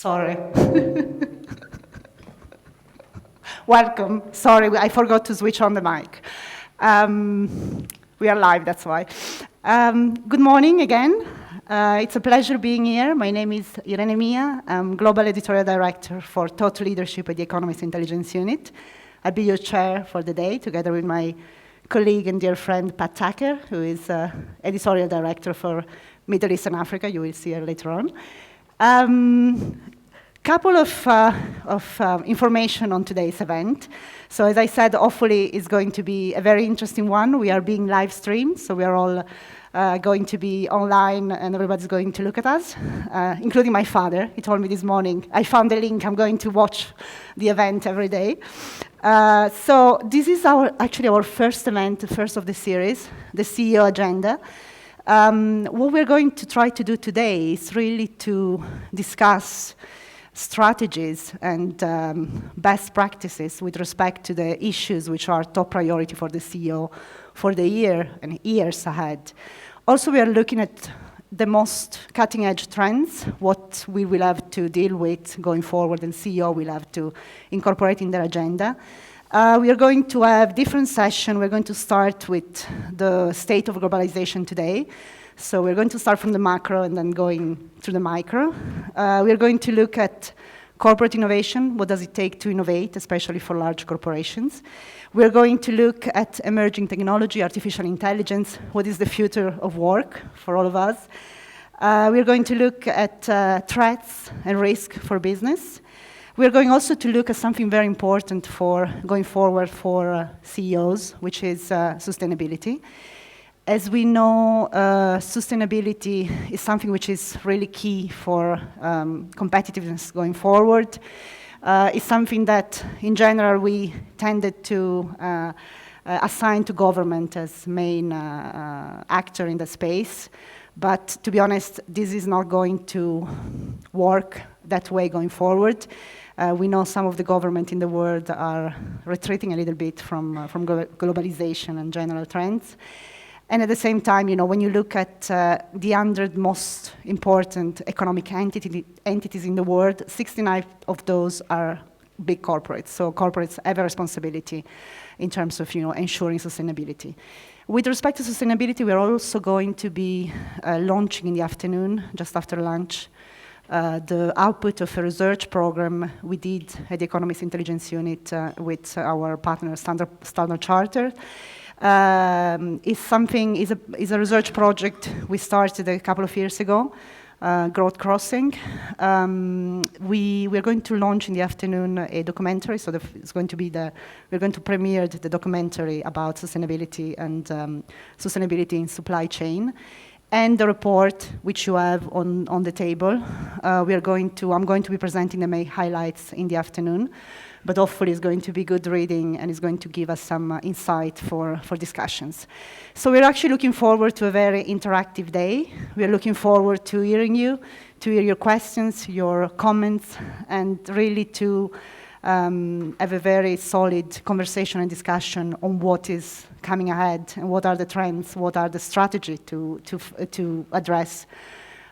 Sorry. Welcome. Sorry, I forgot to switch on the mic. We are live, that's why. Good morning again. It's a pleasure being here. My name is Irene Mia. I'm Global Editorial Director for Thought Leadership at the Economist Intelligence Unit. I'll be your chair for the day, together with my colleague and dear friend Pat Tucker, who is Editorial Director for Middle East and Africa. You will see her later on. Couple of information on today's event. So as I said, hopefully it's going to be a very interesting one. We are being live streamed, so we are all going to be online and everybody's going to look at us, including my father. He told me this morning, I found the link, I'm going to watch the event every day. So this is actually our first event, the first of the series, the CEO Agenda. What we're going to try to do today is really to discuss strategies and best practices with respect to the issues which are top priority for the CEO for the year and years ahead. Also, we are looking at the most cutting-edge trends, what we will have to deal with going forward, and CEO will have to incorporate in their agenda. We are going to have different sessions. We're going to start with the state of globalization today. So we're going to start from the macro and then going to the micro. We are going to look at corporate innovation. What does it take to innovate, especially for large corporations? We're going to look at emerging technology, artificial intelligence. What is the future of work for all of us? We're going to look at threats and risk for business. We're going also to look at something very important for going forward for CEOs, which is sustainability. As we know, sustainability is something which is really key for competitiveness going forward. It's something that, in general, we tended to assign to government as main actor in the space. But to be honest, this is not going to work that way going forward. We know some of the government in the world are retreating a little bit from globalization and general trends. And at the same time, you know, when you look at the 100 most important economic entities in the world, 69 of those are big corporates. So corporates have a responsibility in terms of, you know, ensuring sustainability. With respect to sustainability, we are also going to be launching in the afternoon, just after lunch, the output of a research program we did at the Economist Intelligence Unit with our partner Standard Chartered. Is a research project we started a couple of years ago, Growth Crossing. We're going to launch in the afternoon a documentary, so it's going to be we're going to premiere the documentary about sustainability and sustainability in supply chain. And the report, which you have on the table, I'm going to be presenting the main highlights in the afternoon, but hopefully it's going to be good reading and it's going to give us some insight for discussions. So we're actually looking forward to a very interactive day. We're looking forward to hearing you, to hear your questions, your comments, and really to have a very solid conversation and discussion on what is coming ahead and what are the trends, what are the strategies to address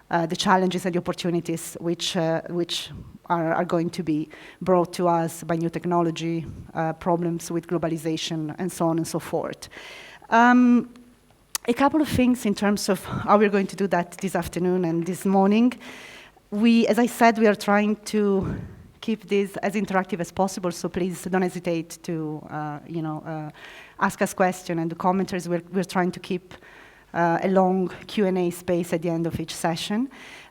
the challenges and the opportunities which are going to be brought to us by new technology, problems with globalization, and so on and so forth. A couple of things in terms of how we're going to do that this afternoon and this morning. As I said, we are trying to keep this as interactive as possible, so please don't hesitate to ask us questions, and the commentaries, we're trying to keep a long Q&A space at the end of each session.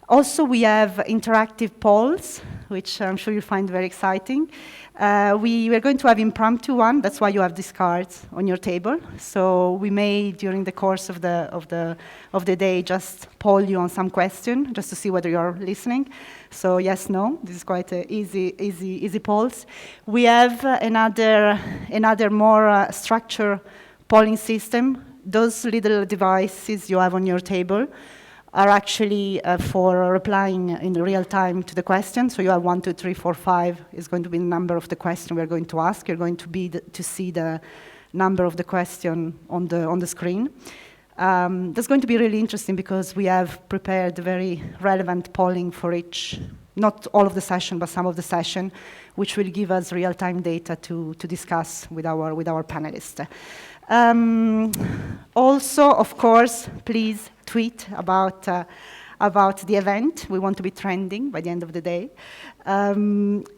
Also, we have interactive polls, which I'm sure you'll find very exciting. We're going to have impromptu one. That's why you have these cards on your table. So we may, during the course of the day, just poll you on some question, just to see whether you're listening. So yes, no. This is quite an easy polls. We have another more structured polling system. Those little devices you have on your table are actually for replying in real time to the question. So you have 1, 2, 3, 4, 5 is going to be the number of the question we're going to ask. You're going to see the number of the question on the screen. That's going to be really interesting because we have prepared very relevant polling for each not all of the session, but some of the session, which will give us real-time data to discuss with our panelists. Also, of course, please tweet about the event. We want to be trending by the end of the day.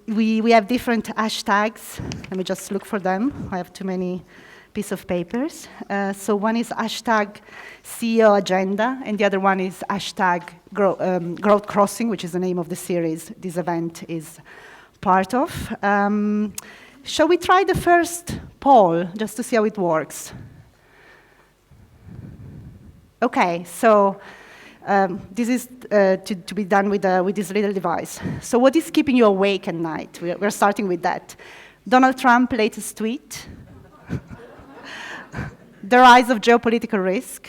We have different hashtags. Let me just look for them. I have too many pieces of papers. So one is hashtag CEO agenda, and the other one is hashtag growth crossing, which is the name of the series this event is part of. Shall we try the first poll, just to see how it works? Okay, so this is to be done with this little device. So what is keeping you awake at night? We're starting with that. Donald Trump latest tweet. The rise of geopolitical risk.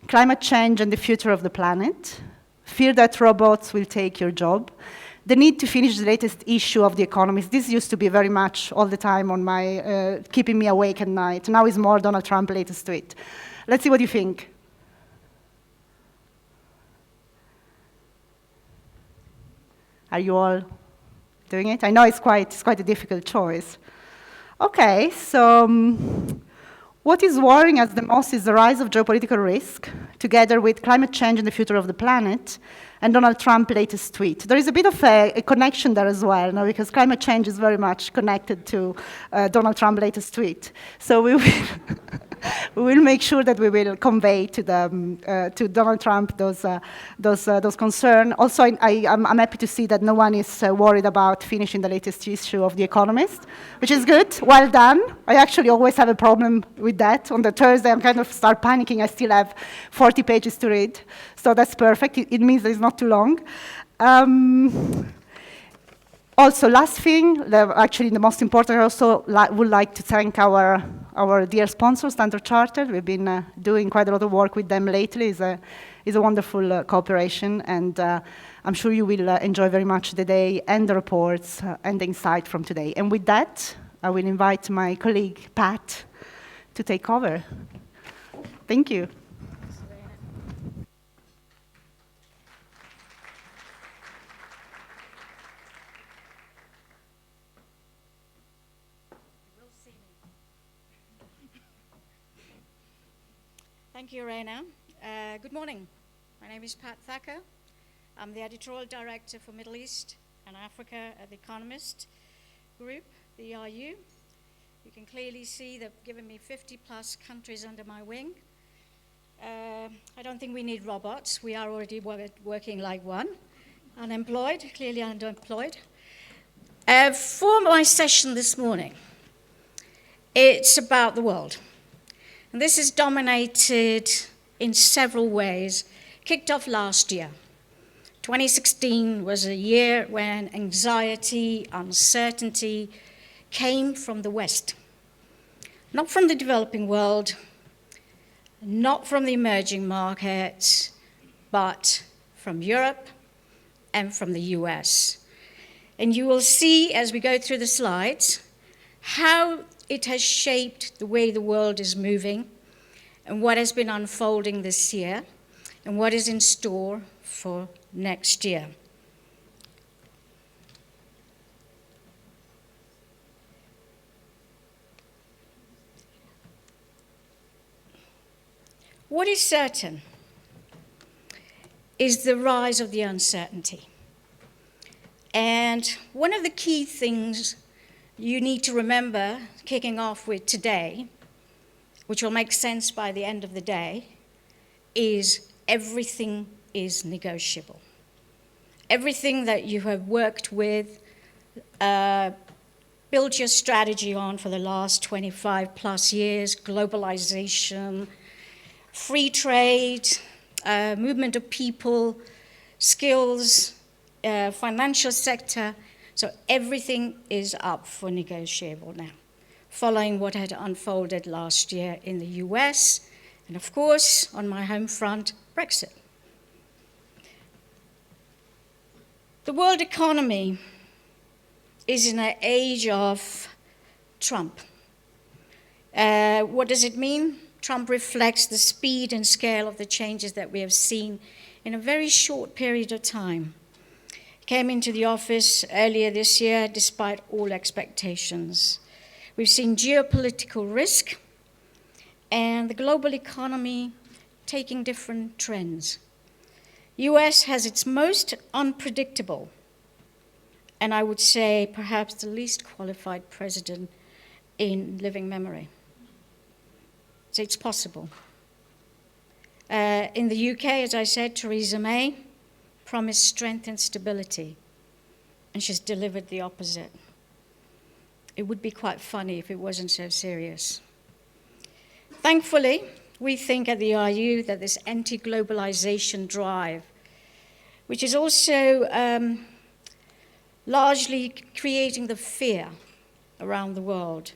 Climate change and the future of the planet. Fear that robots will take your job. The need to finish the latest issue of The Economist. This used to be very much all the time on my, keeping me awake at night. Now it's more Donald Trump latest tweet. Let's see what you think. Are you all doing it? I know it's quite a difficult choice. Okay, so what is worrying us the most is the rise of geopolitical risk, together with climate change and the future of the planet, and Donald Trump's latest tweet. There is a bit of a connection there as well, no? Because climate change is very much connected to Donald Trump's latest tweet. So we will make sure that we will convey to Donald Trump those concerns. Also, I'm happy to see that no one is worried about finishing the latest issue of The Economist, which is good. Well done. I actually always have a problem with that. On the Thursday, I'm kind of start panicking. I still have 40 pages to read. So that's perfect. It means that it's not too long. Also, last thing, actually the most important, I also would like to thank our dear sponsor, Standard Chartered. We've been doing quite a lot of work with them lately. It's a wonderful cooperation, and I'm sure you will enjoy very much the day and the reports and the insight from today. And with that, I will invite my colleague, Pat, to take over. Thank you. Thank you, Raina. Good morning. My name is Pat Thacker. I'm the editorial director for Middle East and Africa at The Economist Group, the ERU. You can clearly see they've given me 50+ countries under my wing. I don't think we need robots. We are already working like one. Clearly underemployed. For my session this morning, it's about the world. And this is dominated in several ways. Kicked off last year. 2016 was a year when anxiety, uncertainty came from the West. Not from the developing world, not from the emerging markets, but from Europe and from the US. And you will see as we go through the slides how it has shaped the way the world is moving and what has been unfolding this year and what is in store for next year. What is certain is the rise of the uncertainty. And one of the key things you need to remember, kicking off with today, which will make sense by the end of the day, is everything is negotiable. Everything that you have worked with, built your strategy on for the last 25+ years, globalization, free trade, movement of people, skills, financial sector. So everything is up for negotiable now, following what had unfolded last year in the US, and of course, on my home front, Brexit. The world economy is in an age of Trump. What does it mean? Trump reflects the speed and scale of the changes that we have seen in a very short period of time. came into the office earlier this year despite all expectations. We've seen geopolitical risk and the global economy taking different trends. US has its most unpredictable, and I would say perhaps the least qualified president in living memory. So it's possible. In the UK, as I said, Theresa May promised strength and stability, and she's delivered the opposite. It would be quite funny if it wasn't so serious. Thankfully, we think at the RU that this anti-globalization drive, which is also largely creating the fear around the world,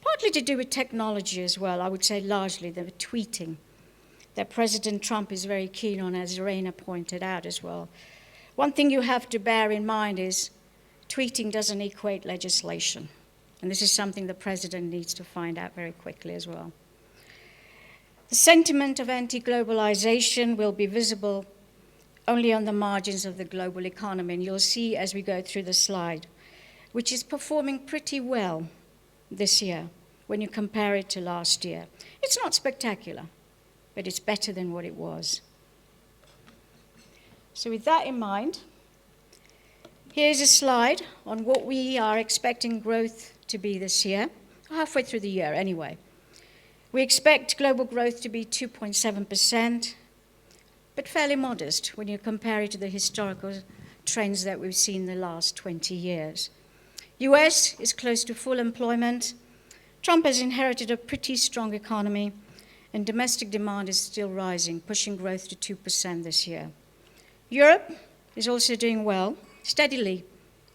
partly to do with technology as well, I would say largely the tweeting that President Trump is very keen on, as Irena pointed out as well. One thing you have to bear in mind is tweeting doesn't equate legislation. And this is something the president needs to find out very quickly as well. The sentiment of anti-globalization will be visible only on the margins of the global economy. And you'll see as we go through the slide, which is performing pretty well this year when you compare it to last year. It's not spectacular, but it's better than what it was. So with that in mind, here's a slide on what we are expecting growth to be this year, halfway through the year anyway. We expect global growth to be 2.7%, but fairly modest when you compare it to the historical trends that we've seen in the last 20 years. US is close to full employment. Trump has inherited a pretty strong economy, and domestic demand is still rising, pushing growth to 2% this year. Europe is also doing well, steadily,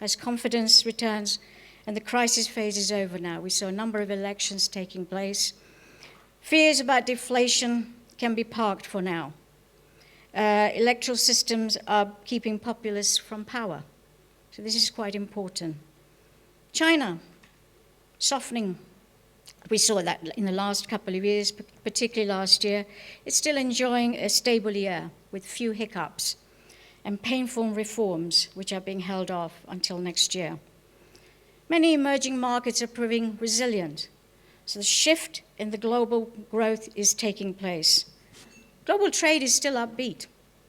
as confidence returns and the crisis phase is over now. We saw a number of elections taking place. Fears about deflation can be parked for now. Electoral systems are keeping populists from power. So this is quite important. China, softening. We saw that in the last couple of years, particularly last year. It's still enjoying a stable year with few hiccups and painful reforms which are being held off until next year. Many emerging markets are proving resilient. So the shift in the global growth is taking place. Global trade is still upbeat,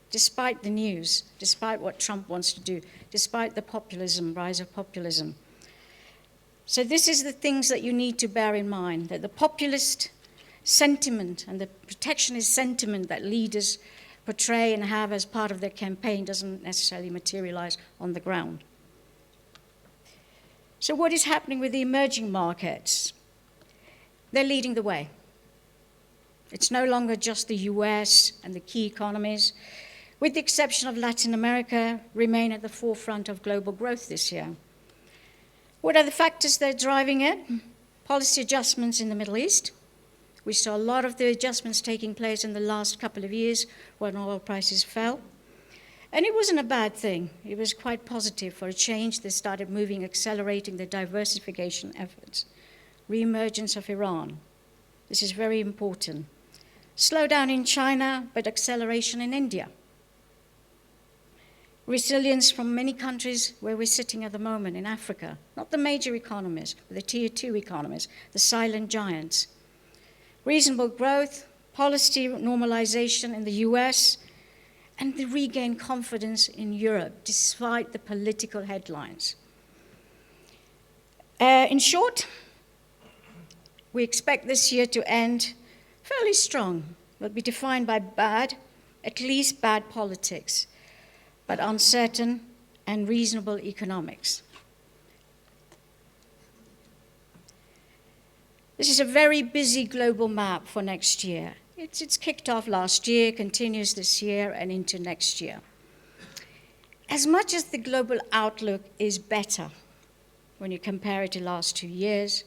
despite the news, despite what Trump wants to do, despite the populism, rise of populism. So this is the things that you need to bear in mind, that the populist sentiment and the protectionist sentiment that leaders portray and have as part of their campaign doesn't necessarily materialize on the ground. So what is happening with the emerging markets? They're leading the way. It's no longer just the US and the key economies, with the exception of Latin America, remain at the forefront of global growth this year. What are the factors that are driving it? Policy adjustments in the Middle East. We saw a lot of the adjustments taking place in the last couple of years when oil prices fell. And it wasn't a bad thing. It was quite positive for a change. They started moving, accelerating the diversification efforts. Re-emergence of Iran. This is very important. Slowdown in China, but acceleration in India. Resilience from many countries where we're sitting at the moment in Africa. Not the major economies, but the tier 2 economies, the silent giants. Reasonable growth, policy normalization in the US, and the regained confidence in Europe, despite the political headlines. In short, we expect this year to end fairly strong. Will be defined by bad, at least bad politics, but uncertain and reasonable economics. This is a very busy global map for next year. It's kicked off last year, continues this year, and into next year. As much as the global outlook is better when you compare it to the last 2 years,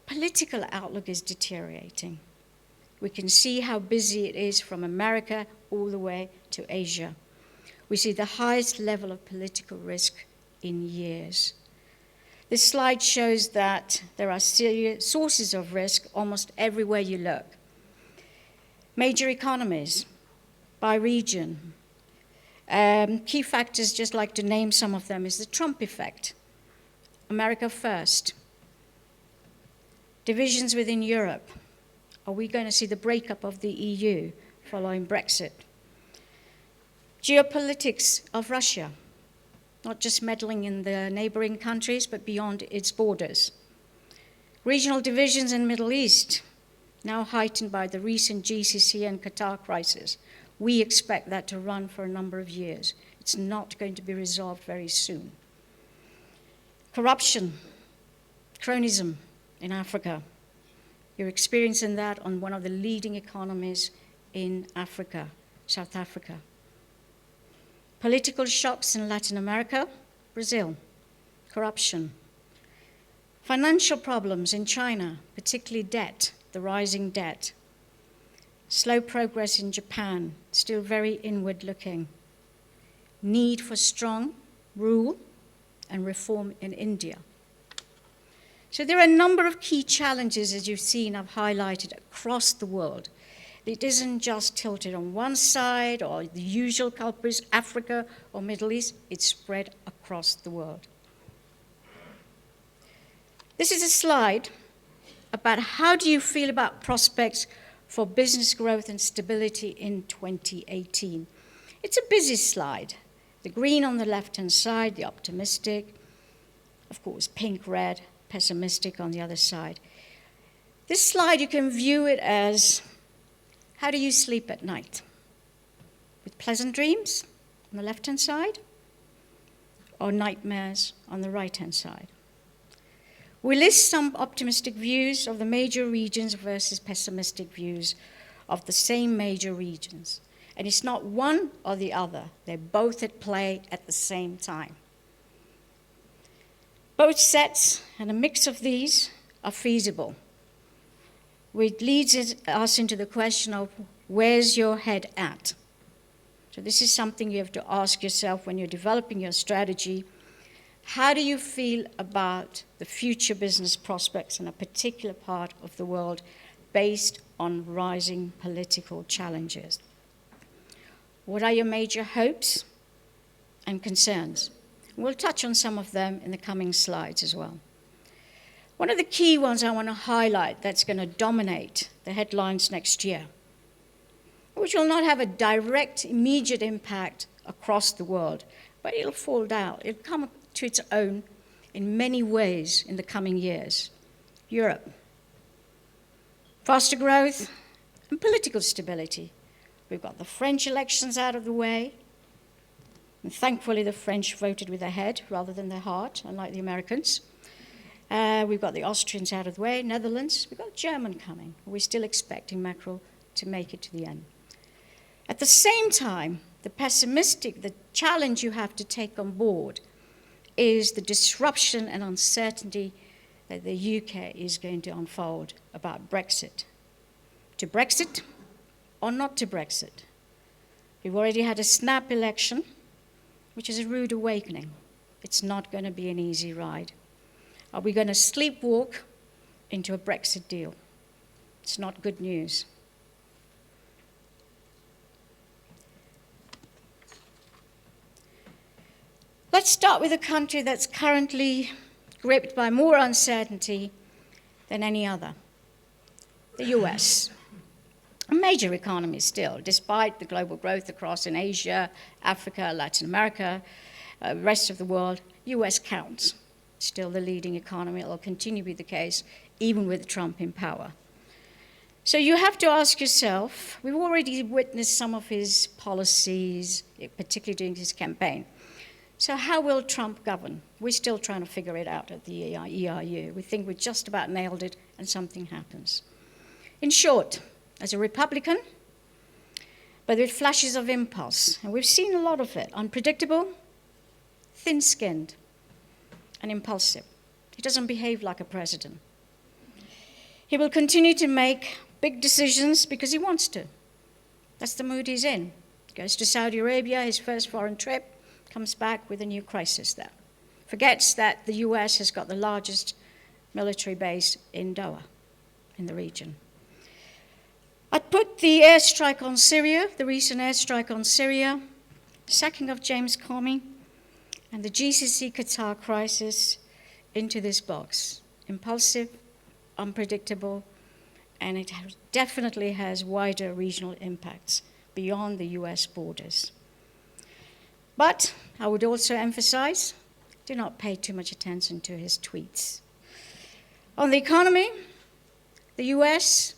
political outlook is deteriorating. We can see how busy it is from America all the way to Asia. We see the highest level of political risk in years. This slide shows that there are serious sources of risk almost everywhere you look. Major economies by region. Key factors, just like to name some of them, is the Trump effect. America first. Divisions within Europe. Are we going to see the breakup of the EU following Brexit? Geopolitics of Russia, not just meddling in the neighboring countries, but beyond its borders. Regional divisions in the Middle East, now heightened by the recent GCC and Qatar crisis. We expect that to run for a number of years. It's not going to be resolved very soon. Corruption, cronyism in Africa. You're experiencing that on one of the leading economies in Africa, South Africa. Political shocks in Latin America, Brazil, corruption. Financial problems in China, particularly debt, the rising debt. Slow progress in Japan, still very inward looking. Need for strong rule and reform in India. So there are a number of key challenges, as you've seen, I've highlighted across the world. It isn't just tilted on one side or the usual culprits, Africa or Middle East, it's spread across the world. This is a slide about how do you feel about prospects for business growth and stability in 2018. It's a busy slide. The green on the left-hand side, the optimistic, of course, pink, red, pessimistic on the other side. This slide, you can view it as, how do you sleep at night? With pleasant dreams on the left-hand side, or nightmares on the right-hand side? We list some optimistic views of the major regions versus pessimistic views of the same major regions. And it's not one or the other. They're both at play at the same time. Both sets and a mix of these are feasible, which leads us into the question of where's your head at? So this is something you have to ask yourself when you're developing your strategy. How do you feel about the future business prospects in a particular part of the world based on rising political challenges? What are your major hopes and concerns? We'll touch on some of them in the coming slides as well. One of the key ones I want to highlight that's going to dominate the headlines next year, which will not have a direct, immediate impact across the world, but it'll fall down. It'll come to its own in many ways in the coming years. Europe. Faster growth and political stability. We've got the French elections out of the way. And thankfully, the French voted with their head rather than their heart, unlike the Americans. We've got the Austrians out of the way, Netherlands. We've got German coming. We're still expecting Macron to make it to the end. At the same time, the challenge you have to take on board is the disruption and uncertainty that the UK is going to unfold about Brexit. To Brexit or not to Brexit? We've already had a snap election, which is a rude awakening. It's not going to be an easy ride. Are we going to sleepwalk into a Brexit deal? It's not good news. Let's start with a country that's currently gripped by more uncertainty than any other, the US. A major economy still, despite the global growth across in Asia, Africa, Latin America, rest of the world, US counts. Still the leading economy. It will continue to be the case, even with Trump in power. So you have to ask yourself, we've already witnessed some of his policies, particularly during his campaign. So how will Trump govern? We're still trying to figure it out at the ERU. We think we just about nailed it, and something happens. In short, as a Republican, but with flashes of impulse, and we've seen a lot of it, unpredictable, thin-skinned, and impulsive. He doesn't behave like a president. He will continue to make big decisions because he wants to. That's the mood he's in. Goes to Saudi Arabia, his first foreign trip, comes back with a new crisis there. Forgets that the US has got the largest military base in Doha, in the region. I'd put the airstrike on Syria, the recent airstrike on Syria, sacking of James Comey, and the GCC Qatar crisis into this box. Impulsive, unpredictable, and it definitely has wider regional impacts beyond the US borders. But I would also emphasize, do not pay too much attention to his tweets. On the economy, the US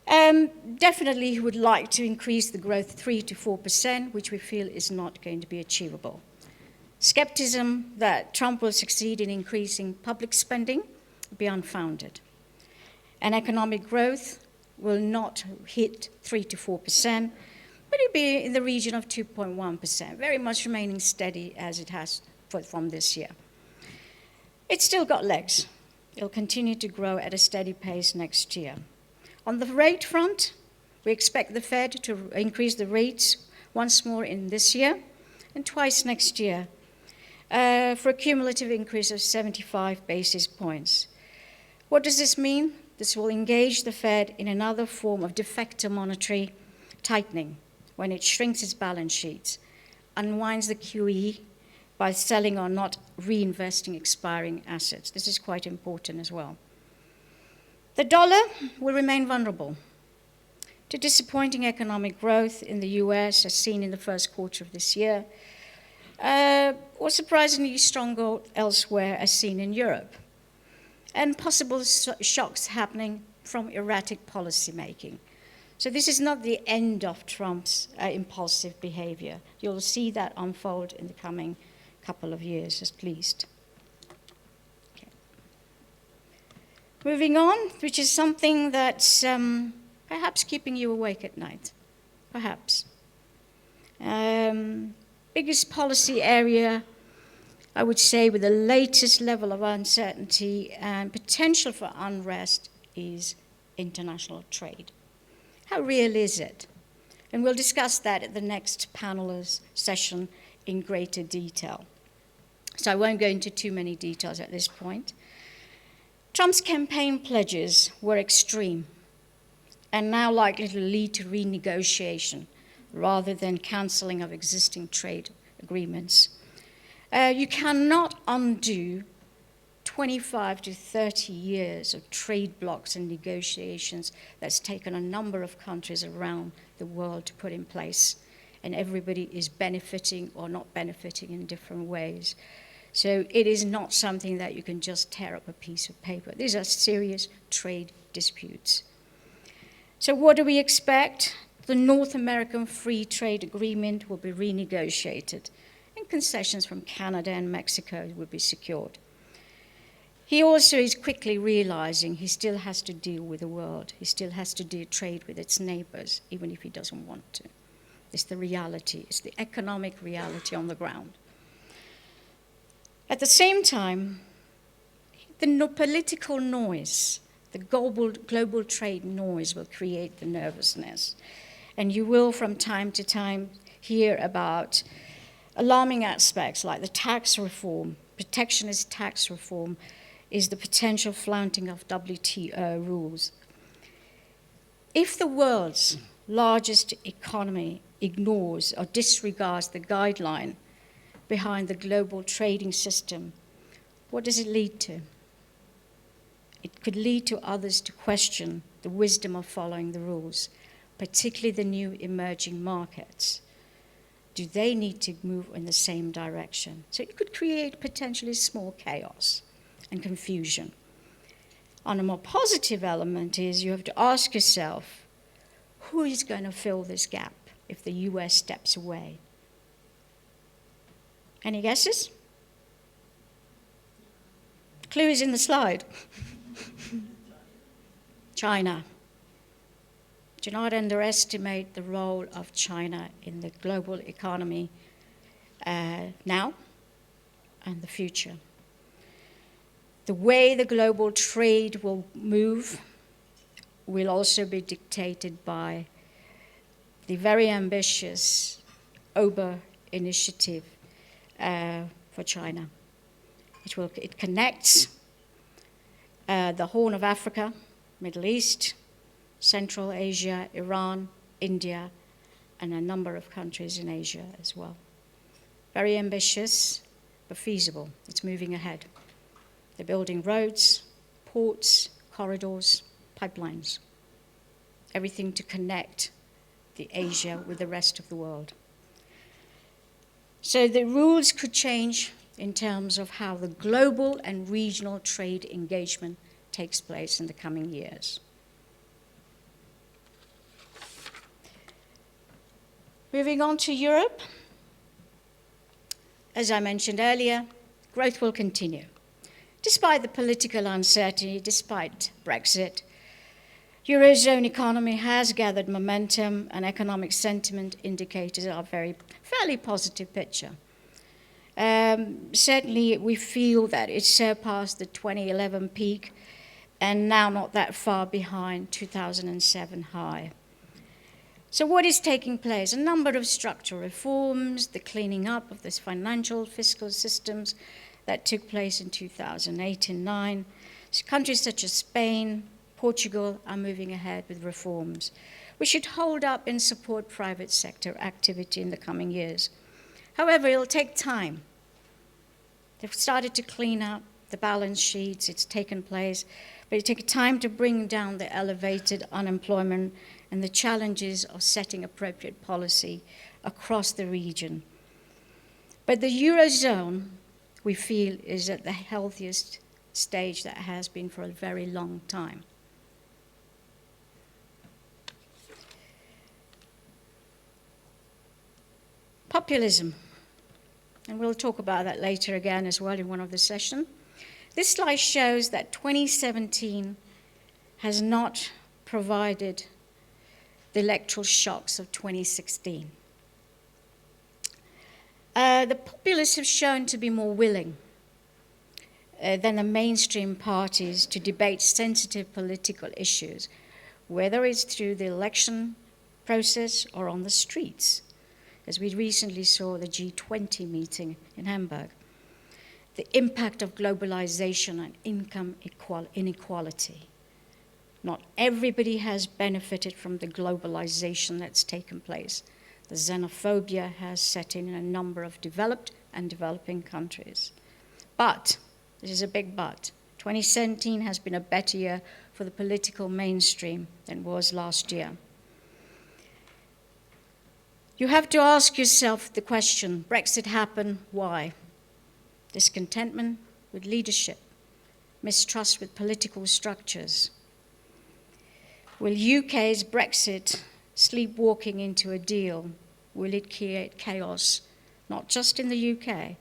definitely would like to increase the growth 3 to 4%, which we feel is not going to be achievable. Skepticism that Trump will succeed in increasing public spending will be unfounded. And economic growth will not hit 3 to 4%, but it'll be in the region of 2.1%, very much remaining steady as it has from this year. It's still got legs. It'll continue to grow at a steady pace next year. On the rate front, we expect the Fed to increase the rates once more in this year and twice next year for a cumulative increase of 75 basis points. What does this mean? This will engage the Fed in another form of de facto monetary tightening when it shrinks its balance sheets, unwinds the QE by selling or not reinvesting expiring assets. This is quite important as well. The dollar will remain vulnerable to disappointing economic growth in the US, as seen in the first quarter of this year, or surprisingly strong growth elsewhere, as seen in Europe, and possible shocks happening from erratic policymaking. So this is not the end of Trump's impulsive behavior. You'll see that unfold in the coming couple of years at least. Okay. Moving on, which is something that's perhaps keeping you awake at night, perhaps. Biggest policy area, I would say, with the latest level of uncertainty and potential for unrest is international trade. How real is it? And we'll discuss that at the next panelist session in greater detail. So I won't go into too many details at this point. Trump's campaign pledges were extreme and now likely to lead to renegotiation rather than cancelling of existing trade agreements. You cannot undo 25 to 30 years of trade blocs and negotiations that's taken a number of countries around the world to put in place, and everybody is benefiting or not benefiting in different ways. So it is not something that you can just tear up a piece of paper. These are serious trade disputes. So what do we expect? The North American Free Trade Agreement will be renegotiated, and concessions from Canada and Mexico will be secured. He also is quickly realizing he still has to deal with the world. He still has to do trade with its neighbors, even if he doesn't want to. It's the reality. It's the economic reality on the ground. At the same time, the political noise, the global trade noise will create the nervousness. And you will, from time to time, hear about alarming aspects like the tax reform, protectionist tax reform, is the potential flouting of WTO rules. If the world's largest economy ignores or disregards the guideline behind the global trading system, what does it lead to? It could lead to others to question the wisdom of following the rules, particularly the new emerging markets. Do they need to move in the same direction? So it could create potentially small chaos and confusion. On a more positive element is you have to ask yourself, who is going to fill this gap if the US steps away? Any guesses? Clue is in the slide. China. Do not underestimate the role of China in the global economy now and the future. The way the global trade will move will also be dictated by the very ambitious OBER initiative for China. It connects the Horn of Africa, Middle East, Central Asia, Iran, India, and a number of countries in Asia as well. Very ambitious, but feasible. It's moving ahead. They're building roads, ports, corridors, pipelines, everything to connect the Asia with the rest of the world. So the rules could change in terms of how the global and regional trade engagement takes place in the coming years. Moving on to Europe, as I mentioned earlier, growth will continue. Despite the political uncertainty, despite Brexit, Eurozone economy has gathered momentum and economic sentiment indicators are fairly positive picture. Certainly we feel that it surpassed the 2011 peak and now not that far behind 2007 high. So what is taking place? A number of structural reforms, the cleaning up of this financial fiscal systems that took place in 2008 and 2009. Countries such as Spain, Portugal are moving ahead with reforms. We should hold up and support private sector activity in the coming years. However, it'll take time. They've started to clean up the balance sheets, it's taken place, but it takes time to bring down the elevated unemployment and the challenges of setting appropriate policy across the region. But the Eurozone, we feel, is at the healthiest stage that it has been for a very long time. Populism, and we'll talk about that later again as well in one of the sessions. This slide shows that 2017 has not provided the electoral shocks of 2016. The populists have shown to be more willing than the mainstream parties to debate sensitive political issues, whether it's through the election process or on the streets, as we recently saw the G20 meeting in Hamburg. The impact of globalization and income inequality. Not everybody has benefited from the globalization that's taken place. The xenophobia has set in a number of developed and developing countries. But, this is a big but, 2017 has been a better year for the political mainstream than it was last year. You have to ask yourself the question, Brexit happened, why? Discontentment with leadership, mistrust with political structures. Will UK's Brexit sleepwalking into a deal, will it create chaos, not just in the UK,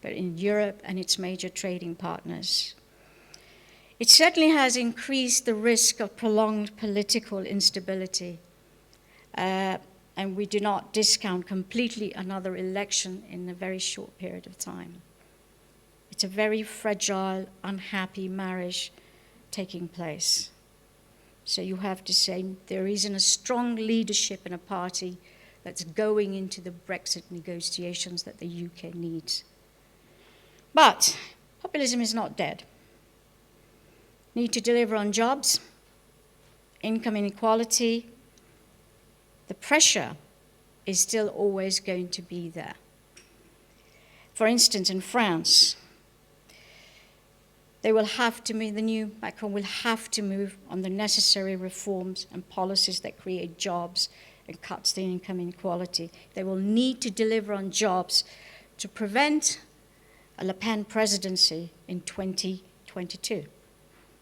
but in Europe and its major trading partners? It certainly has increased the risk of prolonged political instability, and we do not discount completely another election in a very short period of time. It's a very fragile, unhappy marriage taking place. So you have to say there isn't a strong leadership in a party that's going into the Brexit negotiations that the UK needs. But populism is not dead. Need to deliver on jobs, income inequality. The pressure is still always going to be there. For instance, in France, they will have to move, the new Macron will have to move on the necessary reforms and policies that create jobs and cuts the income inequality. They will need to deliver on jobs to prevent a Le Pen presidency in 2022.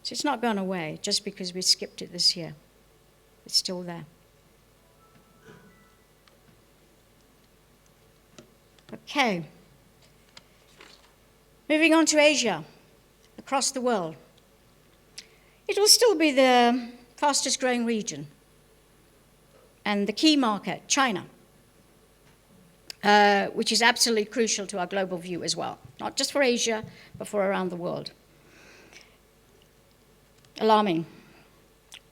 So it's not gone away just because we skipped it this year. It's still there. Okay. Moving on to Asia. Across the world. It will still be the fastest growing region. And the key market, China, which is absolutely crucial to our global view as well, not just for Asia, but for around the world. Alarming.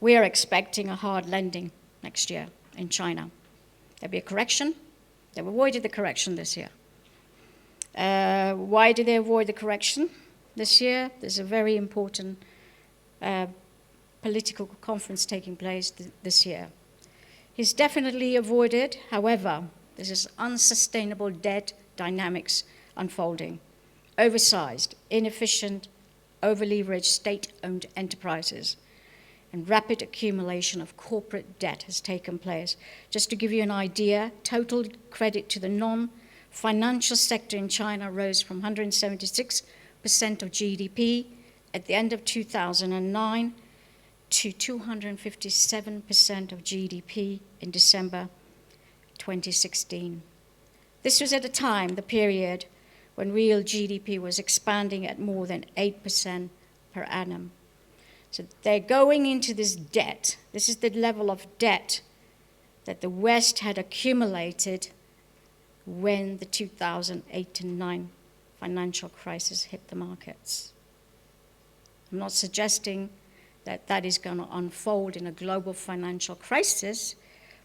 We are expecting a hard landing next year in China. There'll be a correction. They've avoided the correction this year. Why did they avoid the correction? This year, there's a very important political conference taking place this year. He's definitely avoided, however, this is unsustainable debt dynamics unfolding. Oversized, inefficient, over-leveraged state-owned enterprises and rapid accumulation of corporate debt has taken place. Just to give you an idea, total credit to the non-financial sector in China rose from 176% of GDP at the end of 2009 to 257% of GDP in December 2016. This was at a time, the period, when real GDP was expanding at more than 8% per annum. So they're going into this debt. This is the level of debt that the West had accumulated when the 2008-9 financial crisis hit the markets. I'm not suggesting that that is going to unfold in a global financial crisis,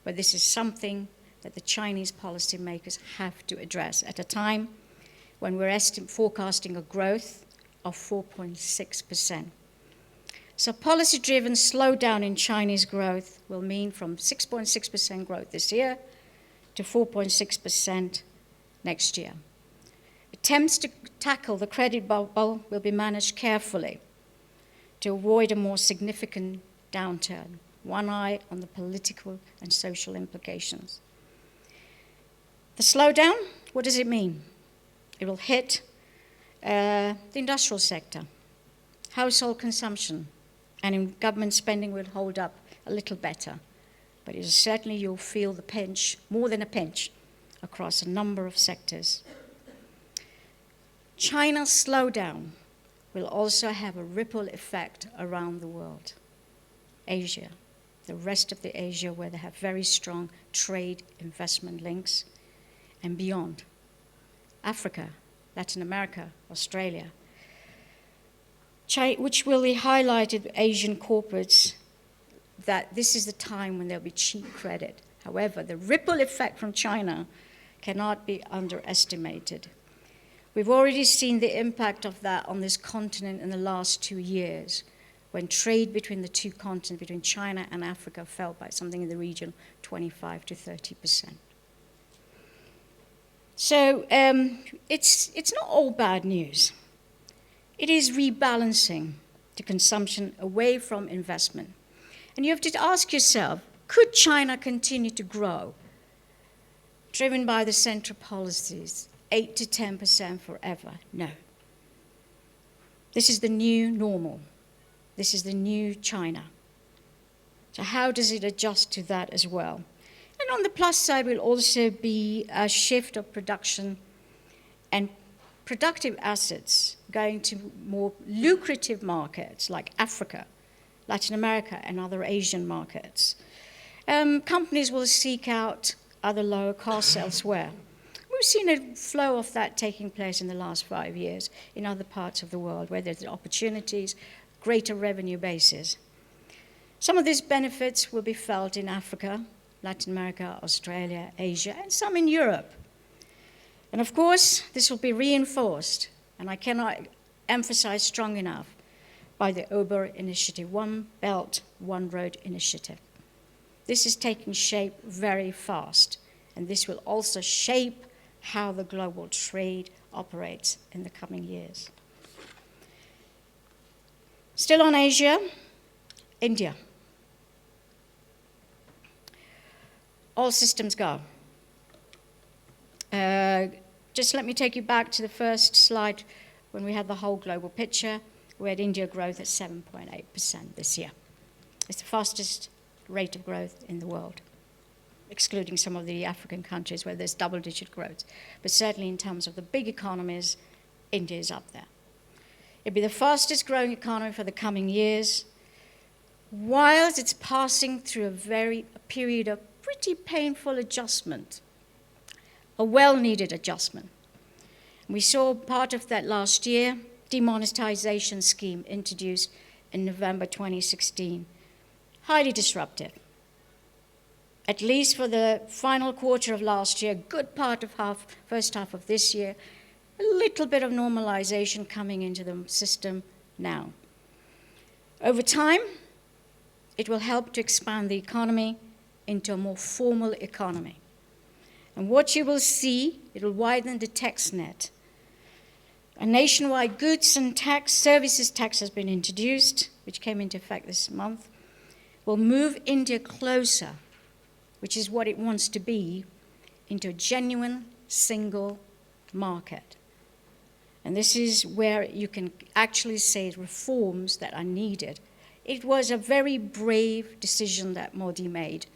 but this is something that the Chinese policymakers have to address at a time when we're forecasting a growth of 4.6%. So policy-driven slowdown in Chinese growth will mean from 6.6% growth this year to 4.6% next year. Attempts to tackle the credit bubble will be managed carefully to avoid a more significant downturn, one eye on the political and social implications. The slowdown, what does it mean? It will hit the industrial sector, household consumption, and government spending will hold up a little better. But it is certainly you'll feel the pinch, more than a pinch, across a number of sectors. China's slowdown will also have a ripple effect around the world. Asia, the rest of the Asia where they have very strong trade investment links, and beyond. Africa, Latin America, Australia, which will be highlighted to Asian corporates that this is the time when there'll be cheap credit. However, the ripple effect from China cannot be underestimated. We've already seen the impact of that on this continent in the last 2 years, when trade between the two continents, between China and Africa, fell by something in the region 25 to 30%. So it's not all bad news. It is rebalancing the consumption away from investment. And you have to ask yourself, could China continue to grow, driven by the central policies, 8 to 10% forever? No. This is the new normal. This is the new China. So how does it adjust to that as well? And on the plus side will also be a shift of production and productive assets going to more lucrative markets like Africa, Latin America, and other Asian markets. Companies will seek out other lower costs elsewhere. We've seen a flow of that taking place in the last 5 years in other parts of the world where there's opportunities, greater revenue bases. Some of these benefits will be felt in Africa, Latin America, Australia, Asia, and some in Europe. And of course, this will be reinforced, and I cannot emphasize strong enough, by the Ober initiative, One Belt, One Road initiative. This is taking shape very fast, and this will also shape how the global trade operates in the coming years. Still on Asia, India. All systems go. Just let me take you back to the first slide when we had the whole global picture. We had India growth at 7.8% this year. It's the fastest rate of growth in the world, excluding some of the African countries where there's double-digit growth. But certainly in terms of the big economies, India is up there. It'll be the fastest growing economy for the coming years, whilst it's passing through a period of pretty painful adjustment, a well-needed adjustment. We saw part of that last year, demonetization scheme introduced in November 2016, highly disruptive. At least for the final quarter of last year, good part of first half of this year, a little bit of normalization coming into the system now. Over time, it will help to expand the economy, into a more formal economy. And what you will see, it'll widen the tax net. A nationwide goods and services tax has been introduced, which came into effect this month, will move India closer, which is what it wants to be, into a genuine single market. And this is where you can actually say reforms that are needed. It was a very brave decision that Modi made.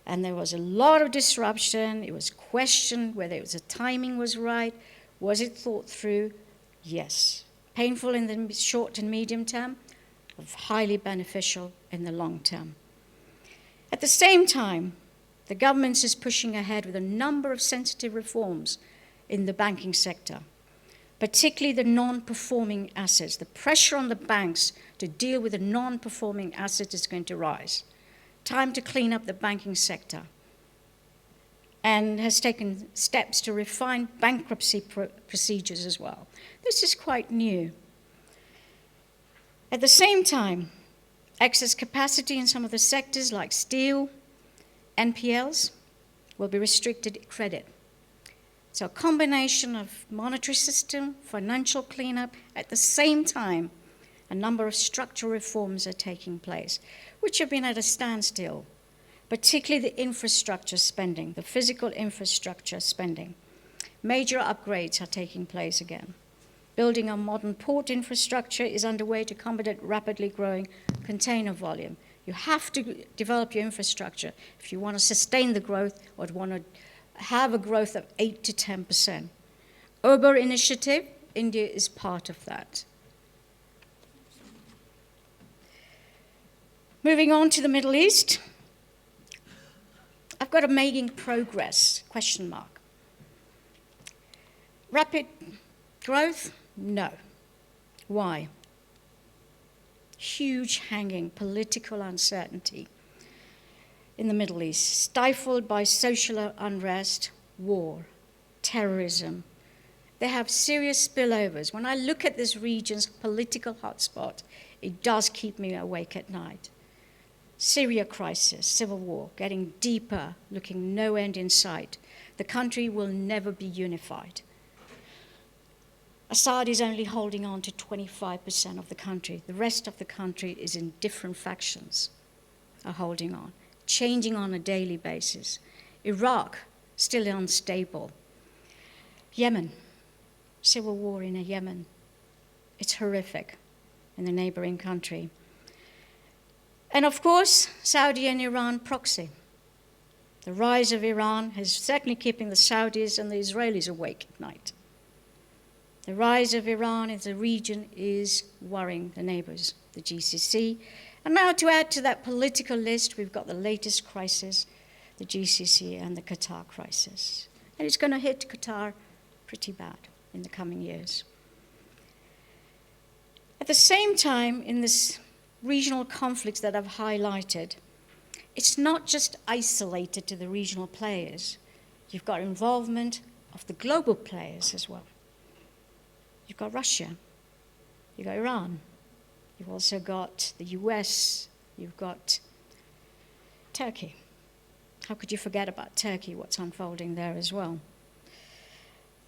And there was a lot of disruption. It was questioned whether the timing was right. Was it thought through? Yes. Painful in the short and medium term, highly beneficial in the long term. At the same time, the government is pushing ahead with a number of sensitive reforms in the banking sector, particularly the non-performing assets. The pressure on the banks to deal with the non-performing assets is going to rise. Time to clean up the banking sector, and has taken steps to refine bankruptcy procedures as well. This is quite new. At the same time, excess capacity in some of the sectors like steel, NPLs, will be restricted credit. So a combination of monetary system, financial cleanup, at the same time, a number of structural reforms are taking place, which have been at a standstill, particularly the infrastructure spending, the physical infrastructure spending. Major upgrades are taking place again. Building a modern port infrastructure is underway to accommodate rapidly growing container volume. You have to develop your infrastructure if you want to sustain the growth or want to have a growth of 8 to 10%. Urban initiative, India is part of that. Moving on to the Middle East, I've got a making progress, question mark. Rapid growth? No. Why? Huge hanging political uncertainty in the Middle East, stifled by social unrest, war, terrorism. They have serious spillovers. When I look at this region's political hotspot, it does keep me awake at night. Syria crisis, civil war, getting deeper, looking no end in sight. The country will never be unified. Assad is only holding on to 25% of the country. The rest of the country is in different factions, are holding on, changing on a daily basis. Iraq, still unstable. Yemen, civil war in Yemen. It's horrific in the neighboring country. And of course, Saudi and Iran proxy. The rise of Iran is certainly keeping the Saudis and the Israelis awake at night. The rise of Iran in the region is worrying the neighbors, the GCC. And now to add to that political list, we've got the latest crisis, the GCC and the Qatar crisis. And it's going to hit Qatar pretty bad in the coming years. At the same time, in this regional conflicts that I've highlighted, it's not just isolated to the regional players. You've got involvement of the global players as well. You've got Russia, you've got Iran, you've also got the US, you've got Turkey. How could you forget about Turkey, what's unfolding there as well?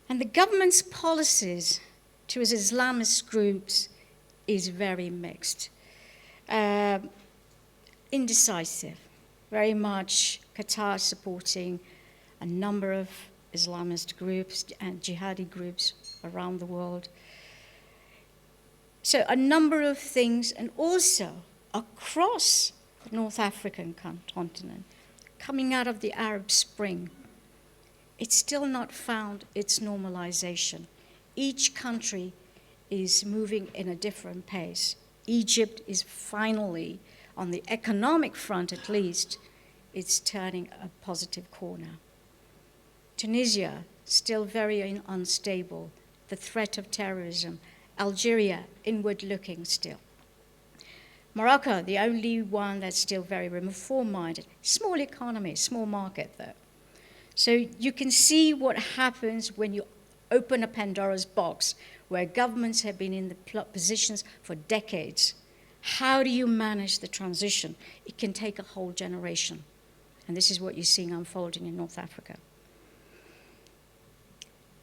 And the government's policies to its Islamist groups is very mixed. Indecisive, very much Qatar supporting a number of Islamist groups and jihadi groups around the world. So a number of things, and also across the North African continent, coming out of the Arab Spring, it's still not found its normalization. Each country is moving in a different pace. Egypt is finally, on the economic front at least, it's turning a positive corner. Tunisia, still very unstable. The threat of terrorism. Algeria, inward-looking still. Morocco, the only one that's still very reform-minded. Small economy, small market though. So you can see what happens when you open a Pandora's box, where governments have been in the positions for decades. How do you manage the transition? It can take a whole generation. And this is what you're seeing unfolding in North Africa.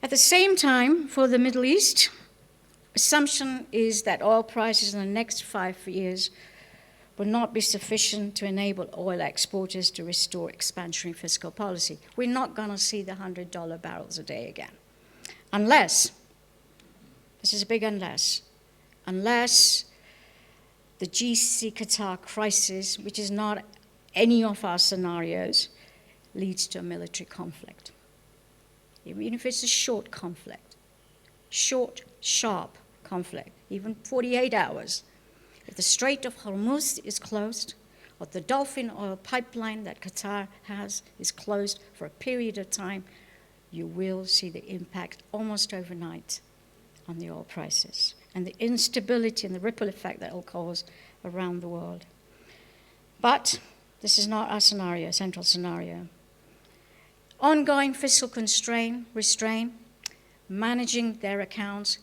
At the same time, for the Middle East, assumption is that oil prices in the next 5 years will not be sufficient to enable oil exporters to restore expansionary fiscal policy. We're not going to see the $100 barrels a day again. Unless, this is a big unless the GCC Qatar crisis, which is not any of our scenarios, leads to a military conflict. Even if it's a short conflict, short, sharp conflict, even 48 hours. If the Strait of Hormuz is closed, or the Dolphin oil pipeline that Qatar has is closed for a period of time, you will see the impact almost overnight on the oil prices and the instability and the ripple effect that will cause around the world. But this is not our scenario, central scenario. Ongoing fiscal restraint, managing their accounts.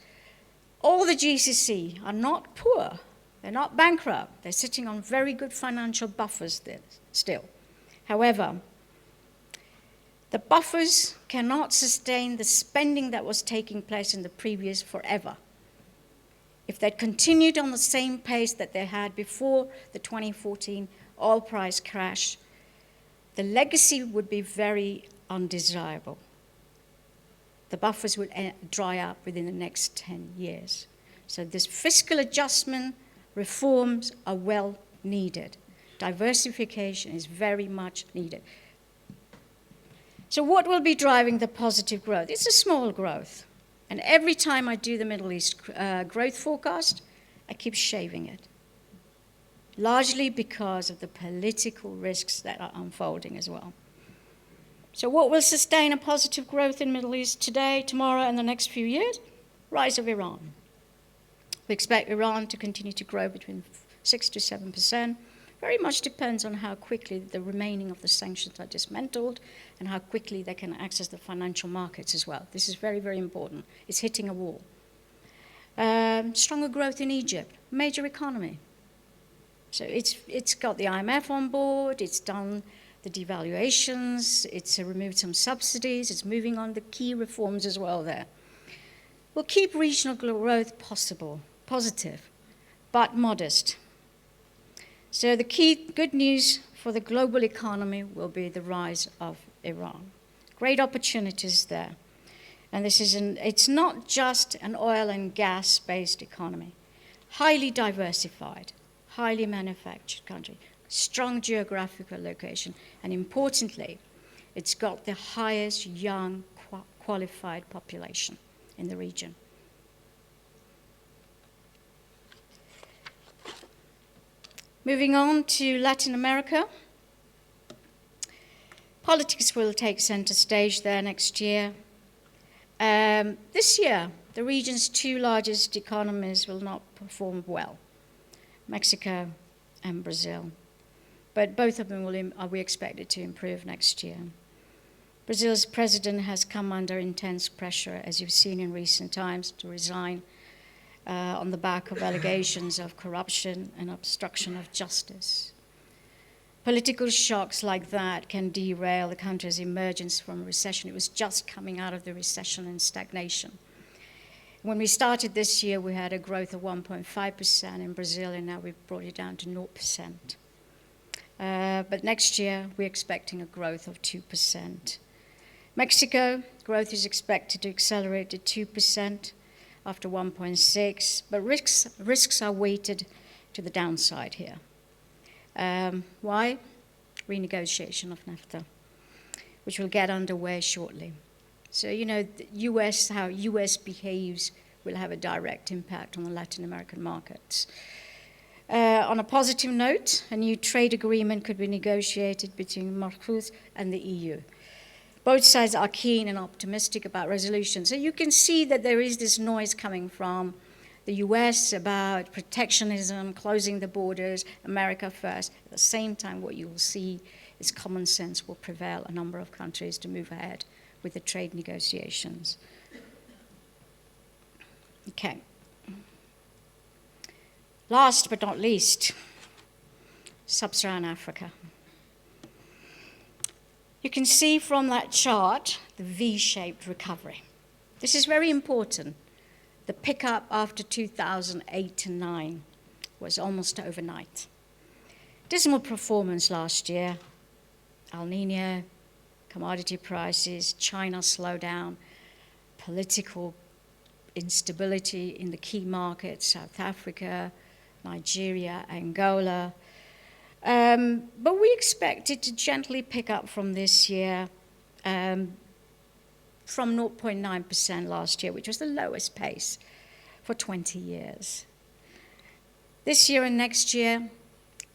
All the GCC are not poor. They're not bankrupt. They're sitting on very good financial buffers still. However, the buffers cannot sustain the spending that was taking place in the previous forever. If they'd continued on the same pace that they had before the 2014 oil price crash, the legacy would be very undesirable. The buffers would dry up within the next 10 years. So this fiscal adjustment reforms are well needed. Diversification is very much needed. So what will be driving the positive growth? It's a small growth. And every time I do the Middle East growth forecast, I keep shaving it. Largely because of the political risks that are unfolding as well. So what will sustain a positive growth in the Middle East today, tomorrow, and the next few years? Rise of Iran. We expect Iran to continue to grow between 6 to 7%. Very much depends on how quickly the remaining of the sanctions are dismantled and how quickly they can access the financial markets as well. This is very, very important. It's hitting a wall. Stronger growth in Egypt, major economy. So it's got the IMF on board, it's done the devaluations, it's removed some subsidies, it's moving on the key reforms as well there. We'll keep regional growth positive, but modest. So the key good news for the global economy will be the rise of Iran. Great opportunities there. And it's not just an oil and gas-based economy. Highly diversified, highly manufactured country, strong geographical location, and importantly, it's got the highest young qualified population in the region. Moving on to Latin America. Politics will take center stage there next year. This year, the region's two largest economies will not perform well, Mexico and Brazil. But both of them we expected to improve next year. Brazil's president has come under intense pressure, as you've seen in recent times, to resign on the back of allegations of corruption and obstruction of justice. Political shocks like that can derail the country's emergence from recession. It was just coming out of the recession and stagnation. When we started this year, we had a growth of 1.5% in Brazil, and now we've brought it down to 0%. But next year, we're expecting a growth of 2%. Mexico, growth is expected to accelerate to 2% after 1.6%, but risks are weighted to the downside here. Why? Renegotiation of NAFTA, which will get underway shortly. So, how US behaves will have a direct impact on the Latin American markets. On a positive note, a new trade agreement could be negotiated between Mercosur and the EU. Both sides are keen and optimistic about resolution. So you can see that there is this noise coming from the US about protectionism, closing the borders, America first. At the same time, what you will see is common sense will prevail a number of countries to move ahead with the trade negotiations. Okay. Last but not least, Sub-Saharan Africa. You can see from that chart the V-shaped recovery. This is very important. The pickup after 2008 and 9 was almost overnight. Dismal performance last year. El Nino, commodity prices, China slowdown, political instability in the key markets, South Africa, Nigeria, Angola. But we expect it to gently pick up from this year, from 0.9% last year, which was the lowest pace for 20 years. This year and next year,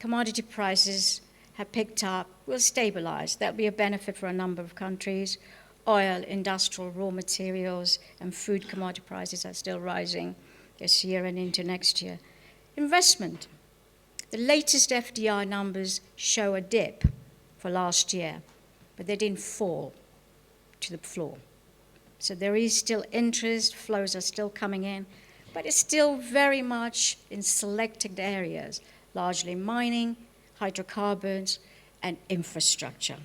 commodity prices have picked up, will stabilize. That'll be a benefit for a number of countries. Oil, industrial, raw materials, and food commodity prices are still rising this year and into next year. Investment. The latest FDI numbers show a dip for last year, but they didn't fall to the floor. So there is still interest, flows are still coming in, but it's still very much in selected areas, largely mining, hydrocarbons, and infrastructure.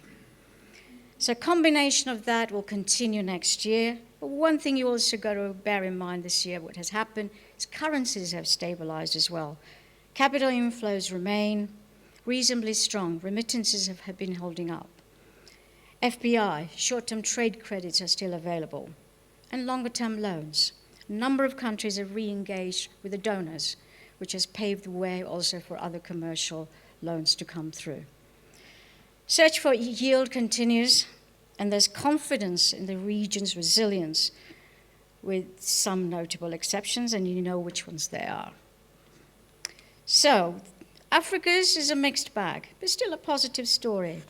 So a combination of that will continue next year. But one thing you also got to bear in mind this year, what has happened, is currencies have stabilized as well. Capital inflows remain reasonably strong. Remittances have been holding up. FPI, short-term trade credits are still available, and longer-term loans. A number of countries have re-engaged with the donors, which has paved the way also for other commercial loans to come through. Search for yield continues, and there's confidence in the region's resilience, with some notable exceptions, and you know which ones they are. So, Africa's is a mixed bag, but still a positive story.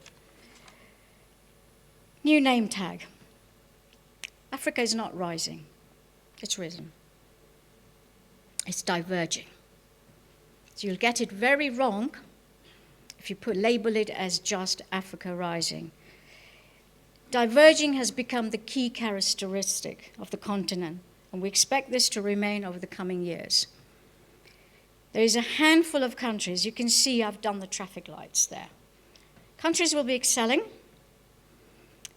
New name tag. Africa is not rising, it's risen. It's diverging. So you'll get it very wrong if you label it as just Africa rising. Diverging has become the key characteristic of the continent, and we expect this to remain over the coming years. There is a handful of countries, you can see I've done the traffic lights there. Countries will be excelling,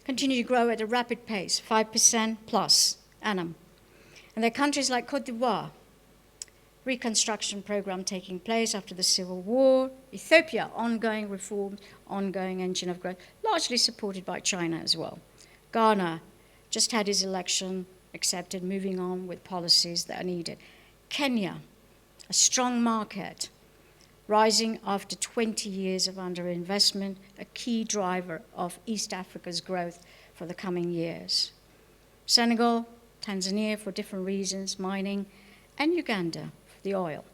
continue to grow at a rapid pace, 5% plus annum. And there are countries like Cote d'Ivoire, reconstruction program taking place after the civil war. Ethiopia, ongoing reforms, ongoing engine of growth, largely supported by China as well. Ghana just had his election accepted, moving on with policies that are needed. Kenya, a strong market, rising after 20 years of underinvestment, a key driver of East Africa's growth for the coming years. Senegal, Tanzania for different reasons, mining, and Uganda for the oil.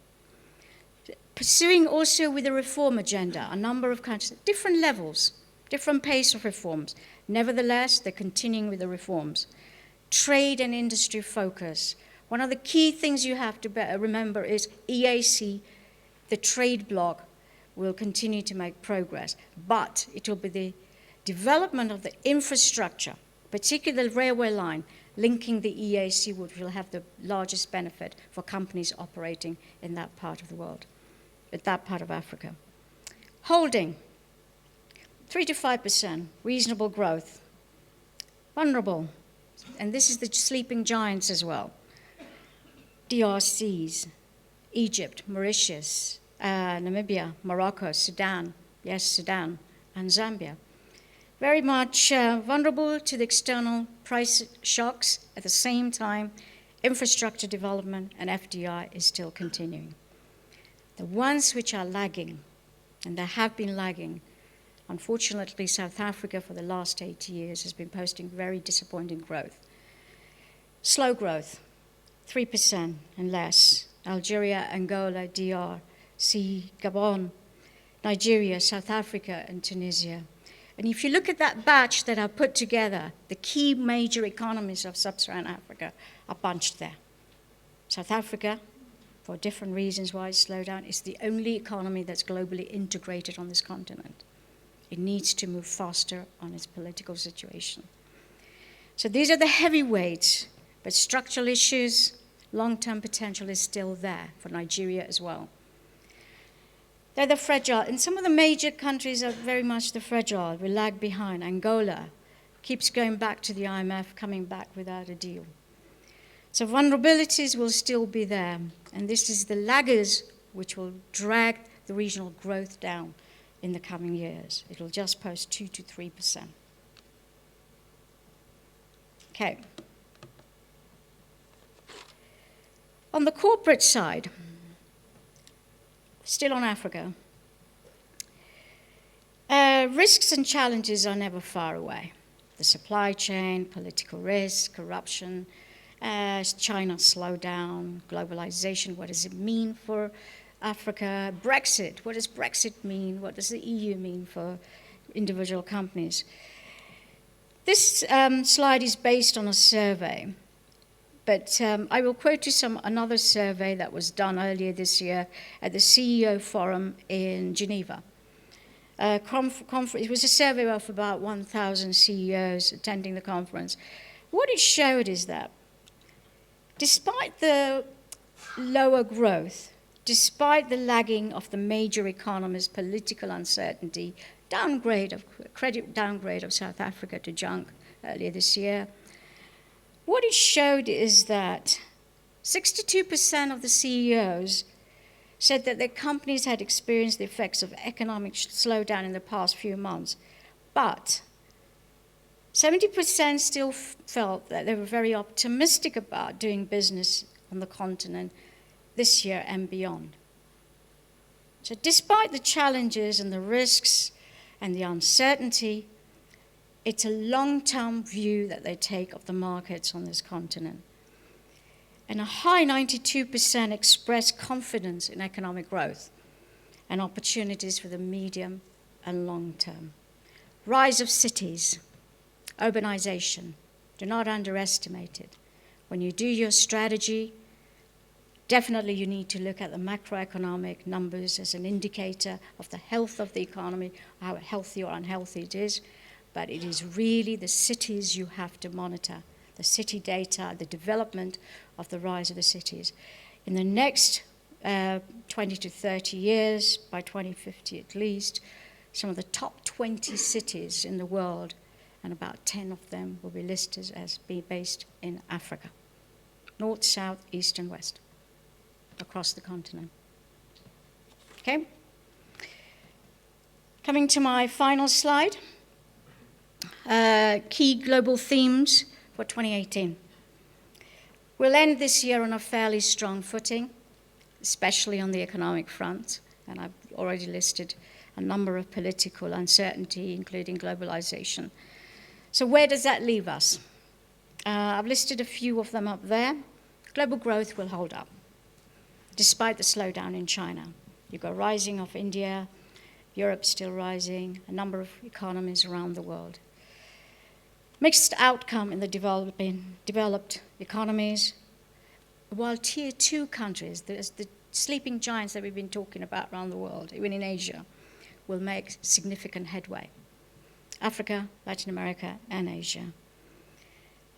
Pursuing also with a reform agenda, a number of countries, different levels, different pace of reforms. Nevertheless, they're continuing with the reforms. Trade and industry focus. One of the key things you have to remember is EAC, the trade bloc, will continue to make progress, but it will be the development of the infrastructure, particularly the railway line, linking the EAC, which will have the largest benefit for companies operating in that part of the world, at that part of Africa. Holding, 3 to 5%, reasonable growth. Vulnerable, and this is the sleeping giants as well. DRCs, Egypt, Mauritius, Namibia, Morocco, Sudan, yes, Sudan, and Zambia. Very much vulnerable to the external price shocks. At the same time, infrastructure development and FDI is still continuing. The ones which are lagging, and they have been lagging, unfortunately, South Africa for the last 80 years has been posting very disappointing growth. Slow growth, 3% and less. Algeria, Angola, DRC, Gabon, Nigeria, South Africa, and Tunisia. And if you look at that batch that I put together, the key major economies of sub-Saharan Africa are bunched there. South Africa, for different reasons why it's slowed down, is the only economy that's globally integrated on this continent. It needs to move faster on its political situation. So these are the heavyweights, but structural issues, long-term potential is still there for Nigeria as well. They're the fragile. And some of the major countries are very much the fragile. We lag behind. Angola keeps going back to the IMF, coming back without a deal. So vulnerabilities will still be there. And this is the laggers which will drag the regional growth down in the coming years. It will just post 2 to 3%. Okay. On the corporate side, still on Africa, risks and challenges are never far away. The supply chain, political risk, corruption, China slowdown, globalization, what does it mean for Africa? Brexit, what does Brexit mean? What does the EU mean for individual companies? This slide is based on a survey, but I will quote you another survey that was done earlier this year at the CEO Forum in Geneva. It was a survey of about 1,000 CEOs attending the conference. What it showed is that despite the lower growth, despite the lagging of the major economies, political uncertainty, credit downgrade of South Africa to junk earlier this year, what it showed is that 62% of the CEOs said that their companies had experienced the effects of economic slowdown in the past few months, but 70% still felt that they were very optimistic about doing business on the continent this year and beyond. So despite the challenges and the risks and the uncertainty, it's a long-term view that they take of the markets on this continent. And a high 92% express confidence in economic growth and opportunities for the medium and long term. Rise of cities, urbanization, do not underestimate it. When you do your strategy, definitely you need to look at the macroeconomic numbers as an indicator of the health of the economy, how healthy or unhealthy it is, but it is really the cities you have to monitor, the city data, the development of the rise of the cities. In the next 20 to 30 years, by 2050 at least, some of the top 20 cities in the world, and about 10 of them will be listed as being based in Africa. North, south, east, and west, across the continent. Okay? Coming to my final slide. Key global themes for 2018. We'll end this year on a fairly strong footing, especially on the economic front, and I've already listed a number of political uncertainty, including globalization. So where does that leave us? I've listed a few of them up there. Global growth will hold up, despite the slowdown in China. You've got rising of India, Europe still rising, a number of economies around the world. Mixed outcome in the developed economies, while tier 2 countries, the sleeping giants that we've been talking about around the world, even in Asia, will make significant headway. Africa, Latin America, and Asia.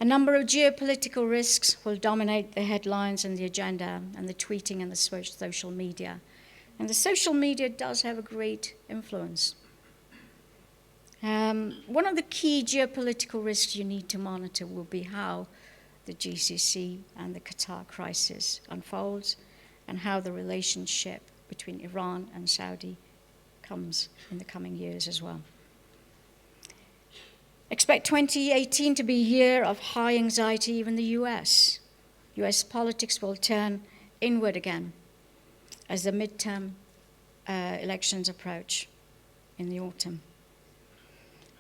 A number of geopolitical risks will dominate the headlines and the agenda and the tweeting and the social media. And the social media does have a great influence. One of the key geopolitical risks you need to monitor will be how the GCC and the Qatar crisis unfolds and how the relationship between Iran and Saudi comes in the coming years as well. Expect 2018 to be a year of high anxiety, even the US. US politics will turn inward again as the midterm elections approach in the autumn.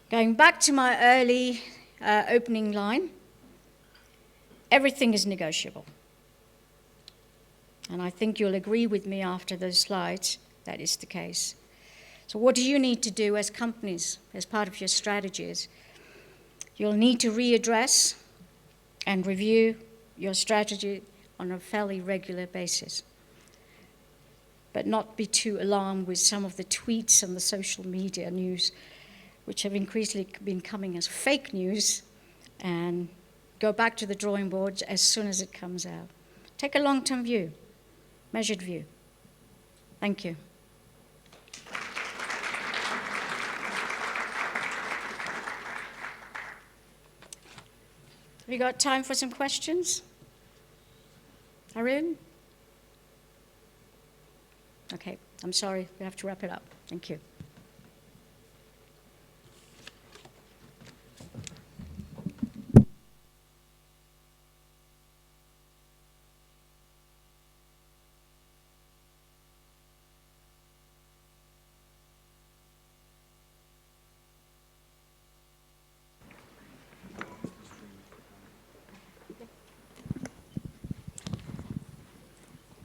Going back to my early opening line, everything is negotiable. And I think you'll agree with me after those slides that is the case. So what do you need to do as companies, as part of your strategies? You'll need to readdress and review your strategy on a fairly regular basis, but not be too alarmed with some of the tweets and the social media news, which have increasingly been coming as fake news, and go back to the drawing board as soon as it comes out. Take a long-term view, measured view. Thank you. Have you got time for some questions? Arun? Okay, I'm sorry, we have to wrap it up. Thank you.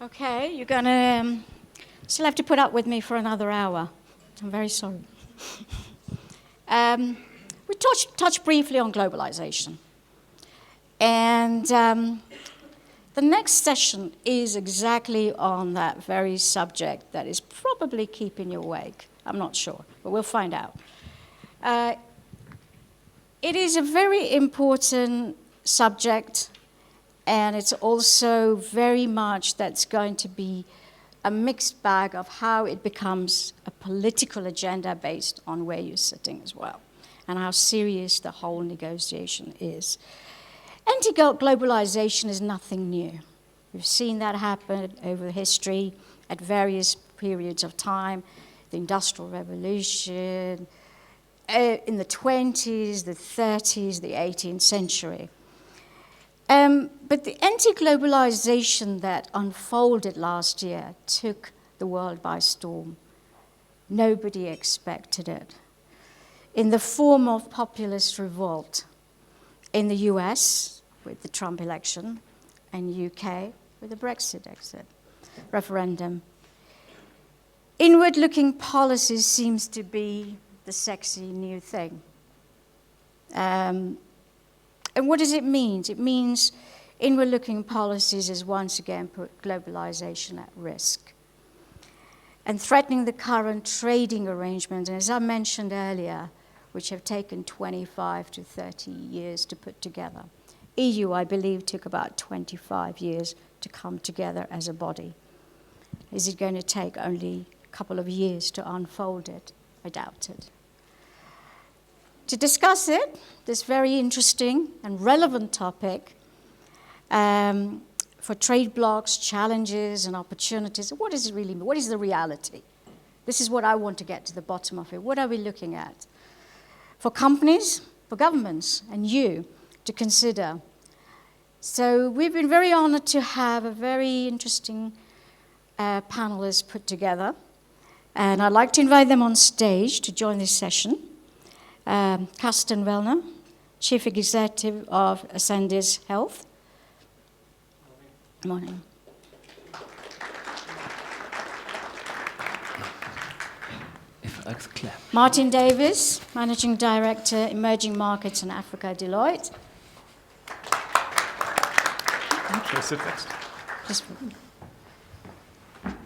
Okay, you're going to still have to put up with me for another hour. I'm very sorry. We touched briefly on globalization. And the next session is exactly on that very subject that is probably keeping you awake. I'm not sure, but we'll find out. It is a very important subject, and it's also very much that's going to be a mixed bag of how it becomes a political agenda based on where you're sitting as well, and how serious the whole negotiation is. Anti-globalization is nothing new. We've seen that happen over history at various periods of time, the Industrial Revolution, in the 20s, the 30s, the 18th century. But the anti-globalization that unfolded last year took the world by storm. Nobody expected it. In the form of populist revolt in the US with the Trump election and UK with the Brexit exit referendum. Inward-looking policies seems to be the sexy new thing. And what does it mean? It means inward-looking policies has once again put globalization at risk and threatening the current trading arrangements, and as I mentioned earlier, which have taken 25 to 30 years to put together. EU, I believe, took about 25 years to come together as a body. Is it going to take only a couple of years to unfold it? I doubt it. To discuss it, this very interesting and relevant topic for trade blocs, challenges, and opportunities, what does it really mean? What is the reality? This is what I want to get to the bottom of it. What are we looking at? For companies, for governments, and you to consider. So we've been very honored to have a very interesting panelists put together. And I'd like to invite them on stage to join this session. Carsten Wellner, Chief Executive of Ascendis Health. Good morning. Martin Davis, Managing Director, Emerging Markets and Africa, Deloitte. Should I sit next?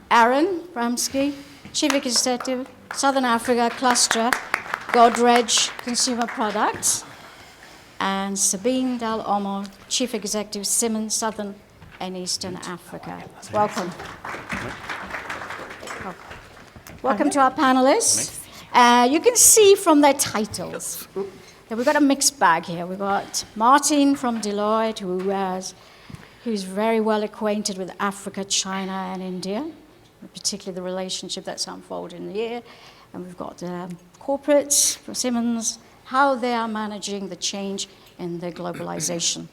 Aaron Ramsky, Chief Executive, Southern Africa Cluster, Gathered Consumer Products, and Sabine Dal Olmo, Chief Executive, Siemens Southern and Eastern Africa. Welcome. Welcome to our panelists. You can see from their titles that we've got a mixed bag here. We've got Martin from Deloitte, who's very well acquainted with Africa, China, and India, particularly the relationship that's unfolded in the year. And we've got corporates from Siemens, how they are managing the change in the globalization.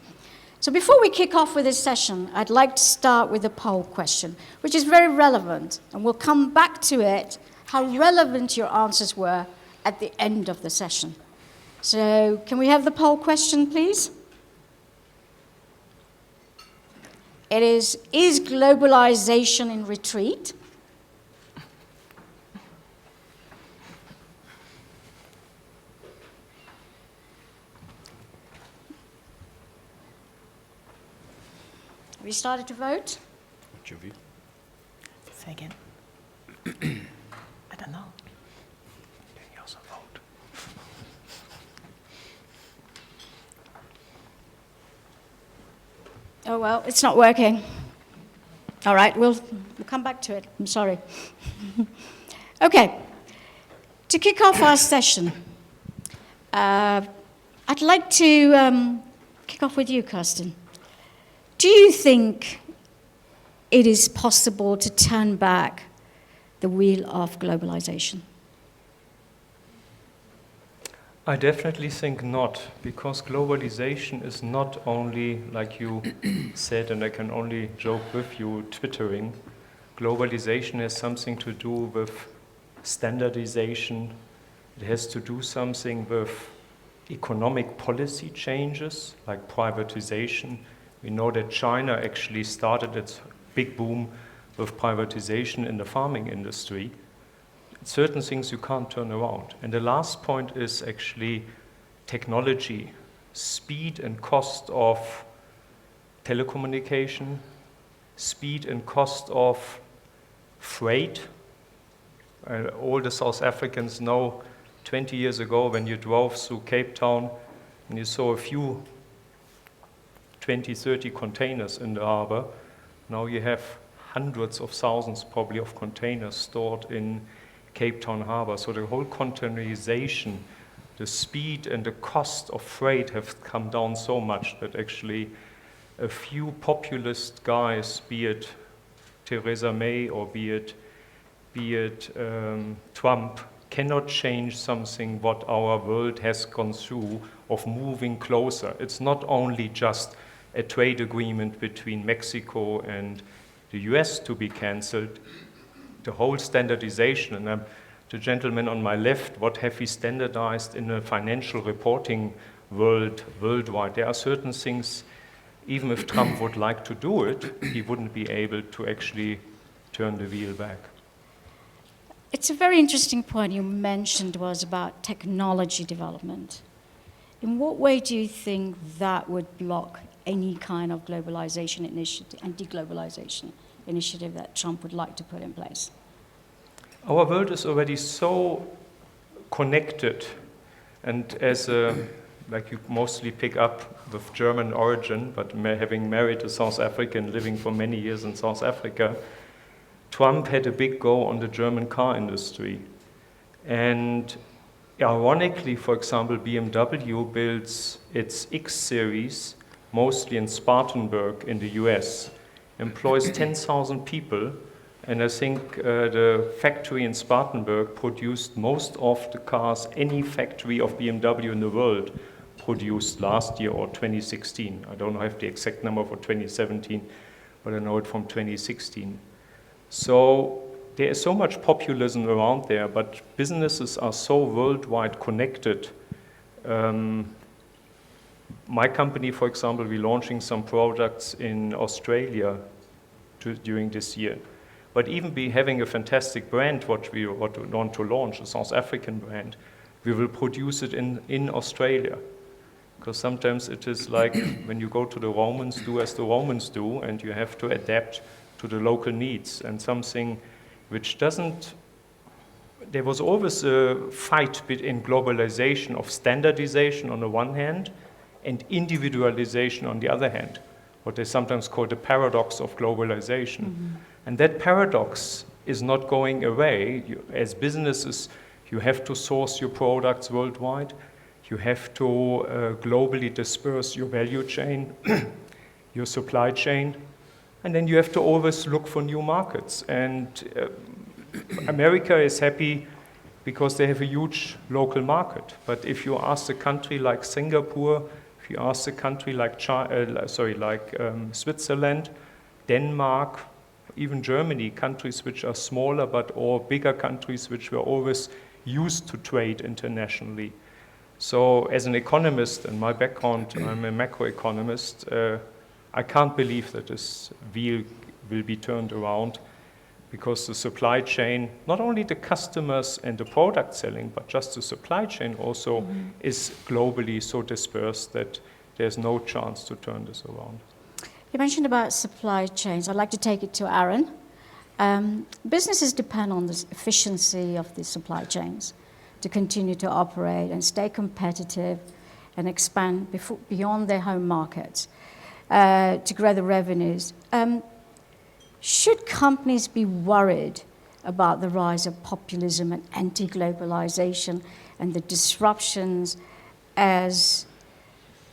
So before we kick off with this session, I'd like to start with a poll question, which is very relevant, and we'll come back to it, how relevant your answers were at the end of the session. So can we have the poll question, please? It is globalization in retreat? Have you started to vote? What's your view? Say again. I don't know. Can you also vote? Oh, well, it's not working. All right, we'll come back to it. I'm sorry. Okay, to kick off our session, I'd like to kick kick off with you, Kirsten. Do you think it is possible to turn back the wheel of globalization? I definitely think not, because globalization is not only, like you said, and I can only joke with you, twittering. Globalization has something to do with standardization. It has to do something with economic policy changes, like privatization. We know that China actually started its big boom with privatization in the farming industry. Certain things you can't turn around. And the last point is actually technology, speed and cost of telecommunication, speed and cost of freight. All the South Africans know 20 years ago when you drove through Cape Town and you saw a few 20, 30 containers in the harbor. Now you have hundreds of thousands probably of containers stored in Cape Town harbor. So the whole containerization, the speed and the cost of freight have come down so much that actually a few populist guys, be it Theresa May or be it Trump, cannot change something what our world has gone through of moving closer. It's not only just a trade agreement between Mexico and the US to be cancelled. The whole standardization, and the gentleman on my left, what have we standardized in the financial reporting world worldwide? There are certain things, even if Trump would like to do it, he wouldn't be able to actually turn the wheel back. It's a very interesting point you mentioned was about technology development. In what way do you think that would block any kind of globalization initiative and deglobalization initiative that Trump would like to put in place? Our world is already so connected, and as like you mostly pick up with German origin, but having married a South African living for many years in South Africa, Trump had a big go on the German car industry. And ironically, for example, BMW builds its X series mostly in Spartanburg in the US, employs 10,000 people, and I think the factory in Spartanburg produced most of the cars any factory of BMW in the world produced last year or 2016. I don't have the exact number for 2017, but I know it from 2016. So there is so much populism around there, but businesses are so worldwide connected. My company, for example, we're launching some products in Australia during this year. But even having a fantastic brand, what we want to launch, a South African brand, we will produce it in Australia. Because sometimes it is like when you go to the Romans, do as the Romans do, and you have to adapt to the local needs. And something which doesn't, there was always a fight in globalization of standardization on the one hand, and individualization on the other hand, what they sometimes call the paradox of globalization. Mm-hmm. And that paradox is not going away. As businesses, you have to source your products worldwide. You have to globally disperse your value chain, your supply chain, and then you have to always look for new markets. And America is happy because they have a huge local market. But if you ask a country like Singapore, if you ask a country like Switzerland, Denmark, even Germany, countries which are smaller or bigger countries which were always used to trade internationally. So as an economist, and my background, I'm a macroeconomist, I can't believe that this wheel will be turned around, because the supply chain, not only the customers and the product selling, but just the supply chain also is globally so dispersed that there's no chance to turn this around. You mentioned about supply chains. I'd like to take it to Aaron. Businesses depend on the efficiency of the supply chains to continue to operate and stay competitive and expand beyond their home markets to grow the revenues. Should companies be worried about the rise of populism and anti-globalization and the disruptions as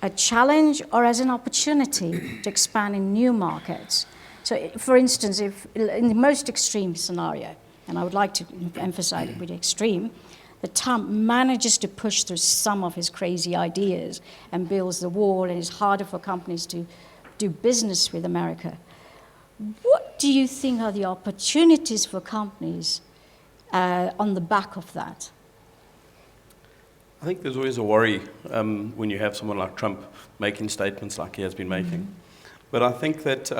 a challenge or as an opportunity to expand in new markets? So, for instance, if in the most extreme scenario, and I would like to emphasize it with extreme, that Trump manages to push through some of his crazy ideas and builds the wall, and it's harder for companies to do business with America. What do you think are the opportunities for companies on the back of that? I think there's always a worry when you have someone like Trump making statements like he has been making. But I think that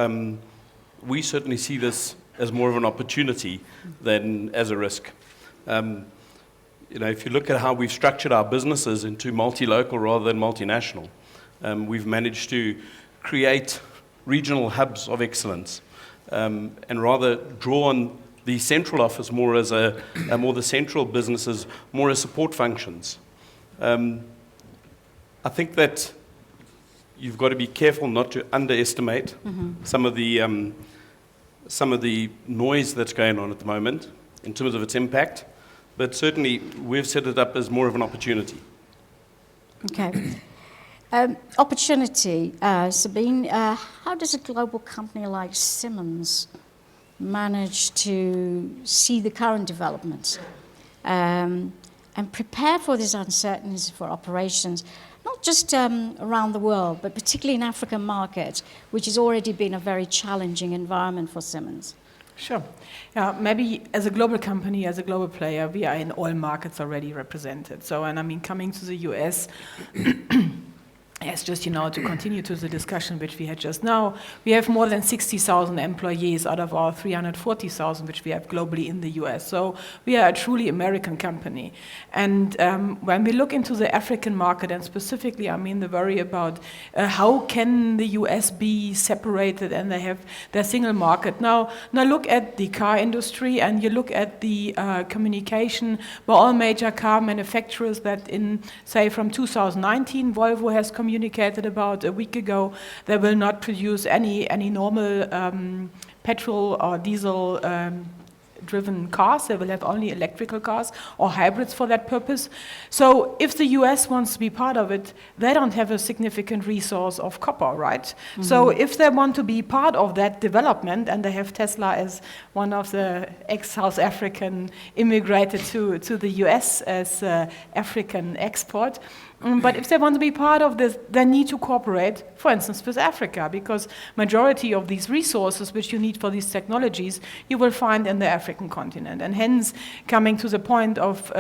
we certainly see this as more of an opportunity than as a risk. If you look at how we've structured our businesses into multi-local rather than multinational, we've managed to create regional hubs of excellence and rather draw on the central office more as more the central businesses, more as support functions. I think that you've got to be careful not to underestimate some of the noise that's going on at the moment in terms of its impact, but certainly we've set it up as more of an opportunity. Okay. Opportunity, Sabine, how does a global company like Siemens manage to see the current developments and prepare for these uncertainties for operations, not just around the world, but particularly in African markets, which has already been a very challenging environment for Siemens? Sure. Maybe as a global company, as a global player, we are in all markets already represented. So, and I mean, coming to the US, yes, just, to continue to the discussion which we had just now, we have more than 60,000 employees out of our 340,000 which we have globally in the US. So we are a truly American company. And when we look into the African market, and specifically, I mean, the worry about how can the US be separated and they have their single market. Now look at the car industry and you look at the communication by all major car manufacturers that in, say, from 2019, Volvo has communicated about a week ago they will not produce any normal petrol or diesel driven cars. They will have only electrical cars or hybrids for that purpose. So if the US wants to be part of it, they don't have a significant resource of copper, right? So if they want to be part of that development, and they have Tesla as one of the ex-South African immigrated to the US as African export, but if they want to be part of this, they need to cooperate, for instance, with Africa, because majority of these resources which you need for these technologies, you will find in the African continent. And hence, coming to the point of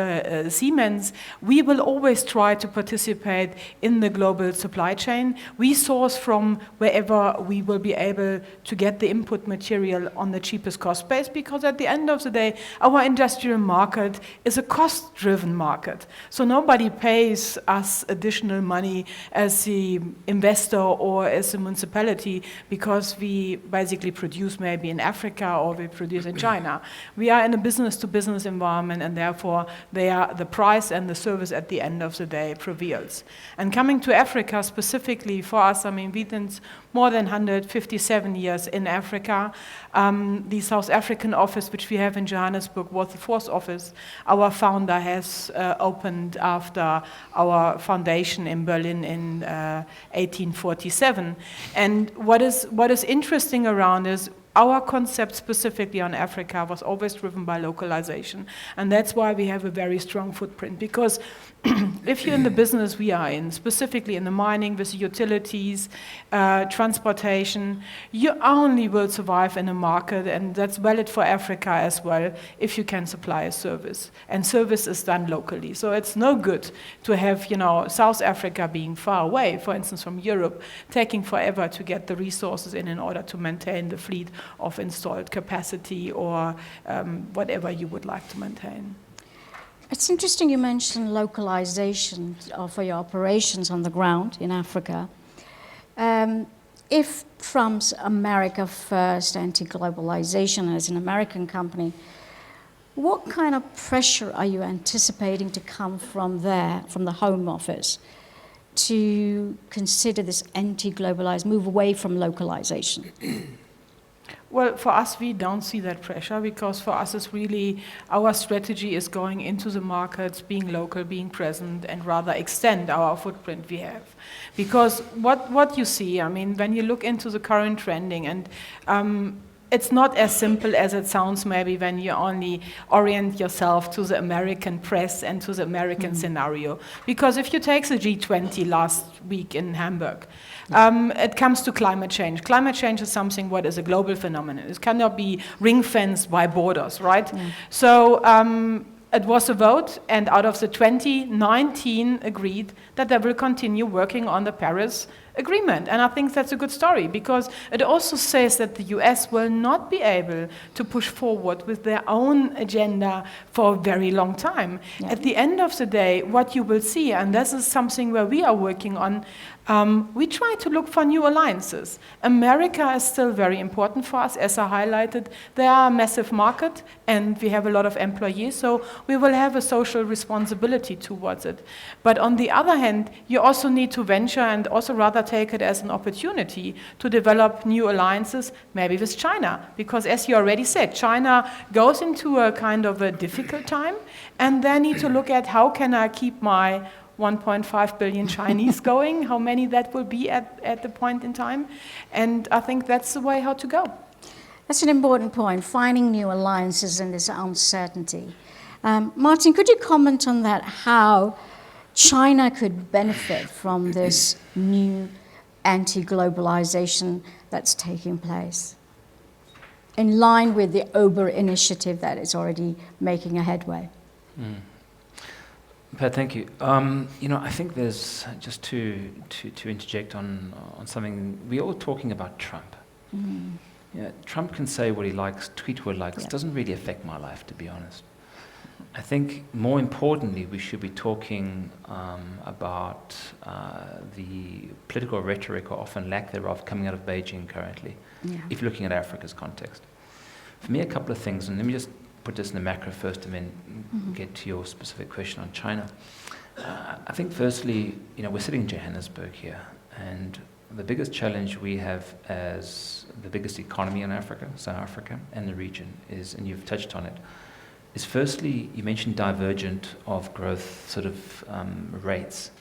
Siemens, we will always try to participate in the global supply chain. We source from wherever we will be able to get the input material on the cheapest cost base, because at the end of the day, our industrial market is a cost-driven market. So nobody pays us additional money as the investor or as the municipality because we basically produce maybe in Africa or we produce in China. We are in a business-to-business environment, and therefore the price and the service at the end of the day prevails. And coming to Africa specifically for us, I mean, we did more than 157 years in Africa. The South African office, which we have in Johannesburg, was the fourth office our founder has opened after our foundation in Berlin in 1847. And what is interesting around is our concept specifically on Africa was always driven by localization. And that's why we have a very strong footprint, because if you're in the business we are in, specifically in the mining with utilities, transportation, you only will survive in a market, and that's valid for Africa as well, if you can supply a service. And service is done locally. So it's no good to have, South Africa being far away, for instance, from Europe, taking forever to get the resources in order to maintain the fleet of installed capacity or whatever you would like to maintain. It's interesting you mentioned localization for your operations on the ground in Africa. If Trump's America First anti-globalization as an American company, what kind of pressure are you anticipating to come from there, from the Home Office, to consider this anti-globalized move away from localization? Well, for us, we don't see that pressure because for us, it's really our strategy is going into the markets, being local, being present, and rather extend our footprint we have. Because what you see, I mean, when you look into the current trending, and it's not as simple as it sounds maybe when you only orient yourself to the American press and to the American scenario. Because if you take the G20 last week in Hamburg, it comes to climate change. Climate change is something what is a global phenomenon. It cannot be ring-fenced by borders, right? So it was a vote, and out of the 2019 agreed that they will continue working on the Paris Agreement. And I think that's a good story because it also says that the US will not be able to push forward with their own agenda for a very long time. Yeah. At the end of the day, what you will see, and this is something where we are working on, we try to look for new alliances. America is still very important for us, as I highlighted. They are a massive market, and we have a lot of employees, so we will have a social responsibility towards it. But on the other hand, you also need to venture and also rather take it as an opportunity to develop new alliances, maybe with China. Because as you already said, China goes into a kind of a difficult time, and they need to look at how can I keep my 1.5 billion Chinese going, how many that will be at the point in time. And I think that's the way how to go. That's an important point, finding new alliances in this uncertainty. Martin, could you comment on that, how China could benefit from this new anti-globalization that's taking place, in line with the Ober initiative that is already making a headway? Pat, thank you. I think there's, just to interject on something, we're all talking about Trump. Yeah, Trump can say what he likes, tweet what he likes. It doesn't really affect my life, to be honest. I think more importantly, we should be talking about the political rhetoric, or often lack thereof, coming out of Beijing currently, if you're looking at Africa's context. For me, a couple of things, and let me just put this in the macro first and then get to your specific question on China. I think firstly, we're sitting in Johannesburg here, and the biggest challenge we have as the biggest economy in Africa, South Africa, and the region is, and you've touched on it, is firstly, you mentioned divergent of growth sort of rates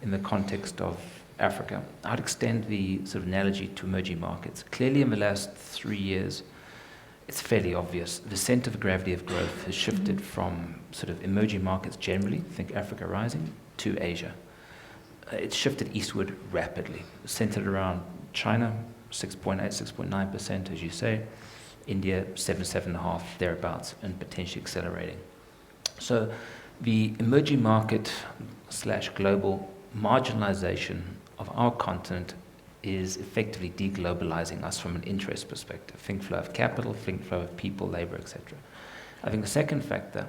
in the context of Africa. I'd extend the sort of analogy to emerging markets. Clearly in the last 3 years, it's fairly obvious. The center of gravity of growth has shifted from sort of emerging markets generally, think Africa rising, to Asia. It's shifted eastward rapidly, centered around China, 6.8, 6.9%, as you say, India, 7.5, thereabouts, and potentially accelerating. So the emerging market / global marginalization of our continent is effectively deglobalizing us from an interest perspective. Think flow of capital, think flow of people, labor, etc. I think the second factor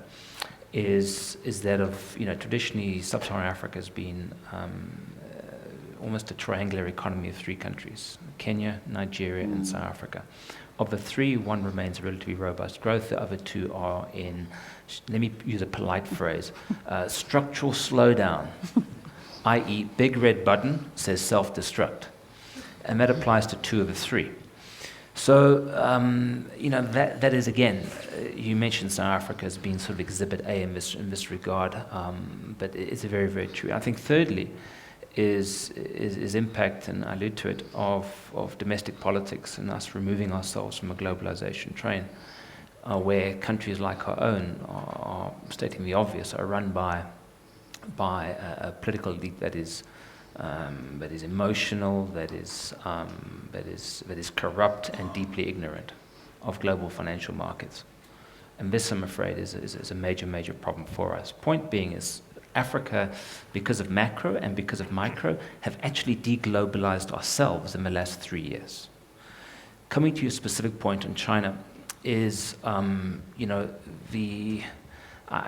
is that of, traditionally Sub-Saharan Africa has been almost a triangular economy of 3 countries, Kenya, Nigeria, and South Africa. Of the 3, 1 remains relatively robust growth, the other 2 are in, let me use a polite phrase, structural slowdown, i.e. big red button says self-destruct. And that applies to 2 of the 3. So, that is, again, you mentioned South Africa as being sort of exhibit A in this regard, but it's very, very true. I think thirdly is impact, and I allude to it, of domestic politics and us removing ourselves from a globalization train, where countries like our own are stating the obvious, are run by a political elite that is emotional, that is corrupt and deeply ignorant of global financial markets. And this, I'm afraid, is a major, major problem for us. Point being is Africa, because of macro and because of micro, have actually deglobalized ourselves in the last 3 years. Coming to your specific point on China is, I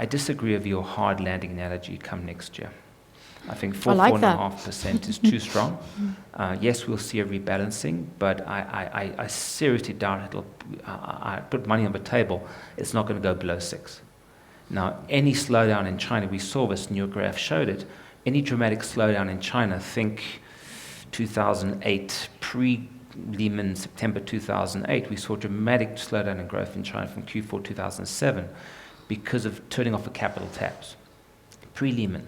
disagree with your hard landing analogy come next year. I think 4.5% is too strong. Yes, we'll see a rebalancing, but I seriously doubt I put money on the table, it's not going to go below 6. Now, any slowdown in China, we saw this, and your graph showed it, any dramatic slowdown in China, think 2008, Lehman, September 2008, we saw a dramatic slowdown in growth in China from Q4 2007 because of turning off the capital taps. Pre-Lehman,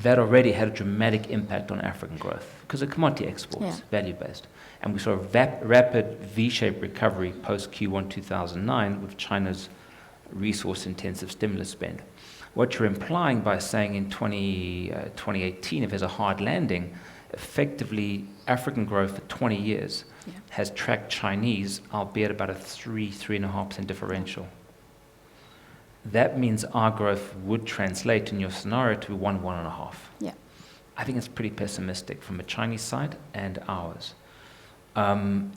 that already had a dramatic impact on African growth because of commodity exports, value-based. And we saw a rapid V-shaped recovery post Q1 2009 with China's resource-intensive stimulus spend. What you're implying by saying in 2018, if there's a hard landing, effectively African growth for 20 years has tracked Chinese, albeit about a 3.5% differential. That means our growth would translate in your scenario to 1.5. Yeah. I think it's pretty pessimistic from the Chinese side and ours.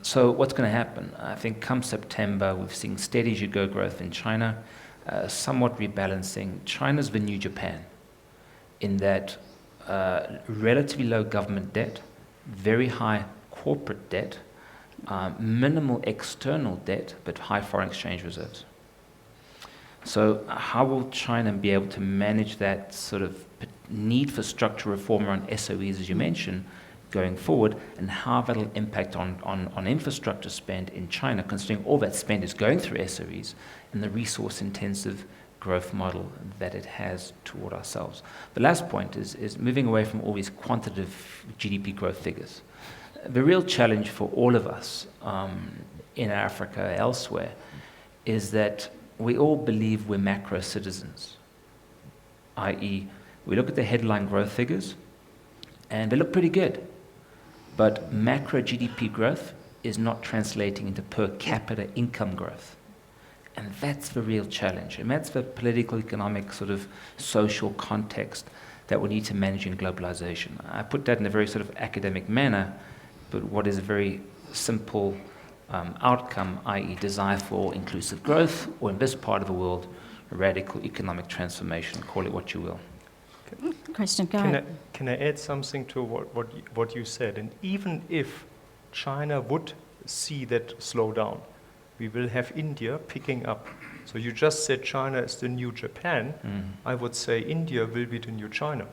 So what's going to happen? I think come September, we've seen steady as-you-go growth in China, somewhat rebalancing. China's the new Japan in that relatively low government debt, very high corporate debt, minimal external debt, but high foreign exchange reserves. So how will China be able to manage that sort of need for structural reform around SOEs, as you mentioned, going forward, and how that'll impact on infrastructure spend in China, considering all that spend is going through SOEs and the resource-intensive growth model that it has toward ourselves. The last point is moving away from all these quantitative GDP growth figures. The real challenge for all of us in Africa, elsewhere, is that we all believe we're macro citizens, i.e., we look at the headline growth figures, and they look pretty good. But macro GDP growth is not translating into per capita income growth. And that's the real challenge. And that's the political, economic, sort of social context that we need to manage in globalization. I put that in a very sort of academic manner, but what is a very simple outcome, i.e. desire for inclusive growth, or in this part of the world, radical economic transformation, call it what you will. Christian, go ahead. Can I add something to what you said? And even if China would see that slow down, we will have India picking up. So you just said China is the new Japan. I would say India will be the new China,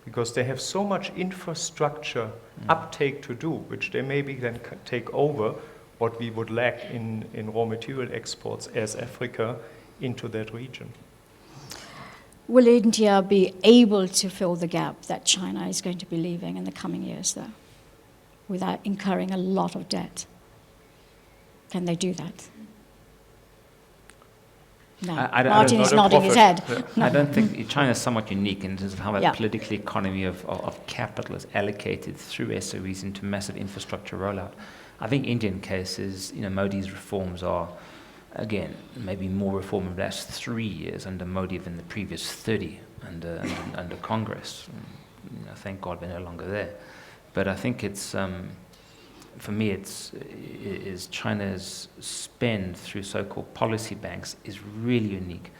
because they have so much infrastructure uptake to do, which they maybe then take over what we would lack in raw material exports as Africa into that region. Will India be able to fill the gap that China is going to be leaving in the coming years, though, without incurring a lot of debt? Can they do that? No. Martin is nodding his head. No. I don't think China is somewhat unique in terms of how that political economy of capital is allocated through SOEs into massive infrastructure rollout. I think Indian case is, Modi's reforms are, again, maybe more reform in the last 3 years under Modi than the previous 30 under Congress. Thank God we're no longer there. But I think it's, for me, is China's spend through so-called policy banks is really unique.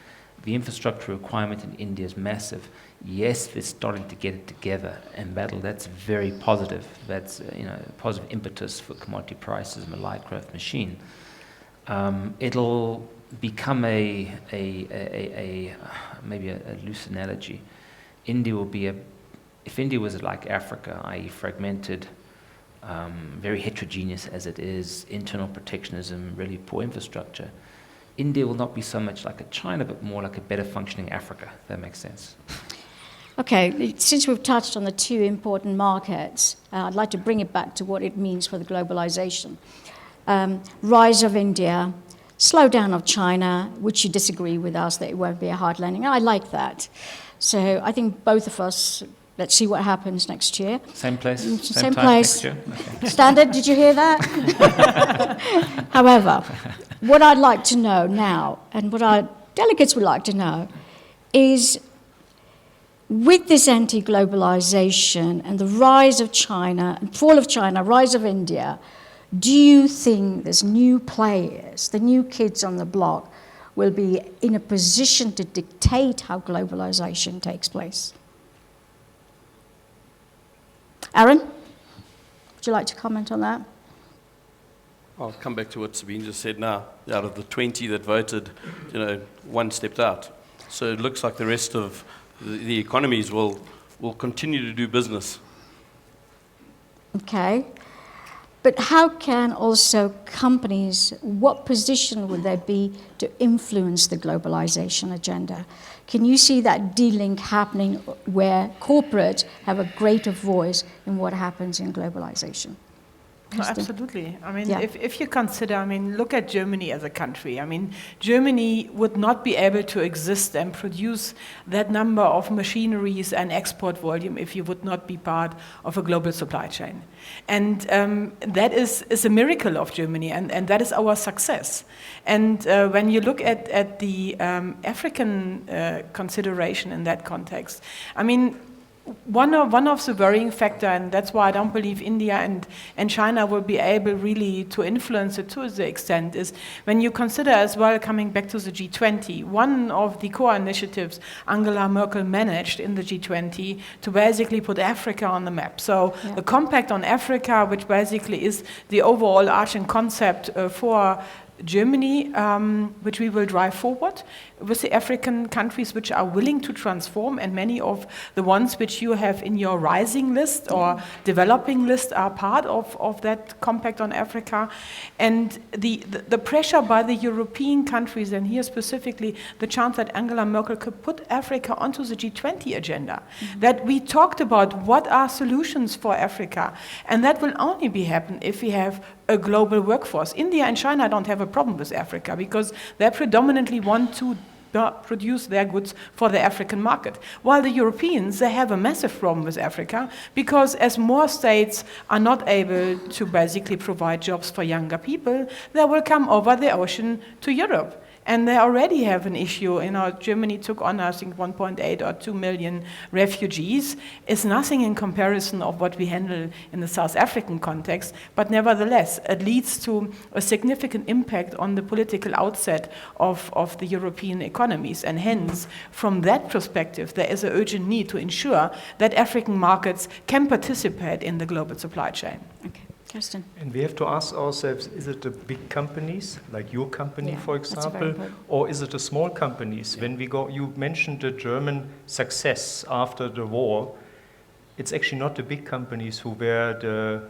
The infrastructure requirement in India is massive. Yes, they're starting to get it together and battle. That's very positive. That's a positive impetus for commodity prices and the light growth machine. It'll become maybe a loose analogy. India will be if India was like Africa, i.e. fragmented, very heterogeneous as it is, internal protectionism, really poor infrastructure, India will not be so much like a China, but more like a better functioning Africa, if that makes sense. Okay, since we've touched on the two important markets, I'd like to bring it back to what it means for the globalization. Rise of India, slowdown of China, which you disagree with us that it won't be a hard landing. I like that. So I think both of us, let's see what happens next year. Same place, same time place. Next year? Okay. Standard, did you hear that? However, what I'd like to know now, and what our delegates would like to know, is with this anti-globalization and the rise of China, and fall of China, rise of India, do you think there's new players, the new kids on the block, will be in a position to dictate how globalization takes place? Aaron, would you like to comment on that? I'll come back to what Sabine just said now. Out of the 20 that voted, one stepped out. So it looks like the rest of the economies will continue to do business. Okay. But how can also companies, what position would there be to influence the globalization agenda? Can you see that de-link happening where corporate have a greater voice in what happens in globalization? No, absolutely. I mean, Yeah. if you consider, I mean, look at Germany as a country. I mean, Germany would not be able to exist and produce that number of machineries and export volume if you would not be part of a global supply chain. And that is a miracle of Germany, and that is our success. And when you look at the African consideration in that context, I mean, one of the worrying factor, and that's why I don't believe India and China will be able really to influence it to the extent, is when you consider as well, coming back to the G20, one of the core initiatives Angela Merkel managed in the G20 to basically put Africa on the map. So the Compact on Africa, which basically is the overall arching concept for Germany, which we will drive forward with the African countries which are willing to transform, and many of the ones which you have in your rising list or developing list are part of that Compact on Africa. And the pressure by the European countries, and here specifically the chance that Angela Merkel could put Africa onto the G20 agenda, that we talked about what are solutions for Africa, and that will only be happen if we have a global workforce. India and China don't have a problem with Africa because they predominantly want to produce their goods for the African market. While the Europeans, they have a massive problem with Africa because as more states are not able to basically provide jobs for younger people, they will come over the ocean to Europe. And they already have an issue. You know, Germany took on, I think, 1.8 or 2 million refugees. It's nothing in comparison of what we handle in the South African context, but nevertheless, it leads to a significant impact on the political outset of the European economies. And hence, from that perspective, there is an urgent need to ensure that African markets can participate in the global supply chain. Okay. Kirsten. And we have to ask ourselves, is it the big companies, like your company, for example, or is it the small companies? When we go, you mentioned the German success after the war. It's actually not the big companies who were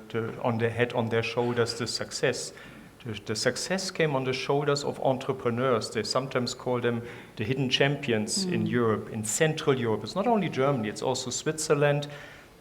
on their shoulders the success. The success came on the shoulders of entrepreneurs. They sometimes call them the hidden champions in Europe, in Central Europe. It's not only Germany, it's also Switzerland,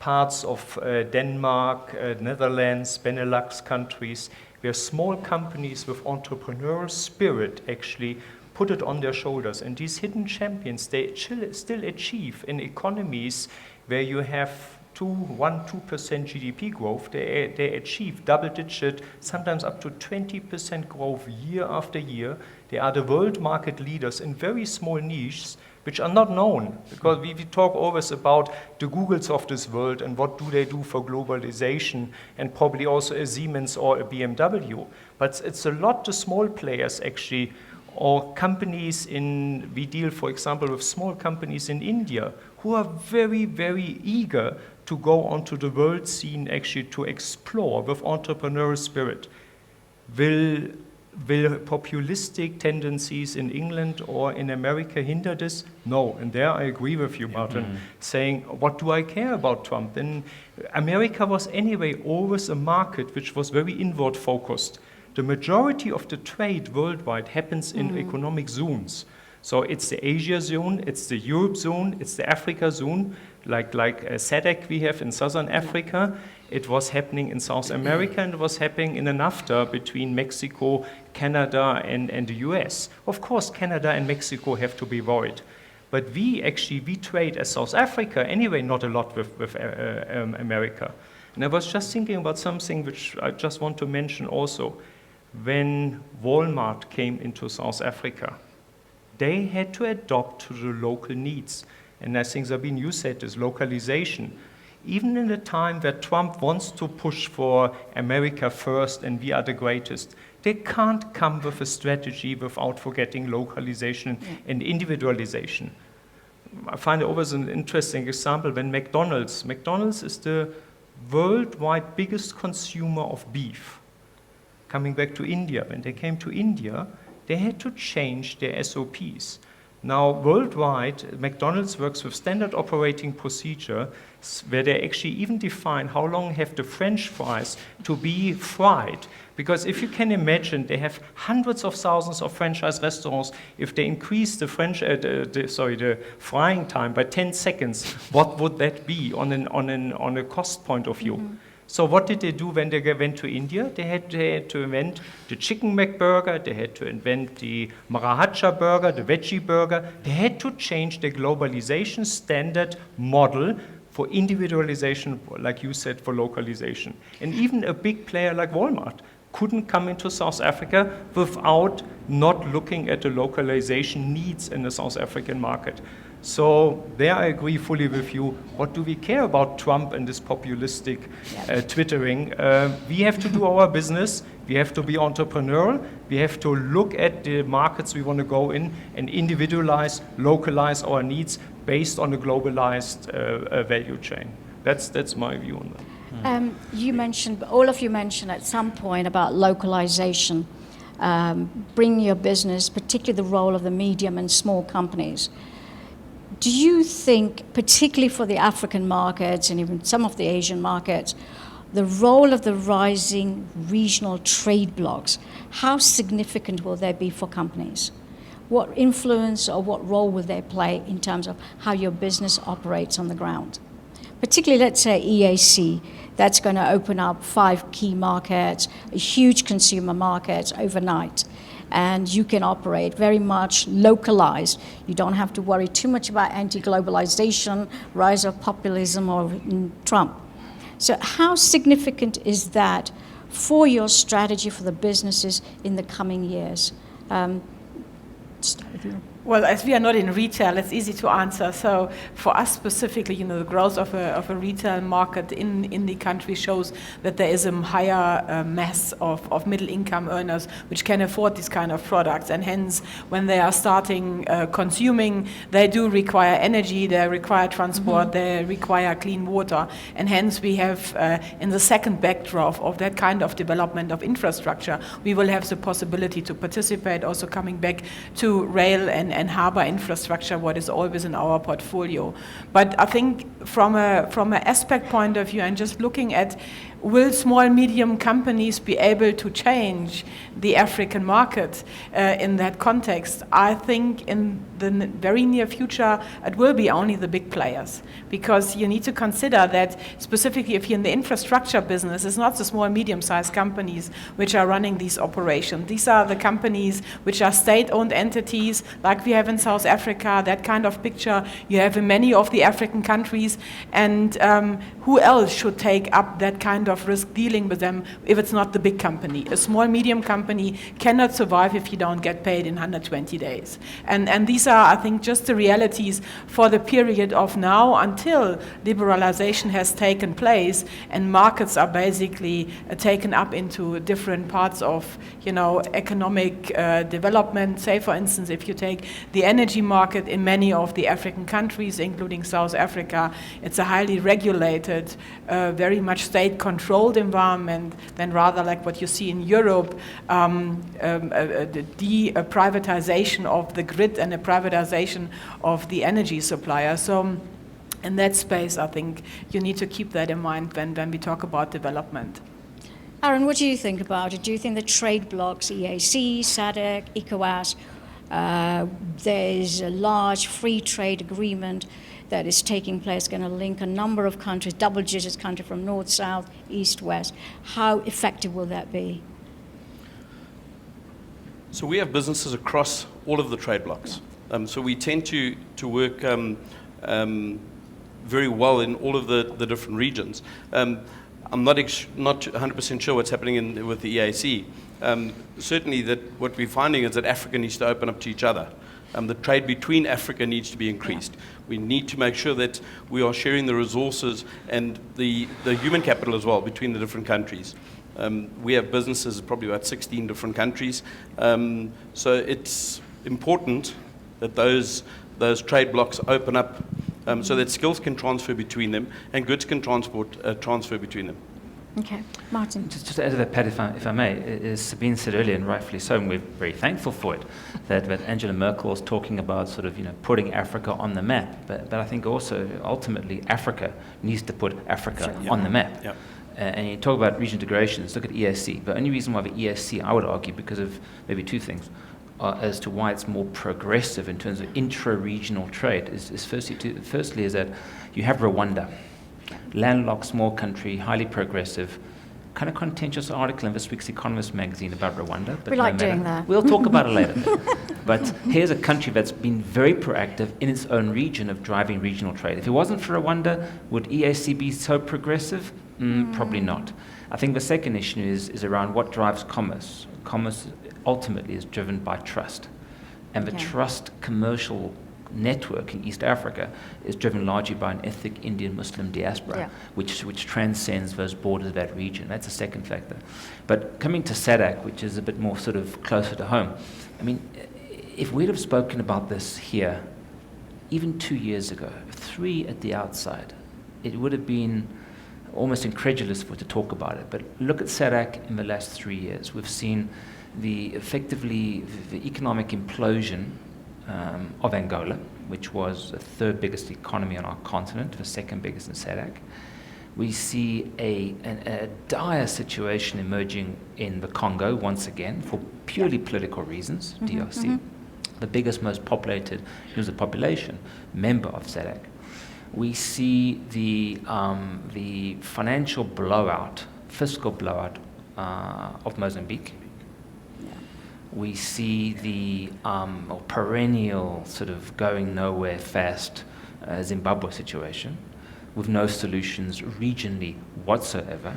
parts of Denmark, Netherlands, Benelux countries, where small companies with entrepreneurial spirit actually put it on their shoulders. And these hidden champions, they still achieve in economies where you have 1-2% GDP growth, they achieve double-digit, sometimes up to 20% growth year after year. They are the world market leaders in very small niches, which are not known, because we talk always about the Googles of this world and what do they do for globalization, and probably also a Siemens or a BMW. But it's a lot the small players actually, or companies we deal, for example, with small companies in India who are very, very eager to go onto the world scene actually to explore with entrepreneurial spirit. Will populistic tendencies in England or in America hinder this? No, and there I agree with you, Martin, saying, what do I care about Trump? And America was anyway always a market which was very inward focused. The majority of the trade worldwide happens in economic zones. So it's the Asia zone, it's the Europe zone, it's the Africa zone, like SADC we have in Southern Africa. It was happening in South America, and it was happening in a NAFTA between Mexico, Canada, and the US. Of course, Canada and Mexico have to be worried. But we trade as South Africa anyway, not a lot with America. And I was just thinking about something which I just want to mention also. When Walmart came into South Africa, they had to adapt to the local needs. And I think, Sabine, you said this, localization. Even in a time where Trump wants to push for America first and we are the greatest, they can't come with a strategy without forgetting localization and individualization. I find it always an interesting example when McDonald's is the worldwide biggest consumer of beef. Coming back to India, when they came to India, they had to change their SOPs. Now, worldwide, McDonald's works with standard operating procedure where they actually even define how long have the French fries to be fried. Because if you can imagine, they have hundreds of thousands of franchise restaurants. If they increase the frying time by 10 seconds, what would that be on a cost point of view? So what did they do when they went to India? They had to invent the chicken McBurger, they had to invent the Maharaja burger, the veggie burger. They had to change the globalization standard model for individualization, like you said, for localization. And even a big player like Walmart couldn't come into South Africa without not looking at the localization needs in the South African market. So there I agree fully with you. What do we care about Trump and this populistic twittering? We have to do our business. We have to be entrepreneurial. We have to look at the markets we want to go in and individualize, localize our needs based on a globalized value chain. That's my view on that. You mentioned, all of you mentioned at some point about localization, bringing your business, particularly the role of the medium and small companies. Do you think, particularly for the African markets and even some of the Asian markets, the role of the rising regional trade blocs, how significant will they be for companies? What influence or what role will they play in terms of how your business operates on the ground? Particularly, let's say, EAC, that's going to open up 5 key markets, a huge consumer market overnight. And you can operate very much localized. You don't have to worry too much about anti-globalization, rise of populism, or Trump. So how significant is that for your strategy for the businesses in the coming years? Start with you. Well, as we are not in retail, it's easy to answer. So for us specifically, the growth of a retail market in the country shows that there is a higher mass of middle income earners which can afford these kind of products. And hence, when they are starting consuming, they do require energy, they require transport, they require clean water. And hence we have, in the second backdrop of that kind of development of infrastructure, we will have the possibility to participate, also coming back to rail and harbor infrastructure, what is always in our portfolio. But I think from an aspect point of view, and just looking at will small, medium companies be able to change the African market in that context? I think in the very near future, it will be only the big players, because you need to consider that specifically if you're in the infrastructure business, it's not the small, medium-sized companies which are running these operations. These are the companies which are state-owned entities, like we have in South Africa, that kind of picture you have in many of the African countries, and who else should take up that kind of risk dealing with them if it's not the big company? A small, medium company cannot survive if you don't get paid in 120 days. And these are, I think, just the realities for the period of now until liberalization has taken place and markets are basically taken up into different parts of, economic development. Say, for instance, if you take the energy market in many of the African countries, including South Africa, it's a highly regulated, very much state-controlled environment than rather like what you see in Europe, the privatization of the grid and the privatization of the energy supplier. So in that space, I think you need to keep that in mind when we talk about development. Aaron, what do you think about it? Do you think the trade blocs, EAC, SADC, ECOWAS, there's a large free trade agreement that is taking place, going to link a number of countries, double digits country from north, south, east, west. How effective will that be? So we have businesses across all of the trade blocs. So we tend to work very well in all of the different regions. I'm not 100% sure what's happening with the EAC. Certainly that what we're finding is that Africa needs to open up to each other. The trade between Africa needs to be increased. We need to make sure that we are sharing the resources and the human capital as well between the different countries. We have businesses probably about 16 different countries. So it's important that those trade blocs open up so that skills can transfer between them and goods can transfer between them. Okay, Martin. Just to add to that, Pat, if I may, as Sabine said earlier, and rightfully so, and we're very thankful for it, that Angela Merkel was talking about sort of, putting Africa on the map. But I think also, ultimately, Africa needs to put Africa on the map. Yep. And you talk about region integrations, look at ESC. The only reason why the ESC, I would argue, because of maybe two things, as to why it's more progressive in terms of intra-regional trade, is firstly is that you have Rwanda, landlocked small country, highly progressive, kind of contentious article in this week's Economist magazine about Rwanda. But We like doing that. We'll talk about it later. But here's a country that's been very proactive in its own region of driving regional trade. If it wasn't for Rwanda, would EAC be so progressive? Probably not. I think the second issue is around what drives commerce. Commerce ultimately is driven by trust. And the trust commercial network in East Africa is driven largely by an ethnic Indian Muslim diaspora, which transcends those borders of that region. That's a second factor. But coming to SADC, which is a bit more sort of closer to home, I mean, if we'd have spoken about this here even 2 years ago, 3 at the outside, it would have been almost incredulous for to talk about it. But look at SADC in the last 3 years. We've seen effectively the economic implosion of Angola, which was the 3rd biggest economy on our continent, the 2nd biggest in SADC. We see a dire situation emerging in the Congo once again for purely political reasons, DRC, the biggest, most populated in terms of population member of SADC. We see the financial blowout, fiscal blowout of Mozambique. We see the perennial sort of going nowhere fast Zimbabwe situation with no solutions regionally whatsoever.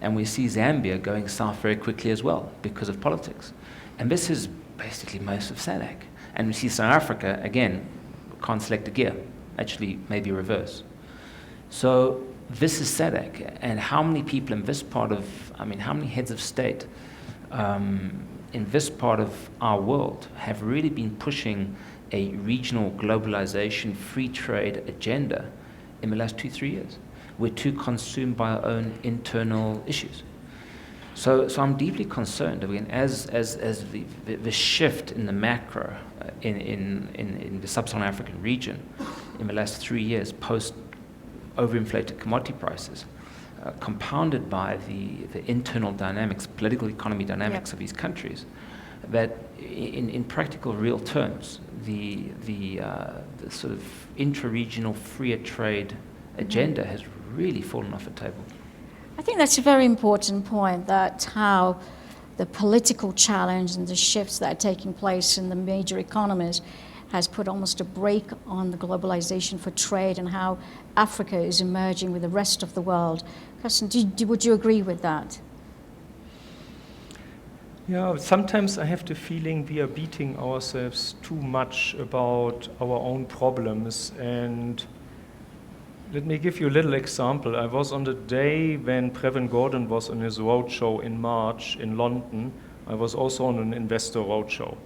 And we see Zambia going south very quickly as well because of politics. And this is basically most of SADC. And we see South Africa, again, can't select a gear, actually maybe reverse. So this is SADC. And how many people in this part of, how many heads of state in this part of our world have really been pushing a regional globalization, free trade agenda in the last 2-3 years? We're too consumed by our own internal issues. So I'm deeply concerned. Again, as the shift in the macro in the sub-Saharan African region in the last 3 years, post overinflated commodity prices, compounded by the internal dynamics, political economy dynamics of these countries, that in practical real terms, the sort of intra-regional freer trade agenda has really fallen off the table. I think that's a very important point, that how the political challenge and the shifts that are taking place in the major economies has put almost a brake on the globalization for trade and how Africa is emerging with the rest of the world. Kirsten, would you agree with that? Yeah, sometimes I have the feeling we are beating ourselves too much about our own problems. And let me give you a little example. I was on the day when Previn Gordon was on his roadshow in March in London. I was also on an investor roadshow.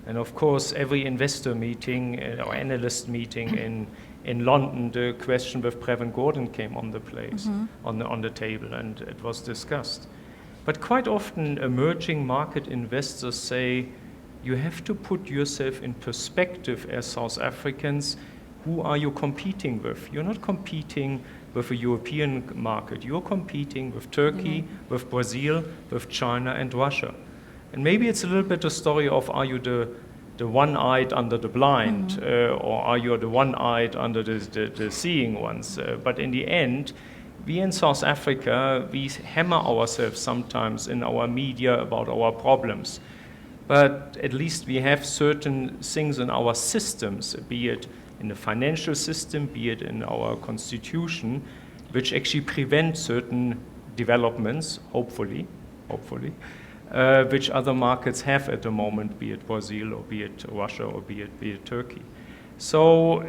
And of course, every investor meeting or analyst meeting in London, the question with Previn Gordon came on the place, on the table, and it was discussed. But quite often, emerging market investors say, you have to put yourself in perspective as South Africans. Who are you competing with? You're not competing with a European market. You're competing with Turkey, with Brazil, with China and Russia. And maybe it's a little bit a story of, are you the one-eyed under the blind, or are you the one-eyed under the seeing ones? But in the end, we in South Africa, we hammer ourselves sometimes in our media about our problems. But at least we have certain things in our systems, be it in the financial system, be it in our constitution, which actually prevent certain developments, hopefully, which other markets have at the moment, be it Brazil or be it Russia or be it Turkey. So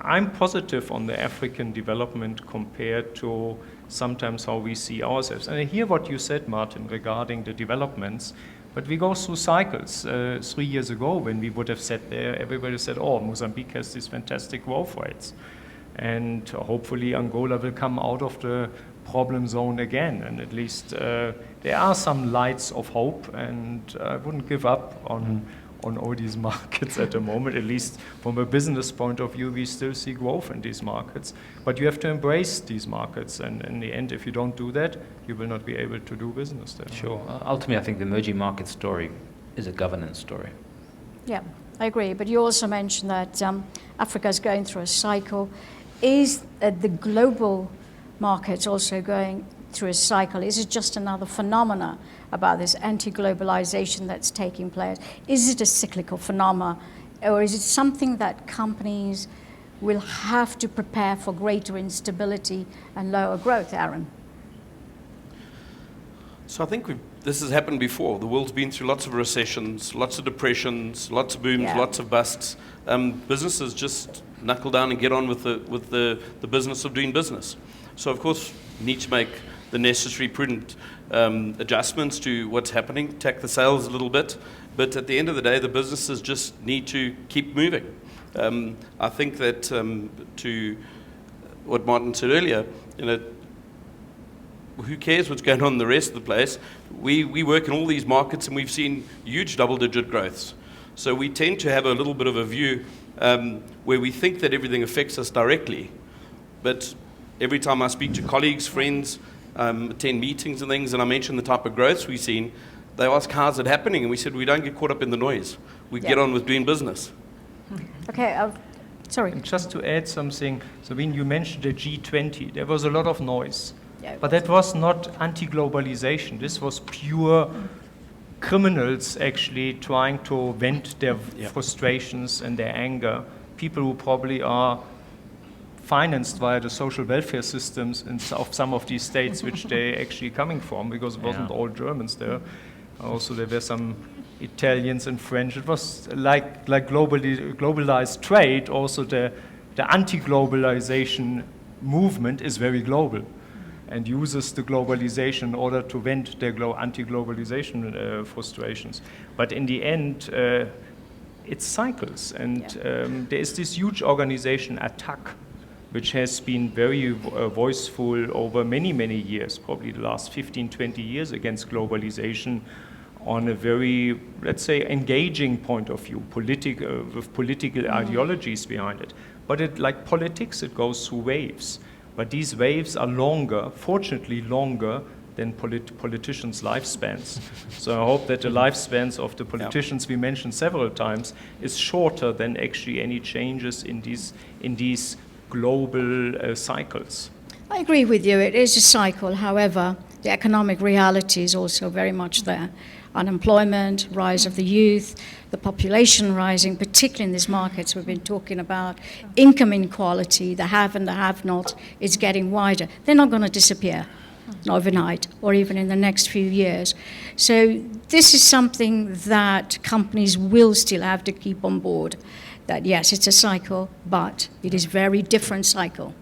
I'm positive on the African development compared to sometimes how we see ourselves. And I hear what you said, Martin, regarding the developments, but we go through cycles. 3 years ago, when we would have sat there, everybody said, oh, Mozambique has these fantastic growth rates. And hopefully Angola will come out of the problem zone again. And at least there are some lights of hope, and I wouldn't give up on all these markets at the moment. At least from a business point of view, we still see growth in these markets. But you have to embrace these markets, and in the end, if you don't do that, you will not be able to do business there. Sure. Ultimately, I think the emerging market story is a governance story. Yeah, I agree. But you also mentioned that Africa is going through a cycle. Is the global market also going through a cycle? Is it just another phenomena about this anti-globalization that's taking place? Is it a cyclical phenomena, or is it something that companies will have to prepare for greater instability and lower growth, Aaron? So I think this has happened before. The world's been through lots of recessions, lots of depressions, lots of booms, Yeah. lots of busts. Businesses just knuckle down and get on with the business of doing business. So of course, you need to make the necessary prudent adjustments to what's happening, tack the sails a little bit. But at the end of the day, the businesses just need to keep moving. I think that to what Martin said earlier, who cares what's going on in the rest of the place? We work in all these markets, and we've seen huge double-digit growths. So we tend to have a little bit of a view where we think that everything affects us directly. But every time I speak to colleagues, friends, attend meetings and things, and I mention the type of growths we've seen, they ask, how's it happening? And we said, we don't get caught up in the noise. We get on with doing business. Okay, sorry. And just to add something, so when you mentioned the G20, there was a lot of noise. Yeah. But that was not anti-globalization. This was pure criminals actually trying to vent their frustrations and their anger. People who probably are financed via the social welfare systems of some of these states which they actually coming from, because it wasn't all Germans there. Also, there were some Italians and French. It was like globalized trade. Also, the anti-globalization movement is very global and uses the globalization in order to vent their anti-globalization frustrations. But in the end, it's cycles. And there is this huge organization, ATTAC, which has been very voiceful over many, many years, probably the last 15, 20 years, against globalization on a very, let's say, engaging point of view, with political ideologies behind it. But like politics, it goes through waves. But these waves are longer, fortunately longer, than politicians' lifespans. So I hope that the lifespans of the politicians we mentioned several times is shorter than actually any changes in these global cycles. I agree with you. It is a cycle. However, the economic reality is also very much there. Unemployment, rise of the youth, the population rising, particularly in these markets we've been talking about, income inequality, the have and the have not, is getting wider. They're not going to disappear overnight or even in the next few years. So this is something that companies will still have to keep on board. That yes, it's a cycle, but it is a very different cycle.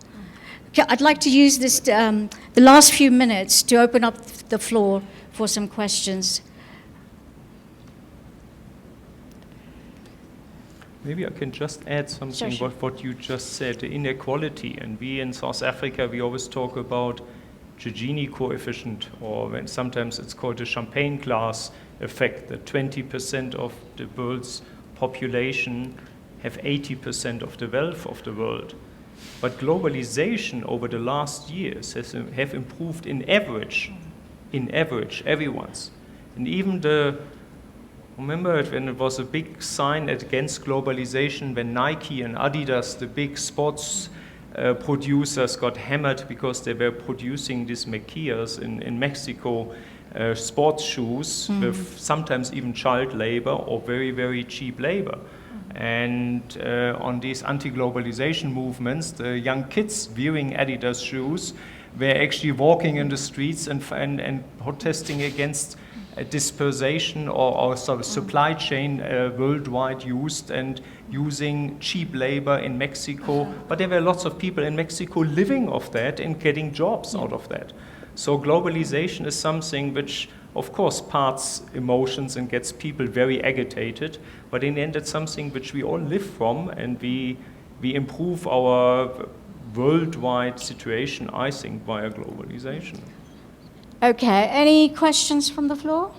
Okay, I'd like to use this the last few minutes to open up the floor for some questions. Maybe I can just add something what you just said, the inequality. And we in South Africa, we always talk about the Gini coefficient, or when sometimes it's called the champagne glass effect, that 20% of the world's population have 80% of the wealth of the world. But globalization over the last years have improved in average, everyone's. And even remember when it was a big sign against globalization when Nike and Adidas, the big sports producers, got hammered because they were producing these maquilas in Mexico, sports shoes with sometimes even child labor or very, very cheap labor. And on these anti-globalization movements, the young kids wearing Adidas shoes were actually walking in the streets and protesting against dispersation or sort of supply chain worldwide used and using cheap labor in Mexico. But there were lots of people in Mexico living off that and getting jobs out of that. So globalization is something which, of course, parts emotions and gets people very agitated, but in the end it's something which we all live from, and we improve our worldwide situation, I think, via globalization. Okay, any questions from the floor?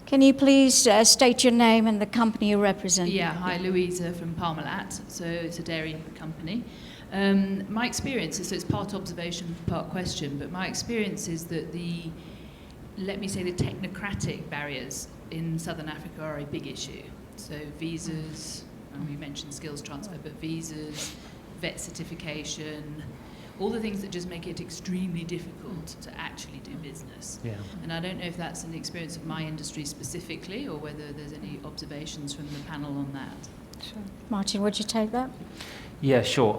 Can you please state your name and the company you represent? Yeah, hi, Louisa from Parmalat. So it's a dairy company. My experience is, so it's part observation, part question, but my experience is that the technocratic barriers in Southern Africa are a big issue. So visas, and we mentioned skills transfer, but visas, vet certification, all the things that just make it extremely difficult to actually do business. Yeah. And I don't know if that's an experience of my industry specifically, or whether there's any observations from the panel on that. Sure. Martin, would you take that? Yeah, sure.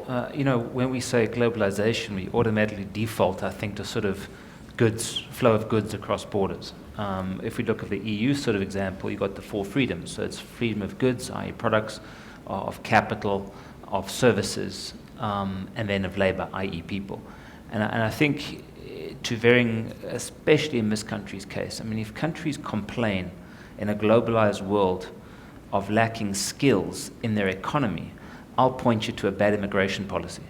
When we say globalization, we automatically default, I think, to sort of goods, flow of goods across borders. If we look at the EU sort of example, you've got the 4 freedoms. So it's freedom of goods, i.e. products, of capital, of services, and then of labor, i.e. people. And I think to varying, especially in this country's case, I mean, if countries complain in a globalized world of lacking skills in their economy, I'll point you to a bad immigration policy.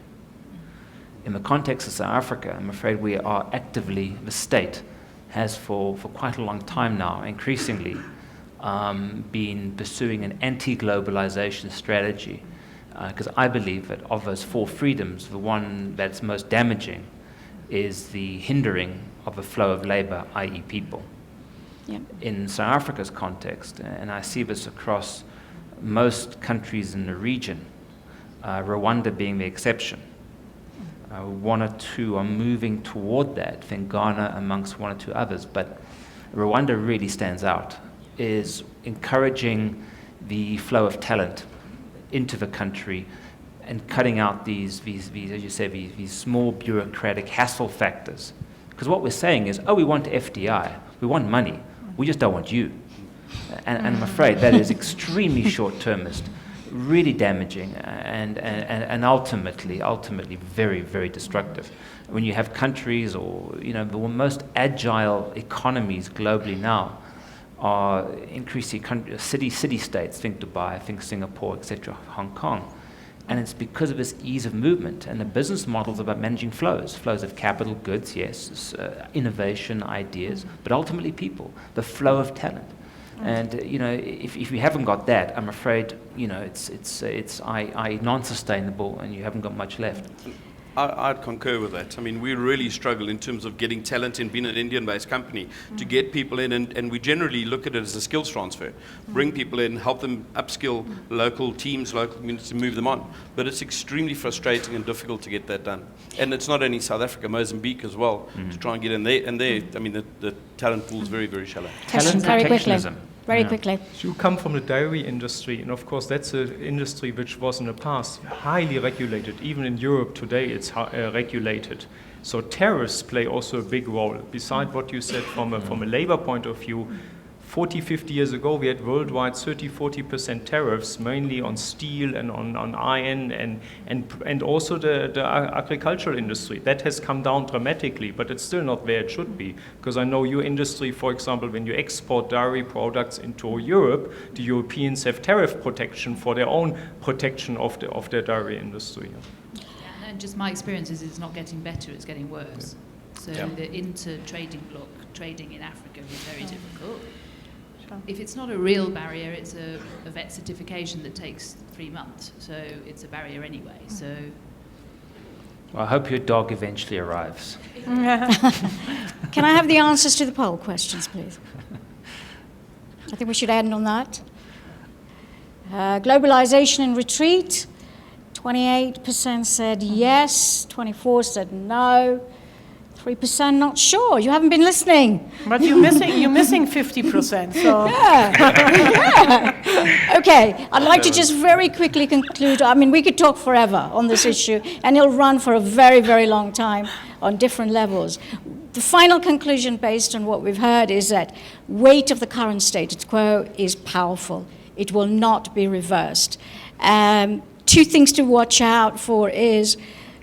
In the context of South Africa, I'm afraid we are actively, the state has for quite a long time now, increasingly been pursuing an anti-globalization strategy. Because I believe that of those 4 freedoms, the one that's most damaging is the hindering of the flow of labor, i.e. people. Yeah. In South Africa's context, and I see this across most countries in the region, Rwanda being the exception. 1 or 2 are moving toward that, I think Ghana amongst 1 or 2 others, but Rwanda really stands out, is encouraging the flow of talent into the country and cutting out these as you say, these small bureaucratic hassle factors. Because what we're saying is, we want FDI, we want money, we just don't want you. And I'm afraid that is extremely short-termist, really damaging, and ultimately very, very destructive. When you have countries or, the most agile economies globally now are increasing city-states, think Dubai, think Singapore, etc., Hong Kong. And it's because of this ease of movement, and the business models about managing flows of capital, goods, yes, innovation, ideas, but ultimately people, the flow of talent. And if you haven't got that, I'm afraid it's non-sustainable, and you haven't got much left. I'd concur with that. I mean, we really struggle in terms of getting talent in, being an Indian-based company, to get people in, and we generally look at it as a skills transfer. Bring people in, help them upskill local teams, local communities, to move them on. But it's extremely frustrating and difficult to get that done. And it's not only South Africa, Mozambique as well, to try and get in there. And I mean, the talent pool is very, very shallow. Talent protectionism. Very quickly. You come from the dairy industry, and of course that's an industry which was in the past highly regulated. Even in Europe today it's regulated. So tariffs play also a big role. Besides what you said from a labor point of view, 40, 50 years ago we had worldwide 30-40% tariffs, mainly on steel and on iron and also the agricultural industry. That has come down dramatically, but it's still not where it should be. Because I know your industry, for example, when you export dairy products into Europe, the Europeans have tariff protection for their own protection of their dairy industry. Yeah, and just my experience is it's not getting better, it's getting worse. So the inter-trading bloc, trading in Africa is very difficult. If it's not a real barrier, it's a vet certification that takes 3 months. So it's a barrier anyway. So, Well, I hope your dog eventually arrives. Can I have the answers to the poll questions, please? I think we should end on that. Globalization in retreat. 28% said yes, 24% said no. 3% not sure. You haven't been listening. But you're missing 50%. So Okay, I'd like to just very quickly conclude. I mean, we could talk forever on this issue, and it'll run for a very, very long time on different levels. The final conclusion based on what we've heard is that weight of the current status quo is powerful. It will not be reversed. 2 things to watch out for is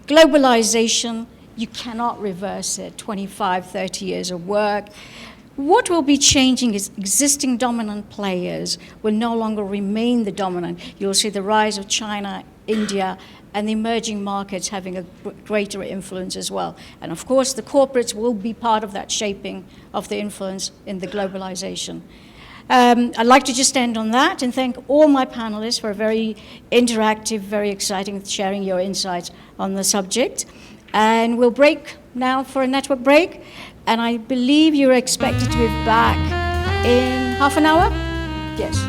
globalization. You cannot reverse it, 25, 30 years of work. What will be changing is existing dominant players will no longer remain the dominant. You'll see the rise of China, India, and the emerging markets having a greater influence as well. And of course, the corporates will be part of that shaping of the influence in the globalization. I'd like to just end on that and thank all my panelists for a very interactive, very exciting, sharing your insights on the subject. And we'll break now for a network break. And I believe you're expected to be back in half an hour? Yes.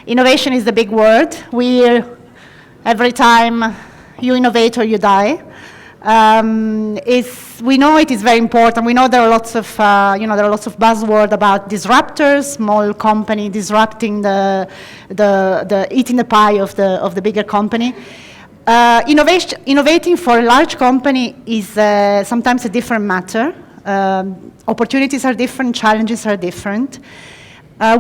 Innovation is the big word. Every time you innovate or you die. We know it is very important. We know there are lots of, there are lots of buzzwords about disruptors, small company disrupting eating the pie of the bigger company. Innovating for a large company is sometimes a different matter. Opportunities are different, challenges are different.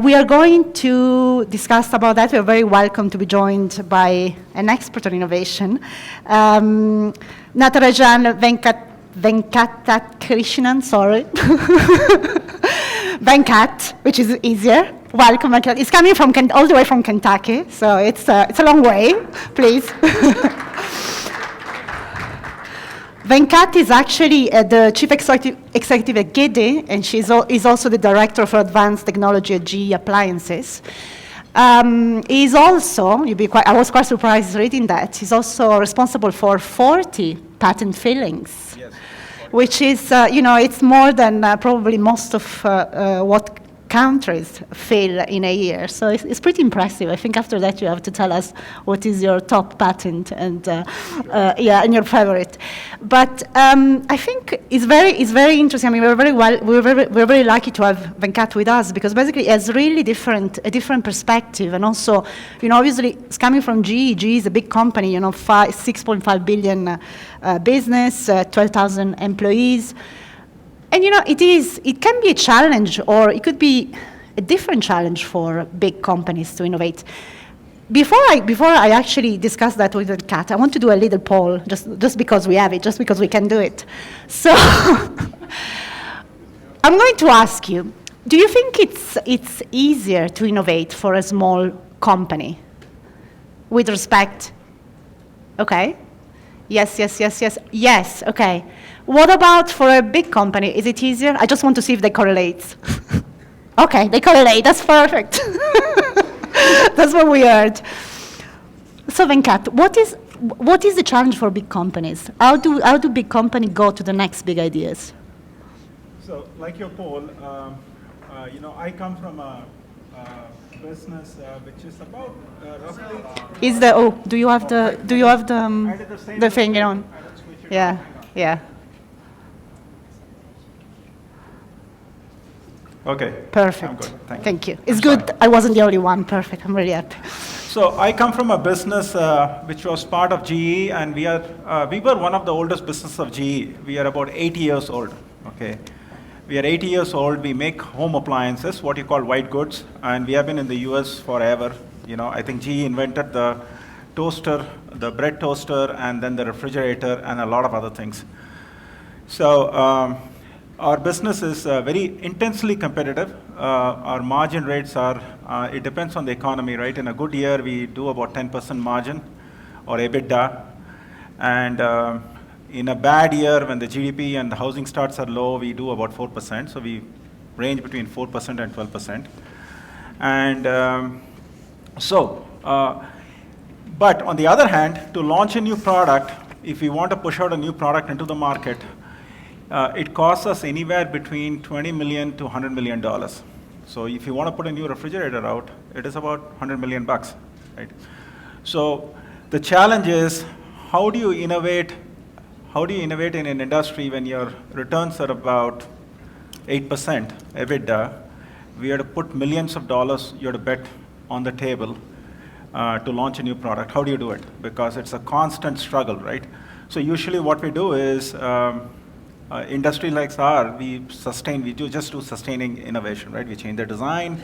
We are going to discuss about that. We are very welcome to be joined by an expert on innovation, Natarajan Venkatakrishnan, sorry. Venkat, which is easier. Welcome, Venkat. It's coming from all the way from Kentucky, so it's a long way, please. Venkat is actually the chief executive at GIDI, and she is also the director for advanced technology at GE Appliances. He's also, I was quite surprised reading that, he's also responsible for 40 patent fillings, yes, which is, it's more than probably most of what countries fill in a year. So it's pretty impressive. I think after that you have to tell us what is your top patent and your favorite. But I think it's very interesting. I mean, we're very lucky to have Venkat with us because basically he has really a different perspective, and also, obviously it's coming from GE. GE is a big company, 6.5 billion business, 12,000 employees. And it can be a challenge, or it could be a different challenge for big companies to innovate. Before I actually discuss that with Kat, I want to do a little poll, just because we have it, just because we can do it. So I'm going to ask you, do you think it's easier to innovate for a small company? With respect, okay. Yes, okay. What about for a big company? Is it easier? I just want to see if they correlate. Okay, they correlate. That's perfect. That's what we heard. So Venkat, what is the challenge for big companies? How do big companies go to the next big ideas? So, like your poll, I come from a business which is about roughly. Do you have the thing on? Yeah. Okay. Perfect. I'm good. Thank you. It's good. I wasn't the only one. Perfect. I'm really happy. So I come from a business which was part of GE, and we were one of the oldest businesses of GE. We are about 80 years old. Okay. We are 80 years old. We make home appliances, what you call white goods, and we have been in the US forever. I think GE invented the toaster, the bread toaster, and then the refrigerator, and a lot of other things. So our business is very intensely competitive. Our margin rates are, it depends on the economy, right? In a good year, we do about 10% margin or EBITDA. And in a bad year, when the GDP and the housing starts are low, we do about 4%. So we range between 4% and 12%. And but on the other hand, to launch a new product, if we want to push out a new product into the market, it costs us anywhere between $20 million to $100 million. So if you want to put a new refrigerator out, it is about $100 million, right? So the challenge is, how do you innovate in an industry when your returns are about 8% EBITDA? We have to put millions of dollars, you have to bet on the table to launch a new product. How do you do it? Because it's a constant struggle, right? So usually what we do is, industry like ours, we just do sustaining innovation, right? We change the design,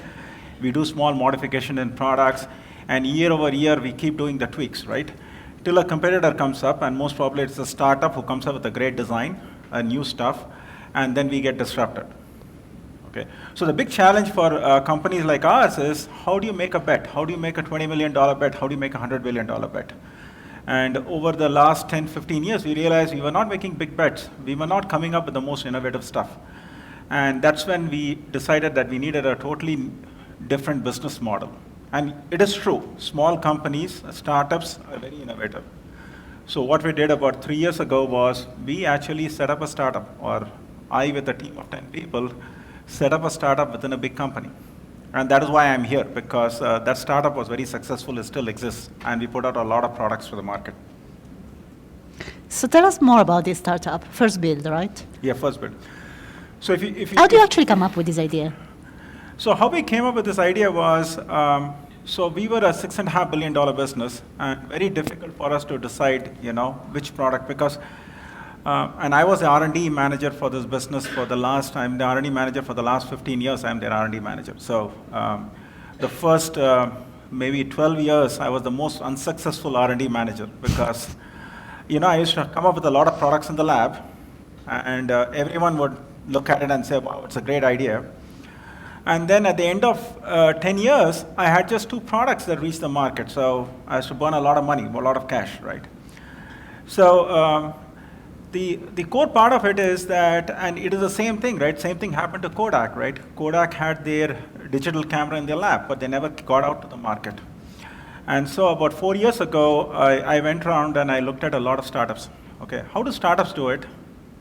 we do small modification in products, and year over year we keep doing the tweaks, right? Till a competitor comes up, and most probably it's a startup who comes up with a great design, new stuff, and then we get disrupted. Okay. So the big challenge for companies like ours is, how do you make a bet? How do you make a $20 million bet? How do you make a $100 billion bet? And over the last 10, 15 years, we realized we were not making big bets. We were not coming up with the most innovative stuff. And that's when we decided that we needed a totally different business model. And it is true, small companies, startups are very innovative. So what we did about 3 years ago was, we actually set up a startup, or I with a team of 10 people, set up a startup within a big company. And that is why I'm here, because that startup was very successful, it still exists, and we put out a lot of products to the market. So tell us more about this startup, First Build, right? Yeah, First Build. So if you How do you actually come up with this idea? So how we came up with this idea was, so we were a $6.5 billion business, and very difficult for us to decide, which product, because, and I was the R&D manager for this business for the last, I'm the R&D manager for the last 15 years, I'm their R&D manager. So the first maybe 12 years, I was the most unsuccessful R&D manager, because, I used to come up with a lot of products in the lab, and everyone would look at it and say, wow, it's a great idea. And then at the end of 10 years, I had just 2 products that reached the market. So I used to burn a lot of money, a lot of cash, right? So the core part of it is that, and it is the same thing, right? Same thing happened to Kodak, right? Kodak had their digital camera in their lab, but they never got out to the market. And so about 4 years ago, I went around and I looked at a lot of startups. Okay, how do startups do it?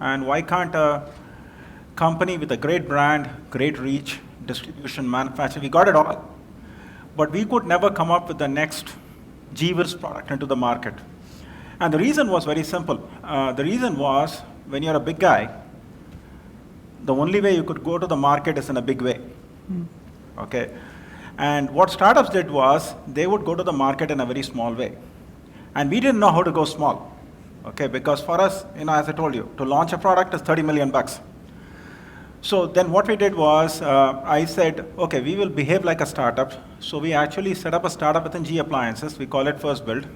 And why can't a company with a great brand, great reach, distribution, manufacturing, we got it all. But we could never come up with the next Jeeves product into the market. And the reason was very simple. The reason was, when you're a big guy, the only way you could go to the market is in a big way. Okay? And what startups did was, they would go to the market in a very small way. And we didn't know how to go small. Okay? Because for us, as I told you, to launch a product is $30 million. So then what we did was, I said, okay, we will behave like a startup. So we actually set up a startup within GE Appliances. We call it First Build.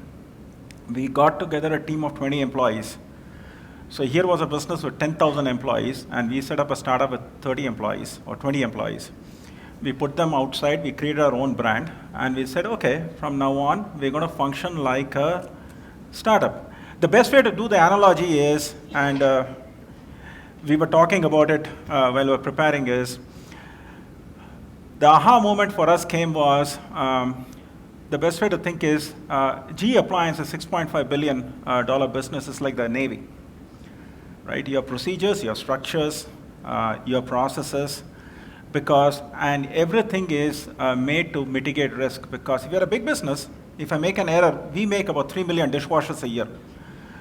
We got together a team of 20 employees. So here was a business with 10,000 employees, and we set up a startup with 30 employees or 20 employees. We put them outside, we created our own brand, and we said, okay, from now on, we're going to function like a startup. The best way to do the analogy is, and we were talking about it while we were preparing, is the aha moment for us came was, the best way to think is, GE Appliance, a $6.5 billion business, is like the Navy, right? Your procedures, your structures, your processes, and everything is made to mitigate risk, because if you're a big business, if I make an error, we make about 3 million dishwashers a year.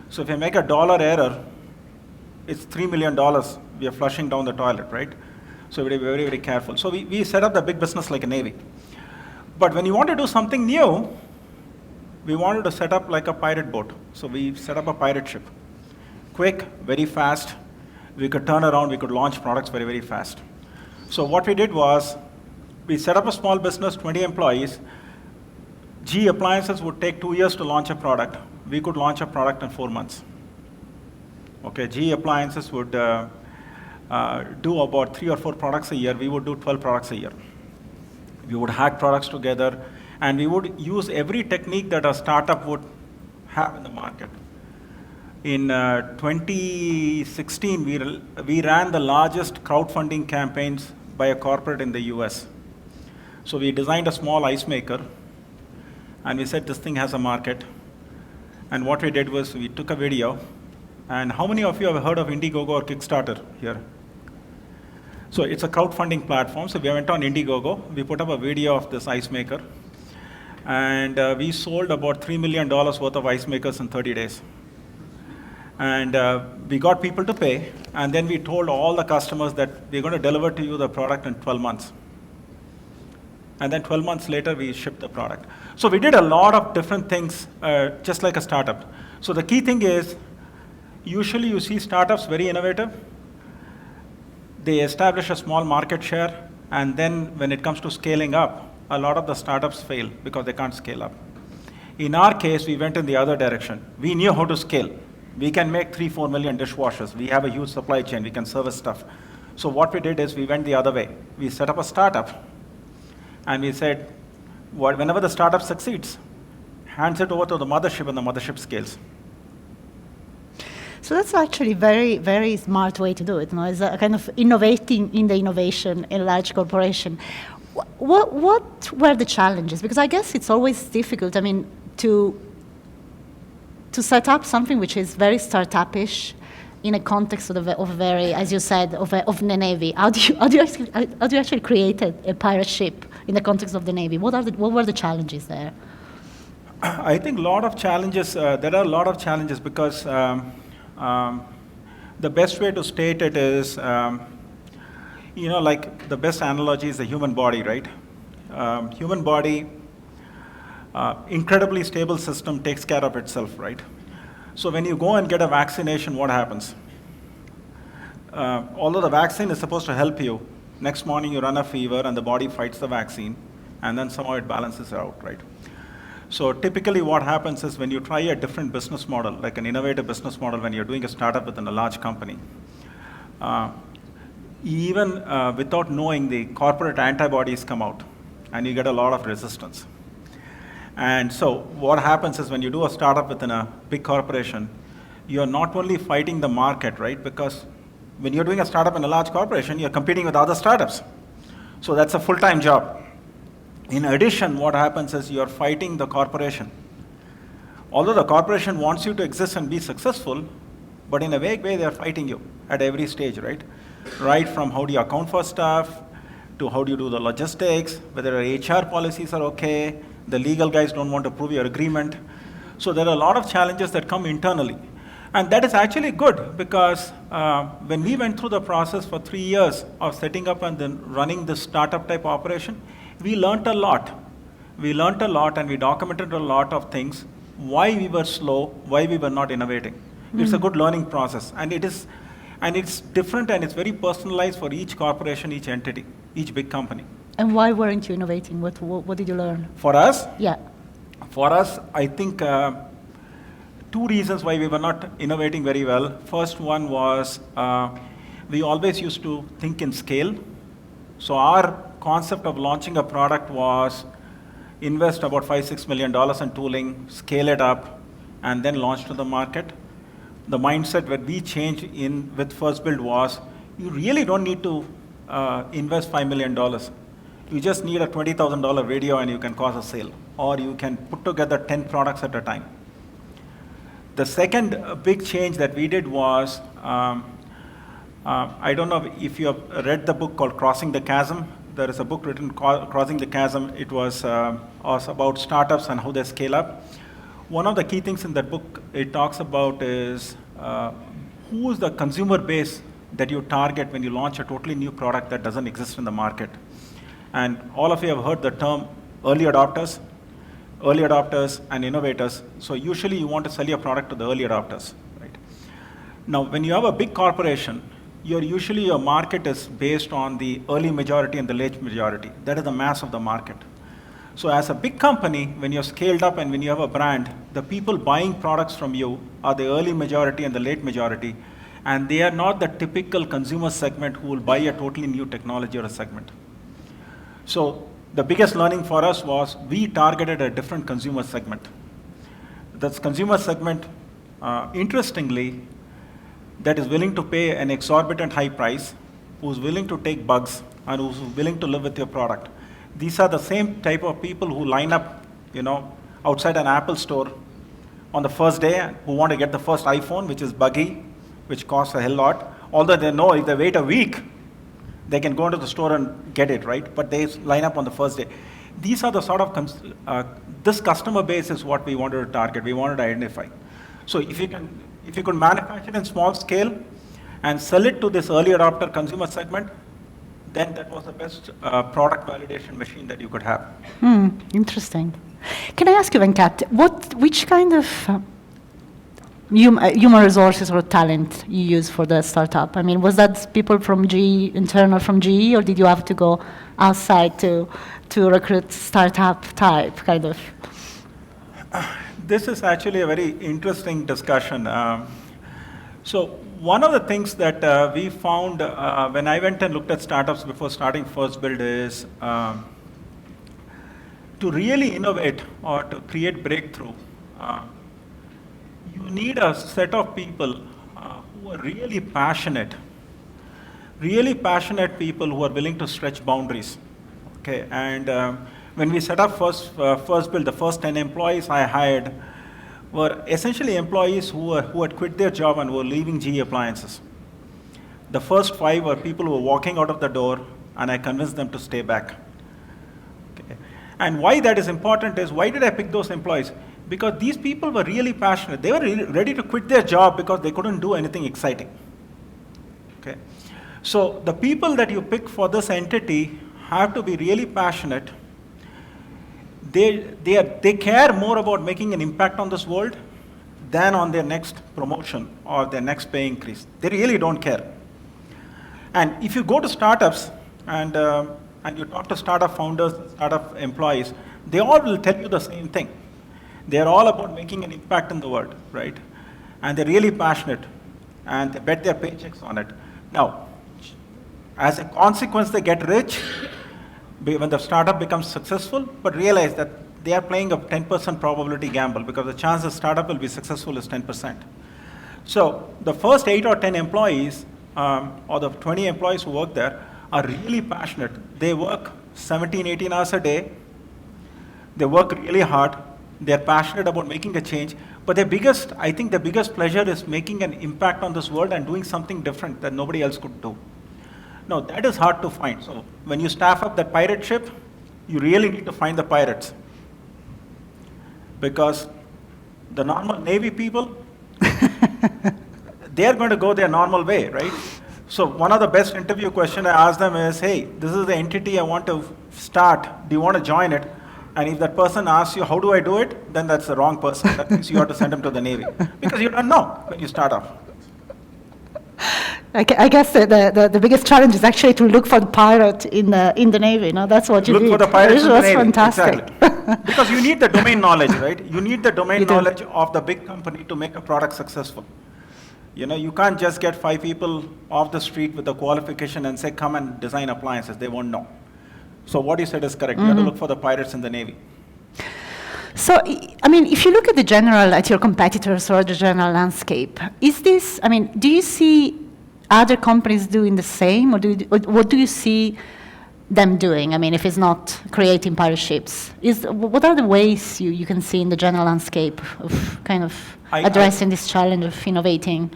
So if I make a $1 error, it's $3 million we are flushing down the toilet, right? So we have to be very, very careful. So we set up the big business like a Navy. But when you want to do something new, we wanted to set up like a pirate boat. So we set up a pirate ship. Quick, very fast. We could turn around, we could launch products very, very fast. So what we did was, we set up a small business, 20 employees. GE Appliances would take 2 years to launch a product. We could launch a product in 4 months. Okay, GE Appliances would do about 3 or 4 products a year. We would do 12 products a year. We would hack products together, and we would use every technique that a startup would have in the market. In 2016, we ran the largest crowdfunding campaigns by a corporate in the US. So we designed a small ice maker, and we said this thing has a market. And what we did was, we took a video. And how many of you have heard of Indiegogo or Kickstarter here? So it's a crowdfunding platform. So we went on Indiegogo. We put up a video of this ice maker. And we sold about $3 million worth of ice makers in 30 days. And we got people to pay. And then we told all the customers that we're going to deliver to you the product in 12 months. And then 12 months later, we shipped the product. So we did a lot of different things, just like a startup. So the key thing is, usually you see startups very innovative. They establish a small market share, and then when it comes to scaling up, a lot of the startups fail because they can't scale up. In our case, we went in the other direction. We knew how to scale. We can make 3-4 million dishwashers. We have a huge supply chain. We can service stuff. So what we did is, we went the other way. We set up a startup, and we said, whenever the startup succeeds, hands it over to the mothership, and the mothership scales. So that's actually very, very smart way to do it. It's a kind of innovating in the innovation in a large corporation. What were the challenges? Because I guess it's always difficult, to set up something which is very startup-ish in a context of a very, as you said, of the Navy. How do you actually create a pirate ship in the context of the Navy. What were the challenges there? I think there are a lot of challenges because the best way to state it is, like the best analogy is the human body, right? Human body, incredibly stable system takes care of itself, right? So when you go and get a vaccination, what happens? Although the vaccine is supposed to help you, next morning you run a fever and the body fights the vaccine, and then somehow it balances out, right? So typically what happens is when you try a different business model, like an innovative business model when you're doing a startup within a large company, even without knowing, the corporate antibodies come out and you get a lot of resistance. And so what happens is when you do a startup within a big corporation, you're not only fighting the market, right? Because when you're doing a startup in a large corporation, you're competing with other startups. So that's a full-time job. In addition, what happens is you're fighting the corporation. Although the corporation wants you to exist and be successful, but in a vague way, they're fighting you at every stage, right? Right from how do you account for stuff, to how do you do the logistics, whether HR policies are okay, the legal guys don't want to approve your agreement. So there are a lot of challenges that come internally. And that is actually good because when we went through the process for 3 years of setting up and then running this startup type operation, we learned a lot. We learned a lot and we documented a lot of things, why we were slow, why we were not innovating. It's a good learning process. And it's different and it's very personalized for each corporation, each entity, each big company. And why weren't you innovating? What did you learn? For us? Yeah. For us, I think 2 reasons why we were not innovating very well. First one was we always used to think in scale. So our concept of launching a product was invest about $5-6 million in tooling, scale it up, and then launch to the market. The mindset that we changed with First Build was, you really don't need to invest $5 million. You just need a $20,000 radio and you can cause a sale, or you can put together 10 products at a time. The second big change that we did was, I don't know if you have read the book called Crossing the Chasm. There is a book written called Crossing the Chasm. It was about startups and how they scale up. One of the key things in that book it talks about is who is the consumer base that you target when you launch a totally new product that doesn't exist in the market. And all of you have heard the term early adopters and innovators. So usually you want to sell your product to the early adopters, right? Now, when you have a big corporation, usually your market is based on the early majority and the late majority. That is the mass of the market. So as a big company, when you're scaled up and when you have a brand, the people buying products from you are the early majority and the late majority, and they are not the typical consumer segment who will buy a totally new technology or a segment. So the biggest learning for us was we targeted a different consumer segment. This consumer segment, interestingly, that is willing to pay an exorbitant high price, who's willing to take bugs, and who's willing to live with your product. These are the same type of people who line up, outside an Apple store on the first day, who want to get the first iPhone, which is buggy, which costs a hell lot. Although they know if they wait a week, they can go into the store and get it, right? But they line up on the first day. These are the sort of, this customer base is what we wanted to target, we wanted to identify. So if you could manufacture in small scale and sell it to this early adopter consumer segment, then that was the best product validation machine that you could have. Interesting. Can I ask you, Venkat, which kind of human resources or talent you use for the startup? I mean, was that people from GE, internal from GE, or did you have to go outside to recruit startup type kind of? This is actually a very interesting discussion. So one of the things that we found when I went and looked at startups before starting First Build is to really innovate or to create breakthrough, you need a set of people who are really passionate people who are willing to stretch boundaries. Okay, and when we set up First Build, the first 10 employees I hired were essentially employees who had quit their job and were leaving GE Appliances. The first 5 were people who were walking out of the door, and I convinced them to stay back. And why that is important is, why did I pick those employees? Because these people were really passionate. They were really ready to quit their job because they couldn't do anything exciting. Okay? So the people that you pick for this entity have to be really passionate. They care more about making an impact on this world than on their next promotion or their next pay increase. They really don't care. And if you go to startups and you talk to startup founders, startup employees, they all will tell you the same thing. They're all about making an impact in the world, right? And they're really passionate, and they bet their paychecks on it. Now, as a consequence, they get rich when the startup becomes successful, but realize that they are playing a 10% probability gamble, because the chance the startup will be successful is 10%. So the first 8 or 10 employees, or the 20 employees who work there, are really passionate. They work 17, 18 hours a day. They work really hard. They're passionate about making a change. But I think their biggest pleasure is making an impact on this world and doing something different that nobody else could do. Now, that is hard to find. So when you staff up that pirate ship, you really need to find the pirates. Because the normal Navy people, they're going to go their normal way, right? So one of the best interview questions I ask them is, hey, this is the entity I want to start. Do you want to join it? And if that person asks you, how do I do it? Then that's the wrong person. That means you have to send them to the Navy. Because you don't know when you start off. I guess the biggest challenge is actually to look for the pirate in the Navy. No, that's what you look did. for the pirates in the Navy. Fantastic. Exactly. Because you need the domain knowledge, right? You need the domain knowledge of the big company to make a product successful. You can't just get 5 people off the street with a qualification and say, come and design appliances. They won't know. So what you said is correct. You have to look for the pirates in the Navy. So, I mean, if you look at your competitors or the general landscape, do you see other companies doing the same, or what do you see them doing? I mean, if it's not creating pirate ships, what are the ways you can see in the general landscape of kind of addressing this challenge of innovating?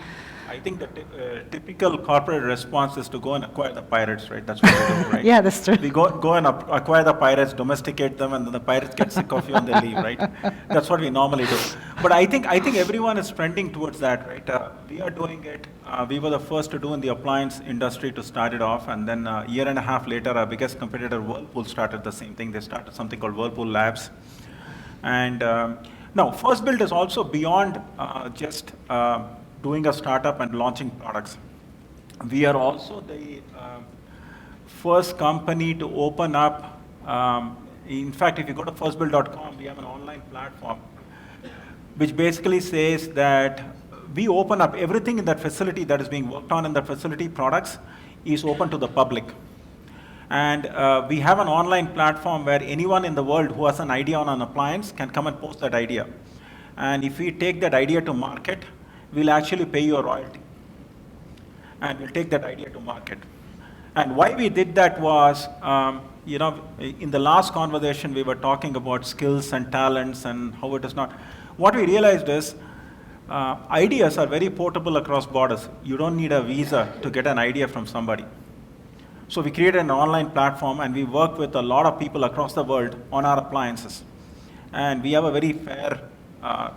I think the typical corporate response is to go and acquire the pirates, right? That's what we do, right? Yeah, that's true. We go and acquire the pirates, domesticate them, and then the pirates get sick of you and they leave, right? That's what we normally do. But I think everyone is trending towards that, right? We are doing it. We were the first to do in the appliance industry to start it off, and then a year and a half later, our biggest competitor, Whirlpool, started the same thing. They started something called Whirlpool Labs. And now, First Build is also beyond just doing a startup and launching products. We are also the first company to open up, in fact, if you go to firstbuild.com, we have an online platform which basically says that we open up everything in that facility that is being worked on in that facility, products, is open to the public. And we have an online platform where anyone in the world who has an idea on an appliance can come and post that idea. And if we take that idea to market, we'll actually pay you a royalty. And we'll take that idea to market. And why we did that was, in the last conversation, we were talking about skills and talents and how it is not. What we realized is, ideas are very portable across borders. You don't need a visa to get an idea from somebody. So we created an online platform, and we work with a lot of people across the world on our appliances. And we have a very fair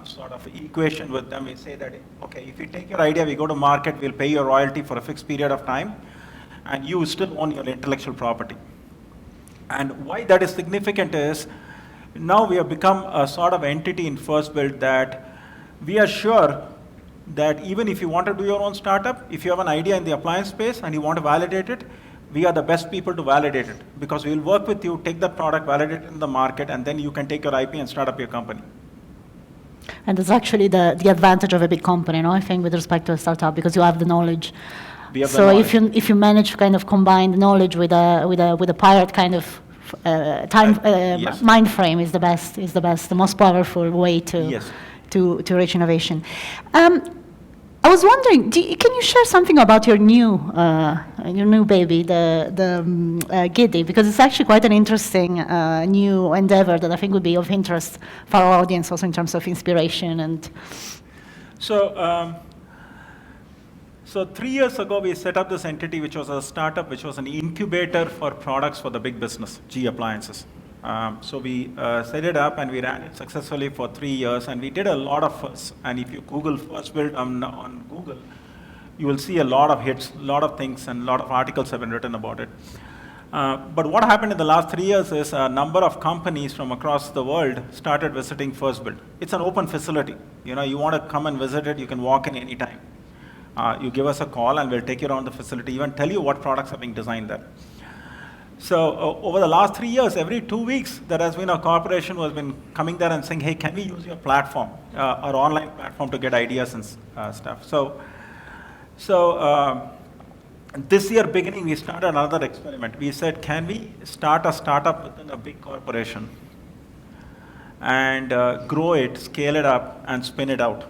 sort of equation with them. We say that, okay, if you take your idea, we go to market, we'll pay you a royalty for a fixed period of time, and you still own your intellectual property. And why that is significant is, now we have become a sort of entity in First Build that we are sure that even if you want to do your own startup, if you have an idea in the appliance space and you want to validate it, we are the best people to validate it, because we will work with you, take that product, validate it in the market, and then you can take your IP and start up your company. And that's actually the advantage of a big company, I think, with respect to a startup, because you have the knowledge. If you manage to kind of combine the knowledge with a pirate kind of yes. mind frame, is the best, the most powerful way to reach innovation. I was wondering, can you share something about your new baby, the Giddy, because it's actually quite an interesting new endeavor that I think would be of interest for our audience, also in terms of inspiration and. So 3 years ago, we set up this entity, which was a startup, which was an incubator for products for the big business, GE Appliances. So we set it up and we ran it successfully for 3 years, and we did a lot of firsts. And if you Google First Build on Google, you will see a lot of hits, a lot of things, and a lot of articles have been written about it. But what happened in the last 3 years is a number of companies from across the world started visiting First Build. It's an open facility. You know, you want to come and visit it, you can walk in anytime. You give us a call and we'll take you around the facility, even tell you what products are being designed there. So over the last 3 years, every 2 weeks, there has been a corporation who has been coming there and saying, hey, can we use your platform, our online platform, to get ideas and stuff. So this year beginning, we started another experiment. We said, can we start a startup within a big corporation and grow it, scale it up, and spin it out?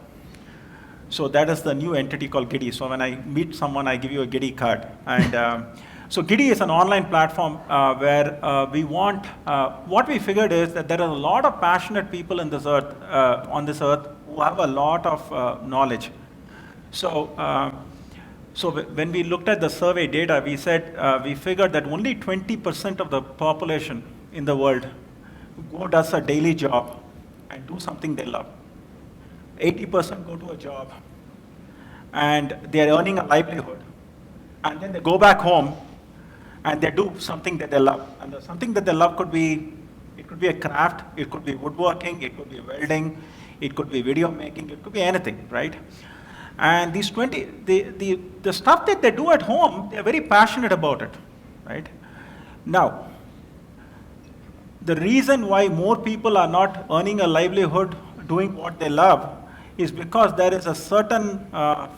So that is the new entity called Giddy. So when I meet someone, I give you a Giddy card. And so Giddy is an online platform where we want, what we figured is that there are a lot of passionate people in this earth, on this earth, who have a lot of knowledge. So when we looked at the survey data, we said, we figured that only 20% of the population in the world does a daily job and do something they love. 80% go to a job and they're earning a livelihood. And then they go back home and they do something that they love. And the something that they love could be, it could be a craft, it could be woodworking, it could be welding, it could be video making, it could be anything, right? And these the stuff that they do at home, they're very passionate about it, right? Now, the reason why more people are not earning a livelihood doing what they love is because there is a certain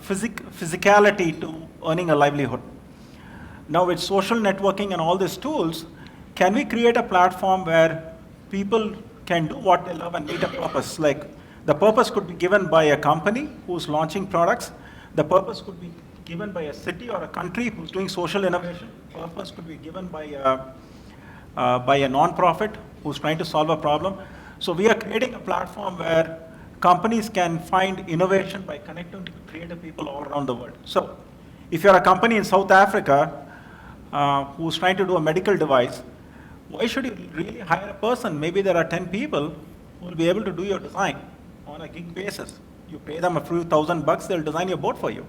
physicality to earning a livelihood. Now with social networking and all these tools, can we create a platform where people can do what they love and meet a purpose? Like the purpose could be given by a company who's launching products. The purpose could be given by a city or a country who's doing social innovation. Purpose could be given by a non-profit who's trying to solve a problem. So we are creating a platform where companies can find innovation by connecting to creative people all around the world. So if you're a company in South Africa who's trying to do a medical device, why should you really hire a person? Maybe there are 10 people who will be able to do your design on a gig basis. You pay them a few $1,000, they'll design your boat for you.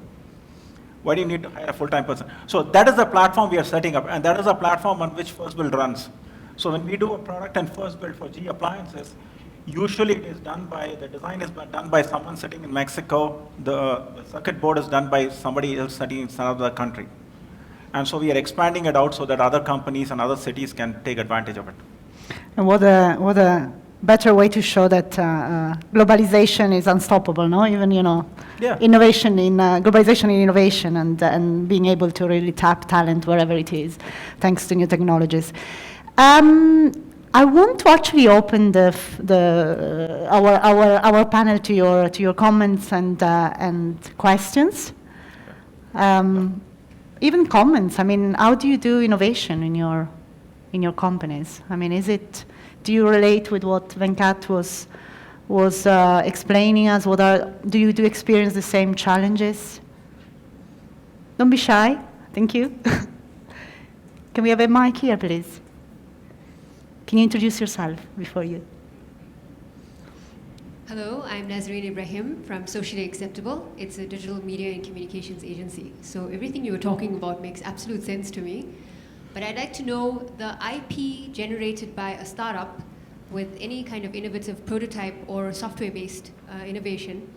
Why do you need to hire a full-time person? So that is the platform we are setting up, and that is a platform on which First Build runs. So when we do a product in First Build for G appliances, usually it is done by, the design is done by someone sitting in Mexico, the circuit board is done by somebody else sitting in another country. And so we are expanding it out so that other companies and other cities can take advantage of it. And what a better way to show that globalization is unstoppable, no? Even, Yeah. innovation in globalization in innovation and being able to really tap talent wherever it is, thanks to new technologies. I want to actually open our panel to your comments and questions. Even comments. I mean, how do you do innovation in your companies? I mean, do you relate with what Venkat was explaining us? Do you experience the same challenges? Don't be shy. Thank you. Can we have a mic here, please? Can you introduce yourself before you? Hello, I'm Nazreen Ibrahim from Socially Acceptable. It's a digital media and communications agency. So everything you were talking about makes absolute sense to me. But I'd like to know the IP generated by a startup with any kind of innovative prototype or software-based innovation,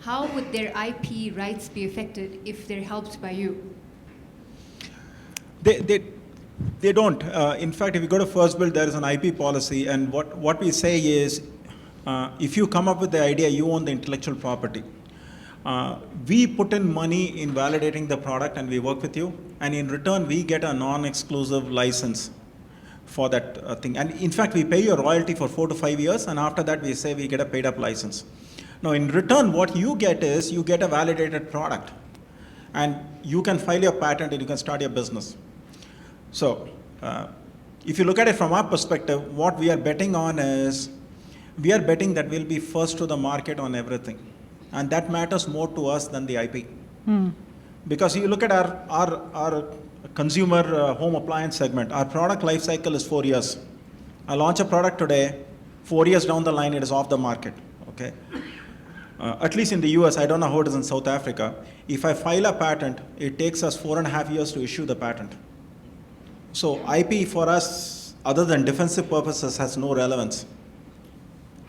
how would their IP rights be affected if they're helped by you? They don't. In fact, if you go to First Build, there is an IP policy, and what we say is, if you come up with the idea, you own the intellectual property. We put in money in validating the product, and we work with you, and in return, we get a non-exclusive license for that thing. And in fact, we pay you a royalty for 4 to 5 years, and after that, we say we get a paid-up license. Now, in return, what you get is you get a validated product, and you can file your patent, and you can start your business. So, if you look at it from our perspective, what we are betting on is, we are betting that we'll be first to the market on everything. And that matters more to us than the IP. Because you look at our consumer home appliance segment, our product life cycle is 4 years. I launch a product today, 4 years down the line, it is off the market, okay? At least in the US, I don't know how it is in South Africa. If I file a patent, it takes us 4.5 years to issue the patent. So IP for us, other than defensive purposes, has no relevance.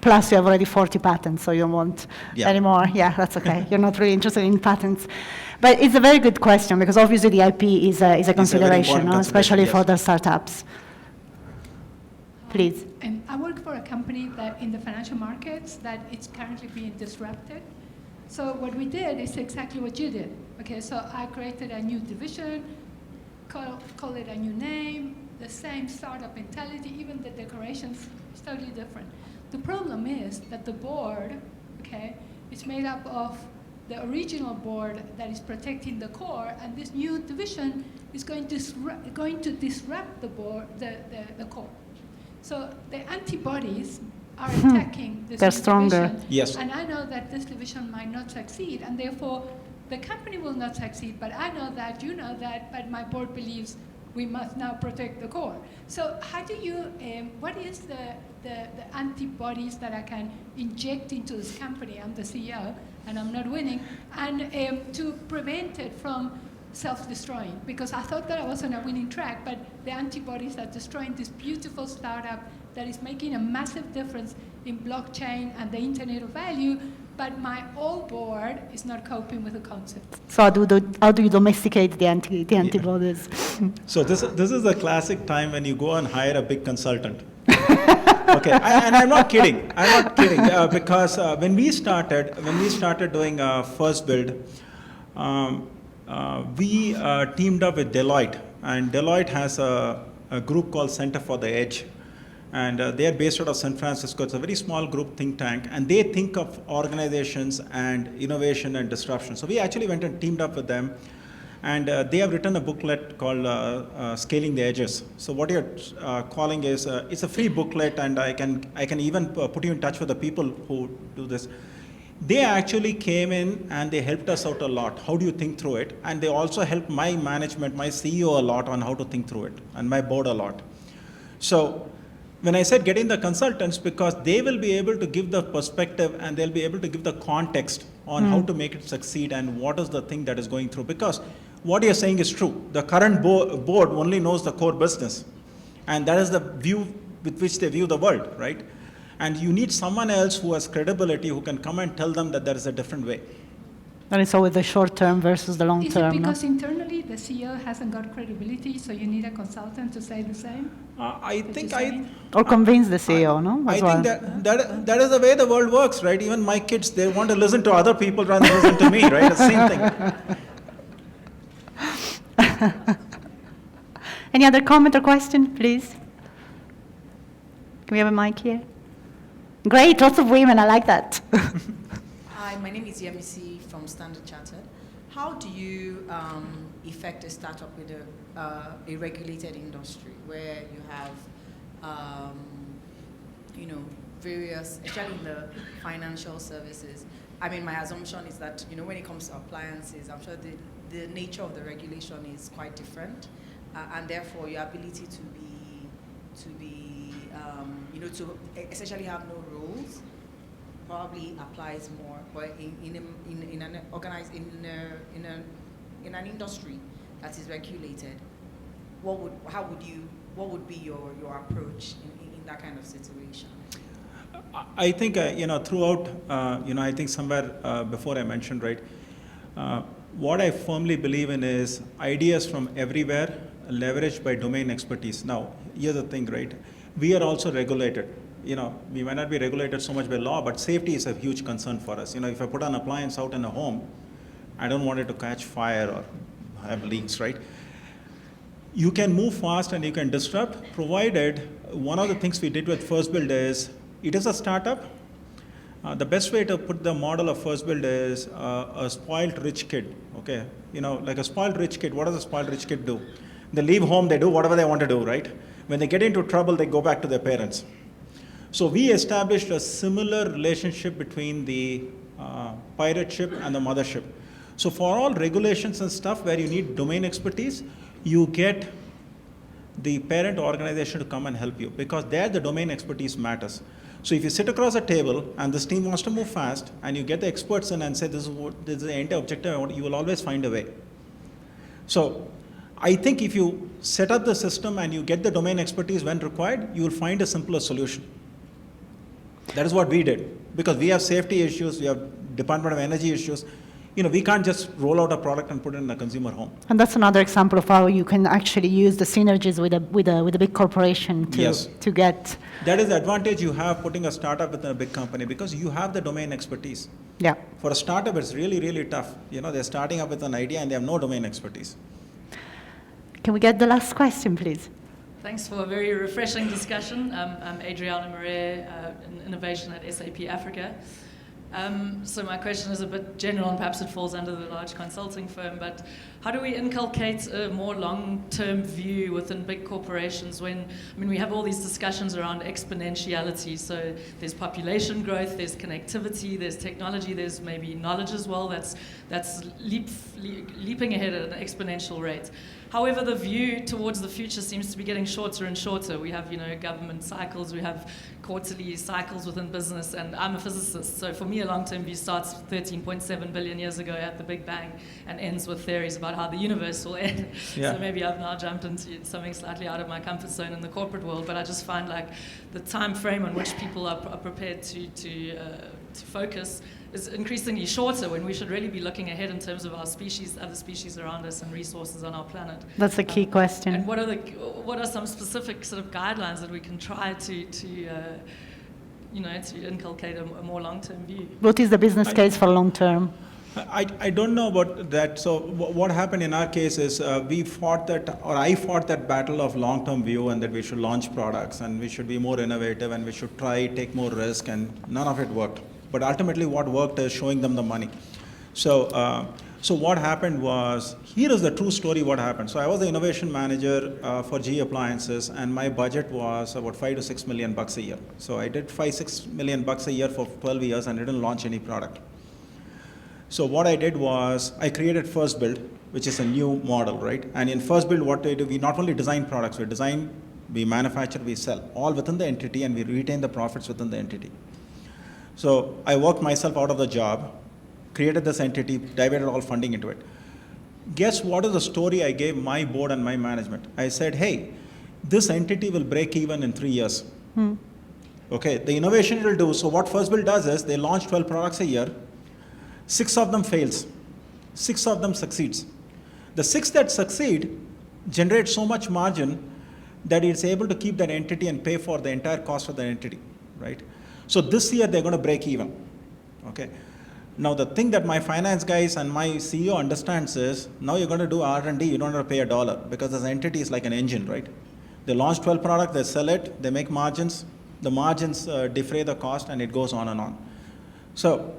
Plus, you have already 40 patents, so you don't want any more. Yeah, that's okay. You're not really interested in patents. But it's a very good question, because obviously the IP is a consideration, especially for the startups. Please. I work for a company that in the financial markets that it's currently being disrupted. So what we did is exactly what you did. Okay, so I created a new division, call it a new name, the same startup mentality, even the decorations is totally different. The problem is that the board, okay, is made up of the original board that is protecting the core, and this new division is going to disrupt the board, the core. So the antibodies are attacking this They're stronger. division. Yes. And I know that this division might not succeed, and therefore the company will not succeed, but I know that, you know that, but my board believes we must now protect the core. So how do you, what is the antibodies that I can inject into this company? I'm the CEO, and I'm not winning, and to prevent it from self-destroying, because I thought that I was on a winning track, but the antibodies are destroying this beautiful startup that is making a massive difference in blockchain and the Internet of Value, but my old board is not coping with the concept. So how do you domesticate the antibodies? So this is the classic time when you go and hire a big consultant. Okay, and I'm not kidding. Because when we started doing first build, we teamed up with Deloitte, and Deloitte has a group called Center for the Edge, and they are based out of San Francisco. It's a very small group think tank, and they think of organizations and innovation and disruption. So we actually went and teamed up with them, and they have written a booklet called Scaling the Edges. So what you're calling is, it's a free booklet, and I can even put you in touch with the people who do this. They actually came in and they helped us out a lot. How do you think through it? And they also helped my management, my CEO a lot on how to think through it, and my board a lot. So when I said getting the consultants, because they will be able to give the perspective and they'll be able to give the context on how to make it succeed and what is the thing that is going through. Because what you're saying is true. The current board only knows the core business, and that is the view with which they view the world, right? And you need someone else who has credibility, who can come and tell them that there is a different way. And it's always the short term versus the long term. Is it because internally the CEO hasn't got credibility, so you need a consultant to say the same? Or convince the CEO, no? I think that is the way the world works, right? Even my kids, they want to listen to other people rather than listen to me, right? It's the same thing. Any other comment or question, please? Can we have a mic here? Great, lots of women, I like that. Hi, my name is Yemisi from Standard Chartered. How do you effect a startup with a regulated industry where you have, various, especially in the financial services? I mean, my assumption is that, when it comes to appliances, I'm sure the nature of the regulation is quite different, and therefore your ability to to essentially have no rules probably applies more, but in an organized in an industry that is regulated, what would be your approach in that kind of situation? I think throughout I think somewhere before I mentioned, right, what I firmly believe in is ideas from everywhere leveraged by domain expertise. Now here's the thing, right? We are also regulated. We might not be regulated so much by law, but safety is a huge concern for us. If I put an appliance out in a home, I don't want it to catch fire or have leaks, right? You can move fast and you can disrupt, provided one of the things we did with First Build is, it is a startup. The best way to put the model of First Build is a spoiled rich kid, okay? Like a spoiled rich kid, what does a spoiled rich kid do? They leave home, they do whatever they want to do, right? When they get into trouble, they go back to their parents. So we established a similar relationship between the pirate ship and the mothership. So for all regulations and stuff where you need domain expertise, you get the parent organization to come and help you, because there the domain expertise matters. So if you sit across a table and this team wants to move fast, and you get the experts in and say this is the end objective, you will always find a way. So I think if you set up the system and you get the domain expertise when required, you will find a simpler solution. That is what we did, because we have safety issues, we have Department of Energy issues. We can't just roll out a product and put it in a consumer home. And that's another example of how you can actually use the synergies with a big corporation to get. That is the advantage you have putting a startup within a big company, because you have the domain expertise. Yeah. For a startup, it's really, really tough. They're starting up with an idea and they have no domain expertise. Can we get the last question, please? Thanks for a very refreshing discussion. I'm Adriana Marais, in Innovation at SAP Africa. So my question is a bit general, and perhaps it falls under the large consulting firm, but how do we inculcate a more long-term view within big corporations when, we have all these discussions around exponentiality, so there's population growth, there's connectivity, there's technology, there's maybe knowledge as well, that's leaping ahead at an exponential rate. However, the view towards the future seems to be getting shorter and shorter. We have, government cycles, we have quarterly cycles within business, and I'm a physicist, so for me a long-term view starts 13.7 billion years ago at the Big Bang and ends with theories about how the universe will end. Yeah. So maybe I've now jumped into something slightly out of my comfort zone in the corporate world, but I just find like the time frame on which people are prepared to focus is increasingly shorter, when we should really be looking ahead in terms of our species, other species around us, and resources on our planet. That's a key question. And what are some specific sort of guidelines that we can try to inculcate a more long-term view? What is the business case for long term? I don't know about that. So what happened in our case is I fought that battle of long-term view, and that we should launch products and we should be more innovative and we should take more risk, and none of it worked. But ultimately what worked is showing them the money. So what happened was, here is the true story what happened. So I was the innovation manager for GE Appliances, and my budget was about $5 to $6 million a year. So I did $5-6 million a year for 12 years and didn't launch any product. So what I did was I created First Build, which is a new model, right? And in First Build, what we do, we not only design products, we manufacture, we sell, all within the entity, and we retain the profits within the entity. So I worked myself out of the job, created this entity, diverted all funding into it. Guess what is the story I gave my board and my management? I said, hey, this entity will break even in 3 years. Okay, the innovation it will do, so what First Build does is they launch 12 products a year, 6 of them fails, 6 of them succeeds. The 6 that succeed generate so much margin that it's able to keep that entity and pay for the entire cost of the entity, right? So this year they're going to break even, okay? Now the thing that my finance guys and my CEO understands is, now you're going to do R&D, you don't have to pay $1, because this entity is like an engine, right? They launch 12 products, they sell it, they make margins, the margins defray the cost, and it goes on and on. So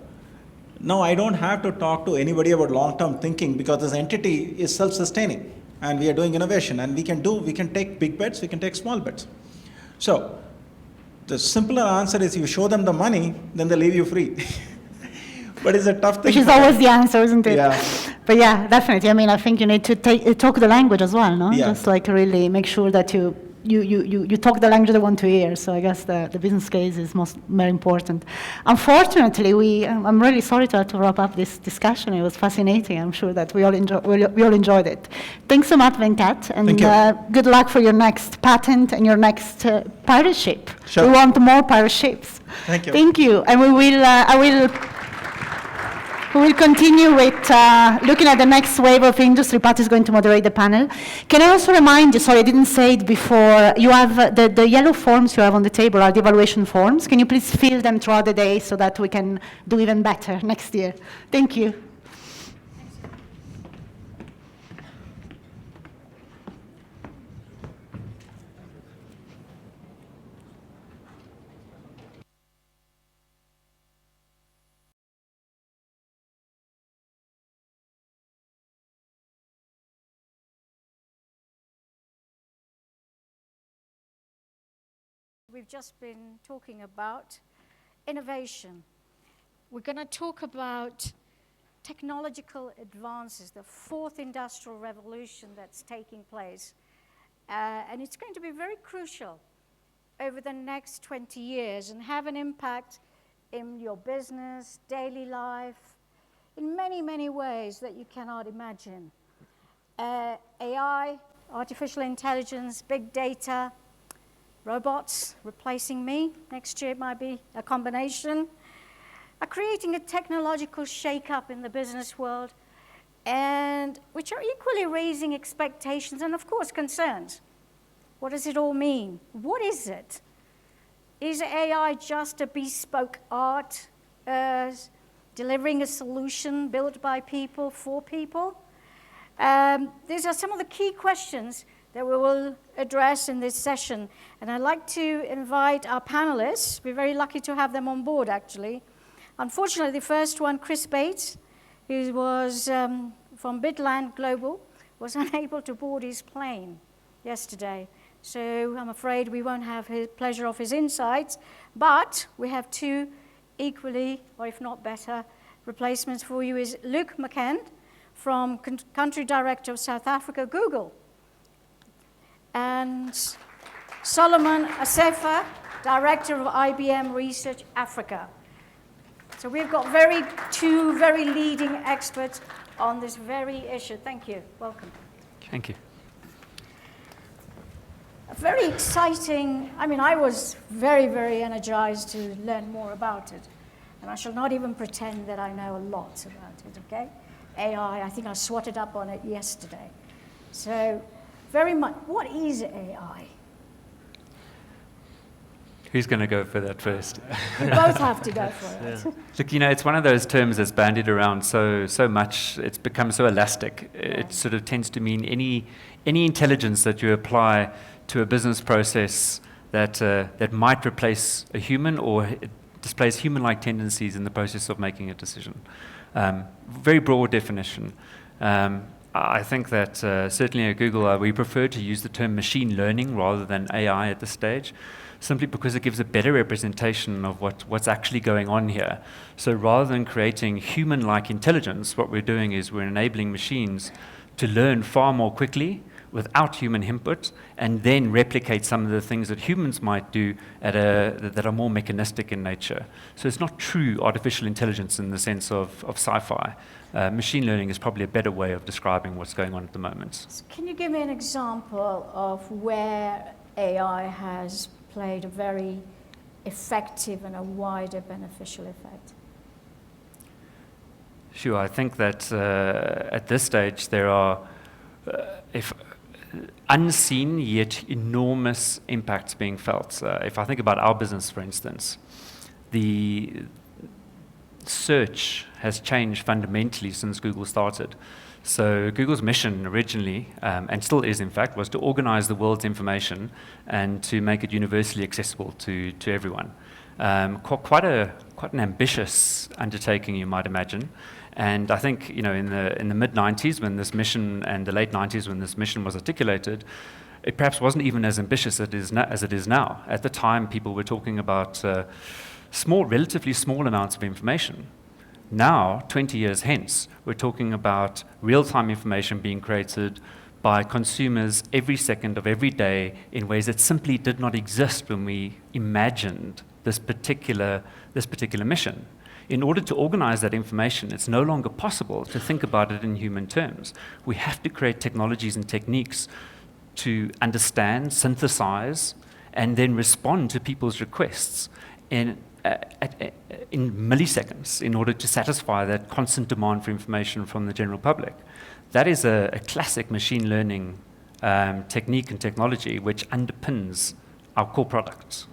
now I don't have to talk to anybody about long-term thinking, because this entity is self-sustaining, and we are doing innovation, and we can take big bets, we can take small bets. So the simpler answer is, you show them the money, then they leave you free. But it's a tough thing. Which is always the answer, isn't it? Yeah. But yeah, definitely. I think you need to talk the language as well, no? Yeah. Just like really make sure that you talk the language they want to hear. So I guess the business case is very important. Unfortunately, I'm really sorry to have to wrap up this discussion. It was fascinating. I'm sure that we all enjoyed it. Thanks so much, Venkat, and good luck for your next patent and your next pirate ship. Sure. We want more pirate ships. Thank you. Thank you, and we will continue with looking at the next wave of industry. Pat is going to moderate the panel. Can I also remind you, sorry, I didn't say it before, you have the yellow forms you have on the table are the evaluation forms. Can you please fill them throughout the day so that we can do even better next year? Thank you. We've just been talking about innovation. We're going to talk about technological advances, the fourth industrial revolution that's taking place. and it's going to be very crucial over the next 20 years and have an impact in your business, daily life, in many, many ways that you cannot imagine. AI, artificial intelligence, big data, robots replacing me, next year it might be a combination, are creating a technological shake-up in the business world, and which are equally raising expectations and, of course, concerns. What does it all mean? What is it? Is AI just a bespoke art, delivering a solution built by people for people? These are some of the key questions that we will address in this session. And I'd like to invite our panelists. We're very lucky to have them on board, actually. Unfortunately, the first one, Chris Bates, who was from Bidland Global, was unable to board his plane yesterday. So I'm afraid we won't have his pleasure of his insights. But we have two equally, or if not better, replacements for you. Is Luke McKen, from Country Director of South Africa, Google. And Solomon Asefa, Director of IBM Research Africa. So we've got two very leading experts on this very issue. Thank you. Welcome. Thank you. A very exciting, I was very, very energized to learn more about it. And I shall not even pretend that I know a lot about it, okay? AI, I think I swatted up on it yesterday. So, very much, what is AI? Who's going to go for that first? You both have to go for it. Yeah. Look, it's one of those terms that's bandied around so much. It's become so elastic. Yeah. It sort of tends to mean any intelligence that you apply to a business process that might replace a human or displays human-like tendencies in the process of making a decision. Very broad definition. I think that certainly at Google we prefer to use the term machine learning rather than AI at this stage, simply because it gives a better representation of what's actually going on here. So rather than creating human-like intelligence, what we're doing is we're enabling machines to learn far more quickly without human input, and then replicate some of the things that humans might do that are more mechanistic in nature. So it's not true artificial intelligence in the sense of sci-fi. Machine learning is probably a better way of describing what's going on at the moment. So can you give me an example of where AI has played a very effective and a wider beneficial effect? Sure, I think that at this stage there are unseen yet enormous impacts being felt. If I think about our business, for instance, the search has changed fundamentally since Google started. So Google's mission originally, and still is in fact, was to organize the world's information and to make it universally accessible to everyone. Quite an ambitious undertaking, you might imagine. And I think, in the mid-90s when this mission, and the late 90s when this mission was articulated, it perhaps wasn't even as ambitious as it is now. At the time, people were talking about relatively small amounts of information. Now, 20 years hence, we're talking about real-time information being created by consumers every second of every day in ways that simply did not exist when we imagined this particular mission. In order to organize that information, it's no longer possible to think about it in human terms. We have to create technologies and techniques to understand, synthesize, and then respond to people's requests in milliseconds in order to satisfy that constant demand for information from the general public. That is a classic machine learning technique and technology which underpins our core products.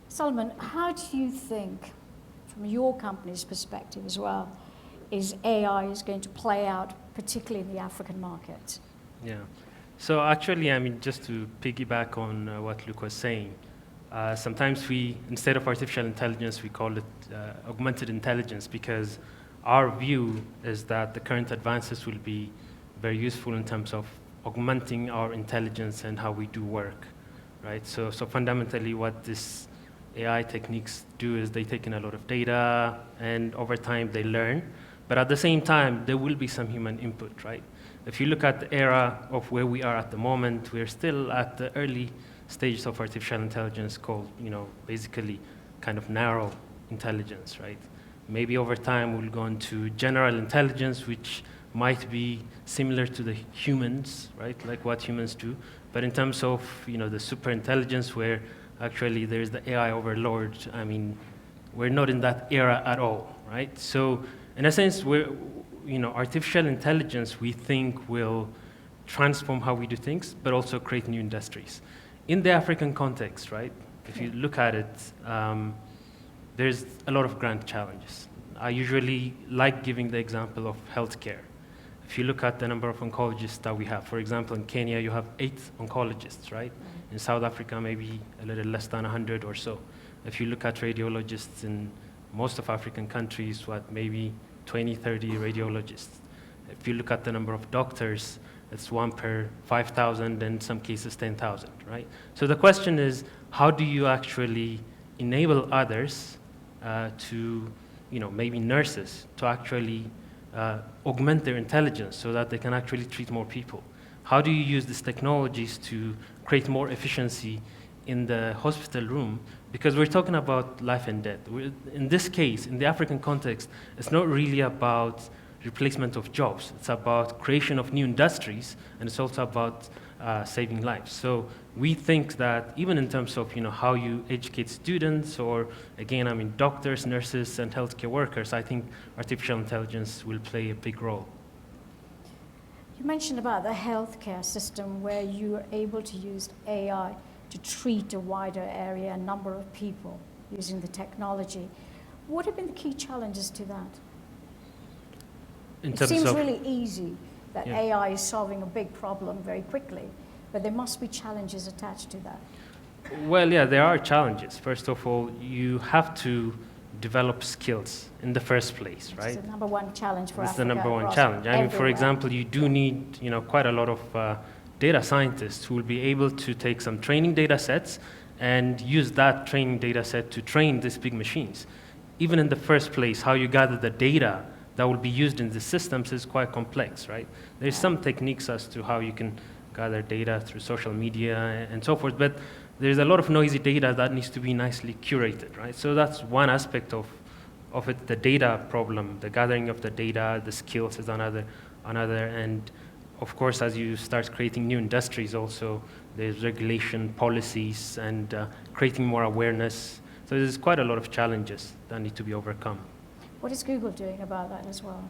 Solomon, how do you think, from your company's perspective as well, is AI going to play out, particularly in the African market? Yeah. So actually, just to piggyback on what Luke was saying, sometimes instead of artificial intelligence, we call it augmented intelligence, because our view is that the current advances will be very useful in terms of augmenting our intelligence and how we do work, right? So fundamentally what this AI techniques do is they take in a lot of data, and over time they learn. But at the same time, there will be some human input, right? if you look at the era of where we are at the moment, we're still at the early stages of artificial intelligence called, basically kind of narrow intelligence, right? Maybe over time we'll go into general intelligence, which might be similar to the humans, right? Like what humans do. But in terms of, the super intelligence where actually there's the AI overlord, we're not in that era at all, right? So in a sense, artificial intelligence, we think, will transform how we do things, but also create new industries. In the African context, right, if you look at it, there's a lot of grand challenges. I usually like giving the example of healthcare. If you look at the number of oncologists that we have, for example, in Kenya, you have 8 oncologists, right? In South Africa, maybe a little less than 100 or so. If you look at radiologists in most of African countries, maybe 20, 30 radiologists. If you look at the number of doctors, it's 1 per 5,000, and in some cases 10,000, right? So the question is, how do you actually enable others to, maybe nurses, to actually augment their intelligence so that they can actually treat more people? How do you use these technologies to create more efficiency in the hospital room? Because we're talking about life and death. In this case, in the African context, it's not really about replacement of jobs. It's about creation of new industries, and it's also about saving lives. So we think that even in terms of how you educate students, or again, doctors, nurses, and healthcare workers, I think artificial intelligence will play a big role. You mentioned about the healthcare system where you are able to use AI to treat a wider area, a number of people using the technology. What have been the key challenges to that? It seems really easy that AI is solving a big problem very quickly, but there must be challenges attached to that. Well, yeah, there are challenges. First of all, you have to develop skills in the first place, right? It's the number one challenge for Africa. It's the number one challenge. For example, you do need, quite a lot of data scientists who will be able to take some training data sets and use that training data set to train these big machines. Even in the first place, how you gather the data that will be used in the systems is quite complex, right? There's some techniques as to how you can gather data through social media and so forth, but there's a lot of noisy data that needs to be nicely curated, right? So that's one aspect of it, the data problem, the gathering of the data, the skills is another, and of course, as you start creating new industries also, there's regulation, policies, and creating more awareness. So there's quite a lot of challenges that need to be overcome. What is Google doing about that as well?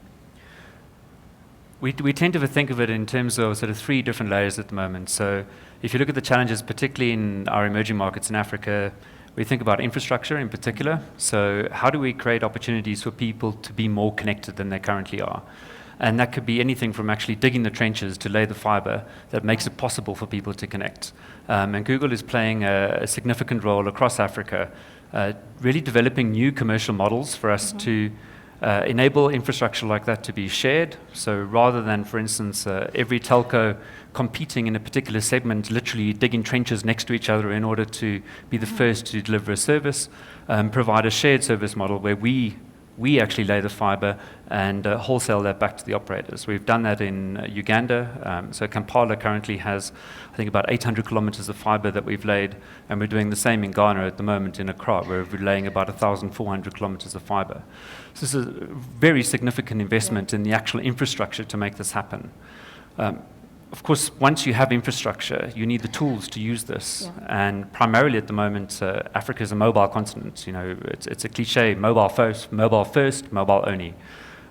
We tend to think of it in terms of sort of 3 different layers at the moment. So if you look at the challenges, particularly in our emerging markets in Africa, we think about infrastructure in particular. So how do we create opportunities for people to be more connected than they currently are? And that could be anything from actually digging the trenches to lay the fiber that makes it possible for people to connect. And Google is playing a significant role across Africa, really developing new commercial models for us to enable infrastructure like that to be shared. So rather than, for instance, every telco competing in a particular segment, literally digging trenches next to each other in order to be the first to deliver a service, provide a shared service model where we actually lay the fiber and wholesale that back to the operators. We've done that in Uganda. So Kampala currently has, I think, about 800 kilometers of fiber that we've laid, and we're doing the same in Ghana at the moment in Accra, where we're laying about 1,400 kilometers of fiber. So this is a very significant investment in the actual infrastructure to make this happen. Of course, once you have infrastructure, you need the tools to use this. And primarily at the moment, Africa is a mobile continent. It's a cliche, mobile first, mobile only.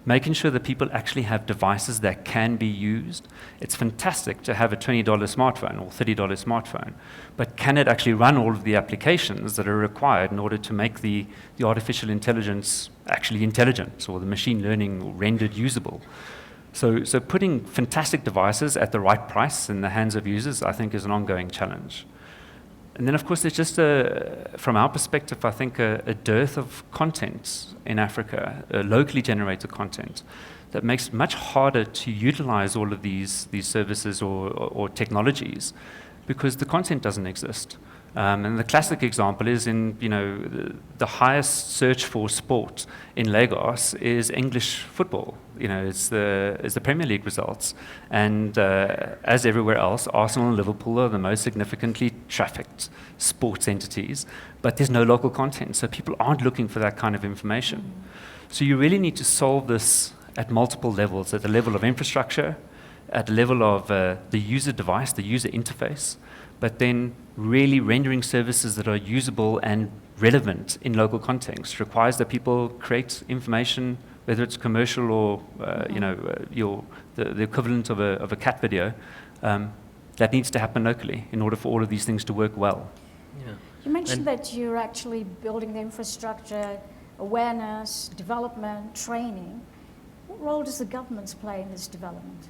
Making sure that people actually have devices that can be used. It's fantastic to have a $20 smartphone or $30 smartphone, but can it actually run all of the applications that are required in order to make the artificial intelligence actually intelligent, or the machine learning rendered usable? So putting fantastic devices at the right price in the hands of users, I think, is an ongoing challenge. And then, of course, there's just from our perspective, I think, a dearth of content in Africa, locally generated content, that makes it much harder to utilize all of these services or technologies, because the content doesn't exist. And the classic example is in, the highest search for sport in Lagos is English football. It's the Premier League results. And as everywhere else, Arsenal and Liverpool are the most significantly trafficked sports entities, but there's no local content, so people aren't looking for that kind of information. So you really need to solve this at multiple levels, at the level of infrastructure, at the level of the user device, the user interface, but then really rendering services that are usable and relevant in local context requires that people create information, whether it's commercial or the equivalent of a cat video, that needs to happen locally in order for all of these things to work well. Yeah. You mentioned that you're actually building the infrastructure, awareness, development, training. What role does the government play in this development?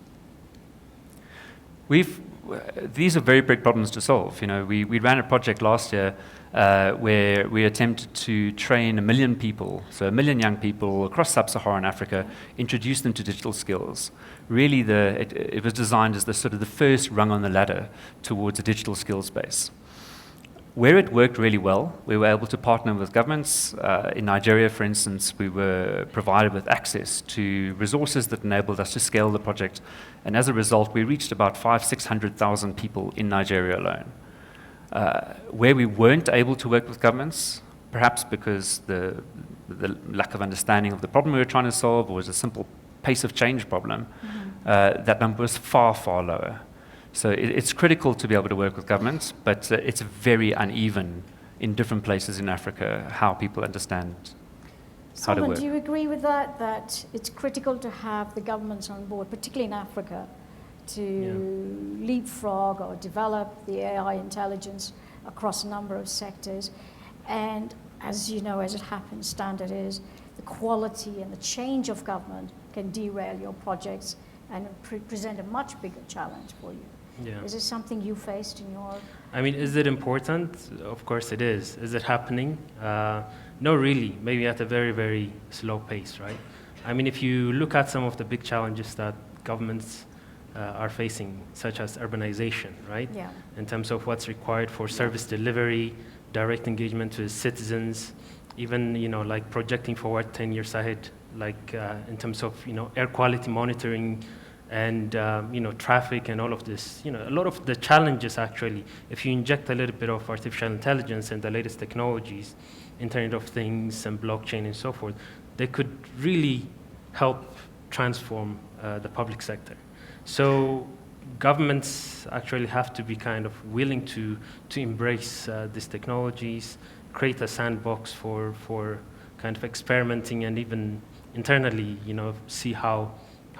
These are very big problems to solve. We ran a project last year where we attempted to train 1 million people, so 1 million young people across sub-Saharan Africa, introduce them to digital skills. Really, it was designed as the sort of the first rung on the ladder towards a digital skills base. Where it worked really well, we were able to partner with governments. In Nigeria, for instance, we were provided with access to resources that enabled us to scale the project. And as a result, we reached about 500,000-600,000 people in Nigeria alone. Where we weren't able to work with governments, perhaps because the lack of understanding of the problem we were trying to solve, or was a simple pace of change problem, that number was far, far lower. So it's critical to be able to work with governments, but it's very uneven in different places in Africa how people understand how to work. Do you agree with that, that it's critical to have the governments on board, particularly in Africa, to leapfrog or develop the AI intelligence across a number of sectors? And as you know, as it happens, standard is the quality and the change of government can derail your projects and present a much bigger challenge for you. Yeah. Is this something you faced in your... Is it important? Of course it is. Is it happening? No, really. Maybe at a very, very slow pace, right? If you look at some of the big challenges that governments are facing, such as urbanization, right? Yeah. In terms of what's required for service delivery, direct engagement with citizens, even, like projecting forward 10 years ahead, like in terms of, air quality monitoring, and traffic and all of this. A lot of the challenges, actually, if you inject a little bit of artificial intelligence and the latest technologies, Internet of Things and blockchain and so forth, they could really help transform the public sector. So governments actually have to be kind of willing to embrace these technologies, create a sandbox for kind of experimenting, and even internally, see how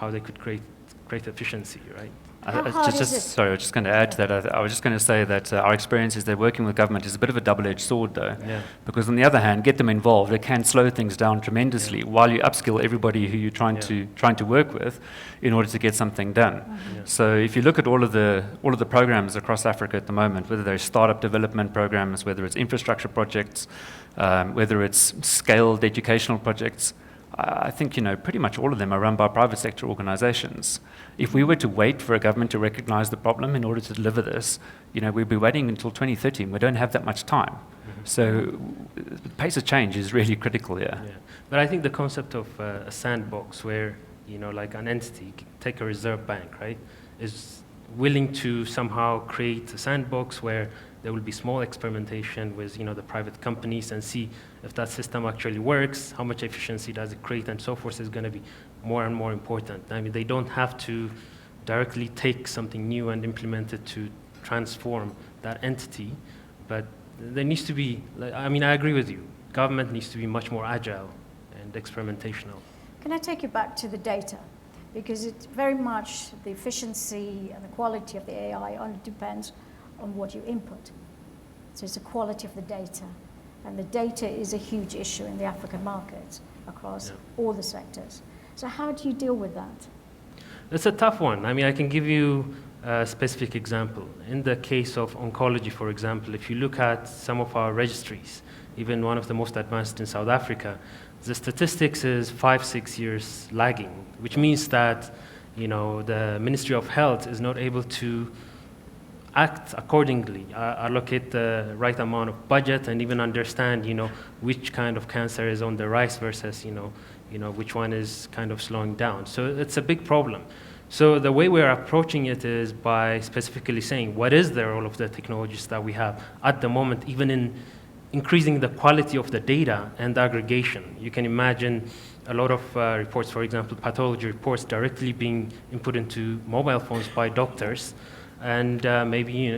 they could create great efficiency, right? Sorry, I was just going to add to that. I was just going to say that our experience is that working with government is a bit of a double-edged sword, though. Yeah. Because on the other hand, get them involved, it can slow things down tremendously while you upskill everybody who you're trying to work with in order to get something done. So if you look at all of the programs across Africa at the moment, whether they're startup development programs, whether it's infrastructure projects, whether it's scaled educational projects, I think pretty much all of them are run by private sector organizations. If we were to wait for a government to recognize the problem in order to deliver this, we'd be waiting until 2030, and we don't have that much time. So the pace of change is really critical here. Yeah. But I think the concept of a sandbox where, like an entity, take a reserve bank, right, is willing to somehow create a sandbox where there will be small experimentation with the private companies and see if that system actually works, how much efficiency does it create, and so forth, is going to be more and more important. They don't have to directly take something new and implement it to transform that entity, but there needs to be, I agree with you, government needs to be much more agile and experimentational. Can I take you back to the data? Because it's very much the efficiency and the quality of the AI only depends on what you input. So it's the quality of the data. And the data is a huge issue in the African markets across all the sectors. So how do you deal with that? It's a tough one. I can give you a specific example. In the case of oncology, for example, if you look at some of our registries, even one of the most advanced in South Africa, the statistics is 5-6 years lagging, which means that the Ministry of Health is not able to act accordingly, allocate the right amount of budget, and even understand, which kind of cancer is on the rise versus, which one is kind of slowing down. So it's a big problem. So the way we're approaching it is by specifically saying, what is the role of the technologies that we have at the moment, even in increasing the quality of the data and the aggregation. You can imagine a lot of reports, for example, pathology reports directly being input into mobile phones by doctors, and maybe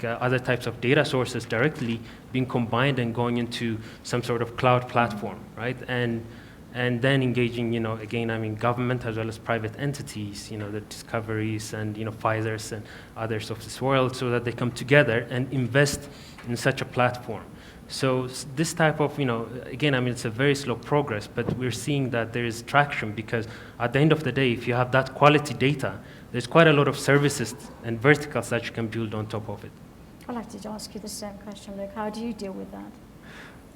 other types of data sources directly being combined and going into some sort of cloud platform, right? And then engaging, again, government as well as private entities, the Discoveries and, Pfizer's and others of this world, so that they come together and invest in such a platform. So this type of, again, it's a very slow progress, but we're seeing that there is traction, because at the end of the day, if you have that quality data, there's quite a lot of services and verticals that you can build on top of it. I'd like to ask you the same question, Luke. How do you deal with that?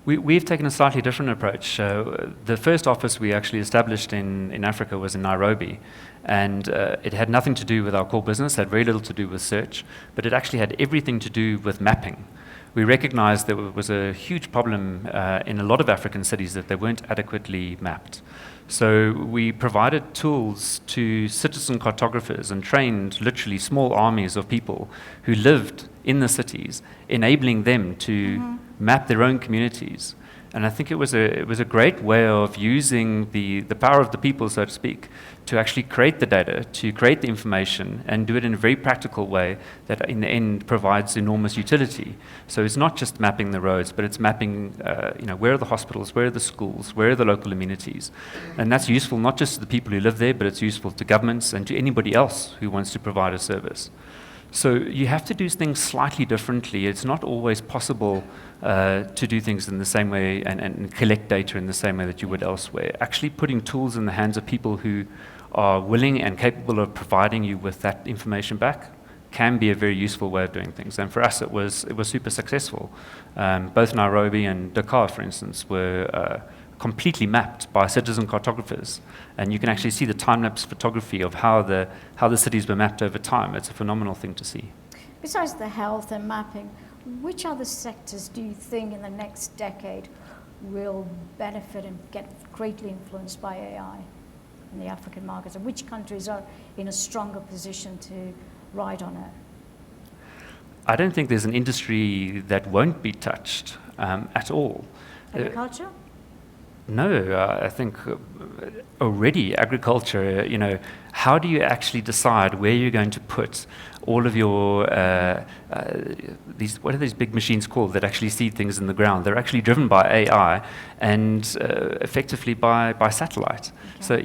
We've taken a slightly different approach. The first office we actually established in Africa was in Nairobi, and it had nothing to do with our core business, had very little to do with search, but it actually had everything to do with mapping. We recognized there was a huge problem in a lot of African cities that they weren't adequately mapped. So we provided tools to citizen cartographers and trained literally small armies of people who lived in the cities, enabling them to map their own communities. And I think it was a great way of using the power of the people, so to speak, to actually create the data, to create the information, and do it in a very practical way that in the end provides enormous utility. So it's not just mapping the roads, but it's mapping, where are the hospitals, where are the schools, where are the local amenities. And that's useful not just to the people who live there, but it's useful to governments and to anybody else who wants to provide a service. So you have to do things slightly differently. It's not always possible to do things in the same way and collect data in the same way that you would elsewhere. Actually putting tools in the hands of people who are willing and capable of providing you with that information back can be a very useful way of doing things. And for us, it was super successful. Both Nairobi and Dakar, for instance, were completely mapped by citizen cartographers. And you can actually see the time-lapse photography of how the cities were mapped over time. It's a phenomenal thing to see. Besides the health and mapping, which other sectors do you think in the next decade will benefit and get greatly influenced by AI in the African markets? And which countries are in a stronger position to ride on it? I don't think there's an industry that won't be touched at all. Agriculture? No, I think already agriculture, how do you actually decide where you're going to put all of your, what are these big machines called that actually see things in the ground? They're actually driven by AI and effectively by satellite. Okay. So,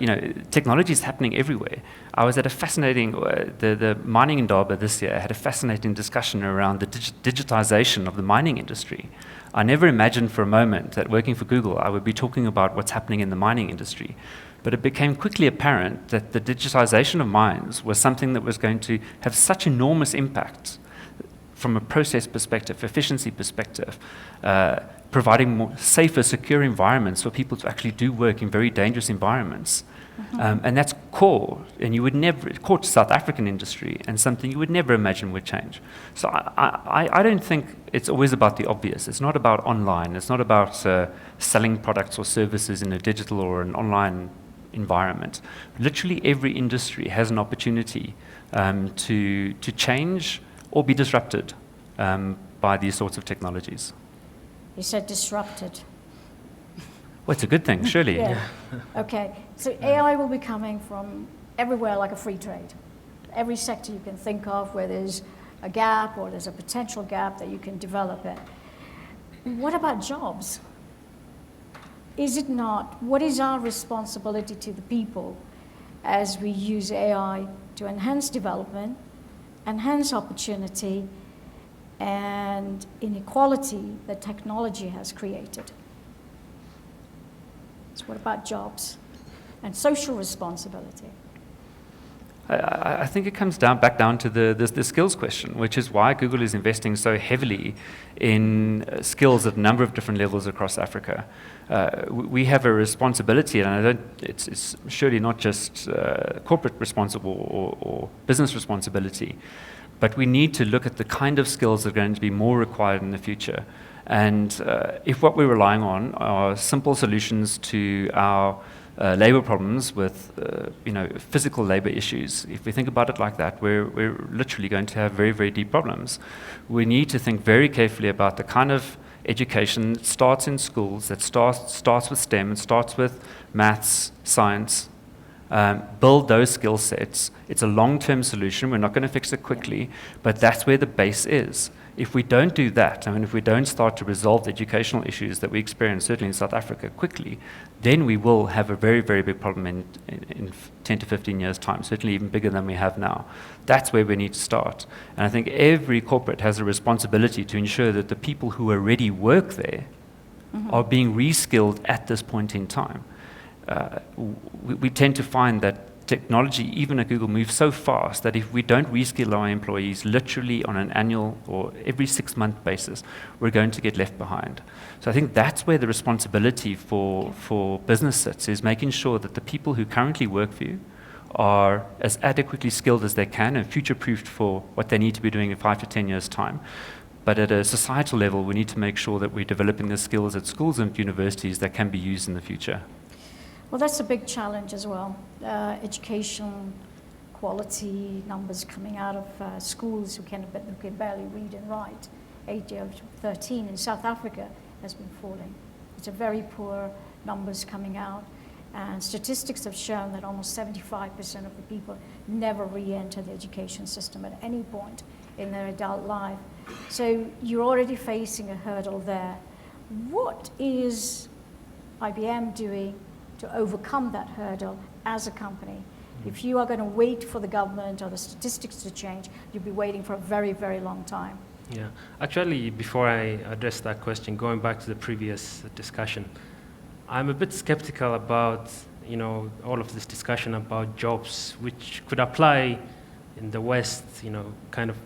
technology is happening everywhere. I was at a fascinating, the mining indaba this year had a fascinating discussion around the digitization of the mining industry. I never imagined for a moment that working for Google, I would be talking about what's happening in the mining industry. But it became quickly apparent that the digitization of mines was something that was going to have such enormous impact from a process perspective, efficiency perspective, providing more safer, secure environments for people to actually do work in very dangerous environments. And that's core, and you would never, core to South African industry, and something you would never imagine would change. So I don't think it's always about the obvious. It's not about online. It's not about selling products or services in a digital or an online environment. Literally every industry has an opportunity to change or be disrupted by these sorts of technologies. You said disrupted. Well, it's a good thing, surely. Yeah. Okay, so AI will be coming from everywhere like a free trade. Every sector you can think of where there's a gap or there's a potential gap that you can develop it. What about jobs? Is it not? What is our responsibility to the people as we use AI to enhance development, enhance opportunity, and inequality that technology has created? So what about jobs and social responsibility? I think it comes back down to the skills question, which is why Google is investing so heavily in skills at a number of different levels across Africa. We have a responsibility, and it's surely not just corporate responsible or business responsibility, But we need to look at the kind of skills that are going to be more required in the future. And if what we're relying on are simple solutions to our labor problems with physical labor issues, if we think about it like that, we're literally going to have very, very deep problems. We need to think very carefully about the kind of education that starts in schools, that starts with STEM, and starts with maths, science. Build those skill sets. It's a long-term solution. We're not going to fix it quickly, but that's where the base is. If we don't do that, if we don't start to resolve the educational issues that we experience, certainly in South Africa, quickly, then we will have a very, very big problem in 10 to 15 years' time, certainly even bigger than we have now. That's where we need to start. And I think every corporate has a responsibility to ensure that the people who already work there are being reskilled at this point in time. We tend to find that technology, even at Google, moves so fast that if we don't reskill our employees literally on an annual or every 6-month basis, we're going to get left behind. So I think that's where the responsibility for business sits, is making sure that the people who currently work for you are as adequately skilled as they can and future-proofed for what they need to be doing in 5 to 10 years' time. But at a societal level, we need to make sure that we're developing the skills at schools and universities that can be used in the future. Well, that's a big challenge as well. Education quality numbers coming out of schools who can barely read and write. 8 out of 13 in South Africa has been falling. It's a very poor numbers coming out. And statistics have shown that almost 75% of the people never re-enter the education system at any point in their adult life. So you're already facing a hurdle there. What is IBM doing to overcome that hurdle as a company? If you are going to wait for the government or the statistics to change, you'll be waiting for a very, very long time. Yeah, actually, before I address that question, going back to the previous discussion, I'm a bit skeptical about all of this discussion about jobs, which could apply in the West, kind of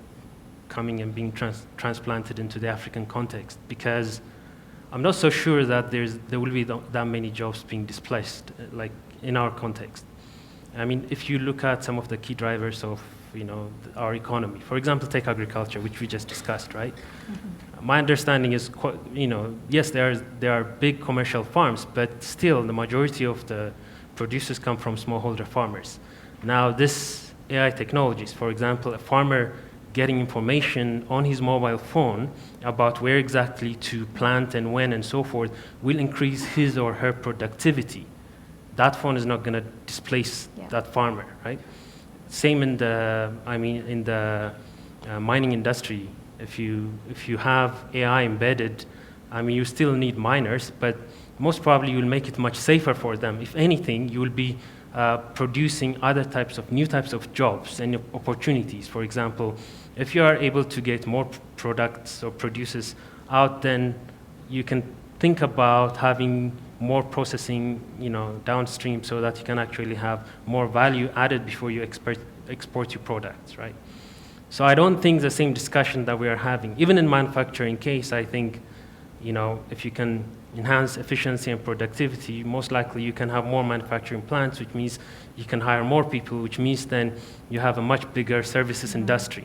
coming and being transplanted into the African context, because I'm not so sure that there will be that many jobs being displaced, like in our context. If you look at some of the key drivers of our economy, for example, take agriculture, which we just discussed, right? Mm-hmm. My understanding is, yes, there are big commercial farms, but still the majority of the producers come from smallholder farmers. Now, this AI technologies, for example, a farmer getting information on his mobile phone about where exactly to plant and when and so forth will increase his or her productivity. That phone is not going to displace that farmer, right? Same in the mining industry. If you have AI embedded, you still need miners, but most probably you'll make it much safer for them. If anything, you will be producing new types of jobs and opportunities. For example, if you are able to get more products or producers out, then you can think about having more processing, downstream, so that you can actually have more value added before you export your products, right? So I don't think the same discussion that we are having, even in manufacturing case, I think, if you can enhance efficiency and productivity, most likely you can have more manufacturing plants, which means you can hire more people, which means then you have a much bigger services industry.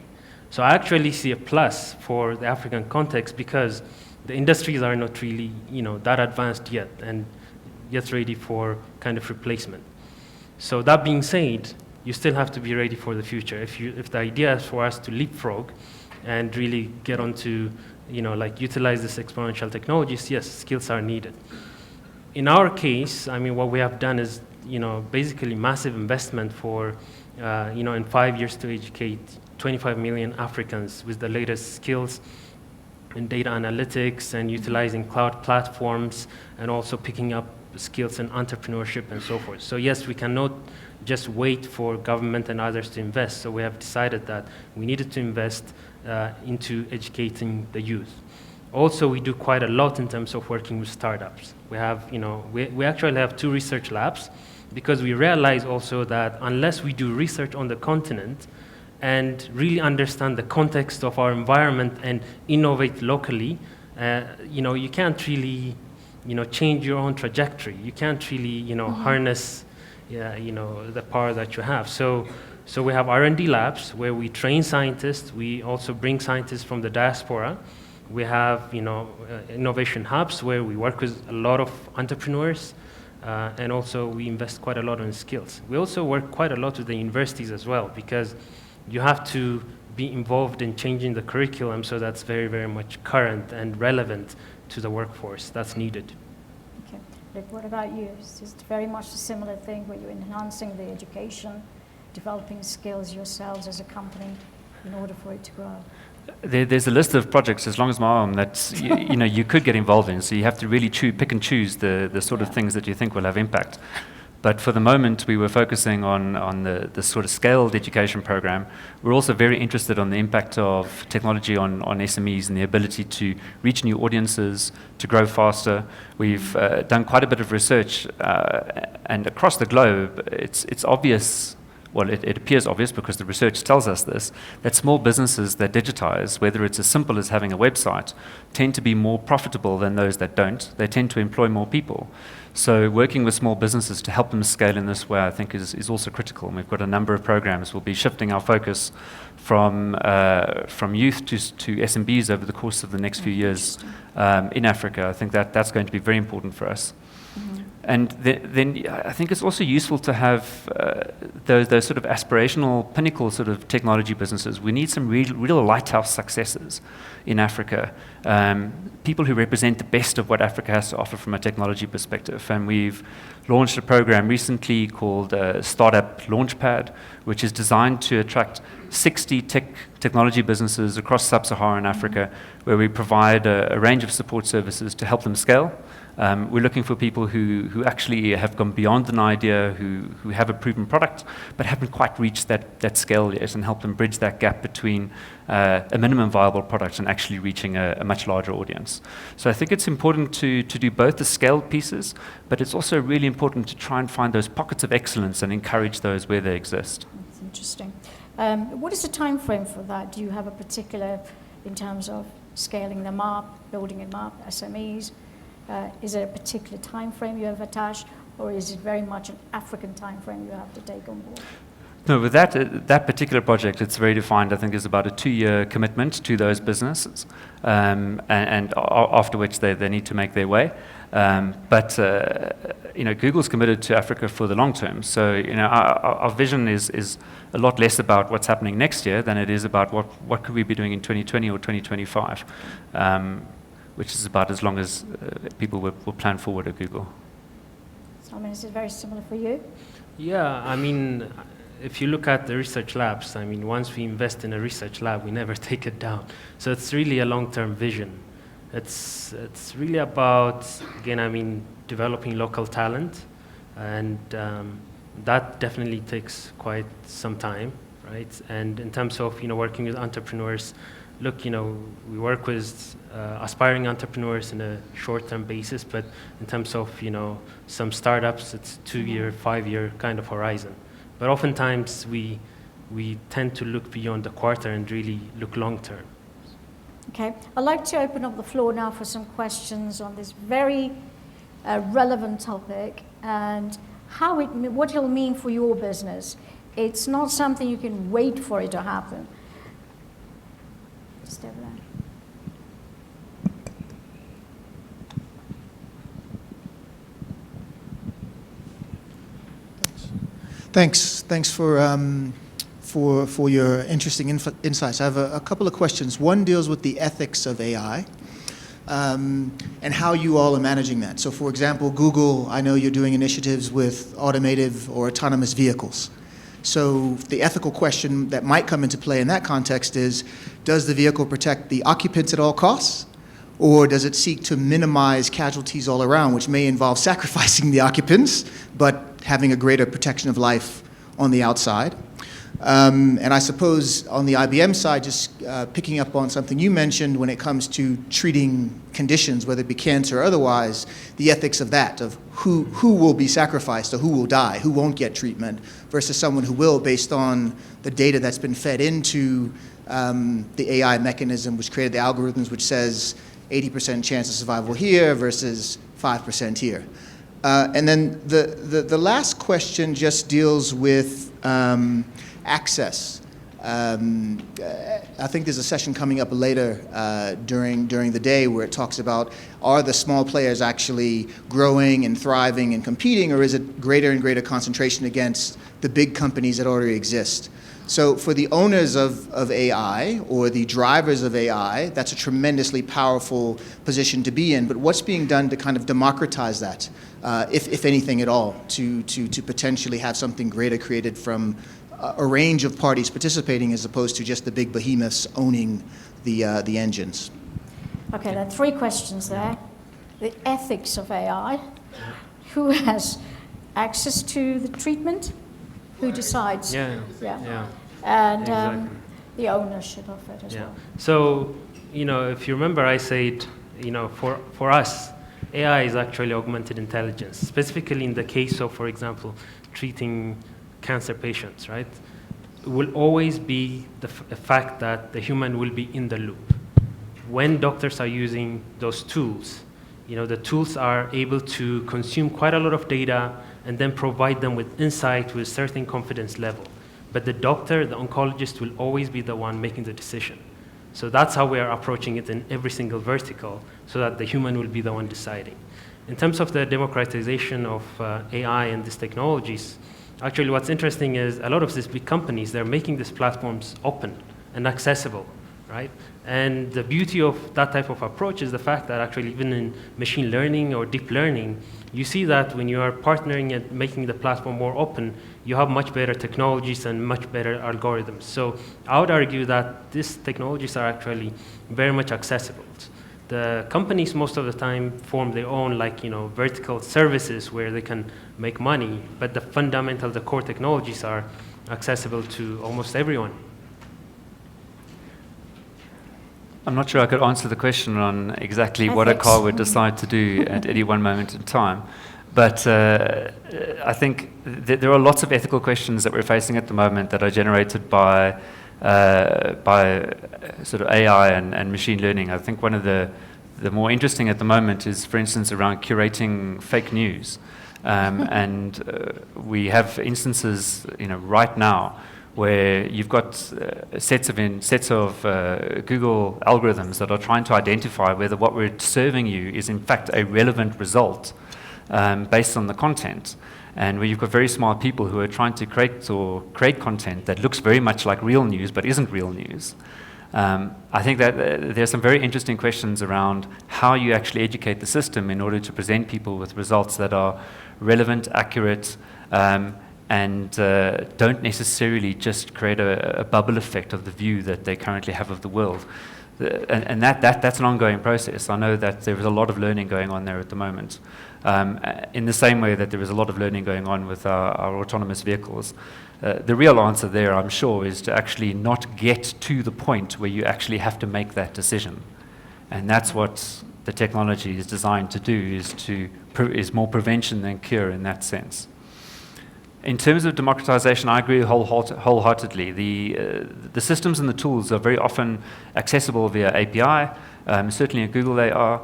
So I actually see a plus for the African context, because the industries are not really, that advanced yet and yet ready for kind of replacement. So that being said, you still have to be ready for the future. If the idea is for us to leapfrog and really get onto, utilize this exponential technologies, yes, skills are needed. In our case, what we have done is, basically massive investment for, in 5 years to educate 25 million Africans with the latest skills in data analytics and utilizing cloud platforms, and also picking up skills in entrepreneurship and so forth. So yes, we cannot just wait for government and others to invest. So we have decided that we needed to invest into educating the youth. Also, we do quite a lot in terms of working with startups. We have, we actually have 2 research labs, because we realize also that unless we do research on the continent and really understand the context of our environment and innovate locally, you can't really, change your own trajectory. You can't really, harness, the power that you have. So So we have R&D labs where we train scientists. We also bring scientists from the diaspora. We have, innovation hubs where we work with a lot of entrepreneurs, and also we invest quite a lot on skills. We also work quite a lot with the universities as well, because you have to be involved in changing the curriculum so that's very, very much current and relevant to the workforce that's needed. Okay. Rick, what about you? Is it very much a similar thing where you're enhancing the education, developing skills yourselves as a company in order for it to grow? There's a list of projects as long as my arm that you could get involved in. So you have to really pick and choose the sort of things that you think will have impact. But for the moment, we were focusing on the sort of scaled education program. We're also very interested on the impact of technology on SMEs and the ability to reach new audiences, to grow faster. We've done quite a bit of research, and across the globe, it's obvious. Well, it appears obvious because the research tells us this, that small businesses that digitize, whether it's as simple as having a website, tend to be more profitable than those that don't. They tend to employ more people. So working with small businesses to help them scale in this way, I think, is also critical. And we've got a number of programs. We'll be shifting our focus from youth to SMBs over the course of the next few years in Africa. I think that's going to be very important for us. Mm-hmm. And then I think it's also useful to have those sort of aspirational, pinnacle sort of technology businesses. We need some real lighthouse successes in Africa, people who represent the best of what Africa has to offer from a technology perspective. And we've launched a program recently called Startup Launchpad, which is designed to attract 60 technology businesses across sub-Saharan Africa, where we provide a range of support services to help them scale. We're looking for people who actually have gone beyond an idea, who have a proven product, but haven't quite reached that scale yet, and help them bridge that gap between a minimum viable product and actually reaching a much larger audience. So I think it's important to do both the scaled pieces, but it's also really important to try and find those pockets of excellence and encourage those where they exist. That's interesting. What is the time frame for that? Do you have a particular, in terms of scaling them up, building them up, SMEs? Is there a particular time frame you have attached, or is it very much an African time frame you have to take on board? No, with that particular project, it's very defined. I think is about a 2-year commitment to those businesses, and after which they need to make their way. But Google's committed to Africa for the long term. So our vision is a lot less about what's happening next year than it is about what could we be doing in 2020 or 2025. Which is about as long as people will plan forward at Google. So, is it very similar for you? Yeah, if you look at the research labs, once we invest in a research lab, we never take it down. So it's really a long-term vision. It's really about, again, developing local talent, and that definitely takes quite some time, right? And in terms of, working with entrepreneurs, look, we work with aspiring entrepreneurs in a short-term basis, but in terms of, some startups, it's 2-year, 5-year kind of horizon. But oftentimes we tend to look beyond the quarter and really look long-term. Okay, I'd like to open up the floor now for some questions on this very relevant topic and what it'll mean for your business. It's not something you can wait for it to happen. Just over there. Thanks for your interesting insights. I have a couple of questions. One deals with the ethics of AI and how you all are managing that. So, for example, Google, I know you're doing initiatives with automative or autonomous vehicles. So the ethical question that might come into play in that context is, does the vehicle protect the occupants at all costs? Or does it seek to minimize casualties all around, which may involve sacrificing the occupants, but having a greater protection of life on the outside? And I suppose on the IBM side, just picking up on something you mentioned when it comes to treating conditions, whether it be cancer or otherwise, the ethics of that, of who will be sacrificed or who will die, who won't get treatment, versus someone who will, based on the data that's been fed into the AI mechanism, which created the algorithms, which says 80% chance of survival here versus 5% here. And then the last question just deals with access. I think there's a session coming up later during the day where it talks about, are the small players actually growing and thriving and competing, or is it greater and greater concentration against the big companies that already exist? So for the owners of AI or the drivers of AI, that's a tremendously powerful position to be in. But what's being done to kind of democratize that, if anything at all, to potentially have something greater created from a range of parties participating as opposed to just the big behemoths owning the engines? Okay, there are 3 questions there. The ethics of AI. Who has access to the treatment? Who decides? Yeah. And Exactly. the ownership of it as well. So, if you remember, I said, for us, AI is actually augmented intelligence, specifically in the case of, for example, treating cancer patients, right? It will always be the fact that the human will be in the loop. When doctors are using those tools, the tools are able to consume quite a lot of data and then provide them with insight with a certain confidence level. But the doctor, the oncologist, will always be the one making the decision. So that's how we are approaching it in every single vertical, so that the human will be the one deciding. In terms of the democratization of AI and these technologies, actually what's interesting is a lot of these big companies, they're making these platforms open and accessible, right? And the beauty of that type of approach is the fact that actually even in machine learning or deep learning, you see that when you are partnering and making the platform more open, you have much better technologies and much better algorithms. So I would argue that these technologies are actually very much accessible. The companies most of the time form their own vertical services where they can make money, but the core technologies are accessible to almost everyone. I'm not sure I could answer the question on exactly what a car would decide to do at any one moment in time. But I think there are lots of ethical questions that we're facing at the moment that are generated by sort of AI and machine learning. I think one of the more interesting at the moment is, for instance, around curating fake news. And we have instances, right now, where you've got sets of Google algorithms that are trying to identify whether what we're serving you is in fact a relevant result based on the content. And where you've got very smart people who are trying to create content that looks very much like real news but isn't real news. I think that there's some very interesting questions around how you actually educate the system in order to present people with results that are relevant, accurate, and don't necessarily just create a bubble effect of the view that they currently have of the world. And that's an ongoing process. I know that there is a lot of learning going on there at the moment. In the same way that there is a lot of learning going on with our autonomous vehicles. The real answer there, I'm sure, is to actually not get to the point where you actually have to make that decision. And that's what the technology is designed to do, is more prevention than cure in that sense. In terms of democratization, I agree wholeheartedly. The systems and the tools are very often accessible via API. Certainly at Google they are.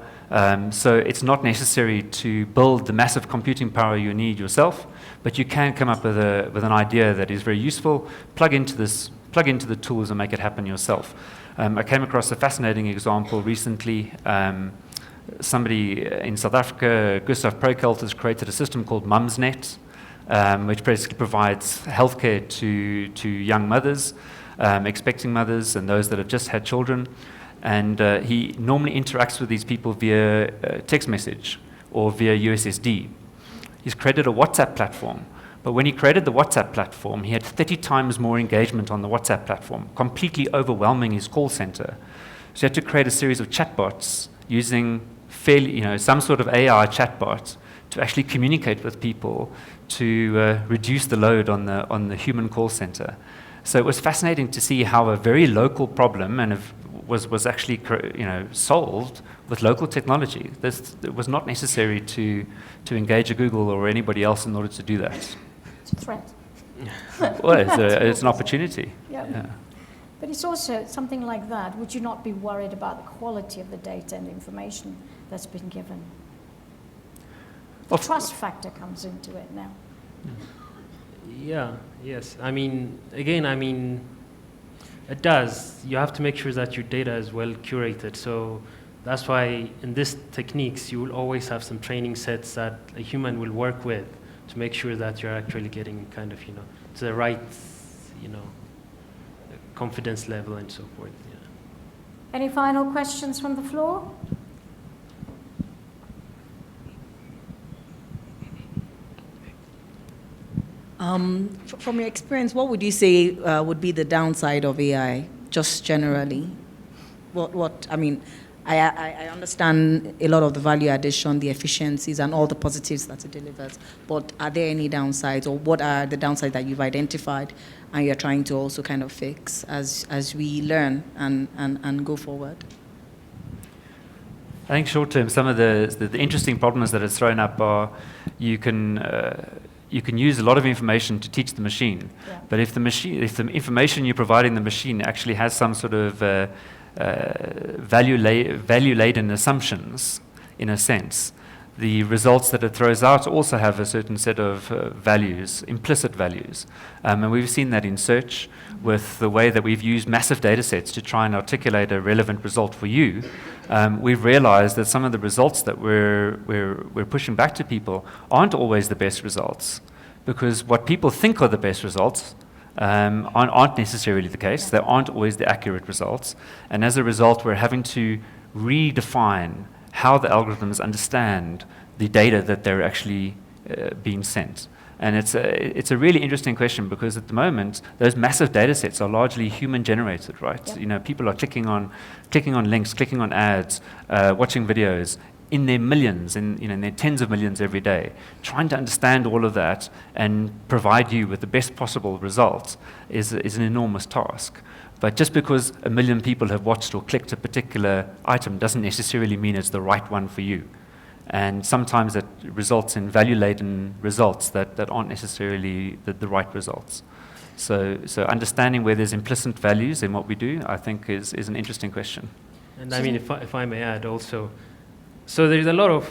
So it's not necessary to build the massive computing power you need yourself, but you can come up with an idea that is very useful, plug into the tools and make it happen yourself. I came across a fascinating example recently. Somebody in South Africa, Gustav Prokelt, has created a system called Mumsnet, which basically provides healthcare to young mothers, expecting mothers, and those that have just had children. And he normally interacts with these people via text message or via USSD. He's created a WhatsApp platform. But when he created the WhatsApp platform, he had 30 times more engagement on the WhatsApp platform, completely overwhelming his call center. So he had to create a series of chatbots using some sort of AI chatbot to actually communicate with people to reduce the load on the human call center. So it was fascinating to see how a very local problem was actually solved with local technology. It was not necessary to engage a Google or anybody else in order to do that. It's a threat. Well, it's an opportunity. Yeah. But it's also something like that. Would you not be worried about the quality of the data and information that's been given? The trust factor comes into it now. Yeah, yes. I mean, again, I mean, it does. You have to make sure that your data is well curated. So that's why in these techniques, you will always have some training sets that a human will work with to make sure that you're actually getting kind of, to the right, confidence level and so forth. Yeah. Any final questions from the floor? From your experience, what would you say would be the downside of AI, just generally? I mean, I understand a lot of the value addition, the efficiencies, and all the positives that it delivers, but are there any downsides, or what are the downsides that you've identified and you're trying to also kind of fix as we learn and go forward? I think short term, some of the interesting problems that it's thrown up are you can use a lot of information to teach the machine, but if the information you're providing the machine actually has some sort of value-laden assumptions, in a sense, the results that it throws out also have a certain set of values, implicit values. And we've seen that in search with the way that we've used massive data sets to try and articulate a relevant result for you. We've realized that some of the results that we're pushing back to people aren't always the best results, because what people think are the best results aren't necessarily the case. They aren't always the accurate results. And as a result, we're having to redefine how the algorithms understand the data that they're actually being sent. And it's a really interesting question, because at the moment, those massive data sets are largely human generated, right? Yeah. People are clicking on links, clicking on ads, watching videos in their millions, in their tens of millions every day. Trying to understand all of that and provide you with the best possible results is an enormous task. But just because 1 million people have watched or clicked a particular item doesn't necessarily mean it's the right one for you. And sometimes it results in value-laden results that aren't necessarily the right results. So understanding where there's implicit values in what we do, I think, is an interesting question. And I mean, if I may add also, so there's a lot of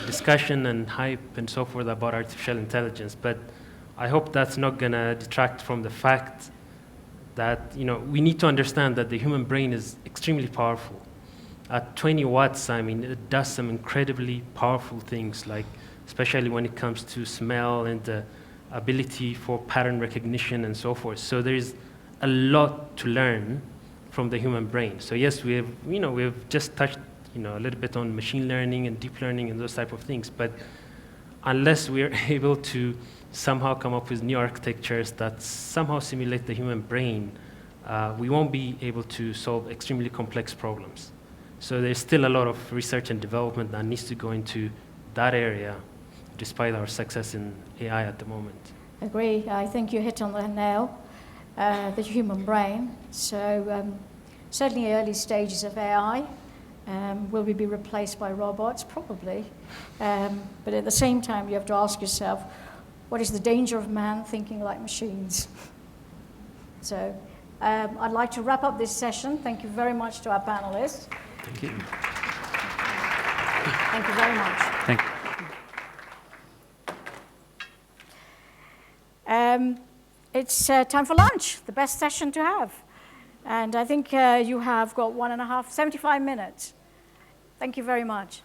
discussion and hype and so forth about artificial intelligence, but I hope that's not going to detract from the fact that we need to understand that the human brain is extremely powerful. At 20 watts, I mean, it does some incredibly powerful things, like especially when it comes to smell and the ability for pattern recognition and so forth. So there's a lot to learn from the human brain. So yes, we've just touched a little bit on machine learning and deep learning and those type of things, but unless we're able to somehow come up with new architectures that somehow simulate the human brain, we won't be able to solve extremely complex problems. So there's still a lot of research and development that needs to go into that area, despite our success in AI at the moment. Agree. I think you hit on the nail, the human brain. So certainly early stages of AI. Will we be replaced by robots? Probably. But at the same time, you have to ask yourself, what is the danger of man thinking like machines? So I'd like to wrap up this session. Thank you very much to our panelists. Thank you. Thank you very much. Thank you. It's time for lunch, the best session to have. And I think you have got 75 minutes. Thank you very much.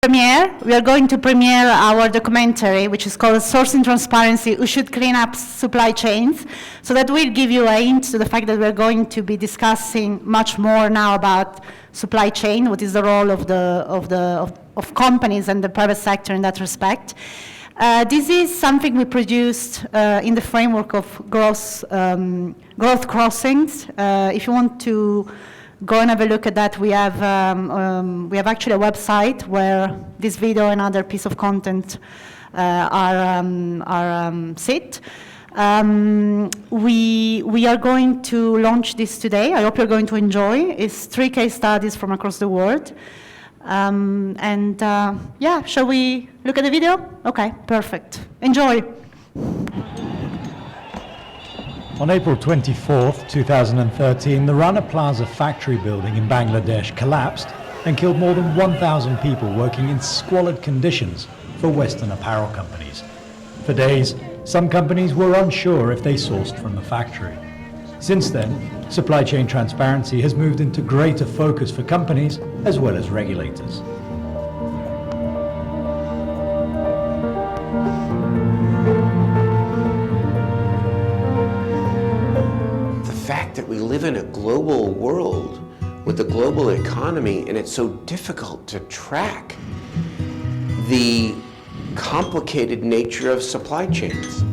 We are going to premiere our documentary, which is called Sourcing Transparency, Who Should Clean Up Supply Chains. So that will give you a hint to the fact that we're going to be discussing much more now about supply chain, what is the role of companies and the private sector in that respect. This is something we produced in the framework of growth crossings. If you want to go and have a look at that, we have actually a website where this video and other piece of content sit. We are going to launch this today. I hope you're going to enjoy. It's 3 case studies from across the world. Yeah, shall we look at the video? Okay, perfect. Enjoy. On April 24th, 2013, the Rana Plaza factory building in Bangladesh collapsed and killed more than 1,000 people working in squalid conditions for Western apparel companies. For days, some companies were unsure if they sourced from the factory. Since then, supply chain transparency has moved into greater focus for companies as well as regulators. The fact that we live in a global world with a global economy, and it's so difficult to track the complicated nature of supply chains.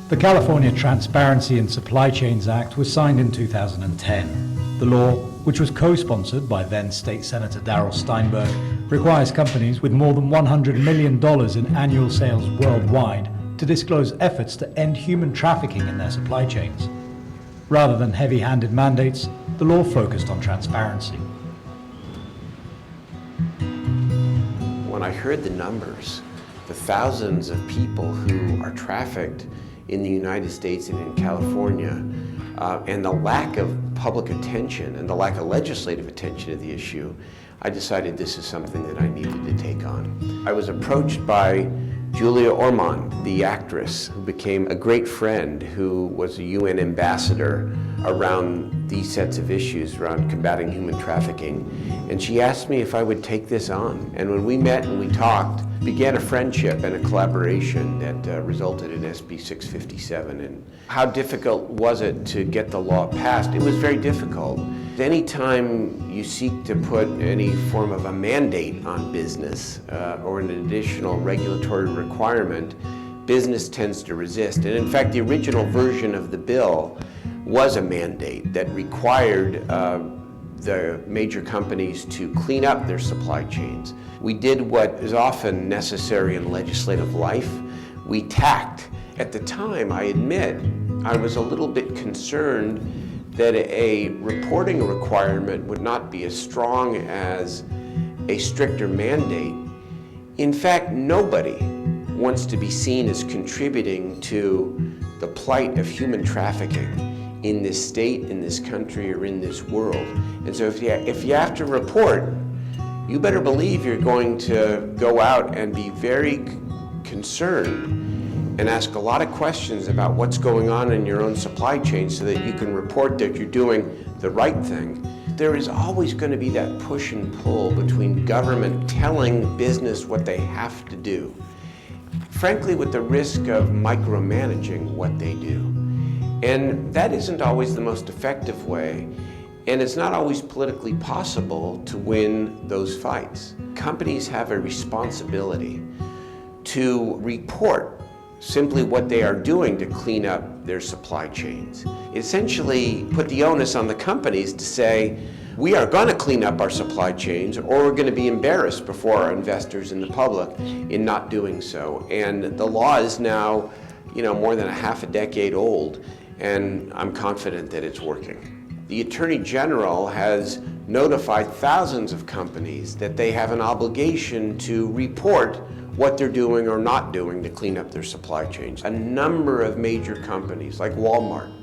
The California Transparency in Supply Chains Act was signed in 2010. The law, which was co-sponsored by then State Senator Darrell Steinberg, requires companies with more than $100 million in annual sales worldwide to disclose efforts to end human trafficking in their supply chains. Rather than heavy-handed mandates, the law focused on transparency. When I heard the numbers, the thousands of people who are trafficked in the United States and in California, and the lack of public attention and the lack of legislative attention to the issue, I decided this is something that I needed to take on. I was approached by Julia Ormond, the actress, who became a great friend, who was a UN ambassador around these sets of issues around combating human trafficking. And she asked me if I would take this on. And when we met and we talked, began a friendship and a collaboration that resulted in SB 657. And how difficult was it to get the law passed? It was very difficult. Anytime you seek to put any form of a mandate on business or an additional regulatory requirement, business tends to resist. And in fact, the original version of the bill was a mandate that required the major companies to clean up their supply chains. We did what is often necessary in legislative life. We tacked. At the time, I admit, I was a little bit concerned that a reporting requirement would not be as strong as a stricter mandate. In fact, nobody wants to be seen as contributing to the plight of human trafficking in this state, in this country, or in this world. And so if you have to report, you better believe you're going to go out and be very concerned and ask a lot of questions about what's going on in your own supply chain so that you can report that you're doing the right thing. There is always going to be that push and pull between government telling business what they have to do, frankly, with the risk of micromanaging what they do. And that isn't always the most effective way, and it's not always politically possible to win those fights. Companies have a responsibility to report simply what they are doing to clean up their supply chains. Essentially put the onus on the companies to say, we are going to clean up our supply chains, or we're going to be embarrassed before our investors and the public in not doing so. And the law is now, more than a half a decade old, and I'm confident that it's working. The Attorney General has notified thousands of companies that they have an obligation to report what they're doing or not doing to clean up their supply chains. A number of major companies like Walmart,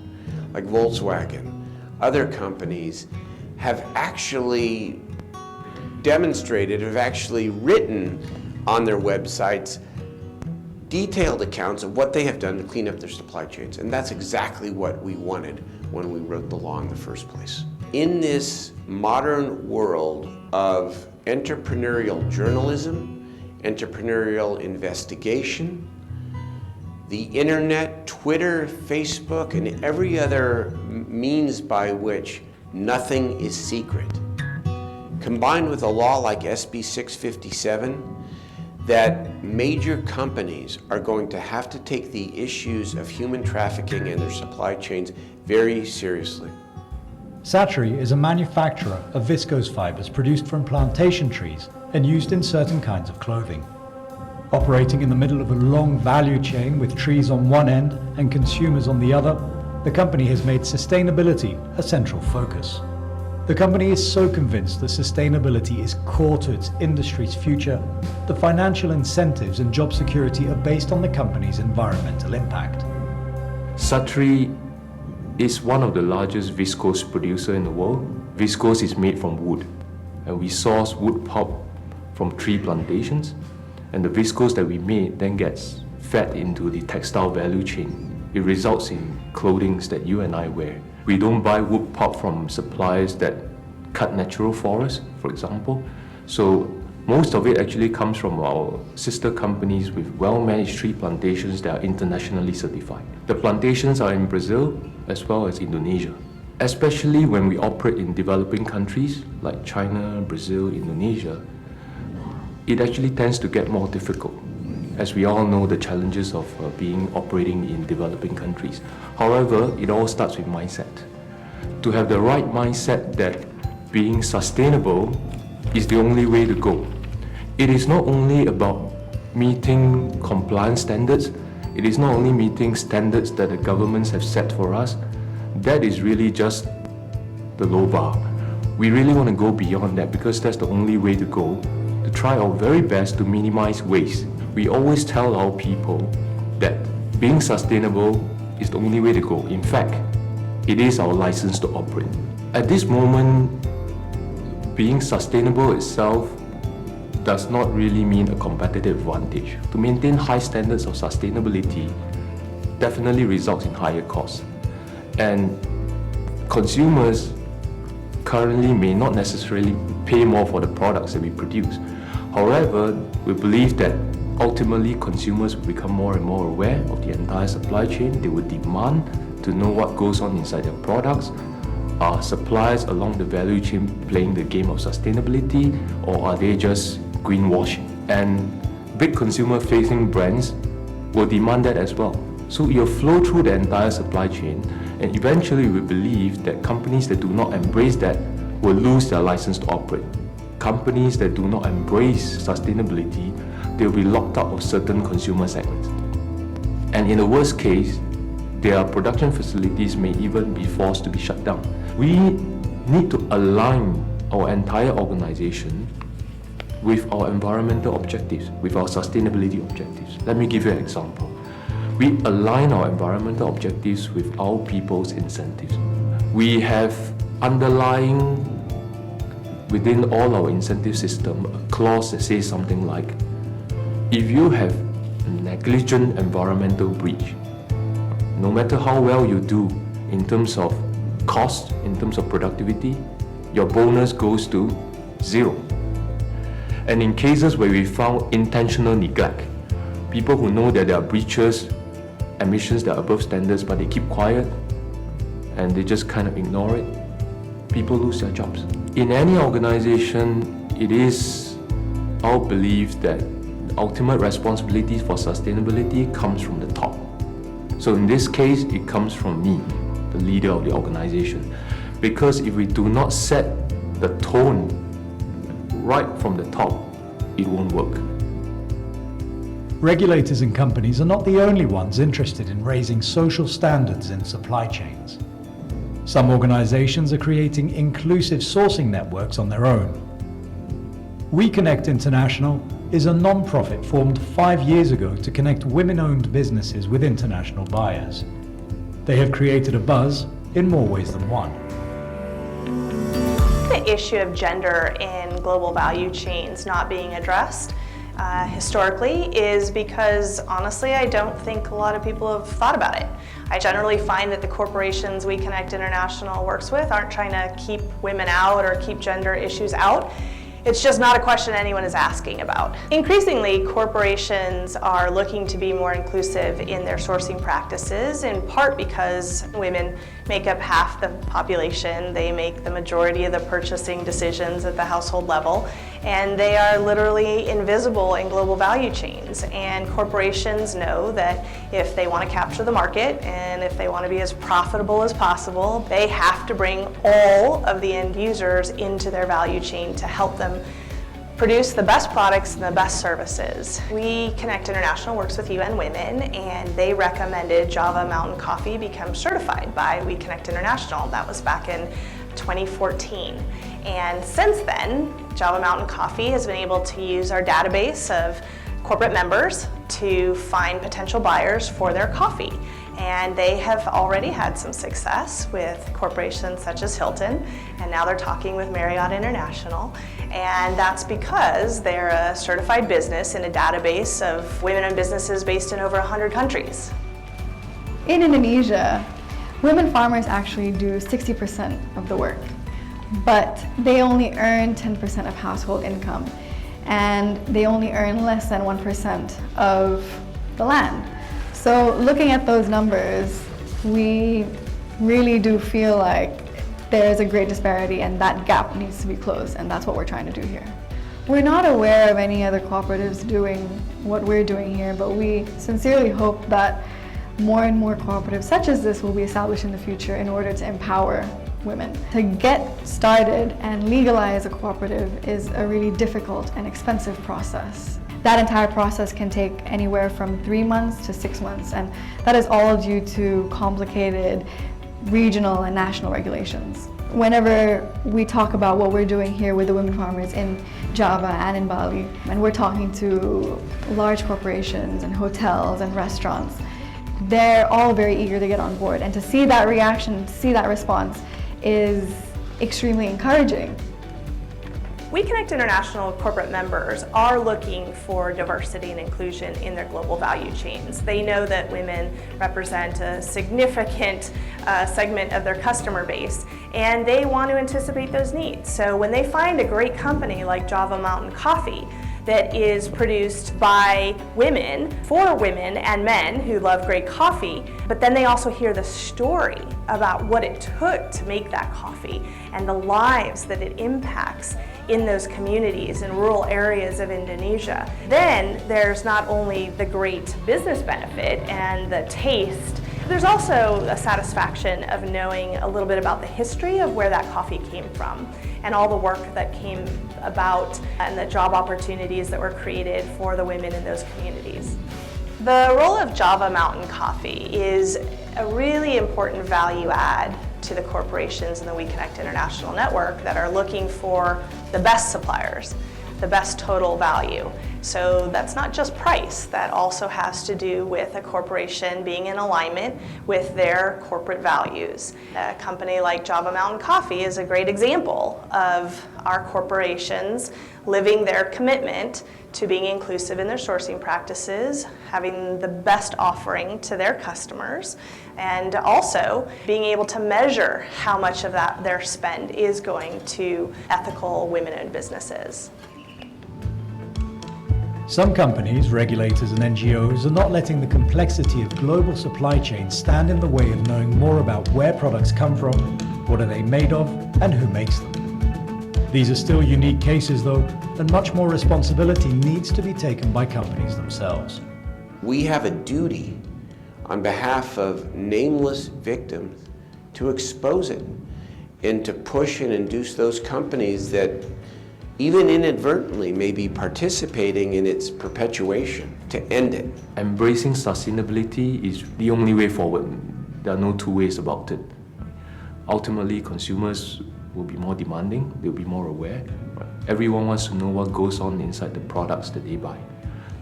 like Volkswagen, other companies have actually demonstrated, have actually written on their websites detailed accounts of what they have done to clean up their supply chains. And that's exactly what we wanted when we wrote the law in the first place. In this modern world of entrepreneurial journalism, entrepreneurial investigation, the internet, Twitter, Facebook, and every other means by which nothing is secret, combined with a law like SB 657, that major companies are going to have to take the issues of human trafficking and their supply chains very seriously. Satri is a manufacturer of viscose fibers produced from plantation trees and used in certain kinds of clothing. Operating in the middle of a long value chain with trees on one end and consumers on the other, the company has made sustainability a central focus. The company is so convinced that sustainability is core to its industry's future, the financial incentives and job security are based on the company's environmental impact. Satri is one of the largest viscose producer in the world. Viscose is made from wood, and we source wood pulp from tree plantations, and the viscose that we made then gets fed into the textile value chain. It results in clothing that you and I wear. We don't buy wood pulp from suppliers that cut natural forests, for example. So most of it actually comes from our sister companies with well-managed tree plantations that are internationally certified. The plantations are in Brazil as well as Indonesia. Especially when we operate in developing countries like China, Brazil, Indonesia, it actually tends to get more difficult. As we all know, the challenges of operating in developing countries. However, it all starts with mindset. To have the right mindset that being sustainable is the only way to go. It is not only about meeting compliance standards, it is not only meeting standards that the governments have set for us. That is really just the low bar. We really want to go beyond that because that's the only way to go, to try our very best to minimize waste. We always tell our people that being sustainable is the only way to go. In fact, it is our license to operate. At this moment, being sustainable itself does not really mean a competitive advantage. To maintain high standards of sustainability definitely results in higher costs. And consumers currently may not necessarily pay more for the products that we produce. However, we believe that ultimately consumers will become more and more aware of the entire supply chain. They will demand to know what goes on inside their products. Are suppliers along the value chain playing the game of sustainability, or are they just greenwashing? And big consumer-facing brands will demand that as well. So you'll flow through the entire supply chain, and eventually we believe that companies that do not embrace that will lose their license to operate. Companies that do not embrace sustainability, they'll be locked out of certain consumer segments. And in the worst case, their production facilities may even be forced to be shut down. We need to align our entire organization with our environmental objectives, with our sustainability objectives. Let me give you an example. We align our environmental objectives with our people's incentives. We have underlying within all our incentive system a clause that says something like, if you have a negligent environmental breach, no matter how well you do in terms of cost, in terms of productivity, your bonus goes to 0. And in cases where we found intentional neglect, people who know that there are breaches, emissions that are above standards, but they keep quiet and they just kind of ignore it, people lose their jobs. In any organization, it is our belief that the ultimate responsibility for sustainability comes from the top. So in this case, it comes from me, the leader of the organization. Because if we do not set the tone right from the top, it won't work. Regulators and companies are not the only ones interested in raising social standards in supply chains. Some organizations are creating inclusive sourcing networks on their own. We Connect International is a non-profit formed 5 years ago to connect women-owned businesses with international buyers. They have created a buzz in more ways than one. The issue of gender in global value chains not being addressed historically is because, honestly, I don't think a lot of people have thought about it. I generally find that the corporations We Connect International works with aren't trying to keep women out or keep gender issues out. It's just not a question anyone is asking about. Increasingly, corporations are looking to be more inclusive in their sourcing practices, in part because women make up half the population, they make the majority of the purchasing decisions at the household level, and they are literally invisible in global value chains. And corporations know that if they want to capture the market and if they want to be as profitable as possible, they have to bring all of the end users into their value chain to help them produce the best products and the best services. We Connect International works with UN Women, and they recommended Java Mountain Coffee become certified by We Connect International. That was back in 2014. And since then, Java Mountain Coffee has been able to use our database of corporate members to find potential buyers for their coffee. And they have already had some success with corporations such as Hilton, and now they're talking with Marriott International. And that's because they're a certified business in a database of women-owned businesses based in over 100 countries. In Indonesia, women farmers actually do 60% of the work, but they only earn 10% of household income, and they only earn less than 1% of the land. So looking at those numbers, we really do feel like there is a great disparity and that gap needs to be closed, and that's what we're trying to do here. We're not aware of any other cooperatives doing what we're doing here, but we sincerely hope that more and more cooperatives such as this will be established in the future in order to empower women. To get started and legalize a cooperative is a really difficult and expensive process. That entire process can take anywhere from 3 months to 6 months, and that is all due to complicated regional and national regulations. Whenever we talk about what we're doing here with the women farmers in Java and in Bali, and we're talking to large corporations and hotels and restaurants, they're all very eager to get on board, and to see that reaction, to see that response is extremely encouraging. We Connect International corporate members are looking for diversity and inclusion in their global value chains. They know that women represent a significant segment of their customer base, and they want to anticipate those needs. So when they find a great company like Java Mountain Coffee that is produced by women, for women and men who love great coffee, but then they also hear the story about what it took to make that coffee and the lives that it impacts in those communities in rural areas of Indonesia. Then there's not only the great business benefit and the taste, there's also a satisfaction of knowing a little bit about the history of where that coffee came from and all the work that came about and the job opportunities that were created for the women in those communities. The role of Java Mountain Coffee is a really important value add to the corporations in the We Connect International network that are looking for the best suppliers, the best total value. So that's not just price, that also has to do with a corporation being in alignment with their corporate values. A company like Java Mountain Coffee is a great example of our corporations living their commitment to being inclusive in their sourcing practices, having the best offering to their customers, and also being able to measure how much of that their spend is going to ethical women-owned businesses. Some companies, regulators and NGOs are not letting the complexity of global supply chains stand in the way of knowing more about where products come from, what are they made of, and who makes them. These are still unique cases though, and much more responsibility needs to be taken by companies themselves. We have a duty on behalf of nameless victims to expose it and to push and induce those companies that even inadvertently may be participating in its perpetuation to end it. Embracing sustainability is the only way forward. There are no two ways about it. Ultimately, consumers will be more demanding, they'll be more aware. Everyone wants to know what goes on inside the products that they buy.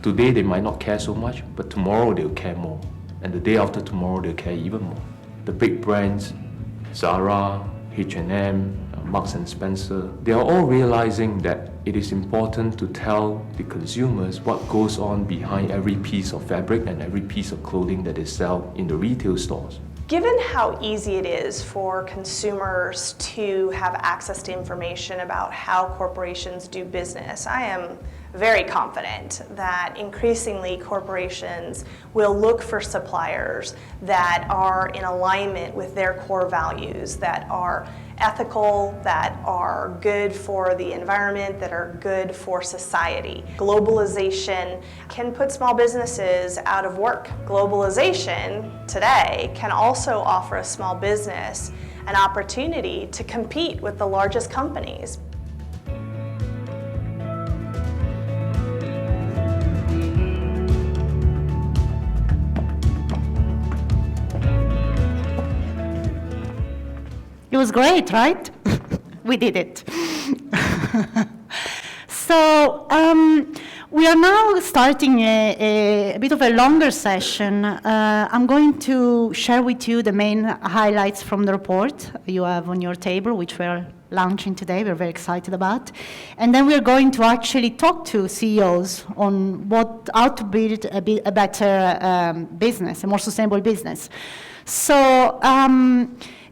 Today they might not care so much, but tomorrow they'll care more. And the day after tomorrow they'll care even more. The big brands, Zara, H&M, Marks & Spencer, they are all realizing that it is important to tell the consumers what goes on behind every piece of fabric and every piece of clothing that they sell in the retail stores. Given how easy it is for consumers to have access to information about how corporations do business, I am very confident that increasingly corporations will look for suppliers that are in alignment with their core values, that are ethical, that are good for the environment, that are good for society. Globalization can put small businesses out of work. Globalization today can also offer a small business an opportunity to compete with the largest companies. It was great, right? We did it. So we are now starting a bit of a longer session. I'm going to share with you the main highlights from the report you have on your table, which we're launching today. We're very excited about. And then we're going to actually talk to CEOs on how to build a better business, a more sustainable business. So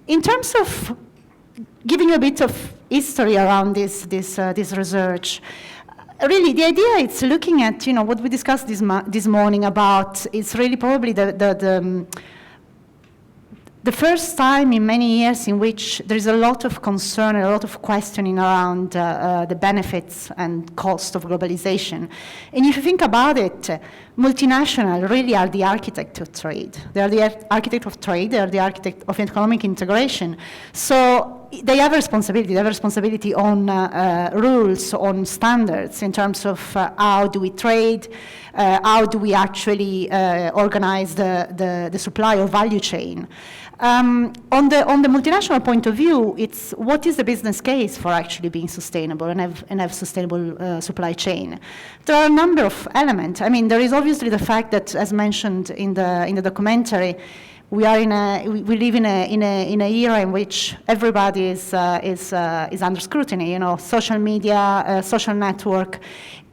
in terms of giving you a bit of history around this research, really the idea is looking at what we discussed this morning about. It's really probably the first time in many years in which there is a lot of concern, a lot of questioning around the benefits and cost of globalization. And if you think about it, multinationals really are the architect of trade. They are the architect of trade, they are the architect of economic integration. So they have a responsibility. They have a responsibility on rules, on standards in terms of how do we trade, how do we actually organize the supply or value chain. On the multinational point of view, it's what is the business case for actually being sustainable and have sustainable supply chain. There are a number of elements. I mean, there is obviously the fact that, as mentioned in the documentary, we live in a era in which everybody is under scrutiny. Social media, social network.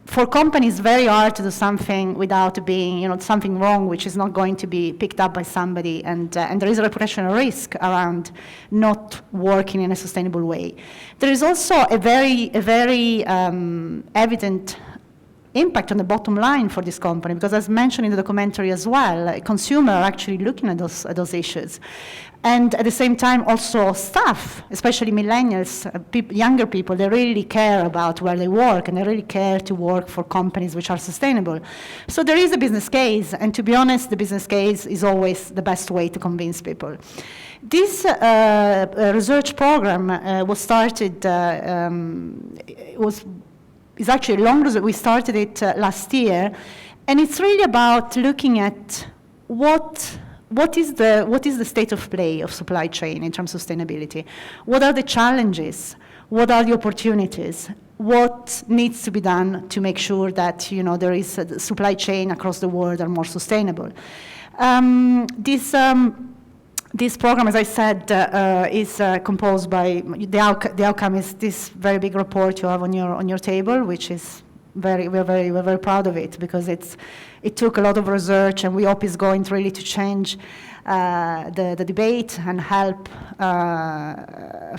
For companies, very hard to do something without being, something wrong, which is not going to be picked up by somebody, and there is a reputational risk around not working in a sustainable way. There is also a very evident impact on the bottom line for this company, because as mentioned in the documentary as well, consumers are actually looking at those issues. And at the same time, also staff, especially millennials, younger people, they really care about where they work, and they really care to work for companies which are sustainable. So there is a business case, and to be honest, the business case is always the best way to convince people. This research program was started, it's actually longer. We started it last year, and it's really about looking at what is the state of play of supply chain in terms of sustainability. What are the challenges? What are the opportunities? What needs to be done to make sure that there is a supply chain across the world are more sustainable? This program, as I said, is composed by the outcome is this very big report you have on your table, which is we're very proud of it, because it took a lot of research, and we hope it's going to really change the debate and help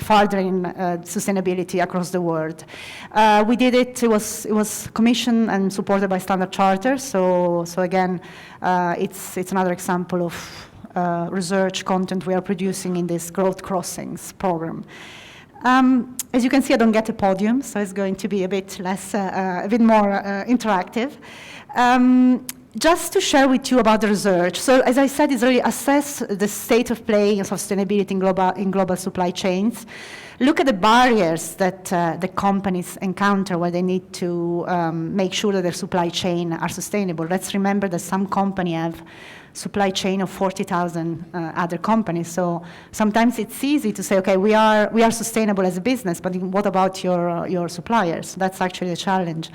furthering sustainability across the world. We did it. It was commissioned and supported by Standard Chartered. So again, it's another example of research content we are producing in this Growth Crossings program. As you can see, I don't get a podium, so it's going to be a bit less, a bit more interactive. Just to share with you about the research. So as I said, it's really assess the state of play and sustainability in global supply chains. Look at the barriers that the companies encounter when they need to make sure that their supply chain are sustainable. Let's remember that some companies have supply chain of 40,000 other companies. So sometimes it's easy to say, okay, we are sustainable as a business, but what about your suppliers? That's actually a challenge.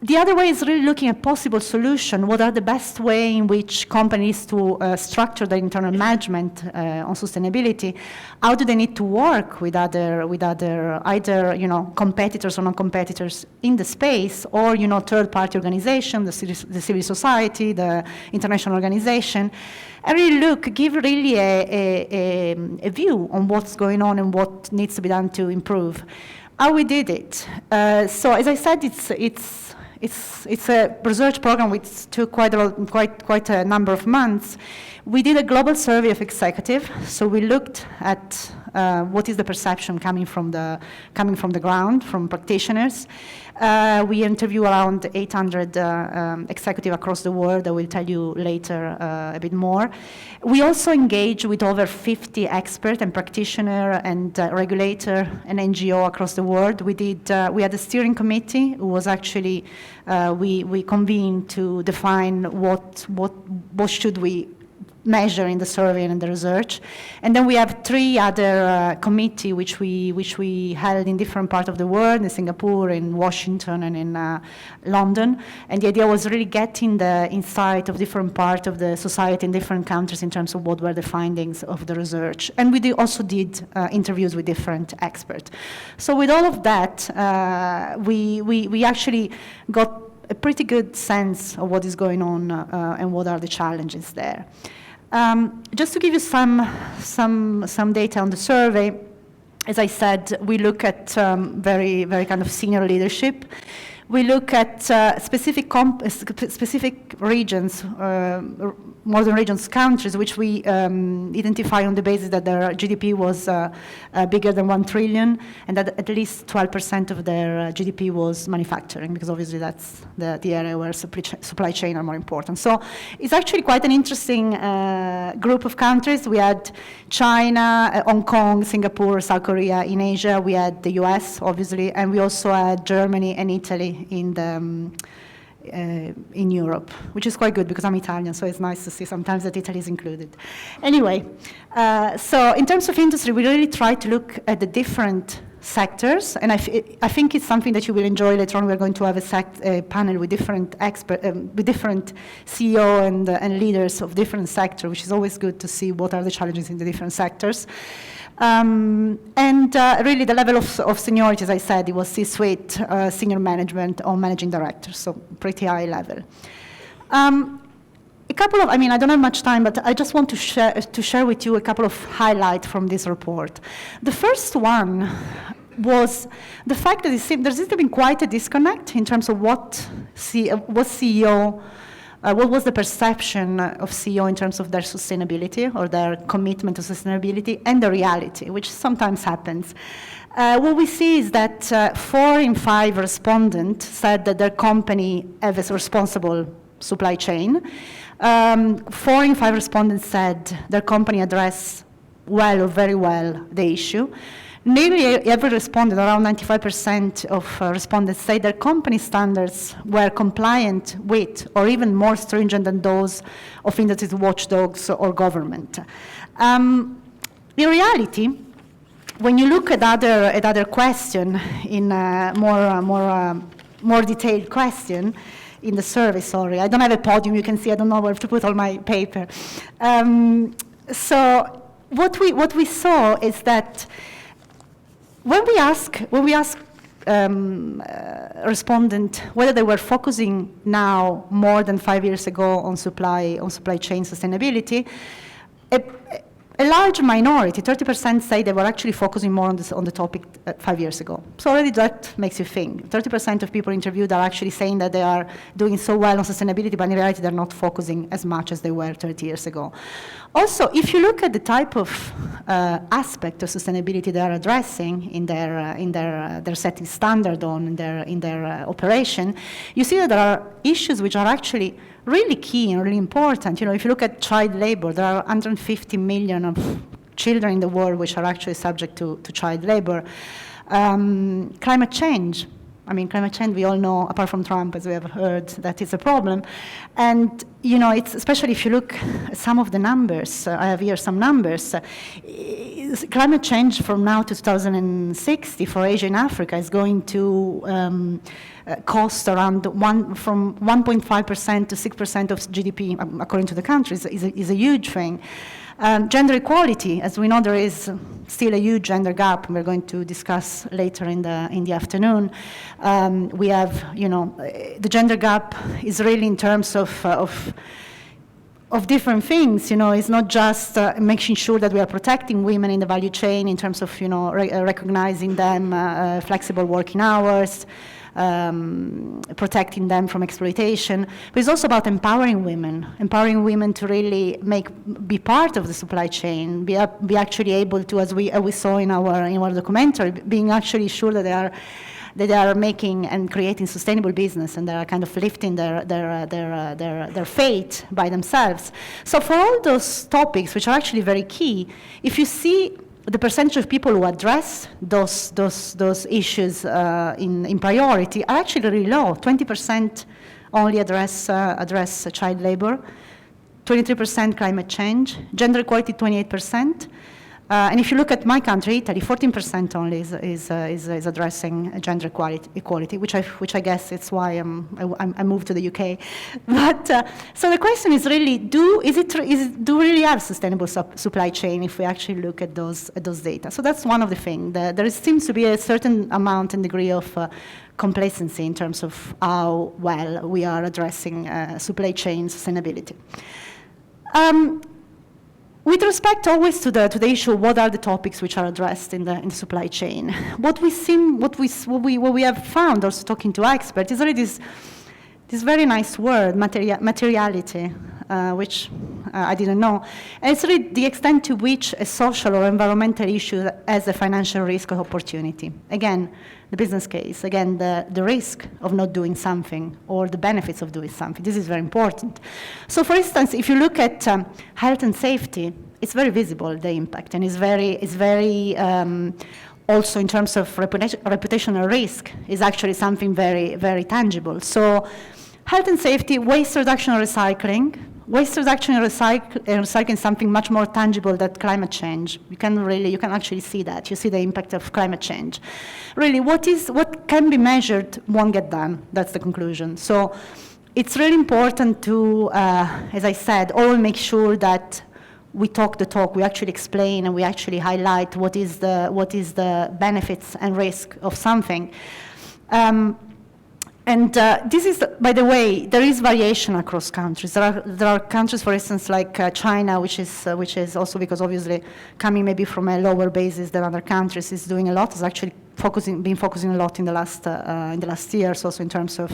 The other way is really looking at possible solution. What are the best way in which companies to structure their internal management on sustainability? How do they need to work with other either competitors or non-competitors in the space, or third-party organization, the civil society, the international organization, and really give really a view on what's going on and what needs to be done to improve. How we did it? So as I said, it's a research program which took quite a number of months. We did a global survey of executives, so we looked at what is the perception coming from the ground, from practitioners. We interview around 800 executives across the world. I will tell you later a bit more. We also engage with over 50 experts and practitioners and regulator and NGO across the world. We had a steering committee who was actually we convened to define what should we measure in the survey and in the research. And then we have 3 other committees which we held in different parts of the world, in Singapore, in Washington, and in London. And the idea was really getting the insight of different parts of the society in different countries in terms of what were the findings of the research. And we also did interviews with different experts. So with all of that, we actually got a pretty good sense of what is going on and what are the challenges there. Just to give you some data on the survey, as I said, we look at very kind of senior leadership. We look at specific regions, modern regions, countries, which we identify on the basis that their GDP was bigger than 1 trillion, and that at least 12% of their GDP was manufacturing, because obviously that's the area where supply chain are more important. So it's actually quite an interesting group of countries. We had China, Hong Kong, Singapore, South Korea in Asia. We had the US, obviously, and we also had Germany and Italy in Europe, which is quite good because I'm Italian, so it's nice to see sometimes that Italy is included. Anyway, so in terms of industry, we really try to look at the different sectors, and I think it's something that you will enjoy later on. We're going to have a panel with different experts, with different CEO and leaders of different sectors, which is always good to see what are the challenges in the different sectors. Really the level of seniority, as I said, it was C-suite, senior management, or managing director, so pretty high level. A couple of, I don't have much time, but I just want to share with you a couple of highlights from this report. The first one was the fact that there seems to be quite a disconnect in terms of what was the perception of CEO in terms of their sustainability or their commitment to sustainability and the reality, which sometimes happens. What we see is that 4 in 5 respondents said that their company has a responsible supply chain. 4 in 5 respondents said their company addressed well or very well the issue. Nearly every respondent, around 95% of respondents, say their company standards were compliant with or even more stringent than those of industry watchdogs or government. In reality, when you look at other question in a more detailed question in the survey, sorry, I don't have a podium, you can see, I don't know where to put all my paper. So what we saw is that when we ask respondents whether they were focusing now more than 5 years ago on supply chain sustainability, a large minority, 30%, say they were actually focusing more on the topic 5 years ago. So already that makes you think. 30% of people interviewed are actually saying that they are doing so well on sustainability, but in reality they're not focusing as much as they were 30 years ago. Also, if you look at the type of aspect of sustainability they are addressing in their setting standard on in their operation, you see that there are issues which are actually really key and really important. If you look at child labor, there are 150 million of children in the world which are actually subject to child labor. Climate change, I mean, climate change, we all know, apart from Trump, as we have heard, that is a problem. And, you know, it's especially if you look at some of the numbers, I have here some numbers, climate change from now to 2060 for Asia and Africa is going to cost around from 1.5% to 6% of GDP, according to the countries, is a huge thing. Gender equality, as we know, there is still a huge gender gap. We're going to discuss later in the afternoon. We have, you know, the gender gap is really in terms of different things. You know, it's not just making sure that we are protecting women in the value chain in terms of, you know, recognizing them, flexible working hours, protecting them from exploitation, but it's also about empowering women to really be part of the supply chain, be actually able to, as we saw in our documentary, being actually sure that they are making and creating sustainable business, and they are kind of lifting their fate by themselves. So for all those topics, which are actually very key, if you see the percentage of people who address those issues in priority are actually really low. 20% only address child labor, 23% climate change, gender equality 28%. And if you look at my country, Italy, 14% only is addressing gender equality, which I guess it's why I moved to the UK. But so the question is really, do we really have sustainable supply chain if we actually look at those data? So that's one of the things. There seems to be a certain amount and degree of complacency in terms of how well we are addressing supply chain sustainability. With respect always to the issue, what are the topics which are addressed in the supply chain? What we have found, also talking to experts, is really this very nice word, materiality, which I didn't know. And it's really the extent to which a social or environmental issue has a financial risk or opportunity. Again, the business case, again, the risk of not doing something or the benefits of doing something. This is very important. So for instance, if you look at health and safety, it's very visible, the impact, and it's very also in terms of reputational risk is actually something very, very tangible. So health and safety, waste reduction and recycling. Waste reduction and recycling is something much more tangible than climate change. You can actually see that. You see the impact of climate change. Really, what can be measured won't get done. That's the conclusion. So it's really important to, as I said, all make sure that we talk the talk, we actually explain, and we actually highlight what is the benefits and risk of something. And this is, by the way, there is variation across countries. There are countries, for instance, like China, which is also because obviously coming maybe from a lower basis than other countries, is doing a lot. Is actually been focusing a lot in the last years, also in terms of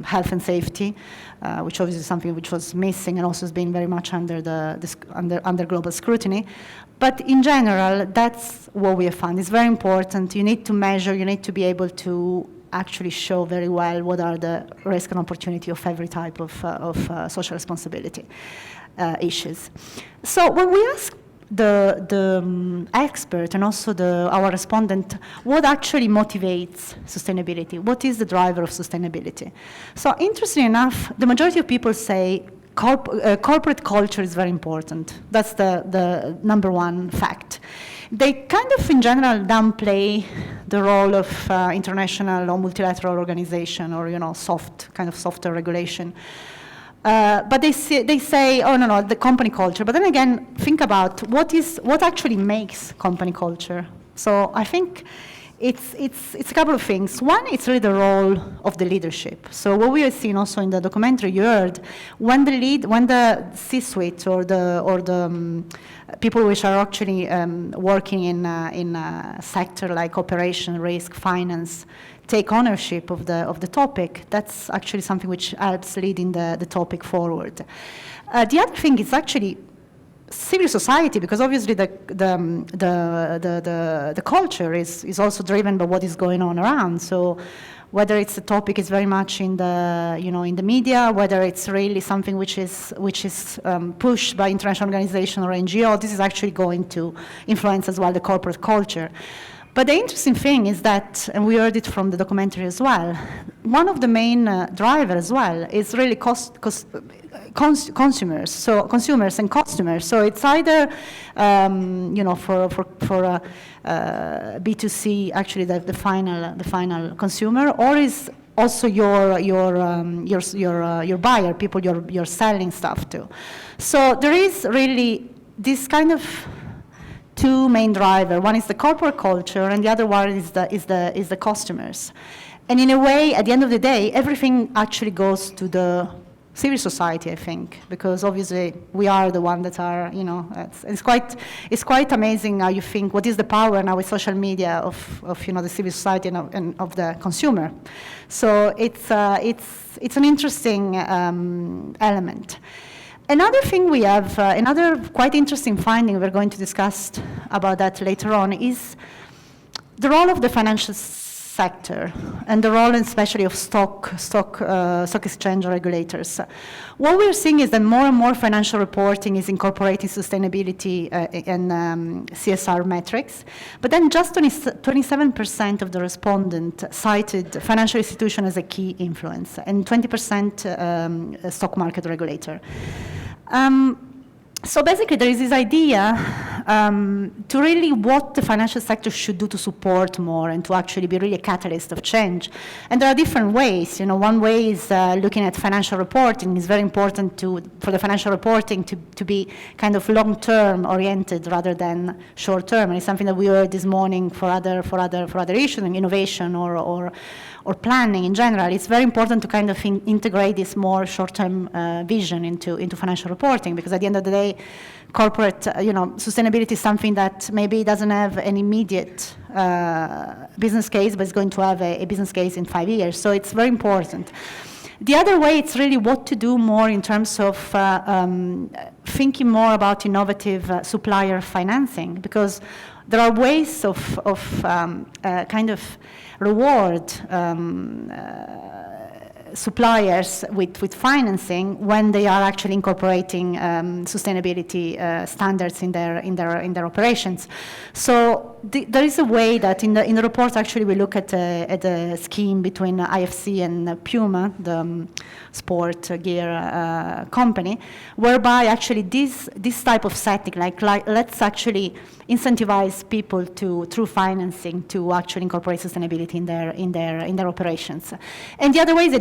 health and safety, which obviously is something which was missing and also has been very much under global scrutiny. But in general, that's what we have found. It's very important. You need to measure. You need to be able to actually show very well what are the risk and opportunity of every type of social responsibility issues. So when we ask the expert and also our respondent, what actually motivates sustainability? What is the driver of sustainability? So interestingly enough, the majority of people say corporate culture is very important. That's the number one fact. They kind of, in general, downplay the role of international or multilateral organization or, softer regulation. But they say, oh, no, the company culture. But then again, think about what actually makes company culture. So I think it's a couple of things. One, it's really the role of the leadership. So what we have seen also in the documentary you heard, when the C-suite or the people which are actually working in a sector like operation, risk, finance, take ownership of the topic, that's actually something which helps leading the topic forward. The other thing is actually civil society, because obviously the culture is also driven by what is going on around. So whether it's a topic is very much in the media, whether it's really something which is pushed by international organization or NGO, this is actually going to influence as well the corporate culture. But the interesting thing is that, and we heard it from the documentary as well, one of the main drivers as well is really consumers, so consumers and customers. So it's either, for B2C, actually the final consumer, or is also your buyer, people you're selling stuff to. So there is really this kind of two main drivers. One is the corporate culture, and the other one is the customers. And in a way, at the end of the day, everything actually goes to the civil society, I think, because obviously we are the ones that are, it's quite amazing how you think what is the power now with social media of the civil society and of the consumer. So it's an interesting element. Another thing we have, another quite interesting finding, we're going to discuss about that later on, is the role of the financial sector and the role especially of stock exchange regulators. What we're seeing is that more and more financial reporting is incorporating sustainability and CSR metrics, but then just 27% of the respondents cited financial institution as a key influence, and 20% stock market regulator. So basically, there is this idea to really what the financial sector should do to support more and to actually be really a catalyst of change. And there are different ways. One way is looking at financial reporting. It's very important for the financial reporting to be kind of long-term oriented rather than short-term. And it's something that we heard this morning for other issues, innovation or planning in general. It's very important to kind of integrate this more short-term vision into financial reporting, because at the end of the day, corporate, sustainability is something that maybe doesn't have an immediate business case, but it's going to have a business case in 5 years. So it's very important. The other way, it's really what to do more in terms of thinking more about innovative supplier financing, because there are ways of kind of reward suppliers with financing when they are actually incorporating sustainability standards in their operations. So there is a way that in the report actually we look at a scheme between IFC and Puma, the sport gear company, whereby actually this type of setting, like let's actually incentivize people through financing to actually incorporate sustainability in their operations. And the other way is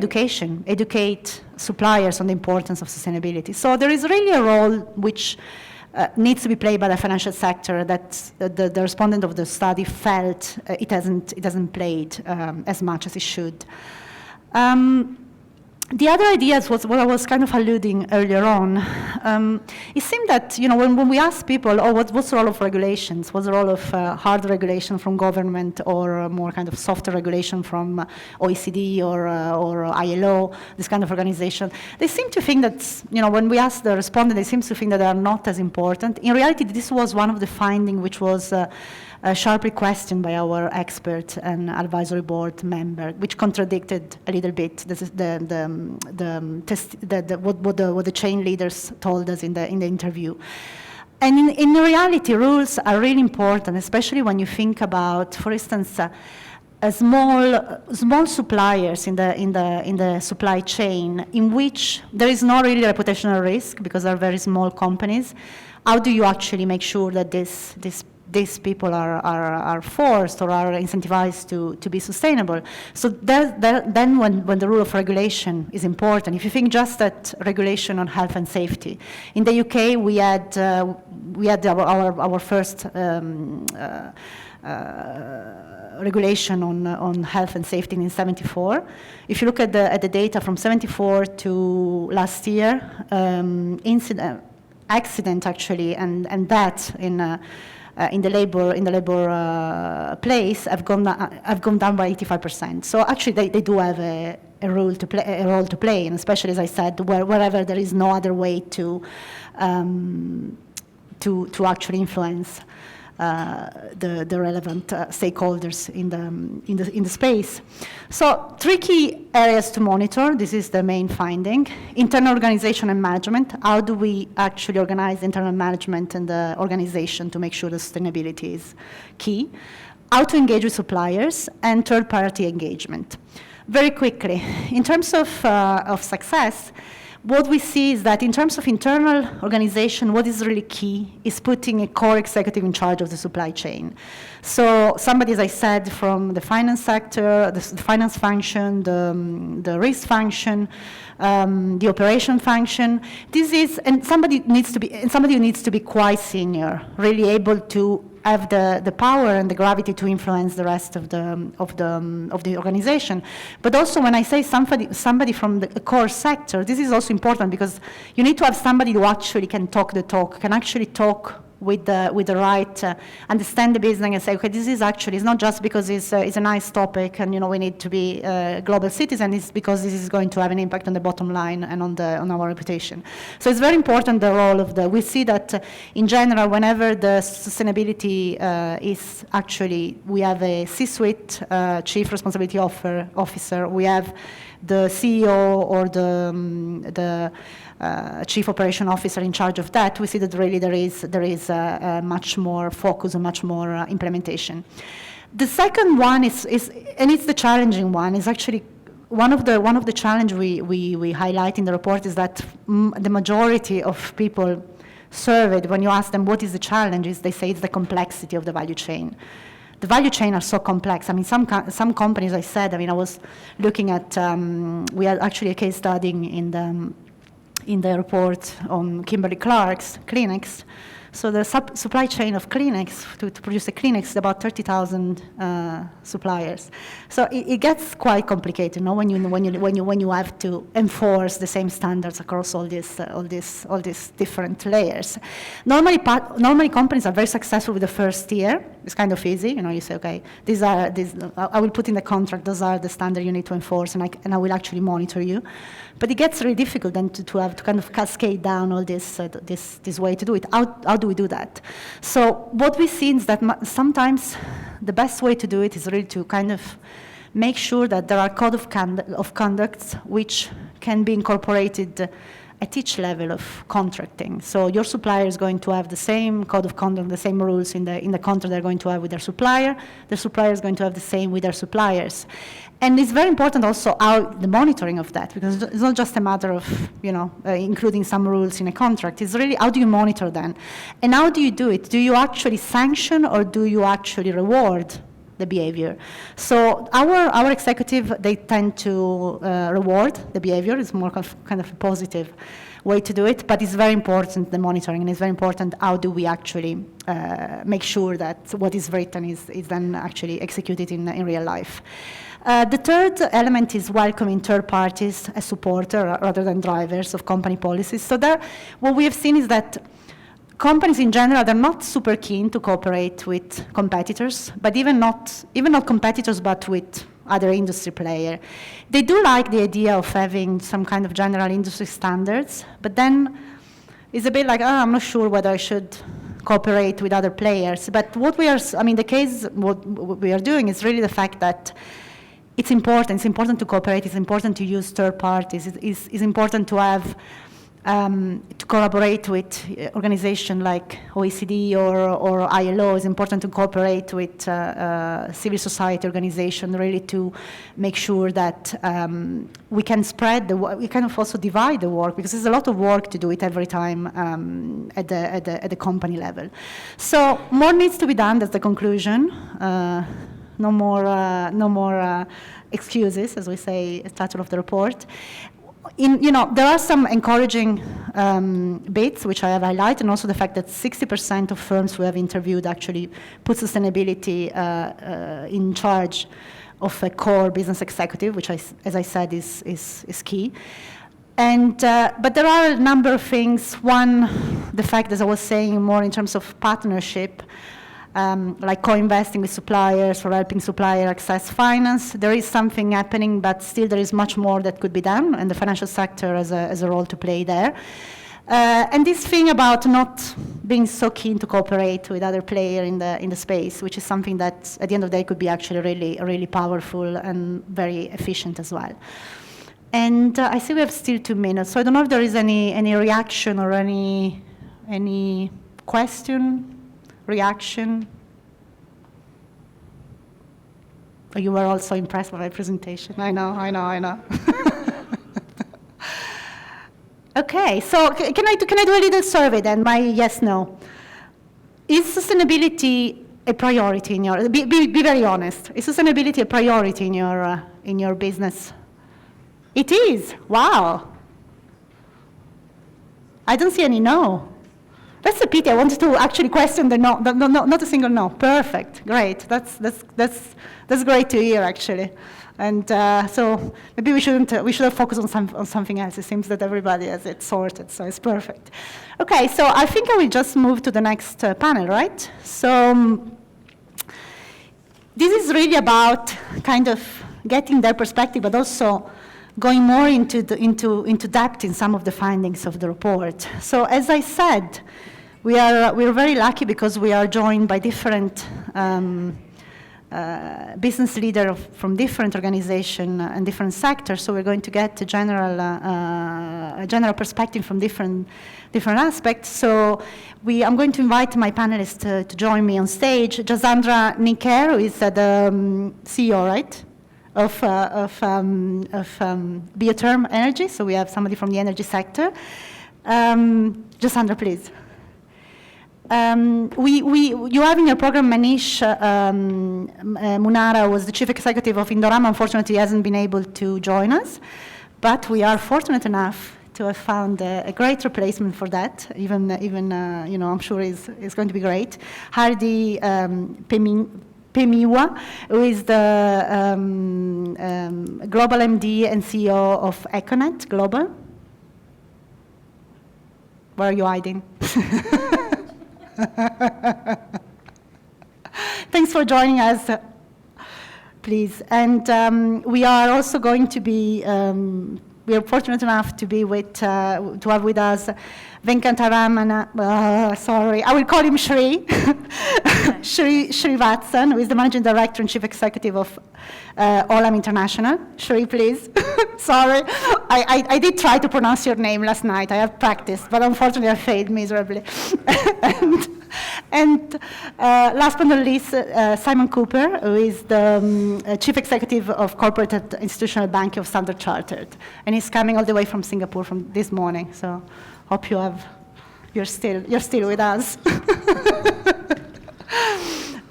educate suppliers on the importance of sustainability. So there is really a role which needs to be played by the financial sector that the respondent of the study felt it hasn't played as much as it should. The other ideas was what I was kind of alluding earlier on. It seemed that, when we ask people, what's the role of regulations? What's the role of hard regulation from government or more kind of softer regulation from OECD or ILO, this kind of organization? They seem to think that, when we ask the respondent, they seem to think that they are not as important. In reality, this was one of the findings which was sharply questioned by our expert and advisory board member, which contradicted a little bit what the chain leaders told us in the interview. And in reality, rules are really important, especially when you think about, for instance, small suppliers in the supply chain, in which there is not really reputational risk because they're very small companies. How do you actually make sure that these people are forced or are incentivized to be sustainable? So then when the rule of regulation is important, if you think just at regulation on health and safety. In the UK, we had our first regulation on health and safety in 1974. If you look at the data from 1974 to last year, accident actually and death in the labor place have gone down by 85%. So actually they do have a role to play, and especially, as I said, wherever there is no other way to actually influence the relevant stakeholders in the space. So 3 key areas to monitor. This is the main finding. Internal organization and management. How do we actually organize internal management and the organization to make sure the sustainability is key? how to engage with suppliers, and third-party engagement. Very quickly, in terms of success, what we see is that in terms of internal organization, what is really key is putting a core executive in charge of the supply chain. So somebody, as I said, from the finance sector, the finance function, the risk function, the operation function. This is, and somebody who needs to be quite senior, really able to have the power and the gravity to influence the rest of the organization. But also, when I say somebody from the core sector, this is also important because you need to have somebody who actually can talk the talk, can actually talk with the right, understand the business and say, okay, this is actually, it's not just because it's a nice topic and we need to be global citizen, it's because this is going to have an impact on the bottom line and on our reputation. So it's very important, the role of we see that in general, whenever the sustainability is actually, we have a C-suite chief responsibility officer, we have the CEO or the chief operation officer in charge of that, we see that really there is much more focus and much more implementation. The second one is, and it's the challenging one, is actually one of the challenge we highlight in the report is that the majority of people surveyed, when you ask them what is the challenge, they say it's the complexity of the value chain. The value chain are so complex. I mean, some companies, I said, I was looking at, we had actually a case study in the report on Kimberly-Clark's Kleenex. So the supply chain of Kleenex, to produce a Kleenex, is about 30,000 suppliers. So it gets quite complicated, when you have to enforce the same standards across all these different layers. Normally companies are very successful with the first year. It's kind of easy, you say, okay, I will put in the contract, those are the standards you need to enforce, and I will actually monitor you. But it gets really difficult then to have to kind of cascade down all this way to do it. How do we do that? So what we see is that sometimes the best way to do it is really to kind of make sure that there are code of conduct which can be incorporated at each level of contracting. So your supplier is going to have the same code of conduct, the same rules in the contract they're going to have with their supplier. The supplier is going to have the same with their suppliers. And it's very important also the monitoring of that, because it's not just a matter of, including some rules in a contract. It's really, how do you monitor them? And how do you do it? Do you actually sanction or do you actually reward the behavior? So our executive, they tend to reward the behavior. It's more kind of a positive way to do it, but it's very important, the monitoring, and it's very important how do we actually make sure that what is written is then actually executed in real life. The third element is welcoming third parties as supporter rather than drivers of company policies. So what we have seen is that companies in general, they're not super keen to cooperate with competitors, but even not competitors, but with other industry players. They do like the idea of having some kind of general industry standards, but then it's a bit like, I'm not sure whether I should cooperate with other players. But what we are doing is really the fact that it's important to cooperate, it's important to use third parties, it's important to have to collaborate with organizations like OECD or ILO. It's important to cooperate with civil society organizations, really to make sure that we can spread we kind of also divide the work, because there's a lot of work to do it every time at the company level. So more needs to be done. That's the conclusion. No more excuses, as we say, as title of the report. There are some encouraging bits which I have highlighted, and also the fact that 60% of firms who have interviewed actually put sustainability in charge of a core business executive, which, as I said, is key. And but there are a number of things. One, the fact, as I was saying, more in terms of partnership. Like co-investing with suppliers or helping supplier access finance. There is something happening, but still there is much more that could be done, and the financial sector has a role to play there. And this thing about not being so keen to cooperate with other players in the space, which is something that at the end of the day could be actually really, really powerful and very efficient as well. And I see we have still 2 minutes, so I don't know if there is any reaction or any question. Reaction? You were also impressed by my presentation. I know. Okay, so can I do a little survey then? My yes, no. Is sustainability a priority in your? Be very honest. Is sustainability a priority in your business? It is. Wow. I don't see any no. That's a pity. I wanted to actually question the no. No, not a single no. Perfect. Great. That's great to hear, actually. And so maybe we should have focused on something else. It seems that everybody has it sorted, so it's perfect. Okay, so I think I will just move to the next panel, right? So this is really about kind of getting their perspective, but also going more into depth in some of the findings of the report. So as I said, we're very lucky because we are joined by different business leaders from different organizations and different sectors. So we're going to get a general perspective from different aspects. So I'm going to invite my panelists to join me on stage. Jasandra Niker, who is the CEO, right, of Biotherm Energy. So we have somebody from the energy sector. Jasandra, please. You have in your program Manish Munara was the chief executive of Indorama. Unfortunately, he hasn't been able to join us, but we are fortunate enough to have found a great replacement for that. Even I'm sure is going to be great. Hardy Pemiwa, who is the global MD and CEO of Econet Global. Where are you hiding? Thanks for joining us, please. And we are also going to be, we are fortunate enough to be to have with us Venkataramana, sorry, I will call him Shri, Shri Vatsan, who is the Managing Director and Chief Executive of Olam International. Shri, please. Sorry, I did try to pronounce your name last night. I have practiced, but unfortunately I failed miserably. and last but not least, Simon Cooper, who is the Chief Executive of Corporate Institutional Bank of Standard Chartered, and he's coming all the way from Singapore from this morning. So hope you're still with us.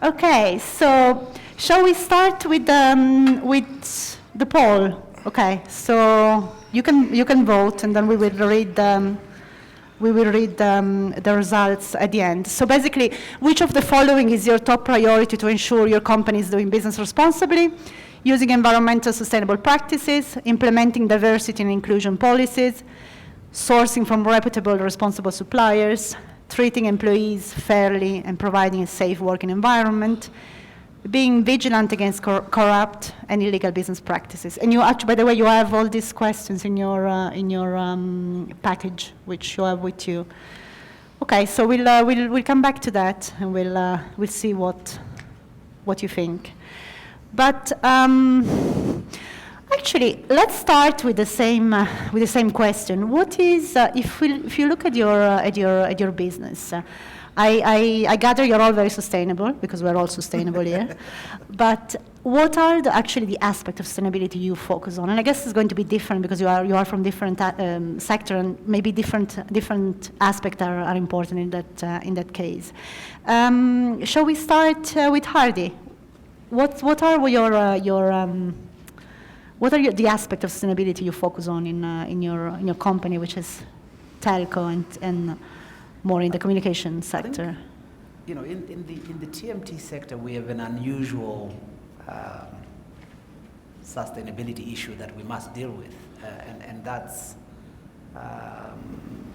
Okay, so shall we start with the poll? Okay, so you can vote, and then we will read the results at the end. So basically, which of the following is your top priority to ensure your company is doing business responsibly? Using environmental sustainable practices, implementing diversity and inclusion policies, sourcing from reputable responsible suppliers, treating employees fairly and providing a safe working environment, being vigilant against corrupt and illegal business practices. And you actually, by the way, you have all these questions in your package, which you have with you. Okay, so we'll come back to that, and we'll see what you think. But actually, let's start with the same question. What is if you look at your business? I gather you're all very sustainable, because we're all sustainable here. But what are actually the aspects of sustainability you focus on? And I guess it's going to be different because you are from different sector, and maybe different aspects are important in that case. Shall we start with Hardy? What are the aspects of sustainability you focus on in your company, which is telco and more in the communication sector? In the TMT sector, we have an unusual sustainability issue that we must deal with, and that's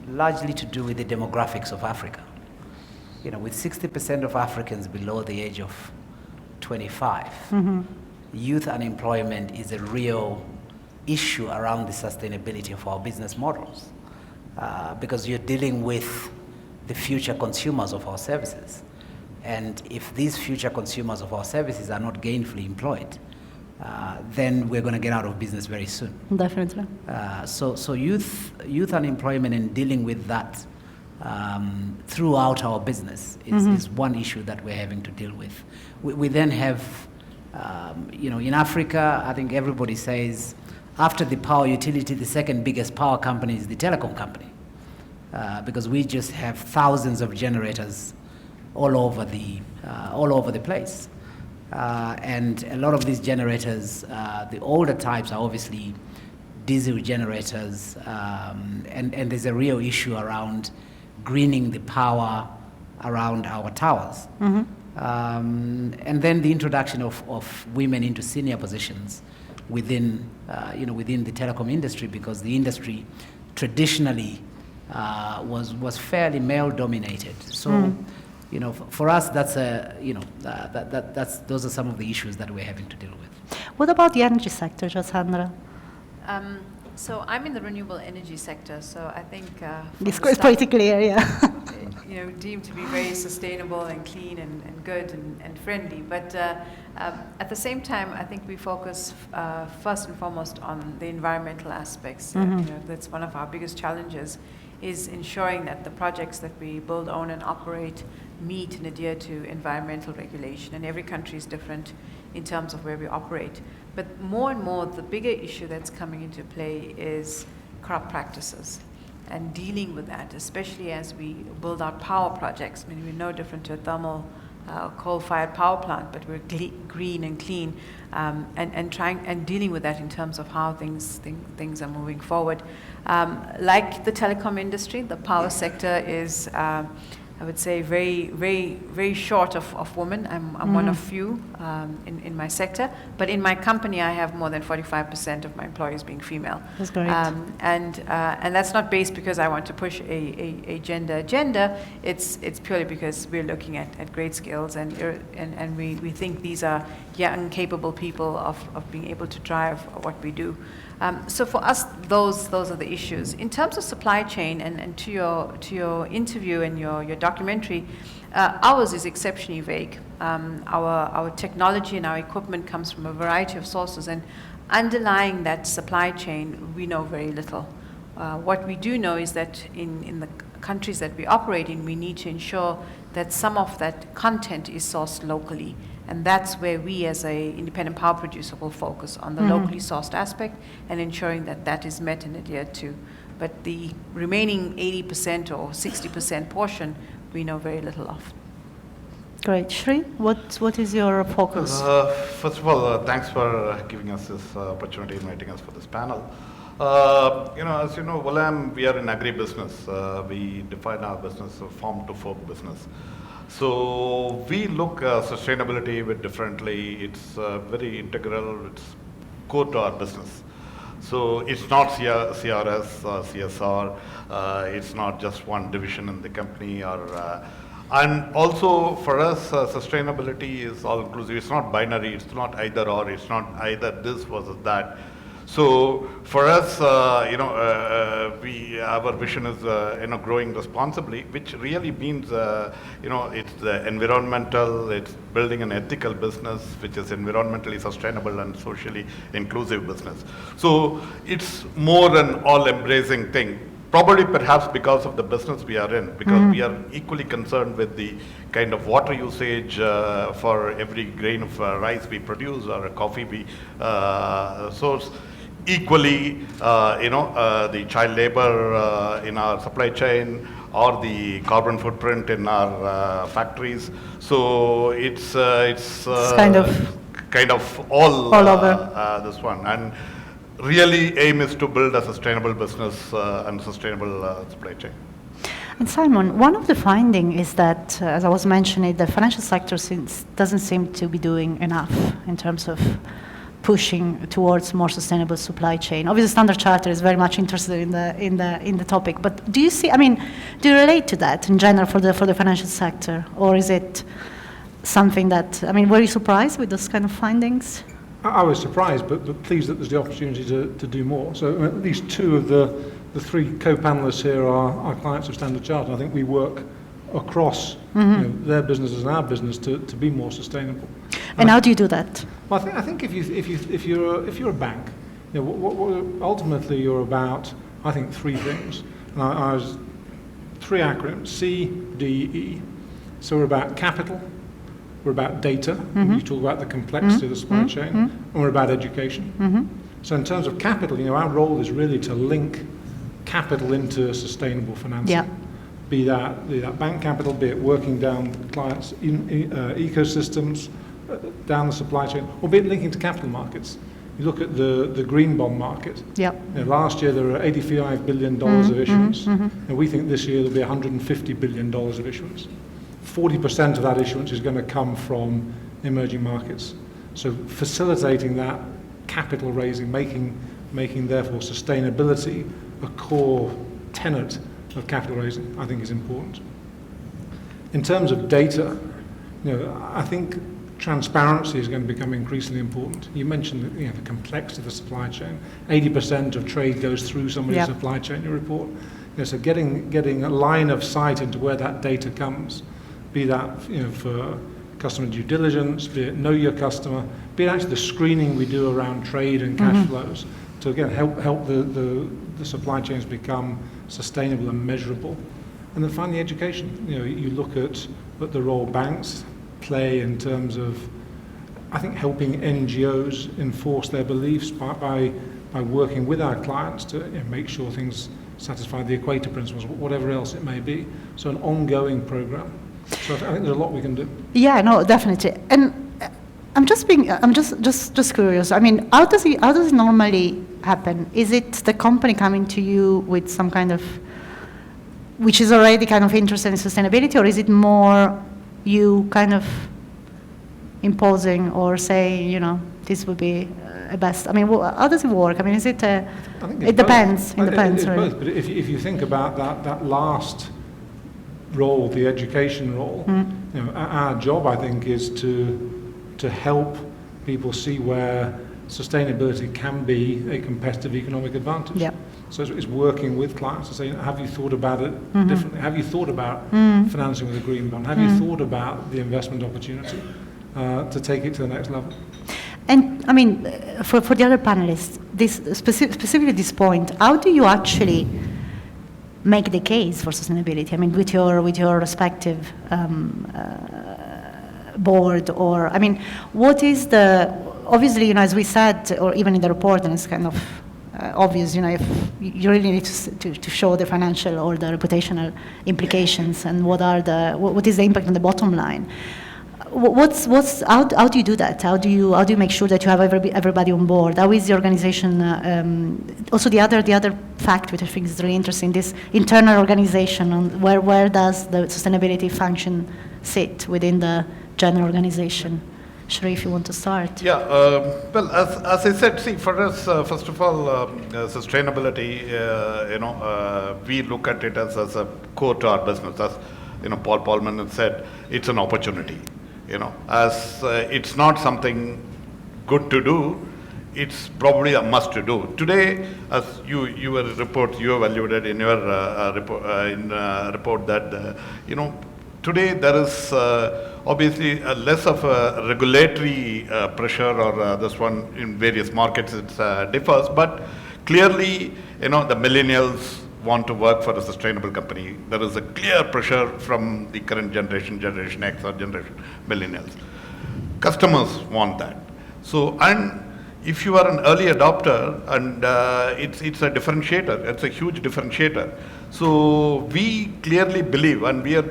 largely to do with the demographics of Africa. With 60% of Africans below the age of 25, youth unemployment is a real issue around the sustainability of our business models, because you're dealing with the future consumers of our services. And if these future consumers of our services are not gainfully employed, then we're going to get out of business very soon. Definitely. So youth unemployment and dealing with that throughout our business is one issue that we're having to deal with. We then have In Africa, I think everybody says after the power utility, the second biggest power company is the telecom company, because we just have thousands of generators all over the place. And a lot of these generators, the older types are obviously diesel generators, and there's a real issue around greening the power around our towers. Mm-hmm. And then the introduction of women into senior positions within the telecom industry, because the industry traditionally was fairly male dominated. So, for us, that's those are some of the issues that we're having to deal with. What about the energy sector, Jasandra? So I'm in the renewable energy sector, so I think It's pretty clear, yeah. Deemed to be very sustainable and clean and good and friendly. But at the same time, I think we focus first and foremost on the environmental aspects. That's one of our biggest challenges, is ensuring that the projects that we build, own, and operate meet and adhere to environmental regulation. And every country is different in terms of where we operate. But more and more, the bigger issue that's coming into play is corrupt practices and dealing with that, especially as we build our power projects. I mean, we're no different to a thermal coal-fired power plant, but we're green and clean, and dealing with that in terms of how things are moving forward. Like the telecom industry, the power sector is, I would say, very, very, very short of women. I'm one of few in my sector, but in my company, I have more than 45% of my employees being female. That's great. And that's not based because I want to push a gender agenda. It's purely because we're looking at great skills, and we think these are young, capable people of being able to drive what we do. So for us, those are the issues. In terms of supply chain, and to your interview and your documentary, ours is exceptionally vague. Our technology and our equipment comes from a variety of sources, and underlying that supply chain, we know very little. What we do know is that in the countries that we operate in, we need to ensure that some of that content is sourced locally. And that's where we, as an independent power producer, will focus on the locally sourced aspect and ensuring that that is met and adhered to. But the remaining 80% or 60% portion, we know very little of. Great. Shri, what is your focus? First of all, thanks for giving us this opportunity, inviting us for this panel. As you know, Willam, we are in agribusiness. We define our business as a farm-to-fork business. So we look sustainability a bit differently. It's very integral. It's core to our business. So it's not CRS, CSR. It's not just one division in the company. And also for us, sustainability is all inclusive. It's not binary. It's not either or. It's not either this versus that. So for us, our vision is growing responsibly, which really means it's the environmental, it's building an ethical business which is environmentally sustainable and socially inclusive business. So it's more an all-embracing thing. Probably perhaps because of the business we are in, because we are equally concerned with the kind of water usage for every grain of rice we produce or a coffee we source. Equally, the child labor in our supply chain or the carbon footprint in our factories. So it's kind of all over this one. And really aim is to build a sustainable business and sustainable supply chain. And Simon, one of the findings is that, as I was mentioning, the financial sector doesn't seem to be doing enough in terms of pushing towards more sustainable supply chain. Obviously, Standard Chartered is very much interested in the topic. But do you see? Do you relate to that in general for the financial sector, or is it something that? Were you surprised with those kind of findings? I was surprised, but pleased that there's the opportunity to do more. So at least two of the three co-panelists here are our clients of Standard Chartered. I think we work across their businesses and our business to be more sustainable. And how do you do that? Well, I think if you're a bank, what ultimately you're about, I think, three things. And I was three acronyms: C, D, E. So we're about capital, we're about data, you talk about the complexity of the supply chain, and we're about education. So in terms of capital, our role is really to link capital into sustainable financing. Be that bank capital, be it working down clients' ecosystems, down the supply chain, or be it linking to capital markets. You look at the green bond market. Last year there were $85 billion of issuance, and we think this year there'll be $150 billion of issuance. 40% of that issuance is going to come from emerging markets. So facilitating that capital raising, making therefore sustainability a core tenet of capital raising, I think is important. In terms of data, I think transparency is going to become increasingly important. You mentioned the complexity of the supply chain. 80% of trade goes through somebody's supply chain, you report. So getting a line of sight into where that data comes, be that for customer due diligence, be it know your customer, be it actually the screening we do around trade and cash flows to again help the supply chains become sustainable and measurable. And then finally education. You look at the role banks play in terms of, I think, helping NGOs enforce their beliefs by working with our clients to make sure things satisfy the Equator Principles, whatever else it may be. So an ongoing program. So I think there's a lot we can do. Yeah, no, definitely. And I'm just curious. I mean, how does it normally happen? Is it the company coming to you with some kind of, which is already kind of interested in sustainability, or is it more you kind of imposing or saying, this would be a best? I mean, how does it work? I mean, is it? It depends. It depends. It's Really. both. But if you think about that last role, the education role, our job, I think, is to help people see where sustainability can be a competitive economic advantage. So it's working with clients to say, have you thought about it differently? Have you thought about financing with a green bond? Have you thought about the investment opportunity to take it to the next level? And I mean, for the other panelists, specifically this point, how do you actually make the case for sustainability? I mean, with your respective board, or I mean, what is the, obviously, as we said, or even in the report, and it's kind of obvious, if you really need to show the financial or the reputational implications, and what is the impact on the bottom line. How do you do that? How do you make sure that you have everybody on board? How is the organization? Also, the other fact which I think is really interesting, this internal organization, on where does the sustainability function sit within the general organization? Sheree, if you want to start. Yeah, well, as I said, see, for us, first of all, sustainability, we look at it as a core to our business. As Paul Polman had said, it's an opportunity. As it's not something good to do, it's probably a must to do. Today, as you alluded in your report that today there is obviously less of a regulatory pressure or this one in various markets. It differs, but clearly the millennials want to work for a sustainable company. There is a clear pressure from the current generation X or generation millennials. Customers want that. So, and if you are an early adopter, and it's a differentiator, it's a huge differentiator. So we clearly believe, and we are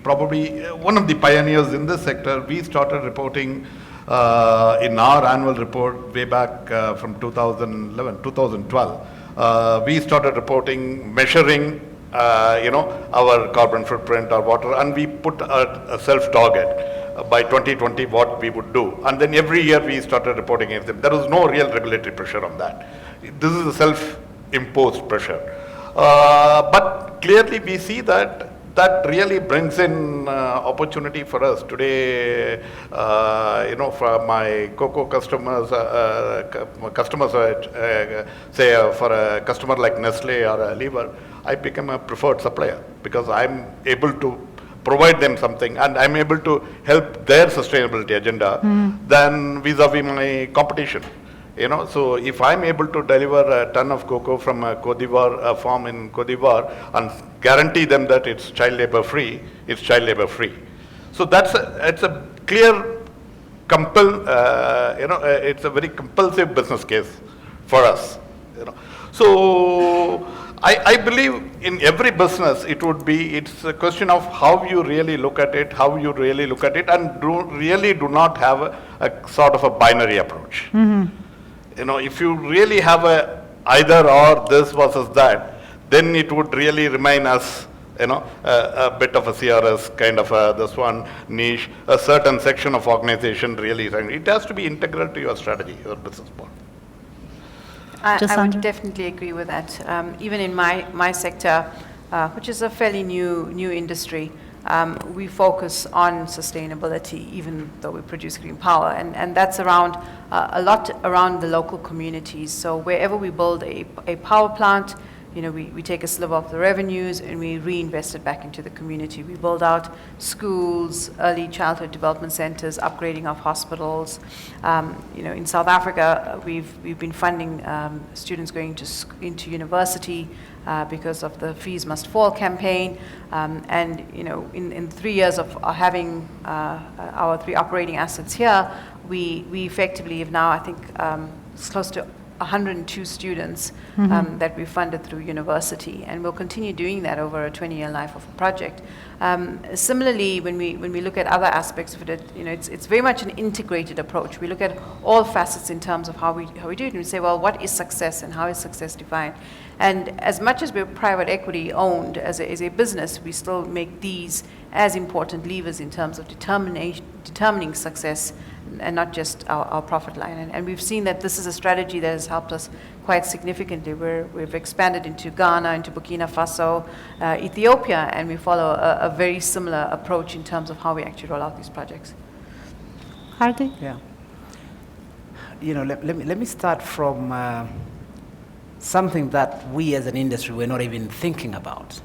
probably one of the pioneers in this sector. We started reporting in our annual report way back from 2012. We started reporting, measuring, our carbon footprint, our water, and we put a self-target by 2020 what we would do. And then every year we started reporting it. There was no real regulatory pressure on that. This is a self-imposed pressure. But clearly we see that really brings in opportunity for us today. For my cocoa customers, say for a customer like Nestle or Lever, I become a preferred supplier because I'm able to provide them something and I'm able to help their sustainability agenda than vis-a-vis my competition. So if I'm able to deliver a ton of cocoa from a Côte d'Ivoire farm in Côte d'Ivoire and guarantee them that it's child labor free, it's child labor free. So it's a clear, it's a very compulsive business case for us. So I believe in every business it's a question of how you really look at it, and really do not have a sort of a binary approach. If you really have a either or, this versus that, then it would really remain as a bit of a CRS kind of this one niche, a certain section of organization really. It has to be integral to your strategy, your business model. I would definitely agree with that. Even in my sector, which is a fairly new industry, we focus on sustainability, even though we produce green power, and that's around a lot around the local communities. So wherever we build a power plant, we take a sliver of the revenues and we reinvest it back into the community. We build out schools, early childhood development centers, upgrading of hospitals. In South Africa, we've been funding students going into university because of the Fees Must Fall campaign. In 3 years of having our 3 operating assets here, we effectively have now, I think, it's close to 102 students that we funded through university, and we'll continue doing that over a 20-year life of a project. Similarly, when we look at other aspects of it, it's very much an integrated approach. We look at all facets in terms of how we do it, and we say, well, what is success and how is success defined? And as much as we're private equity owned as a business, we still make these as important levers in terms of determining success, and not just our profit line. And we've seen that this is a strategy that has helped us quite significantly. We've expanded into Ghana, into Burkina Faso, Ethiopia, and we follow a very similar approach in terms of how we actually roll out these projects. Hardy? Yeah. Let me start from something that we as an industry were not even thinking about,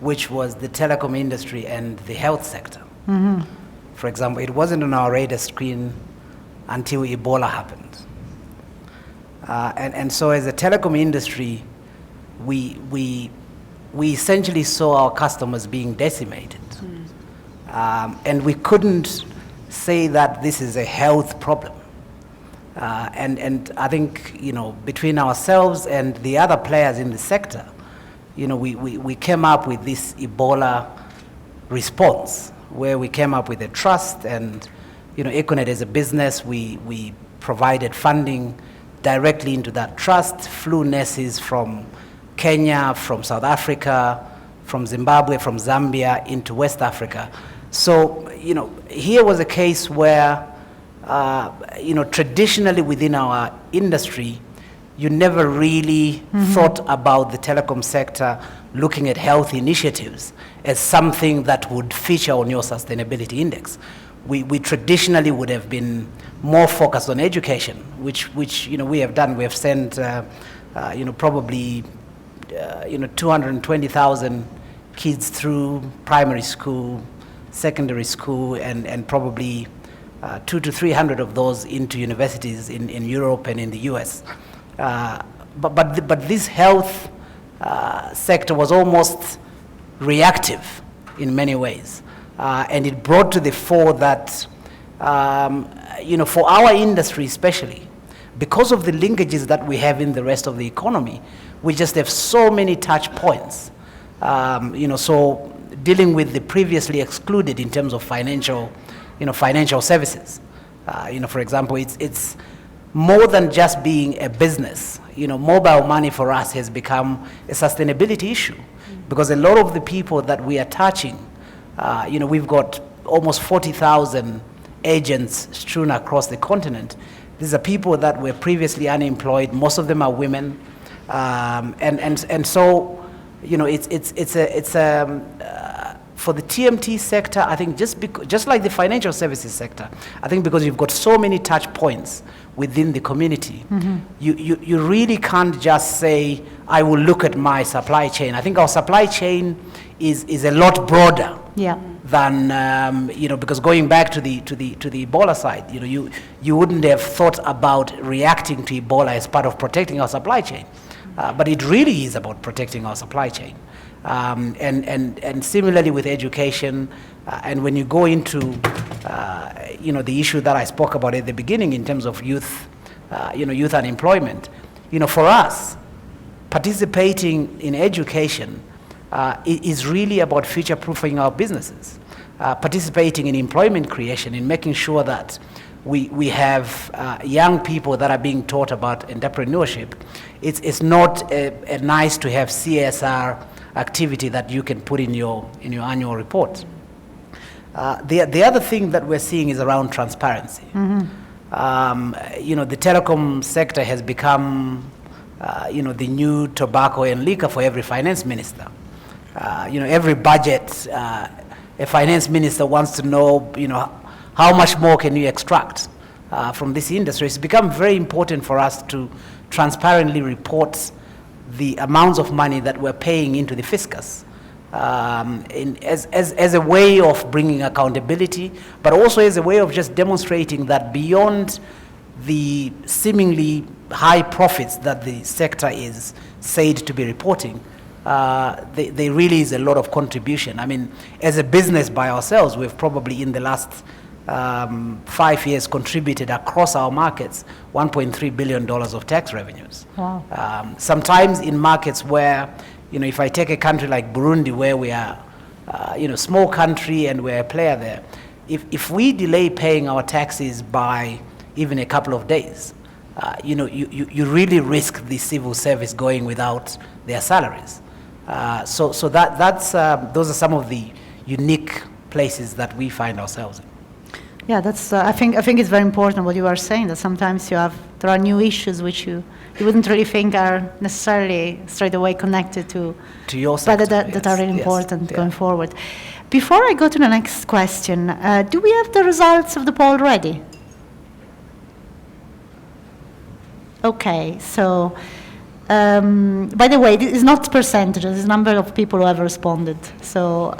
which was the telecom industry and the health sector. For example, it wasn't on our radar screen until Ebola happened. And so as a telecom industry, we essentially saw our customers being decimated. And we couldn't say that this is a health problem. And I think, between ourselves and the other players in the sector, we came up with this Ebola response, where we came up with a trust, and Econet as a business, we provided funding directly into that trust, flew nurses from Kenya, from South Africa, from Zimbabwe, from Zambia into West Africa. So here was a case where traditionally within our industry, you never really thought about the telecom sector looking at health initiatives as something that would feature on your sustainability index. We traditionally would have been more focused on education, which we have done. We have sent probably 220,000 kids through primary school, secondary school, and probably 200 to 300 of those into universities in Europe and in the US. But this health sector was almost reactive in many ways. And it brought to the fore that, for our industry especially, because of the linkages that we have in the rest of the economy, we just have so many touch points. So dealing with the previously excluded in terms of financial services. For example, it's more than just being a business. Mobile money for us has become a sustainability issue, because a lot of the people that we are touching, we've got almost 40,000 agents strewn across the continent. These are people that were previously unemployed. Most of them are women, and so it's for the TMT sector. I think just like the financial services sector, I think because you've got so many touch points within the community, you really can't just say, I will look at my supply chain. I think our supply chain is a lot broader than because going back to the Ebola side, you wouldn't have thought about reacting to Ebola as part of protecting our supply chain. but it really is about protecting our supply chain. And similarly with education, and when you go into the issue that I spoke about at the beginning in terms of youth unemployment, for us, participating in education is really about future-proofing our businesses. Participating in employment creation, in making sure that we have young people that are being taught about entrepreneurship. It's not a nice to have CSR activity that you can put in your annual report. The other thing that we're seeing is around transparency. The telecom sector has become the new tobacco and liquor for every finance minister. Every budget, a finance minister wants to know, how much more can you extract from this industry. It's become very important for us to transparently report the amounts of money that we're paying into the fiscus as a way of bringing accountability, but also as a way of just demonstrating that beyond the seemingly high profits that the sector is said to be reporting, there really is a lot of contribution. I mean, as a business by ourselves, we've probably in the last 5 years contributed across our markets $1.3 billion of tax revenues. Wow. Sometimes in markets where, if I take a country like Burundi, where we are, small country and we're a player there, if we delay paying our taxes by even a couple of days, you really risk the civil service going without their salaries. So that's those are some of the unique places that we find ourselves in. Yeah, that's. I think it's very important what you are saying, that sometimes there are new issues which you wouldn't really think are necessarily straight away connected to your sector, but that are really important going forward. Before I go to the next question, do we have the results of the poll ready? Okay, so. By the way, this is not percentages, it's number of people who have responded. So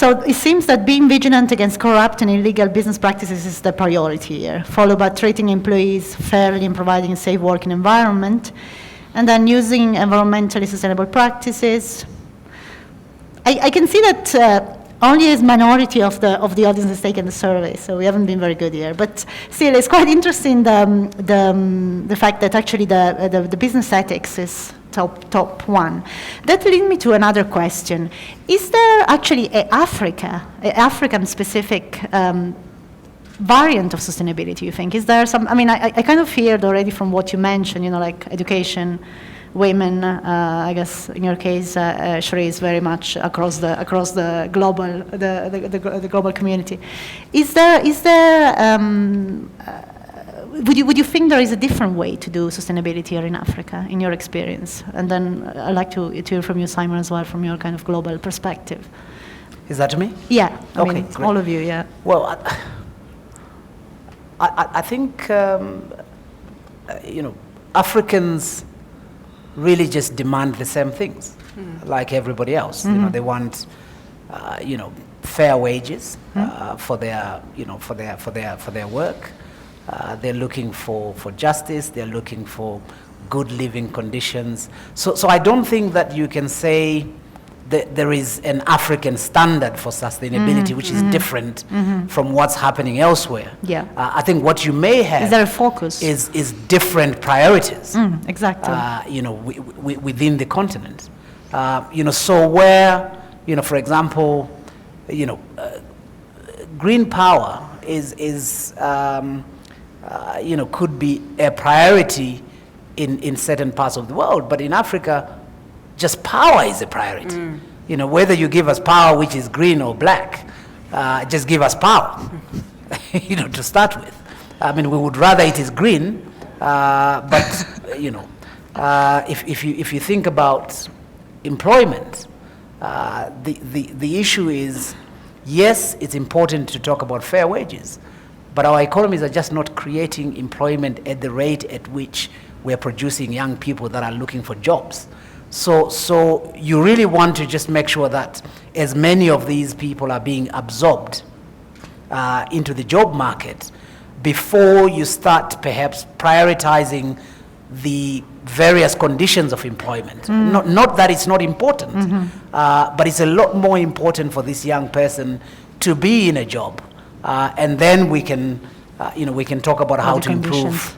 it seems that being vigilant against corrupt and illegal business practices is the priority here, followed by treating employees fairly and providing a safe working environment, and then using environmentally sustainable practices. I can see that only a minority of the audience has taken the survey, so we haven't been very good here. But still, it's quite interesting the fact that actually the business ethics is top one. That leads me to another question: is there actually an African-specific variant of sustainability? You think? Is there some? I mean, I kind of heard already from what you mentioned. Like education. Women, I guess in your case, Sheree, is very much across the global community. Would you think there is a different way to do sustainability here in Africa, in your experience? And then I'd like to hear from you, Simon, as well, from your kind of global perspective. Is that to me? Yeah. I Okay, mean, great. all of you. Yeah. Well, I think Africans really just demand the same things, like everybody else. They want, fair wages for their work. They're looking for justice. They're looking for good living conditions. So I don't think that you can say that there is an African standard for sustainability which is different from what's happening elsewhere. Yeah. I think what you may have is there a focus is different priorities. Exactly. Within the continent. So where, for example, green power is could be a priority in certain parts of the world, but in Africa, just power is a priority. Whether you give us power which is green or black, just give us power, to start with. I mean, we would rather it is green, but if you think about employment, the issue is, yes, it's important to talk about fair wages, but our economies are just not creating employment at the rate at which we're producing young people that are looking for jobs. So you really want to just make sure that as many of these people are being absorbed into the job market before you start perhaps prioritizing the various conditions of employment. Not that it's not important, but it's a lot more important for this young person to be in a job, and then we can, we can talk about how to improve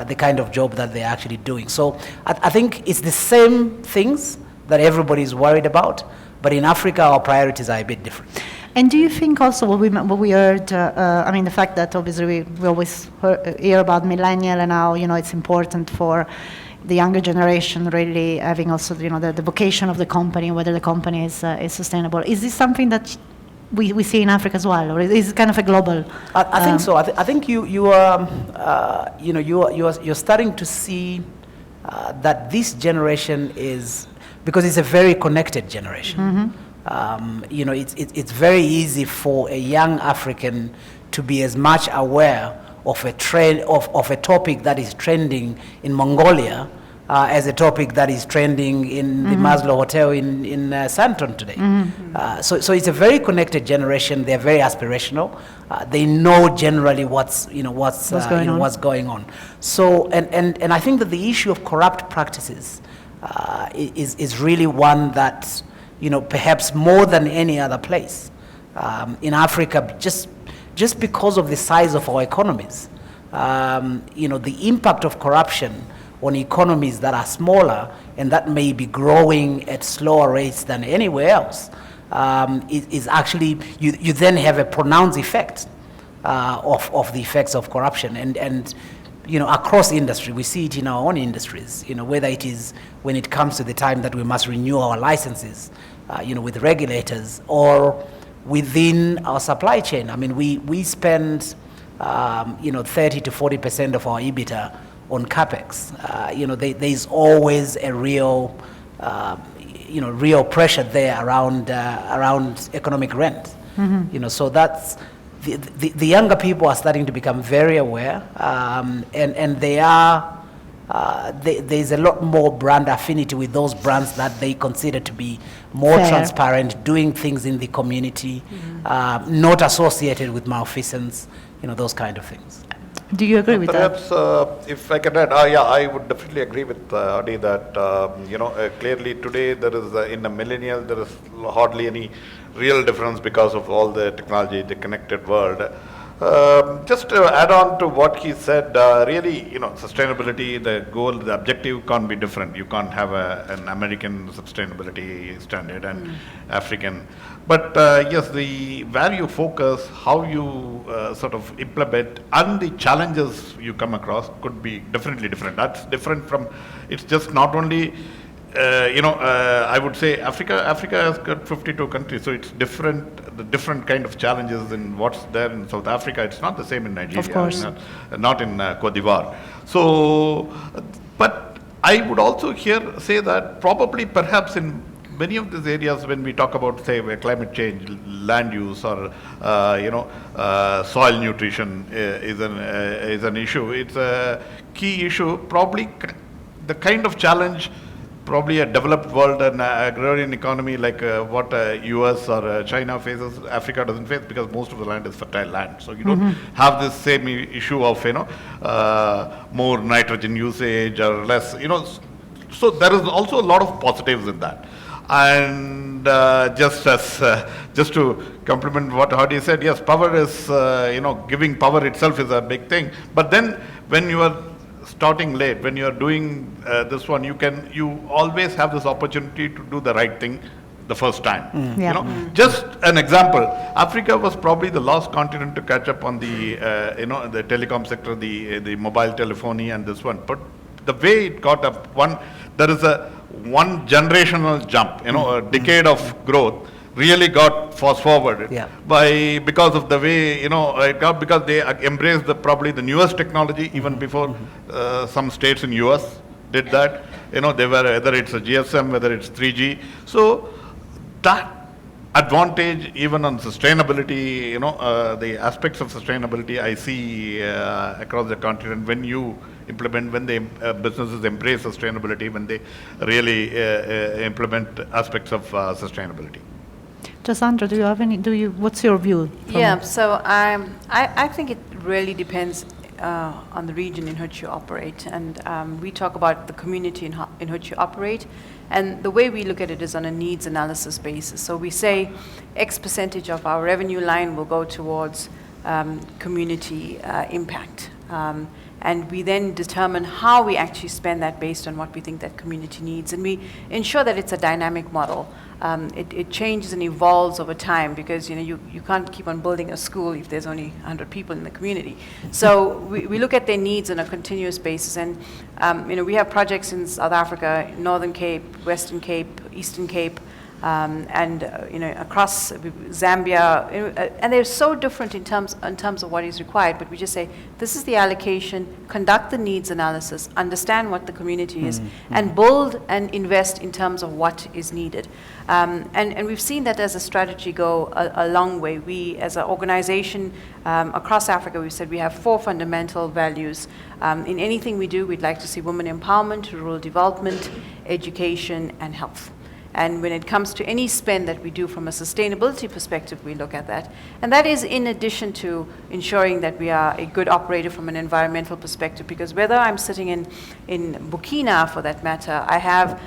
the kind of job that they're actually doing. So I think it's the same things that everybody is worried about, but in Africa our priorities are a bit different. And do you think also what we heard, I mean, the fact that obviously we always hear about millennial and how, it's important for the younger generation really having also, the vocation of the company, whether the company is sustainable. Is this something that we see in Africa as well, or is it kind of a global? I think so. I think you are, you're starting to see that this generation is, because it's a very connected generation. It's very easy for a young African to be as much aware of a trend of a topic that is trending in Mongolia as a topic that is trending in the Maslow Hotel in Santon today. So it's a very connected generation. They're very aspirational. They know generally what's going on. So and I think that the issue of corrupt practices is really one that, perhaps more than any other place in Africa, just because of the size of our economies, the impact of corruption on economies that are smaller and that may be growing at slower rates than anywhere else is actually, you then have a pronounced effect of the effects of corruption. And across industry, we see it in our own industries, whether it is when it comes to the time that we must renew our licenses, with regulators, or within our supply chain. I mean, we spend, 30 to 40% of our EBITDA on capex. There's always a real pressure there around economic rent. So that's the younger people are starting to become very aware, and they are. There's a lot more brand affinity with those brands that they consider to be more transparent, doing things in the community, not associated with malfeasance, those kind of things. Do you agree with that? Perhaps, if I can add, I would definitely agree with Adi that, clearly today there is, in the millennial, there is hardly any real difference because of all the technology, the connected world. Just to add on to what he said, really, sustainability, the goal, the objective can't be different. You can't have an American sustainability standard and African. But yes, where you focus, how you sort of implement, and the challenges you come across could be definitely different. That's different from, it's just not only, I would say Africa has got 52 countries, so it's different, the different kind of challenges in what's there in South Africa. It's not the same in Nigeria, of course. not in Cote d'Ivoire. So, but I would also say that probably perhaps in many of these areas, when we talk about, say, climate change, land use, or soil nutrition is an issue. It's a key issue. Probably the kind of challenge probably a developed world and agrarian economy like what US or China faces, Africa doesn't face, because most of the land is fertile land. So you don't have this same issue of more nitrogen usage or less. So there is also a lot of positives in that. And just to complement what Hadi said, yes, power is, giving power itself is a big thing. But then when you are starting late, when you are doing this one, you always have this opportunity to do the right thing the first time. Just an example, Africa was probably the last continent to catch up on the the telecom sector, the mobile telephony and this one. But the way it got up, there is one generational jump, a decade of growth really got fast forwarded because of the way, it got, because they embraced probably the newest technology even before some states in US did that. They were, whether it's a GSM, whether it's 3G. So that advantage even on sustainability, the aspects of sustainability I see across the continent when you implement, when the businesses embrace sustainability, when they really implement aspects of sustainability. Cassandra, what's your view? Yeah, so I think it really depends on the region in which you operate, and we talk about the community in which you operate. And the way we look at it is on a needs analysis basis. So we say X percentage of our revenue line will go towards community impact. And we then determine how we actually spend that based on what we think that community needs. And we ensure that it's a dynamic model. It changes and evolves over time, because you can't keep on building a school if there's only 100 people in the community. So we look at their needs on a continuous basis. And we have projects in South Africa, Northern Cape, Western Cape, Eastern Cape, and across Zambia, and they're so different in terms of what is required. But we just say, this is the allocation, conduct the needs analysis, understand what the community is, and build and invest in terms of what is needed. And we've seen that as a strategy go a long way. We, as an organization across Africa, we've said we have 4 fundamental values. In anything we do, we'd like to see women empowerment, rural development, education, and health. And when it comes to any spend that we do from a sustainability perspective, we look at that. And that is in addition to ensuring that we are a good operator from an environmental perspective, because whether I'm sitting in Burkina, for that matter, I have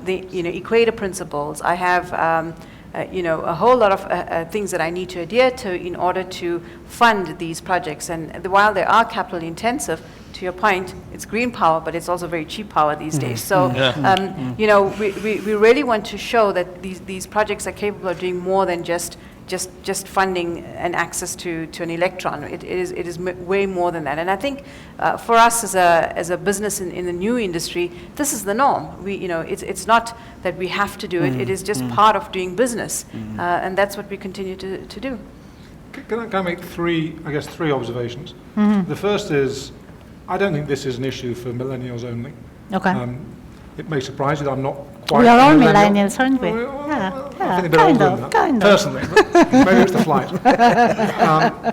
the Equator Principles, I have a whole lot of things that I need to adhere to in order to fund these projects. And while they are capital intensive, to your point, it's green power, but it's also very cheap power these days. So, we really want to show that these projects are capable of doing more than just funding and access to an electron. It is way more than that. And I think for us as a business in the new industry, this is the norm. It's not that we have to do it. It is just part of doing business, and that's what we continue to do. Can I make three observations? The first is, I don't think this is an issue for millennials only. Okay. It may surprise you that I'm not quite. We are all millennial. millennials, aren't we? I think they're older than that, kind of. personally. Maybe it's the flight.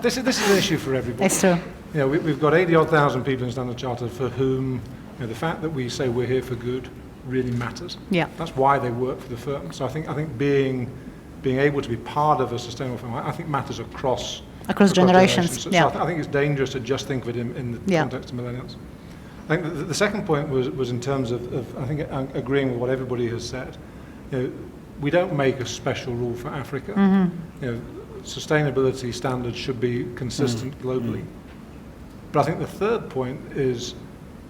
This is an issue for everybody. It's true. We've got 80-odd thousand people in Standard Chartered for whom the fact that we say we're here for good really matters. Yeah. That's why they work for the firm. So I think being able to be part of a sustainable firm, I think matters across generations. So Yeah. I think it's dangerous to just think of it in the context of millennials. I think the second point was in terms of I think agreeing with what everybody has said. We don't make a special rule for Africa. Sustainability standards should be consistent globally. But I think the third point is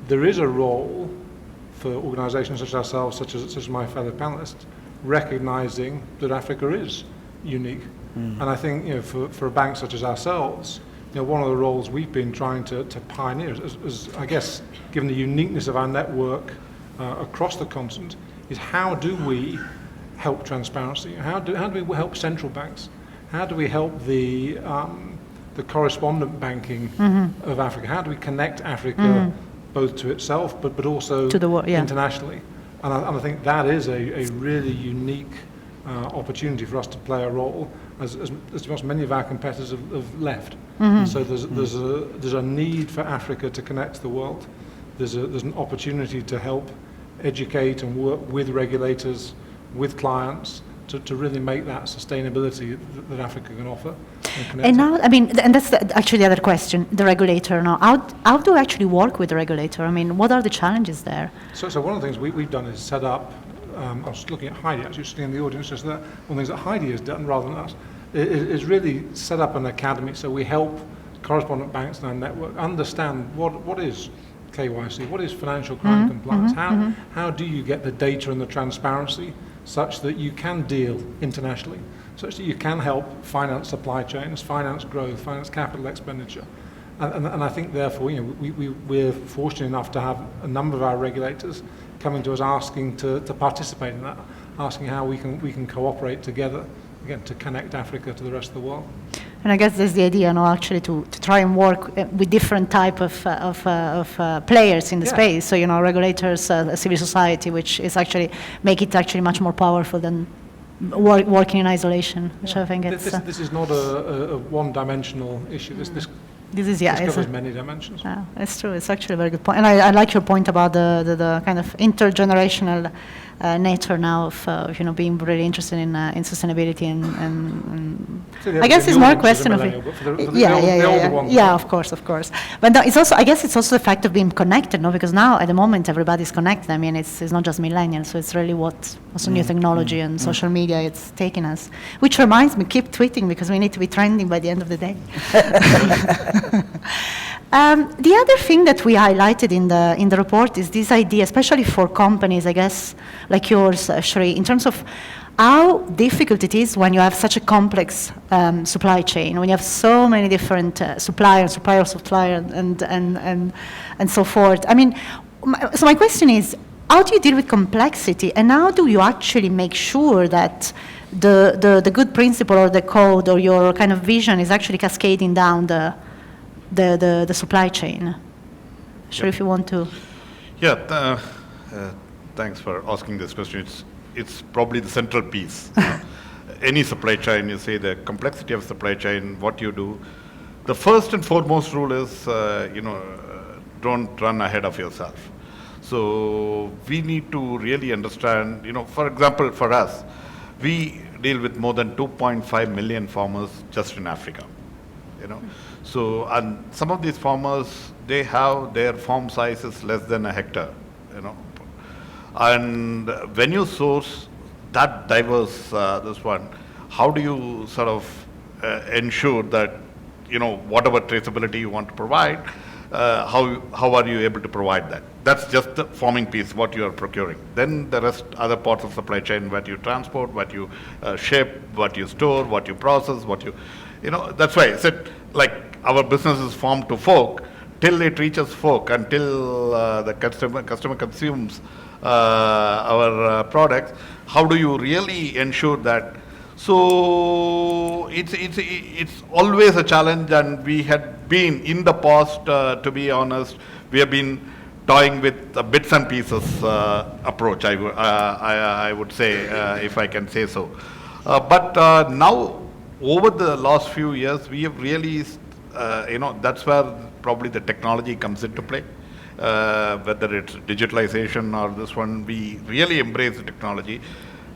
there is a role for organisations such as ourselves, such as my fellow panelists, recognising that Africa is unique. And I think for a bank such as ourselves, one of the roles we've been trying to pioneer is, I guess, given the uniqueness of our network across the continent, is how do we help transparency? How do we help central banks? How do we help the correspondent banking of Africa? How do we connect Africa both to itself but also to the world, internationally? And I think that is a really unique opportunity for us to play a role, as many of our competitors have left. So there's a need for Africa to connect to the world. There's an opportunity to help educate and work with regulators, with clients, to really make that sustainability that Africa can offer. And now, and that's actually the other question, the regulator now. How do you actually work with the regulator? What are the challenges there? So one of the things we've done is set up, I was looking at Heidi, actually sitting in the audience just there. One of the things that Heidi has done, rather than us, is really set up an academy. So we help correspondent banks in our network understand what is KYC, what is financial crime compliance, how do you get the data and the transparency such that you can deal internationally, such that you can help finance supply chains, finance growth, finance capital expenditure. And I think therefore, we're fortunate enough to have a number of our regulators coming to us asking to participate in that, asking how we can cooperate together, again, to connect Africa to the rest of the world. And I guess that's the idea, actually, to try and work with different type of players in the space. So, regulators, civil society, which is actually make it actually much more powerful than working in isolation, which I think it's... This is not a one-dimensional issue. This covers many dimensions. Yeah, it's true. It's actually a very good point. And I like your point about the kind of intergenerational nature now of being really interested in sustainability and I guess it's more a question of yeah, of course. But no, I guess it's also the fact of being connected, no? Because now at the moment everybody's connected. I mean, it's not just millennials, so it's really what also new technology and social media it's taking us. Which reminds me, keep tweeting because we need to be trending by the end of the day. The other thing that we highlighted in the report is this idea, especially for companies, I guess, like yours, Shri, in terms of how difficult it is when you have such a complex supply chain, when you have so many different suppliers, and so forth. I mean, so my question is, how do you deal with complexity, and how do you actually make sure that the good principle or the code or your kind of vision is actually cascading down the supply chain? Sure, if you want to. Yeah, thanks for asking this question. It's probably the central piece. Any supply chain, you say the complexity of supply chain, what you do. The first and foremost rule is, don't run ahead of yourself. So we need to really understand, for example, for us, we deal with more than 2.5 million farmers just in Africa, So, and some of these farmers, they have their farm sizes less than a hectare, And when you source that diverse, this one, how do you sort of ensure that, whatever traceability you want to provide, how are you able to provide that? That's just the farming piece, what you are procuring. Then the rest, other parts of supply chain, what you transport, what you ship, what you store, what you process, that's why I said, like, our business is farm to fork, till it reaches fork, until the customer consumes our products. How do you really ensure that? So it's always a challenge, and we had been in the past, to be honest, we have been toying with the bits and pieces approach. I would say, if I can say so. But now, over the last few years, we have really, that's where probably the technology comes into play. Whether it's digitalization or this one, we really embrace the technology.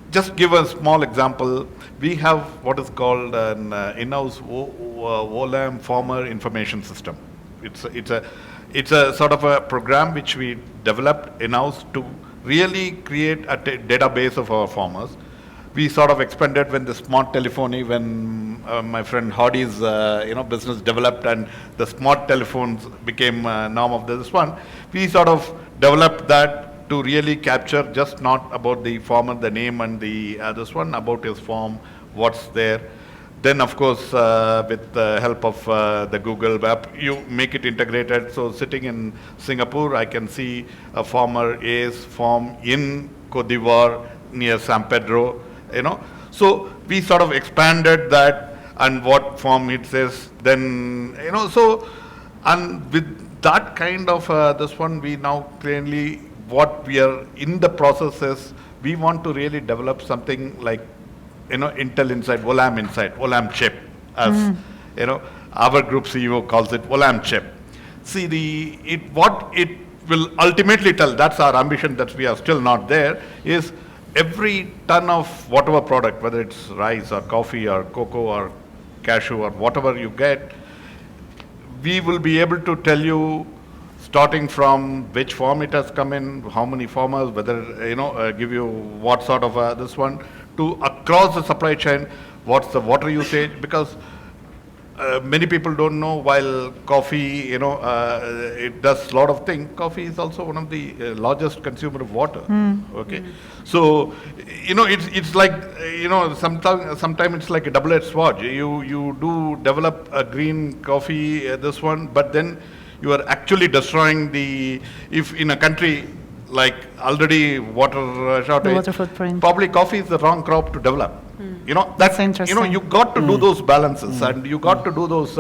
Just give a small example. We have what is called an in-house WOLAM farmer information system. It's a sort of a program which we developed in-house to really create a database of our farmers. We sort of expanded when the smart telephony, when my friend Hardy's business developed and the smart telephones became norm of this one. We sort of developed that to really capture just not about the farmer, the name and the this one, about his farm, what's there. Then of course, with the help of the Google Web, you make it integrated. So sitting in Singapore, I can see a farmer A's farm in Cote d'Ivoire near San Pedro. So we sort of expanded that and what form it says, then, so, and with that kind of this one, we now clearly, what we are in the process is, we want to really develop something like, Intel Inside, WOLAM Inside, WOLAM chip, as, our group CEO calls it WOLAM chip. See, what it will ultimately tell, that's our ambition, that we are still not there, is every ton of whatever product, whether it's rice or coffee or cocoa or cashew or whatever you get, we will be able to tell you, starting from which farm it has come in, how many farmers, whether, give you what sort of this one, to across the supply chain, what's the water usage, because many people don't know, while coffee, it does a lot of things. Coffee is also one of the largest consumer of water. Okay, so it's like sometimes it's like a double-edged sword. You do develop a green coffee, this one, but then you are actually destroying if in a country like already water shortage, the water footprint. Probably coffee is the wrong crop to develop. That's interesting. You got to do those balances, and you got to do those.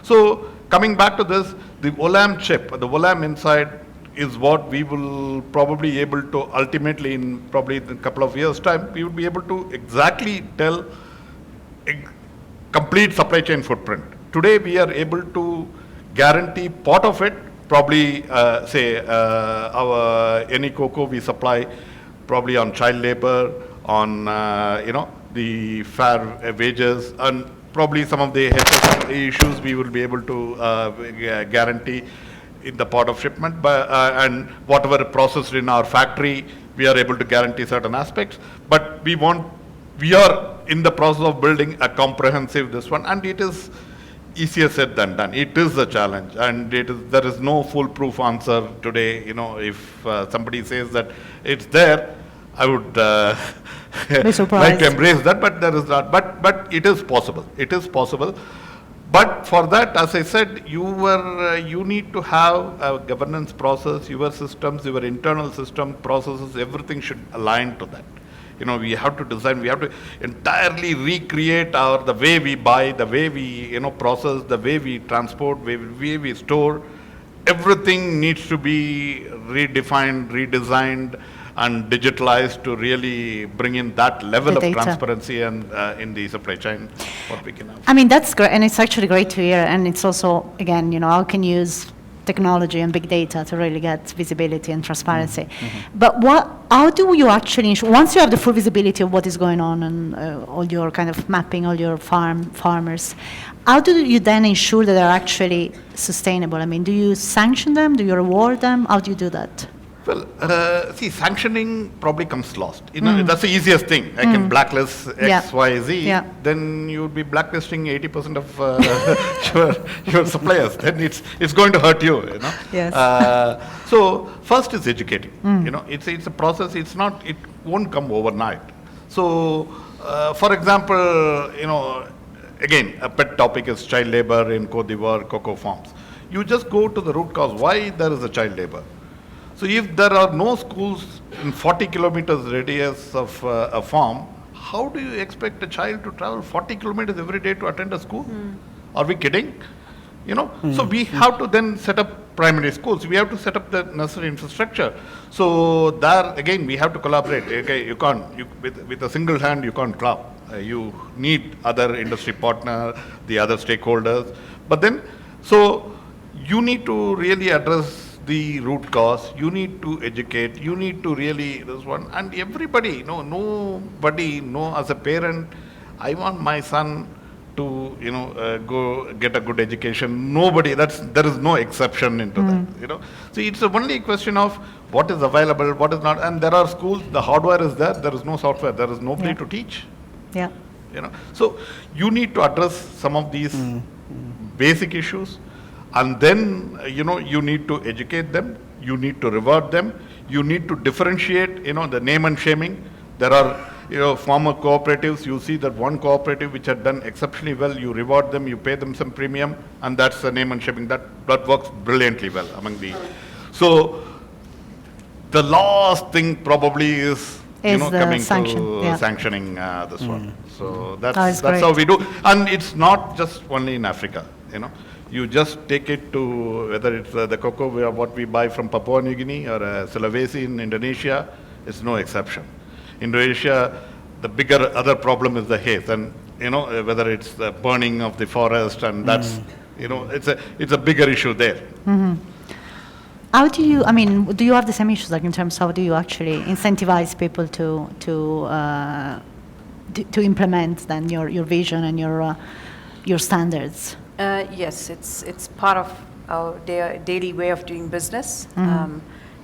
So coming back to this, the WOLAM chip, the WOLAM Inside, is what we will probably able to ultimately, in probably a couple of years' time, we will be able to exactly tell a complete supply chain footprint. Today, we are able to guarantee part of it. Probably, say, any cocoa we supply, probably on child labor, on the fair wages, and probably some of the HSE issues we will be able to guarantee in the part of shipment, and whatever processed in our factory, we are able to guarantee certain aspects. But we are in the process of building a comprehensive this one, and it is easier said than done. It is a challenge, and there is no foolproof answer today. If somebody says that it's there, I would like to embrace that, but there is not. But it is possible. It is possible. But for that, as I said, you need to have a governance process, your systems, your internal system processes, everything should align to that. We have to design, we have to entirely recreate the way we buy, the way we, process, the way we transport, the way we store. Everything needs to be redefined, redesigned, and digitalized to really bring in that level of transparency and in the supply chain, what we can have. I mean, that's great, and it's actually great to hear, and it's also, again, how can you use technology and big data to really get visibility and transparency. Mm-hmm. But how do you actually ensure, once you have the full visibility of what is going on and all your kind of mapping, all your farmers, how do you then ensure that they're actually sustainable? I mean, do you sanction them? Do you reward them? How do you do that? Well, see, sanctioning probably comes last. That's the easiest thing. I can blacklist X, Y, Z. Yeah. Then you would be blacklisting 80% of your suppliers. Then it's going to hurt you. Yes. So first is educating. It's a process. It won't come overnight. So, for example, again, a pet topic is child labor in Côte d'Ivoire cocoa farms. You just go to the root cause why there is a child labor. So if there are no schools in 40 kilometers radius of a farm, how do you expect a child to travel 40 kilometers every day to attend a school? Are we kidding? So we have to then set up primary schools. We have to set up the necessary infrastructure. So there again, we have to collaborate. Okay, you can't, with a single hand, you can't clap. You need other industry partner, the other stakeholders. But then, so you need to really address the root cause, you need to educate, you need to really, this one, and everybody, nobody, as a parent, I want my son to, go get a good education. Nobody, there is no exception into that, So it's only a question of what is available, what is not, and there are schools, the hardware is there is no software, there is nobody to teach. Yeah. So you need to address some of these basic issues. And then, you need to educate them, you need to reward them, you need to differentiate, the name and shaming. There are, farmer cooperatives, you see that one cooperative which had done exceptionally well, you reward them, you pay them some premium, and that's the name and shaming. That works brilliantly well among the. So, the last thing probably is coming to sanctioning this one. So that's how we do. And it's not just only in Africa, You just take it to whether it's the cocoa what we buy from Papua New Guinea or Sulawesi in Indonesia, it's no exception. Indonesia, the bigger other problem is the haze, and whether it's the burning of the forest, and that's it's a bigger issue there. Mm-hmm. How do you? I mean, do you have the same issues like in terms of how do you actually incentivize people to implement then your vision and your standards? Yes, it's part of our daily way of doing business. Mm-hmm.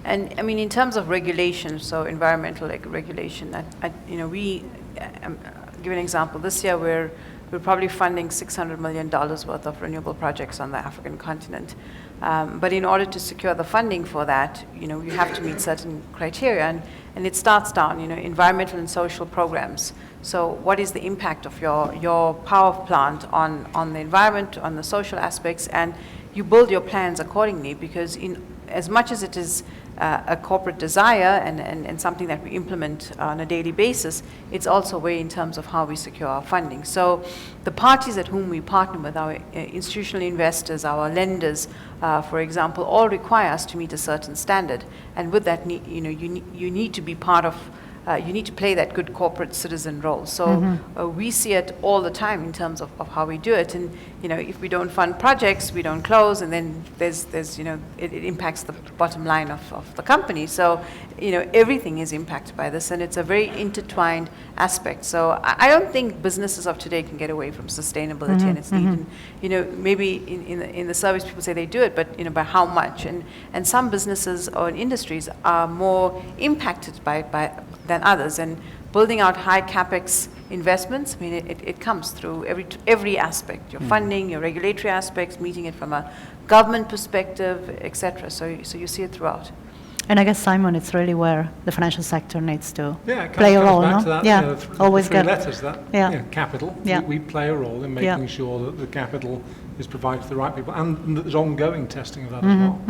And I mean, in terms of regulation, so environmental regulation, we give an example. This year, we're probably funding $600 million worth of renewable projects on the African continent. But in order to secure the funding for that, you have to meet certain criteria, and it starts down, environmental and social programs. So what is the impact of your power plant on the environment, on the social aspects, and you build your plans accordingly, because as much as it is a corporate desire and something that we implement on a daily basis, it's also a way in terms of how we secure our funding. So the parties at whom we partner with, our institutional investors, our lenders, for example, all require us to meet a certain standard. And with that, you need to be part of you need to play that good corporate citizen role. So we see it all the time in terms of how we do it. And if we don't fund projects, we don't close, and then there's it impacts the bottom line of the company. So everything is impacted by this, and it's a very intertwined aspect. So I don't think businesses of today can get away from sustainability and its need. And, maybe in the service people say they do it, but by how much? And some businesses or industries are more impacted by than others. And building out high capex investments, I mean, it comes through every aspect, your funding, your regulatory aspects, meeting it from a government perspective, etc. So you see it throughout. And I guess, Simon, it's really where the financial sector needs to it play a role, back no? to that, Yeah, always get letters, that capital. Yeah. We play a role in making sure that the capital is provided to the right people, and that there's ongoing testing of that as well,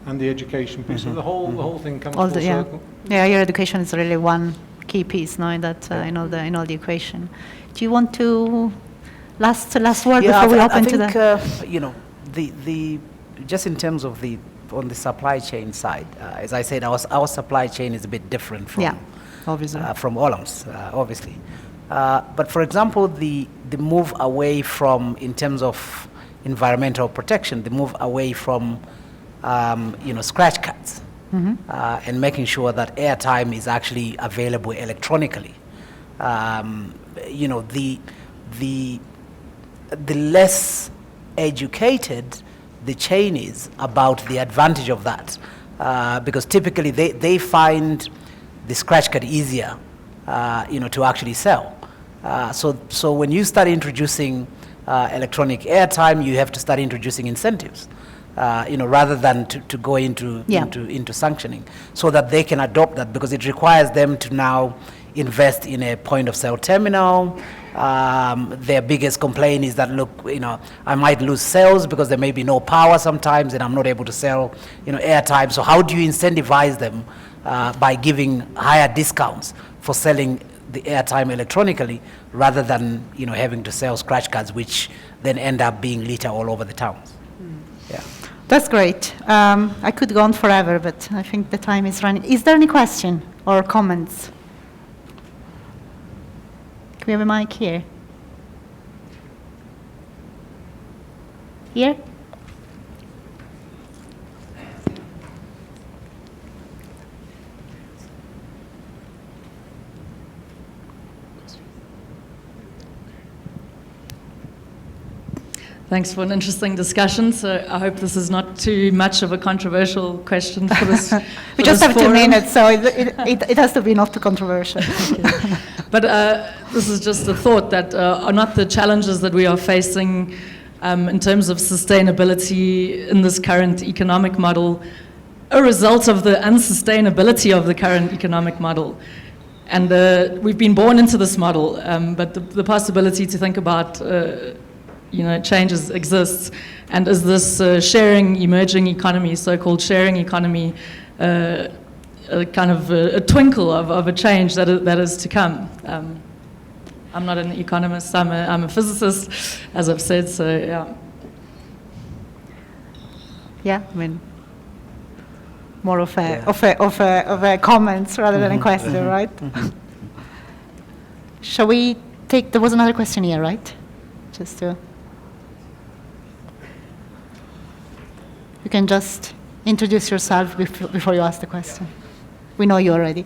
and the education piece. So the whole thing comes full circle. Yeah, your education is really one key piece, no, in that in all the equation. Do you want to last word before we open to the just in terms of on the supply chain side, as I said, our supply chain is a bit different from obviously from Olam's, obviously. But for example, the move away from, in terms of environmental protection, the move away from scratch cards. And making sure that airtime is actually available electronically. The less educated the chain is about the advantage of that, because typically they find the scratch card easier, to actually sell. So when you start introducing electronic airtime, you have to start introducing incentives. Rather than to go into sanctioning, so that they can adopt that, because it requires them to now invest in a point of sale terminal. Their biggest complaint is that, look, I might lose sales because there may be no power sometimes, and I'm not able to sell, airtime. So how do you incentivize them by giving higher discounts for selling the airtime electronically, rather than having to sell scratch cards, which then end up being litter all over the towns? Yeah. That's great. I could go on forever, but I think the time is running. Is there any question or comments? Can we have a mic here? Here? Thanks for an interesting discussion. So I hope this is not too much of a controversial question for this. We just have 2 minutes, so it has to be not too controversial. Okay. But this is just a thought that are not the challenges that we are facing in terms of sustainability in this current economic model a result of the unsustainability of the current economic model. And we've been born into this model, but the possibility to think about changes exists. And is this sharing emerging economy, so-called sharing economy, kind of a twinkle of a change that is to come? I'm not an economist, I'm a physicist, as I've said, so yeah. Yeah, I mean, more of a comments rather than a question, right? Shall we take, there was another question here, right? Just to... You can just introduce yourself before you ask the question. We know you already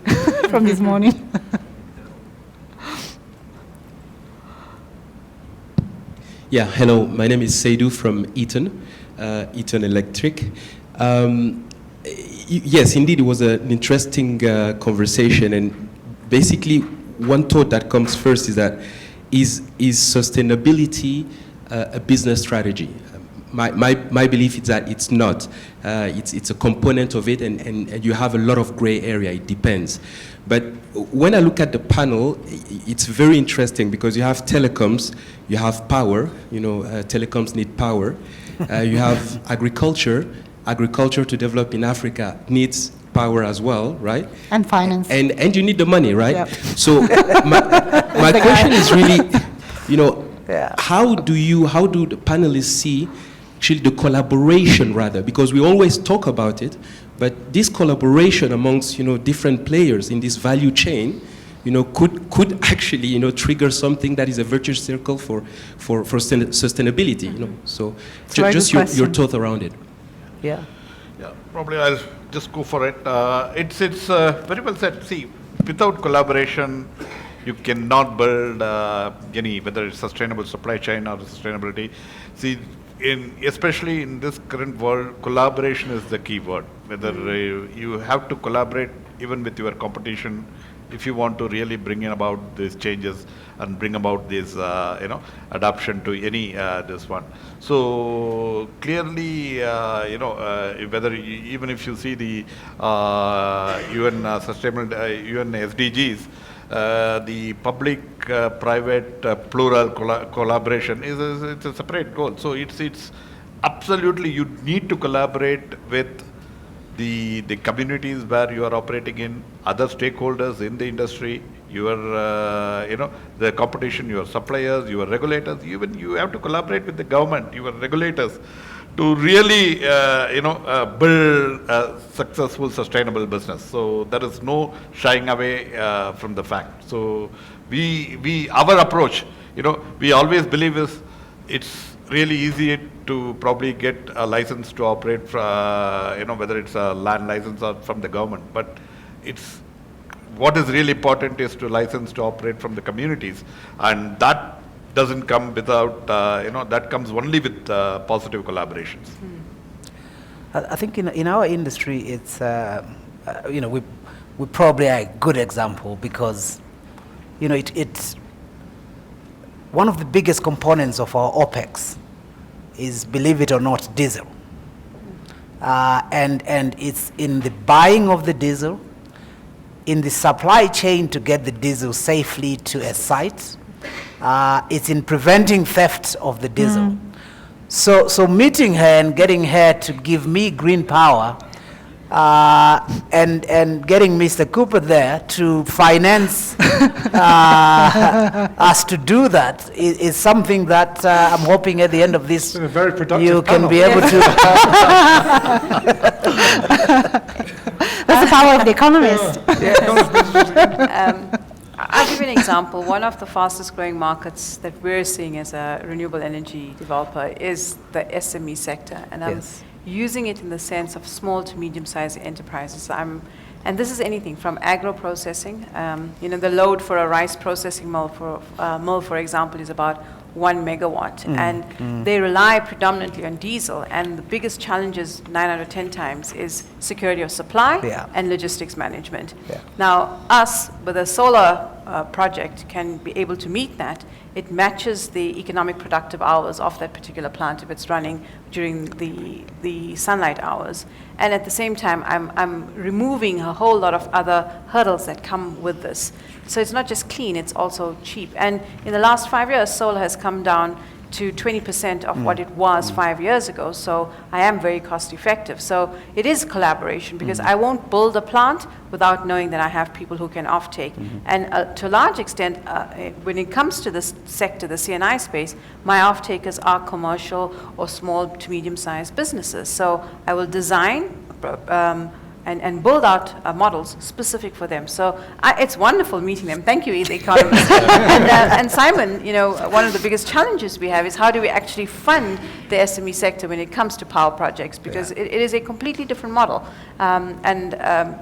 from this morning. Yeah, hello. My name is Seydou from Eaton, Eaton Electric. Yes, indeed, it was an interesting conversation. And basically, one thought that comes first is that is sustainability a business strategy? My belief is that it's not. It's a component of it, and you have a lot of gray area. It depends. But when I look at the panel, it's very interesting because you have telecoms, you have power. Telecoms need power. You have agriculture. Agriculture to develop in Africa needs power as well, right? And finance. And you need the money, right? Yep. So my question is really, how do the panelists see actually the collaboration rather, because we always talk about it, but this collaboration amongst different players in this value chain, could actually trigger something that is a virtuous circle for sustainability. So just your thought around it. Yeah. Yeah, probably I'll just go for it. It's very well said. See, without collaboration, you cannot build any, whether it's sustainable supply chain or sustainability. See, especially in this current world, collaboration is the key word. Whether you have to collaborate even with your competition if you want to really bring in about these changes and bring about this, adoption to any this one. So clearly, whether even if you see the UN sustainable UN SDGs, the public-private plural collaboration it's a separate goal. So it's absolutely you need to collaborate with the communities where you are operating in, other stakeholders in the industry, your the competition, your suppliers, your regulators. Even you have to collaborate with the government, your regulators, to really build a successful, sustainable business. So there is no shying away from the fact. So our approach, we always believe is it's really easy to probably get a license to operate, whether it's a land license or from the government. But it's what is really important is to license to operate from the communities, and that doesn't come without, that comes only with positive collaborations. I think in our industry, it's, we probably are a good example because, it's one of the biggest components of our OPEX is, believe it or not, diesel. And it's in the buying of the diesel, in the supply chain to get the diesel safely to a site. It's in preventing theft of the diesel. So meeting her and getting her to give me green power and getting Mr. Cooper there to finance us to do that is something that I'm hoping at the end of this you can be able to. That's the power of the economist. I'll give you an example. One of the fastest growing markets that we're seeing as a renewable energy developer is the SME sector. And I'm using it in the sense of small to medium-sized enterprises. And this is anything from agro-processing. The load for a rice processing mill, for example, is about 1 megawatt. And they rely predominantly on diesel. And the biggest challenges 9 out of 10 times is security of supply and logistics management. Now, us, with a solar project, can be able to meet that. It matches the economic productive hours of that particular plant if it's running during the sunlight hours. And at the same time, I'm removing a whole lot of other hurdles that come with this. So it's not just clean, it's also cheap. And in the last 5 years, solar has come down to 20% of what it was 5 years ago. So I am very cost effective. So it is collaboration because I won't build a plant without knowing that I have people who can offtake. And to a large extent, when it comes to this sector, the C&I space, my offtakers are commercial or small to medium-sized businesses. So I will design and build out models specific for them. So it's wonderful meeting them. Thank you, the economist. And Simon, one of the biggest challenges we have is how do we actually fund the SME sector when it comes to power projects, because it is a completely different model.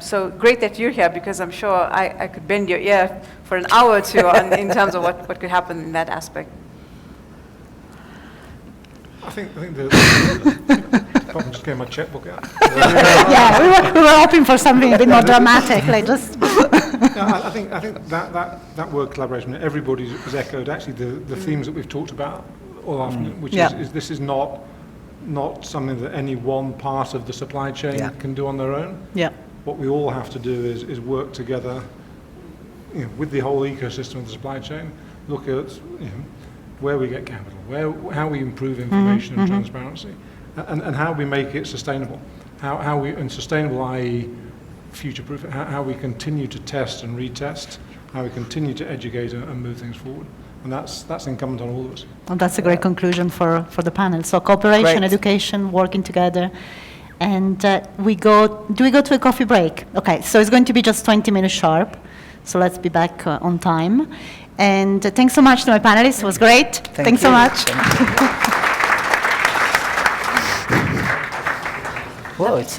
So great that you're here, because I'm sure I could bend your ear for an hour or two in terms of what could happen in that aspect. I think I'm just getting my checkbook out. We were hoping for something a bit more dramatic, like just. I think that word collaboration, everybody has echoed actually the themes that we've talked about all afternoon, which is this is not something that any one part of the supply chain can do on their own. What we all have to do is work together, with the whole ecosystem of the supply chain. Look at where we get capital, how we improve information and transparency, and how we make it sustainable. How we, and sustainable, i.e. future-proof, how we continue to test and retest, how we continue to educate and move things forward. And that's incumbent on all of us. Well, that's a great conclusion for the panel. So cooperation, education, working together. And do we go to a coffee break? Okay, so it's going to be just 20 minutes sharp. So let's be back on time. And thanks so much to my panelists. It was great. Thanks so much. Well, it's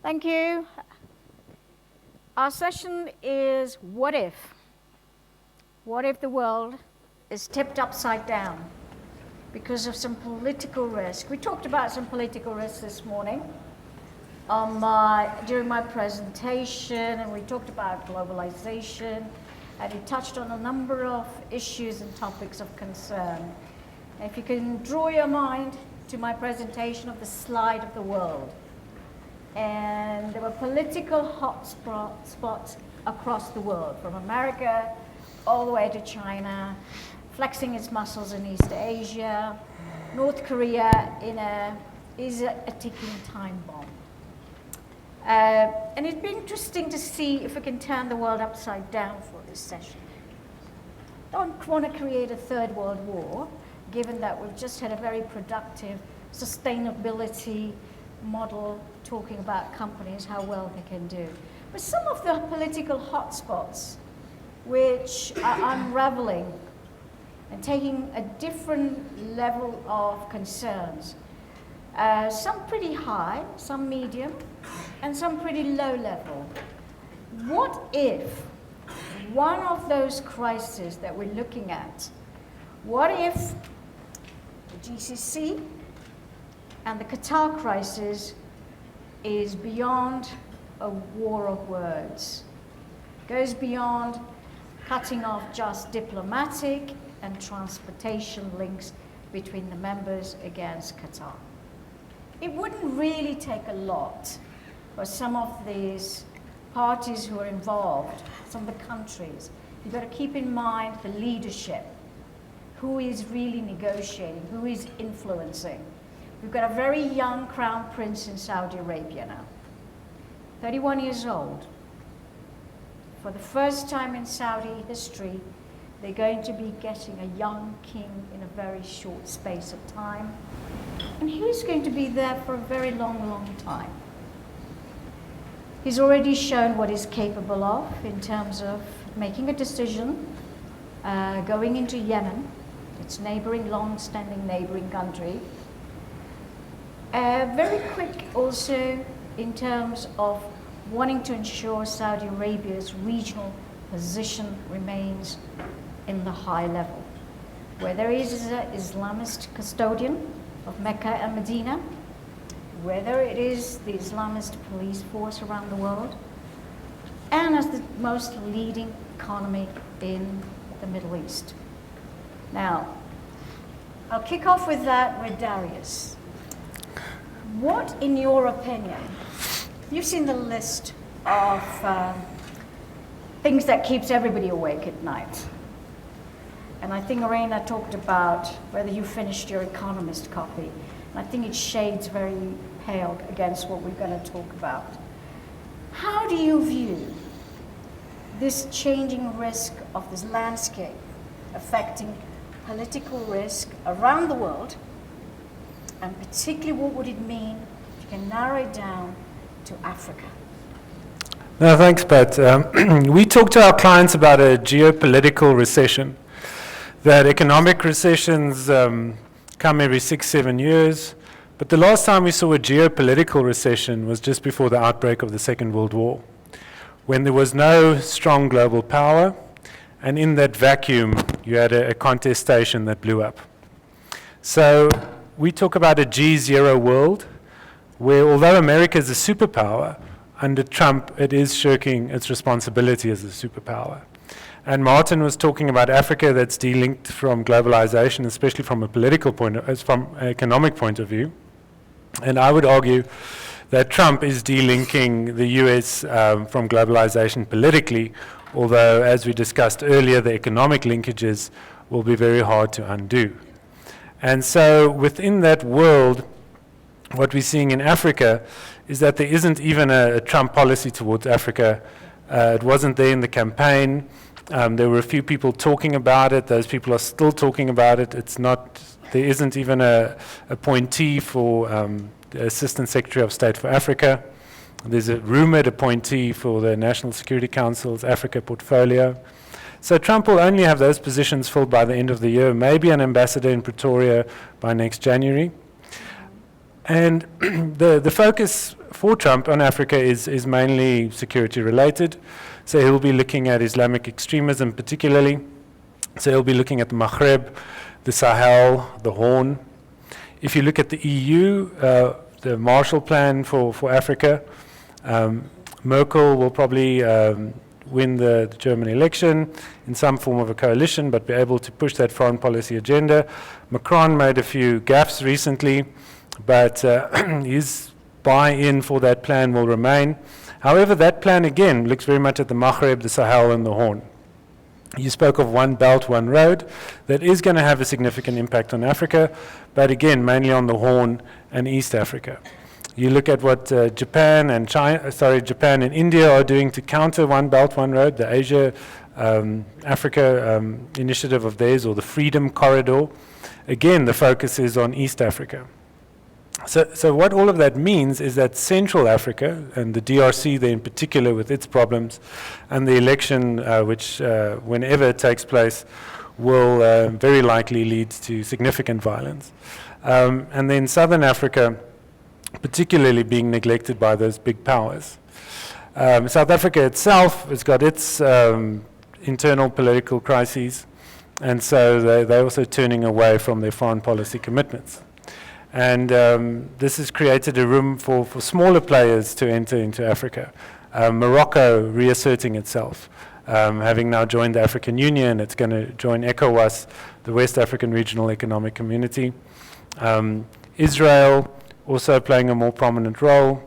Thank you. Our session is what if? What if the world is tipped upside down because of some political risk? We talked about some political risks this morning during my presentation, and we talked about globalization, and we touched on a number of issues and topics of concern. If you can draw your mind to my presentation of the slide of the world, and there were political hotspots across the world, from America all the way to China, flexing its muscles in East Asia. North Korea is a ticking time bomb. And it'd be interesting to see if we can turn the world upside down for this session. Don't want to create a third world war, given that we've just had a very productive sustainability model talking about companies, how well they can do. But some of the political hotspots which are unraveling and taking a different level of concerns, some pretty high, some medium, and some pretty low level. What if one of those crises that we're looking at, what if the GCC and the Qatar crisis is beyond a war of words, goes beyond cutting off just diplomatic and transportation links between the members against Qatar? It wouldn't really take a lot for some of these parties who are involved, some of the countries. You've got to keep in mind the leadership. Who is really negotiating? Who is influencing? We've got a very young crown prince in Saudi Arabia now, 31 years old. For the first time in Saudi history, they're going to be getting a young king in a very short space of time. And he's going to be there for a very long, long time. He's already shown what he's capable of in terms of making a decision, going into Yemen, its neighboring, long-standing neighboring country. Very quick also in terms of wanting to ensure Saudi Arabia's regional position remains in the high level, where there is an Islamist custodian of Mecca and Medina, whether it is the Islamist police force around the world, and as the most leading economy in the Middle East. Now, I'll kick off with that with Darius. What, in your opinion, you've seen the list of things that keeps everybody awake at night. And I think Arena talked about whether you finished your Economist copy. And I think it shades very pale against what we're going to talk about. How do you view this changing risk of this landscape affecting political risk around the world? And particularly, what would it mean if you can narrow it down to Africa? No, thanks, Pat. We talk to our clients about a geopolitical recession, that economic recessions come every 6-7 years. But the last time we saw a geopolitical recession was just before the outbreak of the Second World War, when there was no strong global power, and in that vacuum, you had a contestation that blew up. So we talk about a G0 world, where although America is a superpower, under Trump, it is shirking its responsibility as a superpower. And Martin was talking about Africa that's delinked from globalization, especially from a political point of, from an economic point of view. And I would argue that Trump is delinking the US from globalization politically, although, as we discussed earlier, the economic linkages will be very hard to undo. And so within that world, what we're seeing in Africa is that there isn't even a Trump policy towards Africa. It wasn't there in the campaign. There were a few people talking about it. Those people are still talking about it. It's not, there isn't even a appointee for the Assistant Secretary of State for Africa. There's a rumored appointee for the National Security Council's Africa portfolio. So Trump will only have those positions filled by the end of the year, maybe an ambassador in Pretoria by next January. And the focus for Trump on Africa is mainly security related. So he'll be looking at Islamic extremism particularly. So he'll be looking at the Maghreb, the Sahel, the Horn. If you look at the EU, the Marshall Plan for Africa, Merkel will probably win the German election in some form of a coalition, but be able to push that foreign policy agenda. Macron made a few gaffes recently, but his buy-in for that plan will remain. However, that plan again looks very much at the Maghreb, the Sahel, and the Horn. You spoke of one belt, one road. That is going to have a significant impact on Africa, but again, mainly on the Horn and East Africa. You look at what Japan and Japan and India are doing to counter One Belt, One Road, the Asia Africa initiative of theirs, or the Freedom Corridor. Again, the focus is on East Africa. So what all of that means is that Central Africa, and the DRC there in particular with its problems, and the election, which whenever it takes place, will very likely lead to significant violence. And then Southern Africa, particularly being neglected by those big powers. South Africa itself has got its internal political crises, and so they're also turning away from their foreign policy commitments. And this has created a room for smaller players to enter into Africa. Morocco reasserting itself, having now joined the African Union. It's going to join ECOWAS, the West African Regional Economic Community. Israel also playing a more prominent role.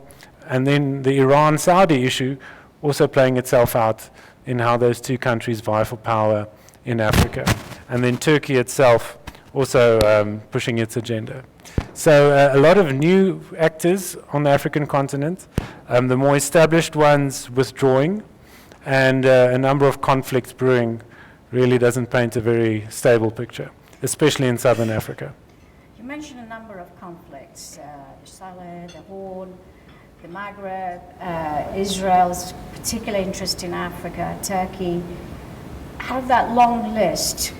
And then the Iran-Saudi issue also playing itself out in how those two countries vie for power in Africa. And then Turkey itself also pushing its agenda. So a lot of new actors on the African continent, the more established ones withdrawing, and a number of conflicts brewing really doesn't paint a very stable picture, especially in Southern Africa. You mentioned a number of conflicts, the Sahel, the Horn, the Maghreb, Israel's particular interest in Africa, Turkey. Out of that long list,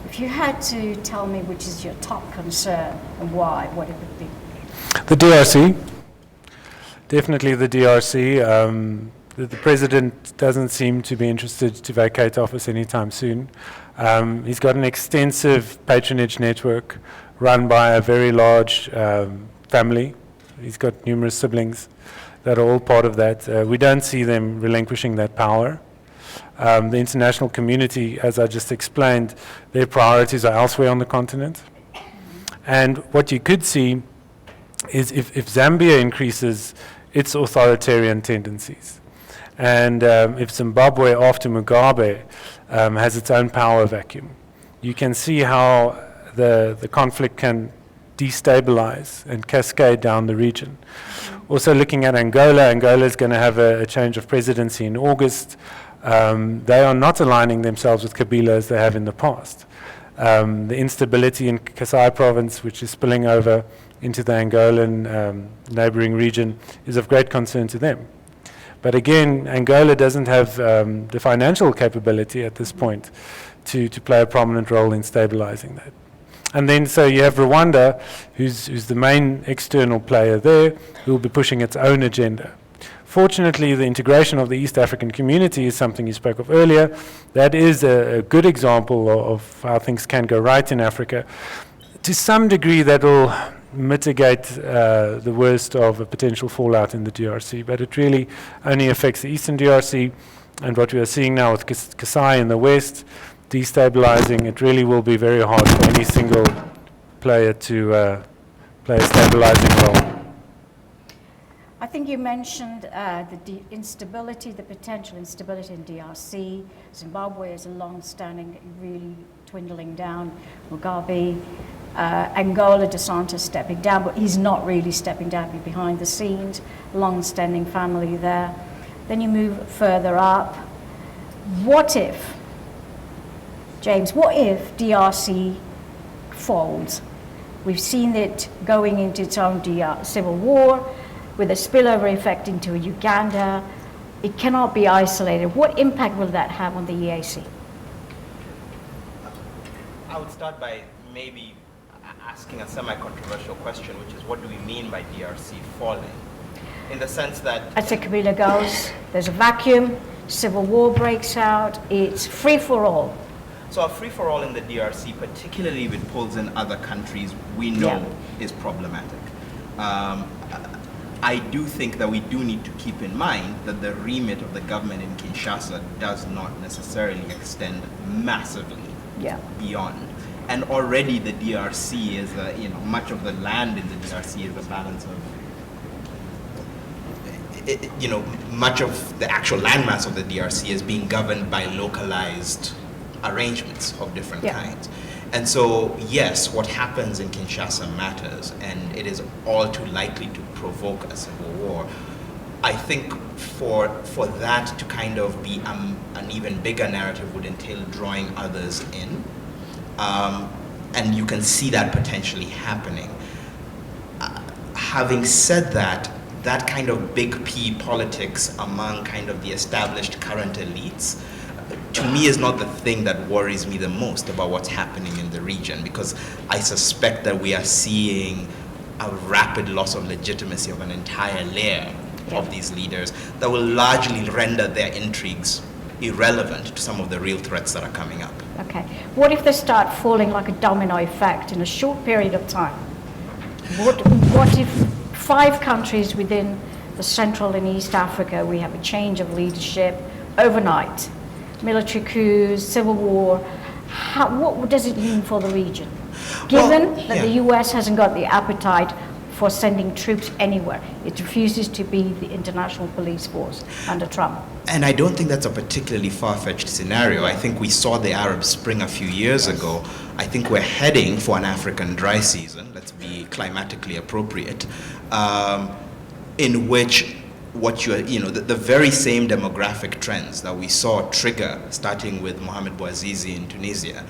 if you had to tell me which is your top concern and why, what it would be? The DRC. Definitely the DRC. The president doesn't seem to be interested to vacate office anytime soon. He's got an extensive patronage network run by a very large family. He's got numerous siblings that are all part of that. We don't see them relinquishing that power. The international community, as I just explained, their priorities are elsewhere on the continent. And what you could see is if Zambia increases its authoritarian tendencies, and if Zimbabwe, after Mugabe, has its own power vacuum, you can see how the conflict can destabilize and cascade down the region. Also looking at Angola, Angola is going to have a change of presidency in August. They are not aligning themselves with Kabila as they have in the past. The instability in Kasai province, which is spilling over into the Angolan neighboring region, is of great concern to them. But again, Angola doesn't have the financial capability at this point to play a prominent role in stabilizing that. And then so you have Rwanda, who's the main external player there, who will be pushing its own agenda. Fortunately, the integration of the East African community is something you spoke of earlier. That is a good example of how things can go right in Africa. To some degree, that will mitigate the worst of a potential fallout in the DRC, but it really only affects the Eastern DRC, and what we are seeing now with Kasai in the West, destabilizing, it really will be very hard for any single player to play a stabilizing role. I think you mentioned the instability, the potential instability in DRC. Zimbabwe is a long-standing, really dwindling down. Mugabe, Angola, Dos Santos stepping down, but he's not really stepping down, he's behind the scenes. Long-standing family there. Then you move further up. What if, James, what if DRC folds? We've seen it going into its own civil war, with a spillover effect into Uganda. It cannot be isolated. What impact will that have on the EAC? I would start by maybe asking a semi-controversial question, which is what do we mean by DRC falling? in the sense that... As the Kabila goes, there's a vacuum, civil war breaks out, it's free for all. So a free-for-all in the DRC, particularly if it pulls in other countries, we know is problematic. I do think that we do need to keep in mind that the remit of the government in Kinshasa does not necessarily extend massively beyond. And already the DRC is, much of the land in the DRC is a balance of, much of the actual landmass of the DRC is being governed by localized arrangements of different kinds. And so, yes, what happens in Kinshasa matters, and it is all too likely to provoke a civil war. I think for that to kind of be an even bigger narrative would entail drawing others in. And you can see that potentially happening. Having said that, that kind of big P politics among kind of the established current elites, to me, is not the thing that worries me the most about what's happening in the region, because I suspect that we are seeing a rapid loss of legitimacy of an entire layer of these leaders that will largely render their intrigues irrelevant to some of the real threats that are coming up. Okay. What if they start falling like a domino effect in a short period of time? What if 5 countries within the Central and East Africa, we have a change of leadership overnight? Military coups, civil war, what does it mean for the region? Given that the US hasn't got the appetite for sending troops anywhere, it refuses to be the international police force under Trump. And I don't think that's a particularly far-fetched scenario. I think we saw the Arab Spring a few years ago. I think we're heading for an African dry season, let's be climatically appropriate, in which the very same demographic trends that we saw trigger, starting with Mohamed Bouazizi in Tunisia,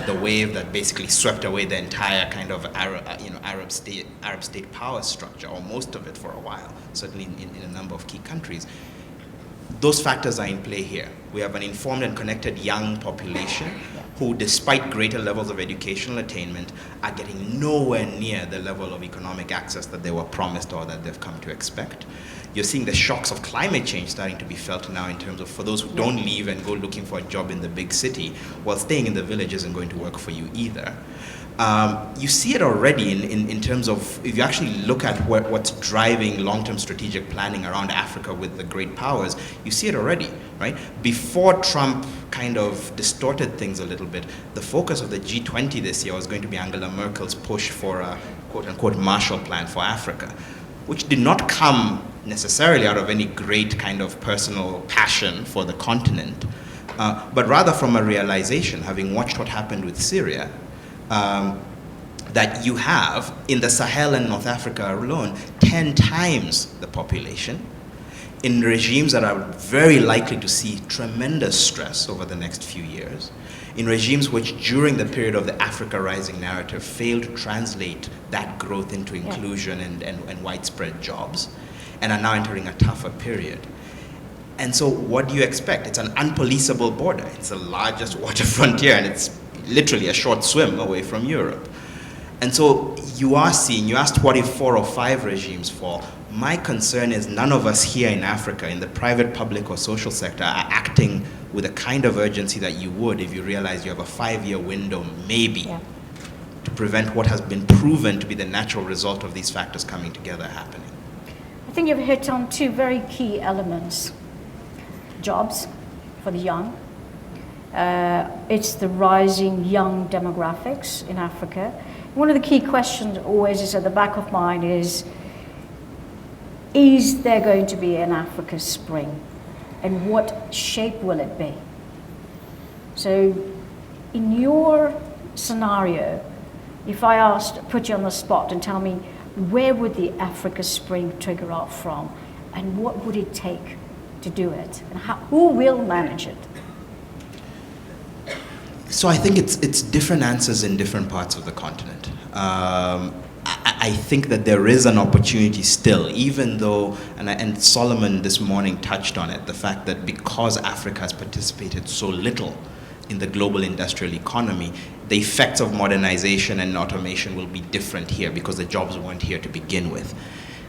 the wave that basically swept away the entire kind of Arab state power structure, or most of it for a while, certainly in a number of key countries. Those factors are in play here. We have an informed and connected young population who, despite greater levels of educational attainment, are getting nowhere near the level of economic access that they were promised or that they've come to expect. You're seeing the shocks of climate change starting to be felt now in terms of, for those who don't leave and go looking for a job in the big city, while staying in the village isn't going to work for you either. You see it already in terms of, if you actually look at what's driving long-term strategic planning around Africa with the great powers, you see it already, right? Before Trump kind of distorted things a little bit, the focus of the G20 this year was going to be Angela Merkel's push for a quote-unquote Marshall Plan for Africa, which did not come necessarily out of any great kind of personal passion for the continent, but rather from a realization, having watched what happened with Syria, that you have, in the Sahel and North Africa alone, 10 times the population, in regimes that are very likely to see tremendous stress over the next few years, in regimes which during the period of the Africa Rising narrative failed to translate that growth into inclusion and widespread jobs, and are now entering a tougher period. And so what do you expect? It's an unpoliceable border. It's the largest water frontier, and it's literally a short swim away from Europe. And so you asked what if 4 or 5 regimes fall. My concern is none of us here in Africa, in the private, public, or social sector, are acting with the kind of urgency that you would if you realize you have a 5-year window, maybe, to prevent what has been proven to be the natural result of these factors coming together happening. I think you've hit on 2 very key elements. Jobs for the young. It's the rising young demographics in Africa. One of the key questions always is at the back of mind is there going to be an Africa Spring? And what shape will it be? So in your scenario, if I put you on the spot and tell me, where would the Africa Spring trigger off from? And what would it take to do it? And who will manage it? So I think it's different answers in different parts of the continent. I think that there is an opportunity still, even though, and Solomon this morning touched on it, the fact that because Africa has participated so little in the global industrial economy, the effects of modernization and automation will be different here because the jobs weren't here to begin with.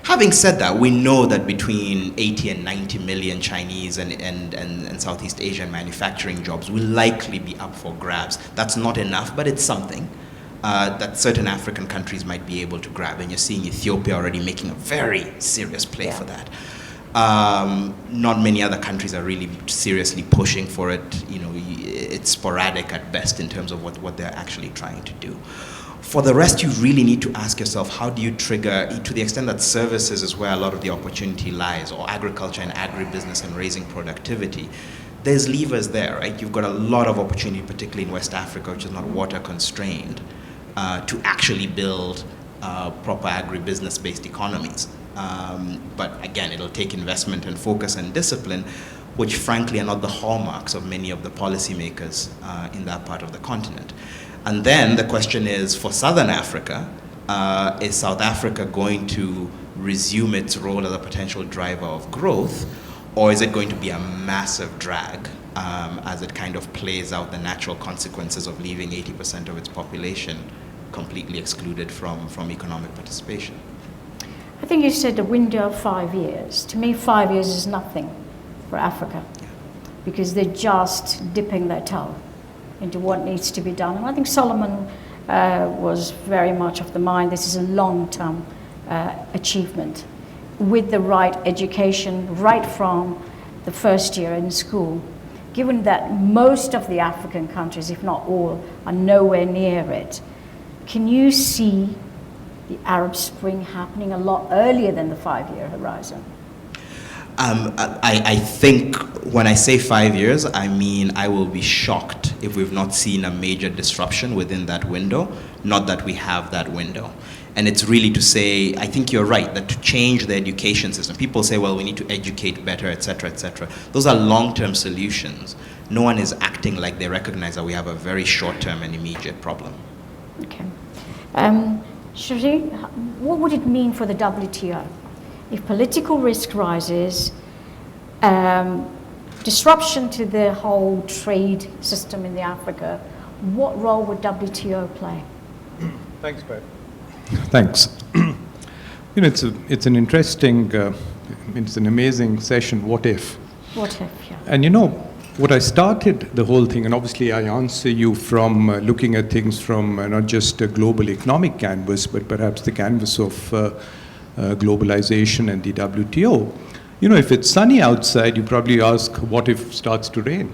Having said that, we know that between 80 and 90 million Chinese and Southeast Asian manufacturing jobs will likely be up for grabs. That's not enough, but it's something that certain African countries might be able to grab. And you're seeing Ethiopia already making a very serious play for that. Not many other countries are really seriously pushing for it. You know, it's sporadic at best in terms of what they're actually trying to do. For the rest, you really need to ask yourself, how do you trigger, to the extent that services is where a lot of the opportunity lies, or agriculture and agribusiness and raising productivity, there's levers there, right? You've got a lot of opportunity, particularly in West Africa, which is not water constrained, to actually build proper agribusiness-based economies. But again, it'll take investment and focus and discipline, which frankly are not the hallmarks of many of the policymakers in that part of the continent. And then the question is, for Southern Africa, is South Africa going to resume its role as a potential driver of growth, or is it going to be a massive drag as it kind of plays out the natural consequences of leaving 80% of its population completely excluded from economic participation? I think you said a window of 5 years. To me, 5 years is nothing for Africa, because they're just dipping their toe into what needs to be done. And I think Solomon was very much of the mind this is a long-term achievement with the right education right from the first year in school. Given that most of the African countries, if not all, are nowhere near it, can you see the Arab Spring happening a lot earlier than the 5-year horizon? I think when I say 5 years, I mean I will be shocked if we've not seen a major disruption within that window, not that we have that window. And it's really to say, I think you're right, that to change the education system, people say, well, we need to educate better, et cetera, et cetera. Those are long-term solutions. No one is acting like they recognize that we have a very short-term and immediate problem. Okay. Shri, what would it mean for the WTO? If political risk rises, disruption to the whole trade system in Africa, what role would WTO play? Thanks, Pat. Thanks. You know, it's an interesting, it's an amazing session. What if? What if? Yeah. And you know, what I started the whole thing, and obviously I answer you from looking at things from not just a global economic canvas, but perhaps the canvas of globalization and the WTO. You know, if it's sunny outside, you probably ask, what if it starts to rain?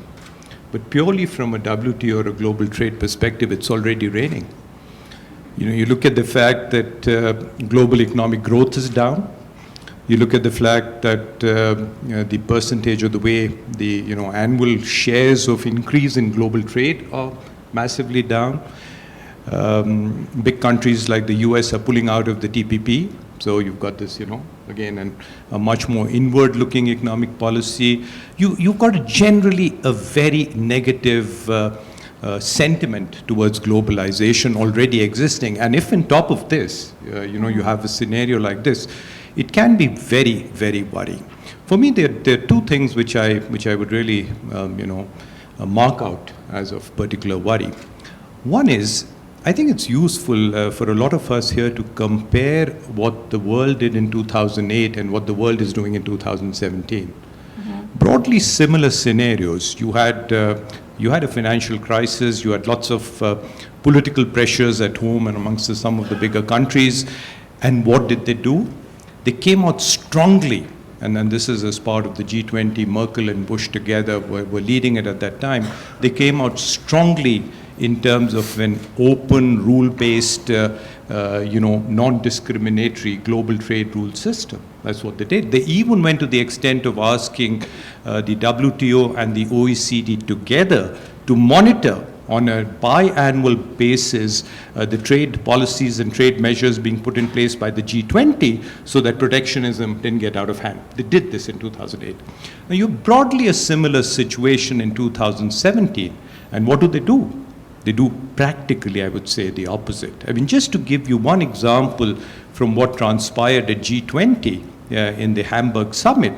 But purely from a WTO or a global trade perspective, it's already raining. You know, you look at the fact that global economic growth is down. You look at the fact that the percentage of the way the annual shares of increase in global trade are massively down. Big countries like the US are pulling out of the TPP. So you've got this, again, a much more inward-looking economic policy. You've got generally a very negative sentiment towards globalization already existing. And if on top of this, you have a scenario like this, it can be very, very worrying. For me, there are two things which I would really, mark out as of particular worry. One is, I think it's useful for a lot of us here to compare what the world did in 2008 and what the world is doing in 2017. Mm-hmm. Broadly similar scenarios. You had a financial crisis. You had lots of political pressures at home and amongst some of the bigger countries. And what did they do? They came out strongly, and then this is as part of the G20, Merkel and Bush together were leading it at that time. They came out strongly in terms of an open, rule-based, non-discriminatory global trade rule system. That's what they did. They even went to the extent of asking the WTO and the OECD together to monitor on a biannual basis the trade policies and trade measures being put in place by the G20 so that protectionism didn't get out of hand. They did this in 2008. Now you have broadly a similar situation in 2017. And what do? They do practically, I would say, the opposite. I mean, just to give you one example from what transpired at G20 in the Hamburg summit,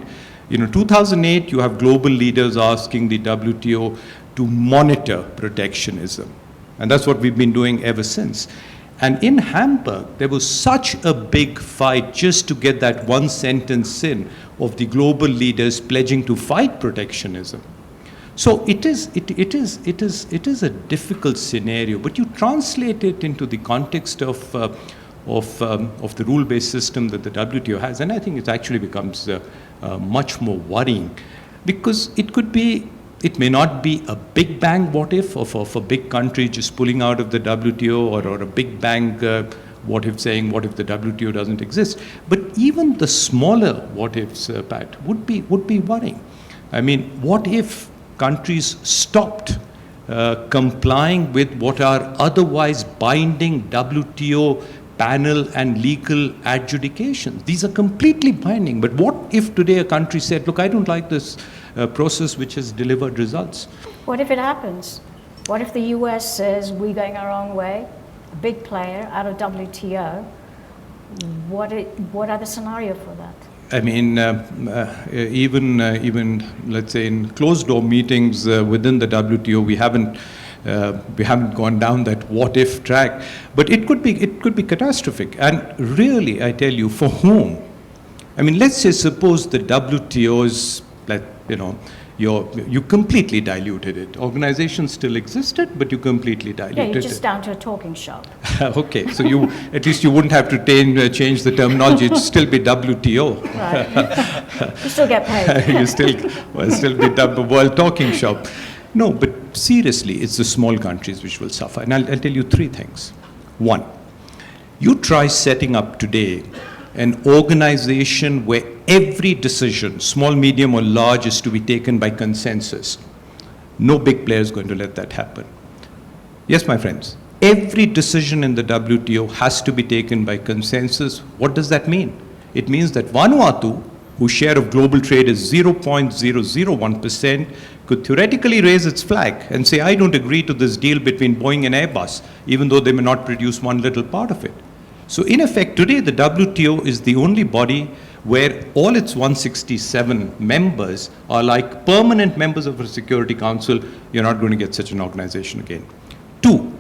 2008, you have global leaders asking the WTO to monitor protectionism. And that's what we've been doing ever since. And in Hamburg, there was such a big fight just to get that one sentence in of the global leaders pledging to fight protectionism. So it is a difficult scenario, but you translate it into the context of the rule-based system that the WTO has, and I think it actually becomes much more worrying, because it may not be a big bang what if of a big country just pulling out of the WTO, or a big bang what if saying what if the WTO doesn't exist. But even the smaller what ifs, Pat, would be worrying. I mean, what if countries stopped complying with what are otherwise binding WTO panel and legal adjudications? These are completely binding. But what if today a country said, look, I don't like this process which has delivered results? What if it happens? What if the US says we're going our own way, a big player out of WTO? What are the scenario for that? I mean, even let's say in closed-door meetings within the WTO, we haven't gone down that what-if track. But it could be catastrophic. And really, I tell you, for whom? I mean, let's say suppose the WTO is, you completely diluted it. Organization still existed, but you completely diluted it. Yeah, you're just down to a talking shop. Okay, so at least you wouldn't have to change the terminology. It'd still be WTO. Right. You still get paid. You still be the world talking shop. No, but seriously, it's the small countries which will suffer. And I'll tell you three things. One, you try setting up today an organization where every decision, small, medium, or large, is to be taken by consensus. No big player is going to let that happen. Yes, my friends, every decision in the WTO has to be taken by consensus. What does that mean? It means that Vanuatu, whose share of global trade is 0.001%, could theoretically raise its flag and say, I don't agree to this deal between Boeing and Airbus, even though they may not produce one little part of it. So in effect, today the WTO is the only body where all its 167 members are like permanent members of a Security Council. You're not going to get such an organization again. Two,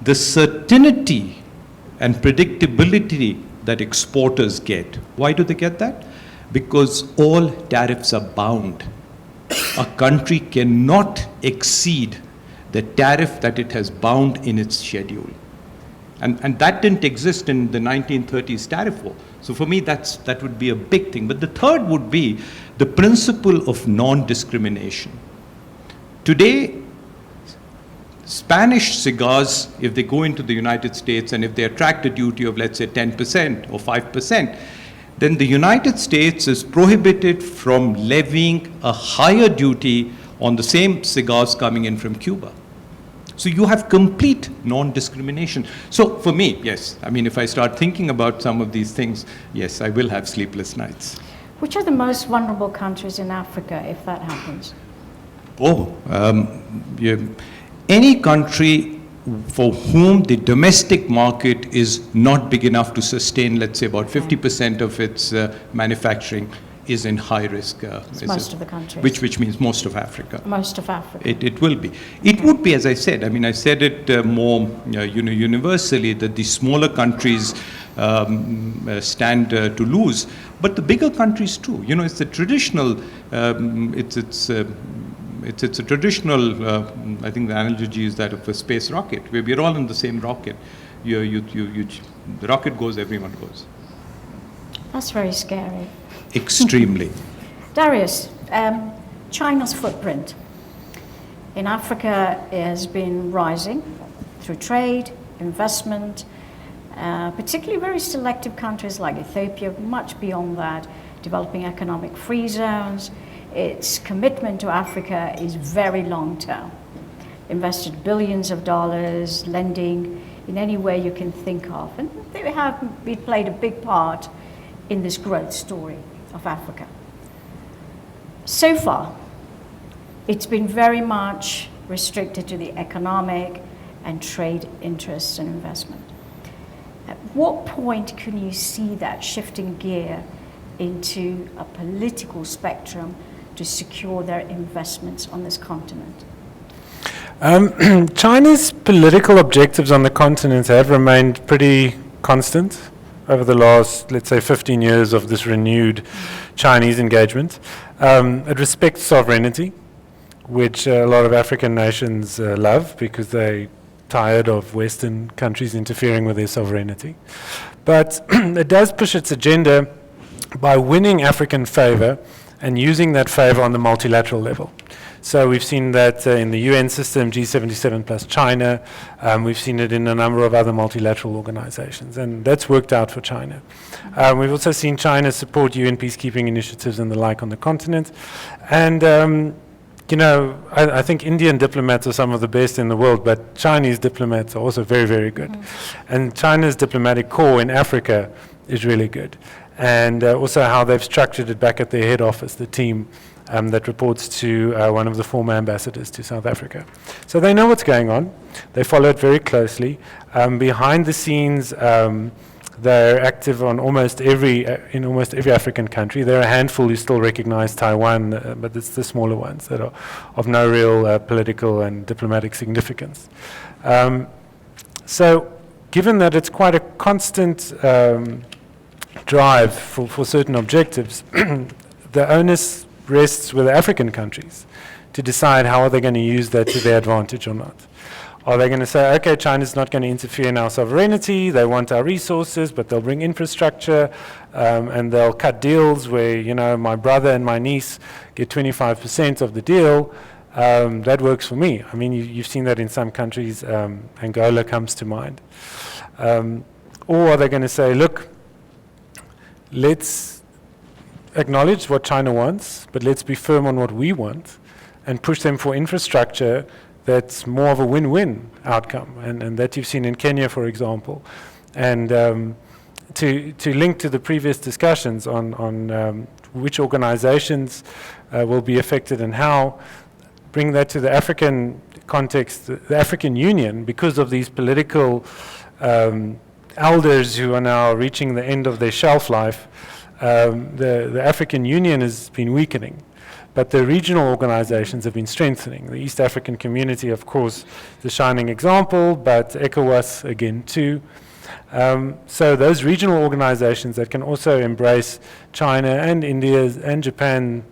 the certainty and predictability that exporters get. Why do they get that? Because all tariffs are bound. A country cannot exceed the tariff that it has bound in its schedule. And that didn't exist in the 1930s tariff war. So for me, that would be a big thing. But the third would be the principle of non-discrimination. Today, Spanish cigars, if they go into the United States and if they attract a duty of, let's say, 10% or 5%, then the United States is prohibited from levying a higher duty on the same cigars coming in from Cuba. So you have complete non-discrimination. So for me, yes, I mean, if I start thinking about some of these things, yes, I will have sleepless nights. Which are the most vulnerable countries in Africa if that happens? Any country for whom the domestic market is not big enough to sustain, let's say, about 50% of its manufacturing is in high risk. Most of the countries. Which means most of Africa. Most of Africa. It will be. It would be, as I said, I mean, I said it more universally, that the smaller countries stand to lose, but the bigger countries too. You know, it's the traditional, it's a traditional, I think the analogy is that of a space rocket, where we're all in the same rocket. The rocket goes, everyone goes. That's very scary. Extremely. Darius, China's footprint in Africa has been rising through trade, investment, particularly very selective countries like Ethiopia, much beyond that, developing economic free zones. Its commitment to Africa is very long-term. Invested billions of dollars, lending in any way you can think of. And they played a big part in this growth story of Africa. So far, it's been very much restricted to the economic and trade interests and investment. At what point can you see that shifting gear into a political spectrum to secure their investments on this continent? China's political objectives on the continent have remained pretty constant over the last, let's say, 15 years of this renewed Chinese engagement. It respects sovereignty, which a lot of African nations love because they're tired of Western countries interfering with their sovereignty. But it does push its agenda by winning African favor and using that favor on the multilateral level. So we've seen that in the UN system, G77 plus China. We've seen it in a number of other multilateral organizations, and that's worked out for China. We've also seen China support UN peacekeeping initiatives and the like on the continent. And you know, I think Indian diplomats are some of the best in the world, but Chinese diplomats are also very, very good. And China's diplomatic corps in Africa is really good. And also how they've structured it back at their head office, the team that reports to one of the former ambassadors to South Africa. So they know what's going on. They follow it very closely. Behind the scenes, they're active on in almost every African country. There are a handful who still recognize Taiwan, but it's the smaller ones that are of no real political and diplomatic significance. So given that it's quite a constant drive for certain objectives, the onus rests with the African countries to decide how are they going to use that to their advantage or not. Are they going to say, okay, China's not going to interfere in our sovereignty, they want our resources, but they'll bring infrastructure, and they'll cut deals where, you know, my brother and my niece get 25% of the deal. That works for me. I mean, you've seen that in some countries. Angola comes to mind. Or are they going to say, look, let's acknowledge what China wants, but let's be firm on what we want and push them for infrastructure that's more of a win-win outcome, and that you've seen in Kenya, for example. And to link to the previous discussions on which organizations will be affected and how, bring that to the African context, the African Union, because of these political elders who are now reaching the end of their shelf life, the African Union has been weakening, but the regional organizations have been strengthening. The East African Community, of course, the shining example, but ECOWAS again too. So those regional organizations that can also embrace China and India and Japan,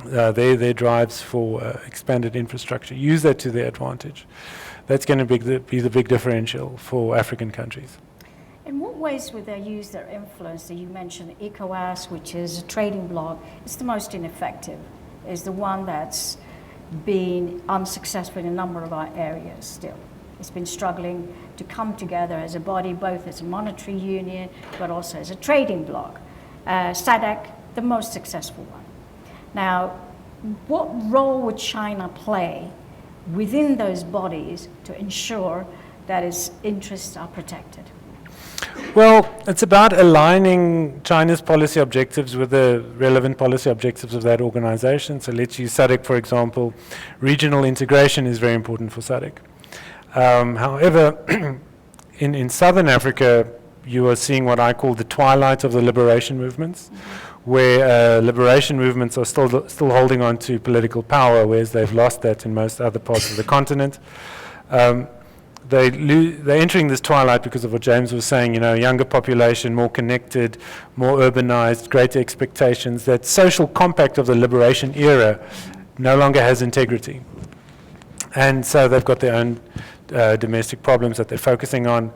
their drives for expanded infrastructure, use that to their advantage. That's going to be the big differential for African countries. In what ways would they use their influence? You mentioned ECOWAS, which is a trading bloc. It's the most ineffective. It's the one that's been unsuccessful in a number of our areas still. It's been struggling to come together as a body, both as a monetary union, but also as a trading bloc. SADC, the most successful one. Now, what role would China play within those bodies to ensure that its interests are protected? Well, it's about aligning China's policy objectives with the relevant policy objectives of that organization. So let's use SADC, for example. Regional integration is very important for SADC. However, in Southern Africa, you are seeing what I call the twilight of the liberation movements, where liberation movements are still holding on to political power, whereas they've lost that in most other parts of the continent. They're entering this twilight because of what James was saying, you know, younger population, more connected, more urbanized, greater expectations. That social compact of the liberation era no longer has integrity. And so they've got their own domestic problems that they're focusing on.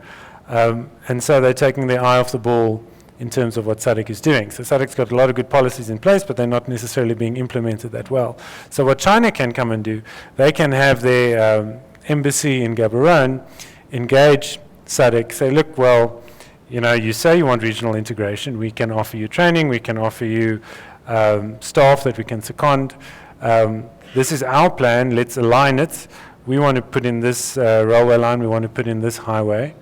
And so they're taking their eye off the ball in terms of what SADC is doing. So SADC's got a lot of good policies in place, but they're not necessarily being implemented that well. So what China can come and do, they can have their embassy in Gaborone engage SADC, say, look, well, you know, you say you want regional integration, we can offer you training, we can offer you staff that we can second. This is our plan, let's align it. We want to put in this railway line, we want to put in this highway.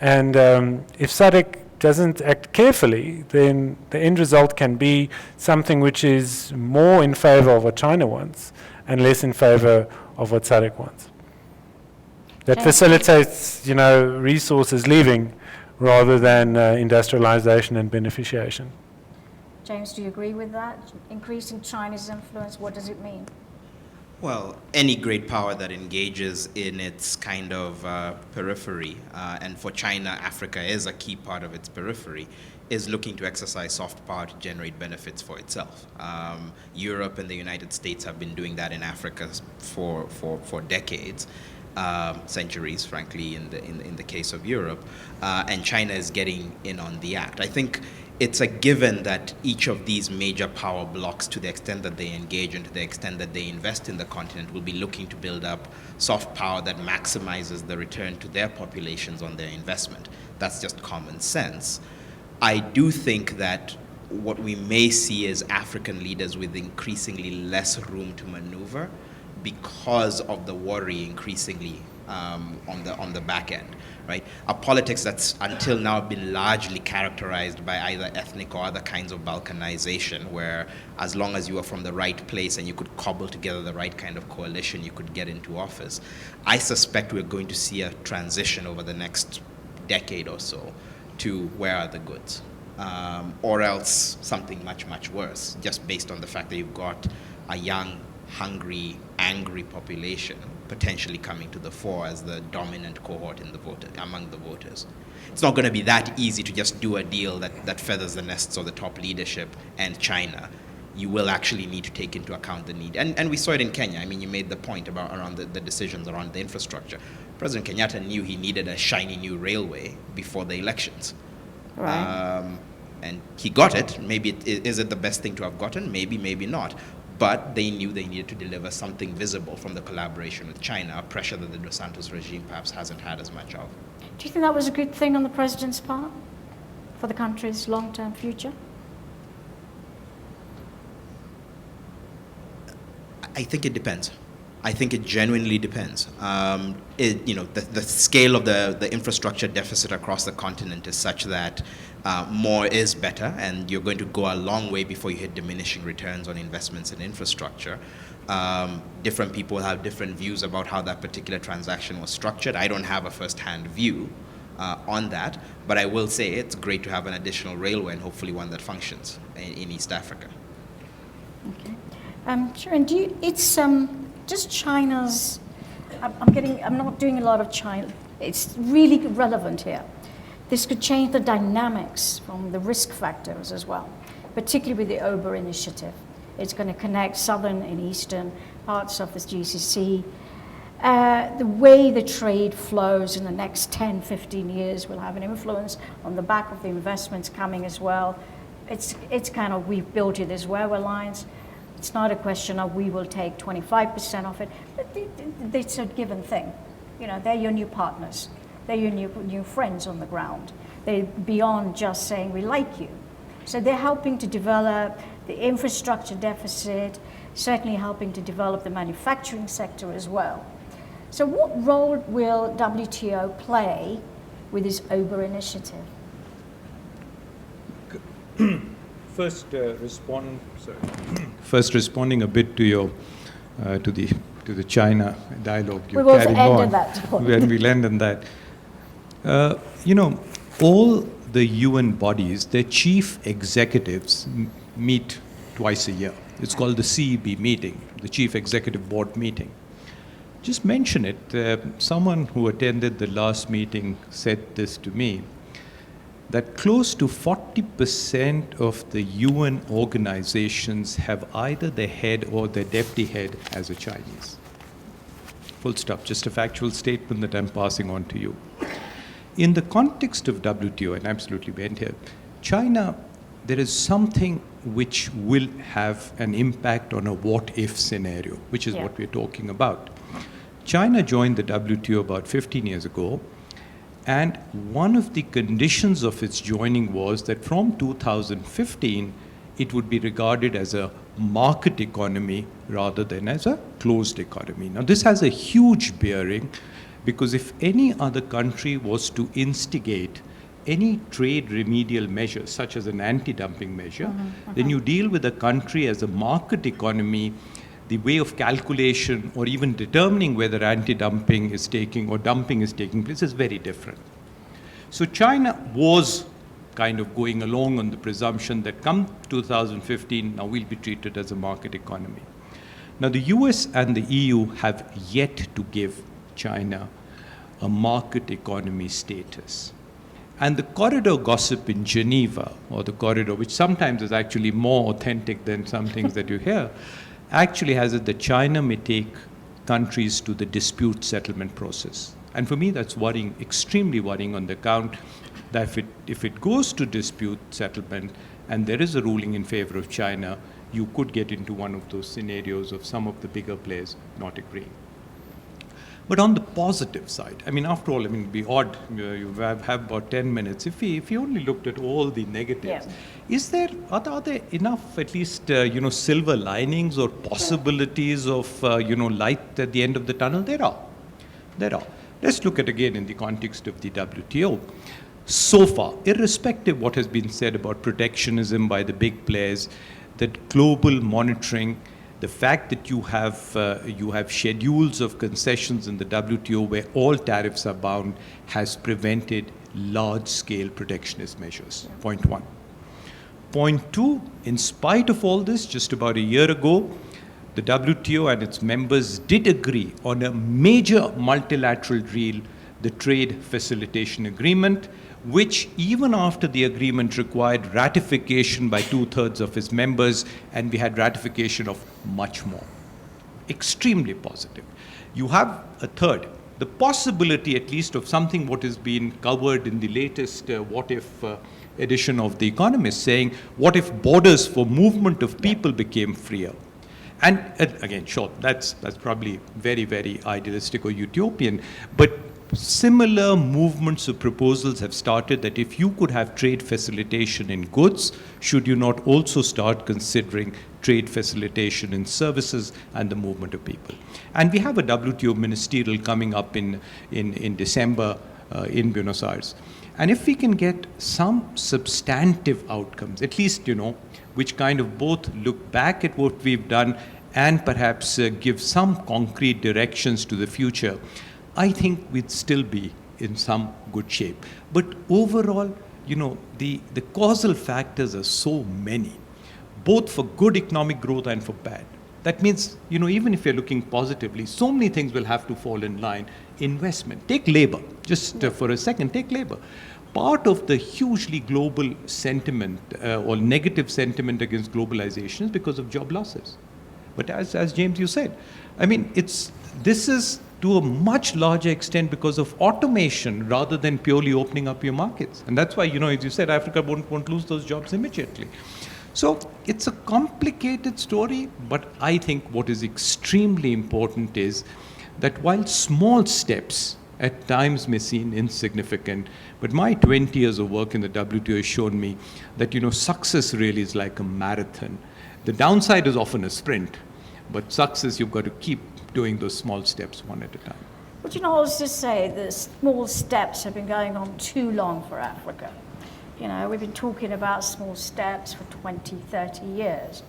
And if SADC doesn't act carefully, then the end result can be something which is more in favor of what China wants and less in favor of what SADC wants. That facilitates, you know, resources leaving rather than industrialization and beneficiation. James, do you agree with that? Increasing China's influence, what does it mean? Well, any great power that engages in its kind of periphery, and for China, Africa is a key part of its periphery, is looking to exercise soft power to generate benefits for itself. Europe and the United States have been doing that in Africa for decades, centuries, frankly, in the case of Europe, and China is getting in on the act. I think it's a given that each of these major power blocks, to the extent that they engage and to the extent that they invest in the continent, will be looking to build up soft power that maximizes the return to their populations on their investment. That's just common sense. I do think that what we may see is African leaders with increasingly less room to maneuver because of the worry increasingly on the back end, right? A politics that's until now been largely characterized by either ethnic or other kinds of balkanization, where as long as you were from the right place and you could cobble together the right kind of coalition, you could get into office. I suspect we're going to see a transition over the next decade or so to where are the goods, or else something much, much worse, just based on the fact that you've got a young, hungry, angry population potentially coming to the fore as the dominant cohort in the among the voters. It's not going to be that easy to just do a deal that feathers the nests of the top leadership and China. You will actually need to take into account the need. And we saw it in Kenya. I mean, you made the point around the decisions around the infrastructure. President Kenyatta knew he needed a shiny new railway before the elections. Right. And he got it. Maybe is it the best thing to have gotten? Maybe, maybe not. But they knew they needed to deliver something visible from the collaboration with China, a pressure that the Dos Santos regime perhaps hasn't had as much of. Do you think that was a good thing on the president's part for the country's long-term future? I think it depends. I think it genuinely depends. The scale of the infrastructure deficit across the continent is such that more is better, and you're going to go a long way before you hit diminishing returns on investments in infrastructure. Different people have different views about how that particular transaction was structured. I don't have a first-hand view on that, but I will say it's great to have an additional railway, and hopefully one that functions in East Africa. Okay. Sharon, just China's, I'm not doing a lot of China. It's really relevant here. This could change the dynamics from the risk factors as well, particularly with the Ober initiative. It's going to connect southern and eastern parts of the GCC. The way the trade flows in the next 10, 15 years will have an influence on the back of the investments coming as well. It's kind of, we've built it as where we're lines. It's not a question of we will take 25% of it, but it's a given thing. You know, they're your new partners. They're your new friends on the ground. They're beyond just saying we like you. So they're helping to develop the infrastructure deficit, certainly helping to develop the manufacturing sector as well. So what role will WTO play with this Ober initiative? First, responding a bit to your to the China dialogue you're carrying on. We'll end on that. All the UN bodies, their chief executives meet twice a year. It's called the CEB meeting, the Chief Executive Board meeting. Just mention it. Someone who attended the last meeting said this to me, that close to 40% of the UN organizations have either their head or their deputy head as a Chinese. Full stop, just a factual statement that I'm passing on to you. In the context of WTO, and absolutely went here, China, there is something which will have an impact on a what-if scenario, which is what we're talking about. China joined the WTO about 15 years ago, and one of the conditions of its joining was that from 2015, it would be regarded as a market economy rather than as a closed economy. Now, this has a huge bearing because if any other country was to instigate any trade remedial measure, such as an anti-dumping measure, then you deal with a country as a market economy. The way of calculation or even determining whether anti-dumping is taking or dumping is taking place is very different. So China was kind of going along on the presumption that come 2015, now we'll be treated as a market economy. Now, the US and the EU have yet to give China a market economy status. And the corridor gossip in Geneva, or the corridor, which sometimes is actually more authentic than some things that you hear, actually has it that China may take countries to the dispute settlement process. And for me, that's worrying, extremely worrying on the account that if it goes to dispute settlement and there is a ruling in favor of China, you could get into one of those scenarios of some of the bigger players not agreeing. But on the positive side, I mean, after all, I mean, it'd be odd, you have about 10 minutes. If we only looked at all the negatives, are there enough, at least, silver linings or possibilities of, light at the end of the tunnel? There are. Let's look at again in the context of the WTO. So far, irrespective of what has been said about protectionism by the big players, that global monitoring, the fact that you have schedules of concessions in the WTO where all tariffs are bound has prevented large-scale protectionist measures. Point one. Point two, in spite of all this, just about a year ago, the WTO and its members did agree on a major multilateral deal, the Trade Facilitation Agreement, which even after the agreement required ratification by 2/3 of its members, and we had ratification of much more. Extremely positive. You have a third, the possibility at least of something what has been covered in the latest What If edition of The Economist, saying, what if borders for movement of people became freer? And again, sure, that's probably very, very idealistic or utopian, but similar movements of proposals have started that if you could have trade facilitation in goods, should you not also start considering trade facilitation in services and the movement of people? And we have a WTO ministerial coming up in December in Buenos Aires. And if we can get some substantive outcomes, at least, which kind of both look back at what we've done and perhaps give some concrete directions to the future, I think we'd still be in some good shape. But overall, the causal factors are so many, both for good economic growth and for bad. That means, even if you're looking positively, so many things will have to fall in line. Investment, take labor, just for a second, take labor. Part of the hugely global sentiment or negative sentiment against globalization is because of job losses. But as James, you said, I mean, this is to a much larger extent because of automation rather than purely opening up your markets. And that's why, as you said, Africa won't lose those jobs immediately. So it's a complicated story, but I think what is extremely important is that while small steps at times may seem insignificant, but my 20 years of work in the WTO has shown me that, success really is like a marathon. The downside is often a sprint, but success, you've got to keep doing those small steps one at a time. But I was to say the small steps have been going on too long for Africa. We've been talking about small steps for 20, 30 years.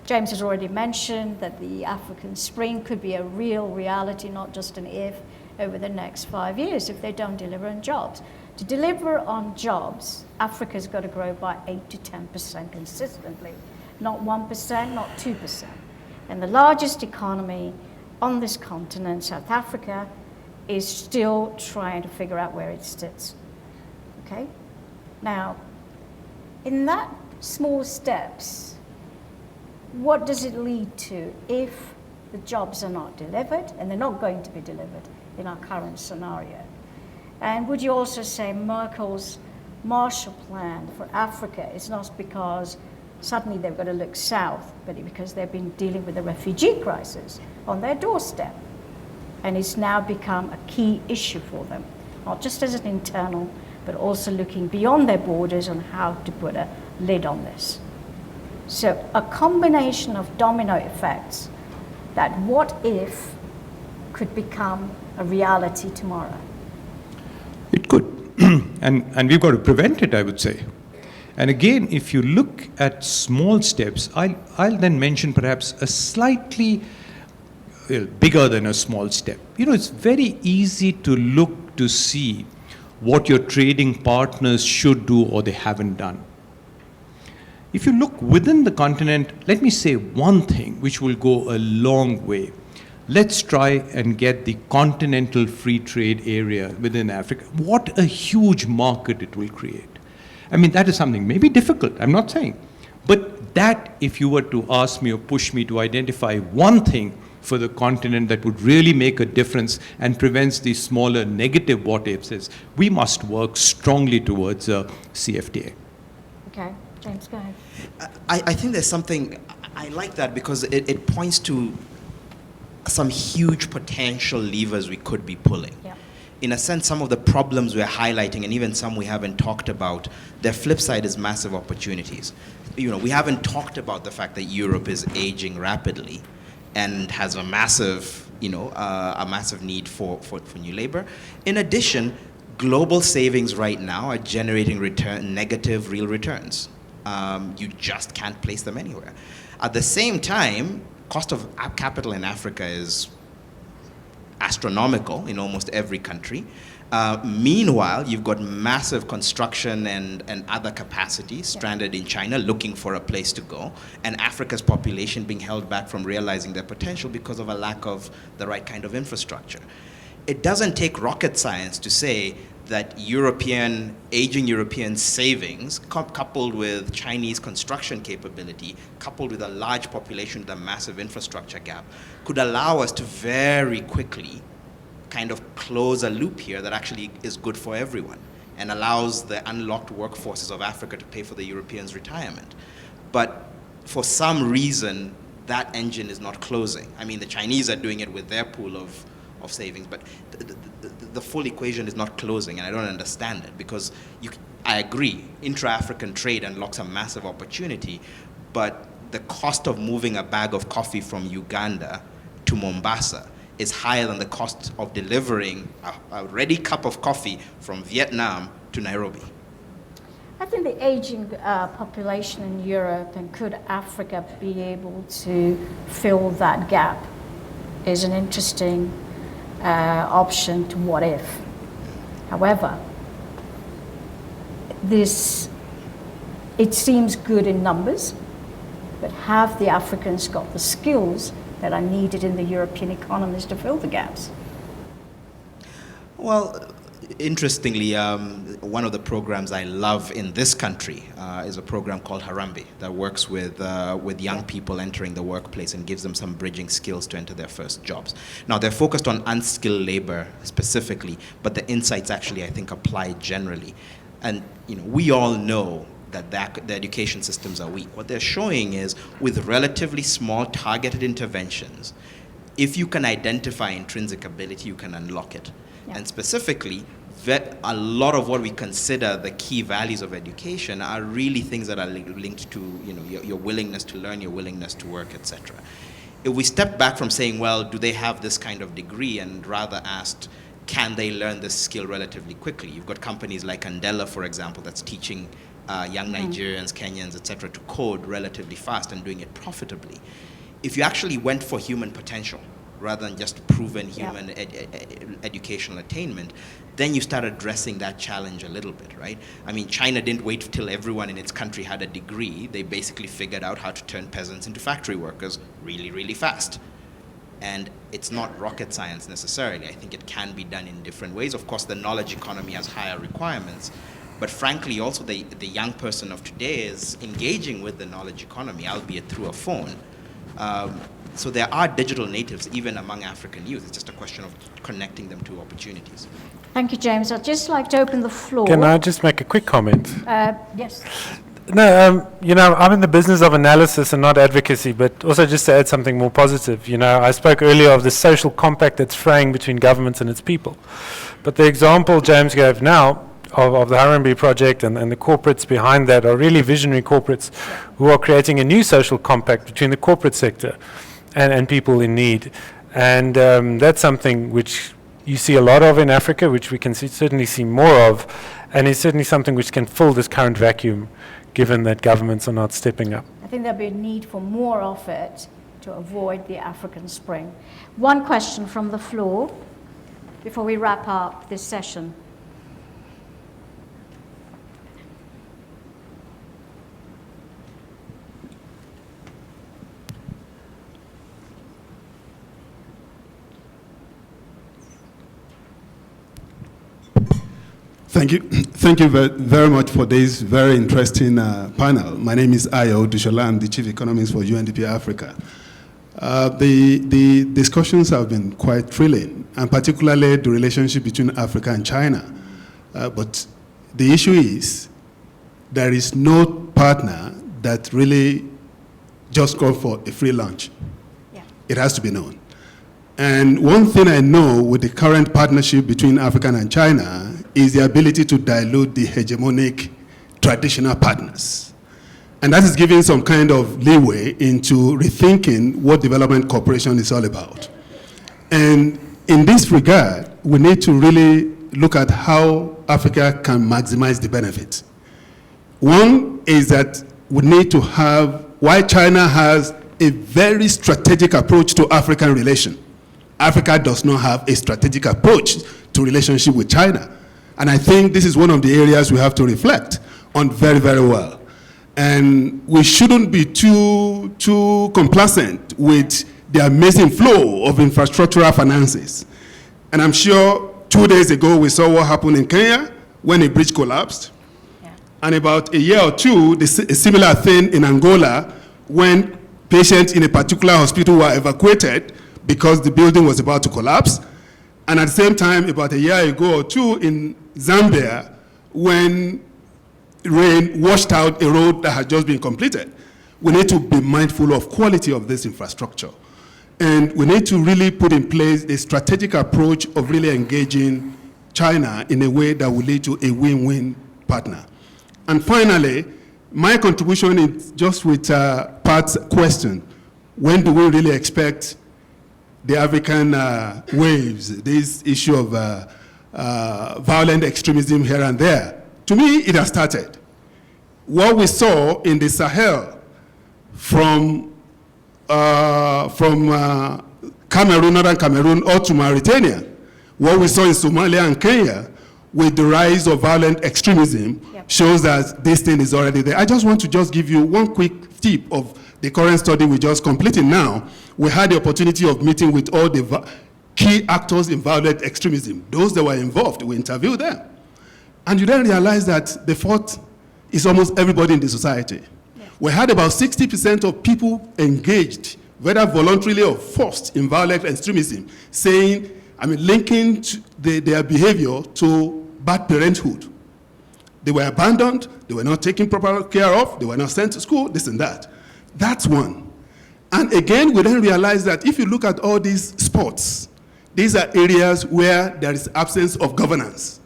James has already mentioned that the African Spring could be a real reality, not just an if, over the next 5 years if they don't deliver on jobs. To deliver on jobs, Africa's got to grow by 8 to 10% consistently, not 1%, not 2%. And the largest economy on this continent, South Africa, is still trying to figure out where it sits. Okay? Now, in that small steps, what does it lead to if the jobs are not delivered, and they're not going to be delivered in our current scenario? And would you also say Merkel's Marshall Plan for Africa is not because suddenly they've got to look south, but because they've been dealing with the refugee crisis on their doorstep. And it's now become a key issue for them, not just as an internal, but also looking beyond their borders on how to put a lid on this. So a combination of domino effects that what if could become a reality tomorrow. It could, and we've got to prevent it, I would say. And again, if you look at small steps, I'll then mention perhaps a slightly bigger than a small step. It's very easy to look to see what your trading partners should do or they haven't done. If you look within the continent, let me say one thing which will go a long way. Let's try and get the continental free trade area within Africa. What a huge market it will create. I mean, that is something maybe difficult, I'm not saying. But that, if you were to ask me or push me to identify one thing for the continent that would really make a difference and prevents these smaller negative what-ifs, is we must work strongly towards a CFTA. Okay, James, go ahead. I think there's something, I like that because it points to some huge potential levers we could be pulling. Yeah. In a sense, some of the problems we're highlighting, and even some we haven't talked about, their flip side is massive opportunities. You know, we haven't talked about the fact that Europe is aging rapidly and has a massive, a massive need for new labor. In addition, global savings right now are generating negative real returns. You just can't place them anywhere. At the same time, cost of capital in Africa is astronomical in almost every country. Meanwhile, you've got massive construction and other capacity stranded in China looking for a place to go, and Africa's population being held back from realizing their potential because of a lack of the right kind of infrastructure. It doesn't take rocket science to say that aging European savings, coupled with Chinese construction capability, coupled with a large population with a massive infrastructure gap, could allow us to very quickly kind of close a loop here that actually is good for everyone and allows the unlocked workforces of Africa to pay for the Europeans' retirement. But for some reason, that engine is not closing. I mean, the Chinese are doing it with their pool of savings, but the full equation is not closing, and I don't understand it because I agree, intra-African trade unlocks a massive opportunity, but the cost of moving a bag of coffee from Uganda to Mombasa is higher than the cost of delivering a ready cup of coffee from Vietnam to Nairobi. I think the aging population in Europe, and could Africa be able to fill that gap, is an interesting option to what if. However, it seems good in numbers, but have the Africans got the skills that are needed in the European economies to fill the gaps? Well, interestingly, one of the programs I love in this country is a program called Harambee that works with young people entering the workplace and gives them some bridging skills to enter their first jobs. Now, they're focused on unskilled labor specifically, but the insights actually, I think, apply generally. And we all know that the education systems are weak. What they're showing is, with relatively small targeted interventions, if you can identify intrinsic ability, you can unlock it. Yeah. And specifically, a lot of what we consider the key values of education are really things that are linked to your willingness to learn, your willingness to work, etc. If we step back from saying, well, do they have this kind of degree, and rather asked, can they learn this skill relatively quickly? You've got companies like Andela, for example, that's teaching young Nigerians, Kenyans, etc., to code relatively fast and doing it profitably. If you actually went for human potential rather than just proven human educational attainment, then you start addressing that challenge a little bit, right? I mean, China didn't wait till everyone in its country had a degree. They basically figured out how to turn peasants into factory workers really, really fast. And it's not rocket science necessarily. I think it can be done in different ways. Of course, the knowledge economy has higher requirements, but frankly, also the young person of today is engaging with the knowledge economy, albeit through a phone. So there are digital natives even among African youth. It's just a question of connecting them to opportunities. Thank you, James. I'd just like to open the floor. Can I just make a quick comment? Yes. No, I'm in the business of analysis and not advocacy, but also just to add something more positive. I spoke earlier of the social compact that's fraying between governments and its people. But the example James gave now of the Harambee project and the corporates behind that are really visionary corporates who are creating a new social compact between the corporate sector and people in need. And that's something which you see a lot of in Africa, which we can certainly see more of, and is certainly something which can fill this current vacuum, given that governments are not stepping up. I think there'll be a need for more of it to avoid the African Spring. One question from the floor before we wrap up this session. Thank you. Thank you very much for this very interesting panel. My name is Ayo Dushola. I'm the Chief Economist for UNDP Africa. The discussions have been quite thrilling, and particularly the relationship between Africa and China. But the issue is there is no partner that really just goes for a free lunch. Yeah. It has to be known. And one thing I know with the current partnership between Africa and China is the ability to dilute the hegemonic traditional partners. And that is giving some kind of leeway into rethinking what development cooperation is all about. And in this regard, we need to really look at how Africa can maximize the benefits. One is that we need to have, while China has a very strategic approach to African relations, Africa does not have a strategic approach to relationship with China. And I think this is one of the areas we have to reflect on very, very well. And we shouldn't be too complacent with the amazing flow of infrastructural finances. And I'm sure 2 days ago we saw what happened in Kenya when a bridge collapsed. Yeah. And about a year or two, a similar thing in Angola when patients in a particular hospital were evacuated because the building was about to collapse. And at the same time, about a year ago or two in Zambia, when rain washed out a road that had just been completed. We need to be mindful of quality of this infrastructure. And we need to really put in place a strategic approach of really engaging China in a way that will lead to a win-win partner. And finally, my contribution is just with Pat's question. When do we really expect the African waves, this issue of violent extremism here and there? To me, it has started. What we saw in the Sahel from Cameroon, northern Cameroon, or to Mauritania, what we saw in Somalia and Kenya with the rise of violent extremism shows that this thing is already there. I just want to give you one quick tip of the current study we just completed now. We had the opportunity of meeting with all the key actors in violent extremism, those that were involved. We interviewed them. And you then realize that the fault is almost everybody in the society. Yeah. We had about 60% of people engaged, whether voluntarily or forced, in violent extremism, saying, linking their behavior to bad parenthood. They were abandoned, they were not taken proper care of, they were not sent to school, this and that. That's one. And again, we then realize that if you look at all these sports, these are areas where there is absence of governance,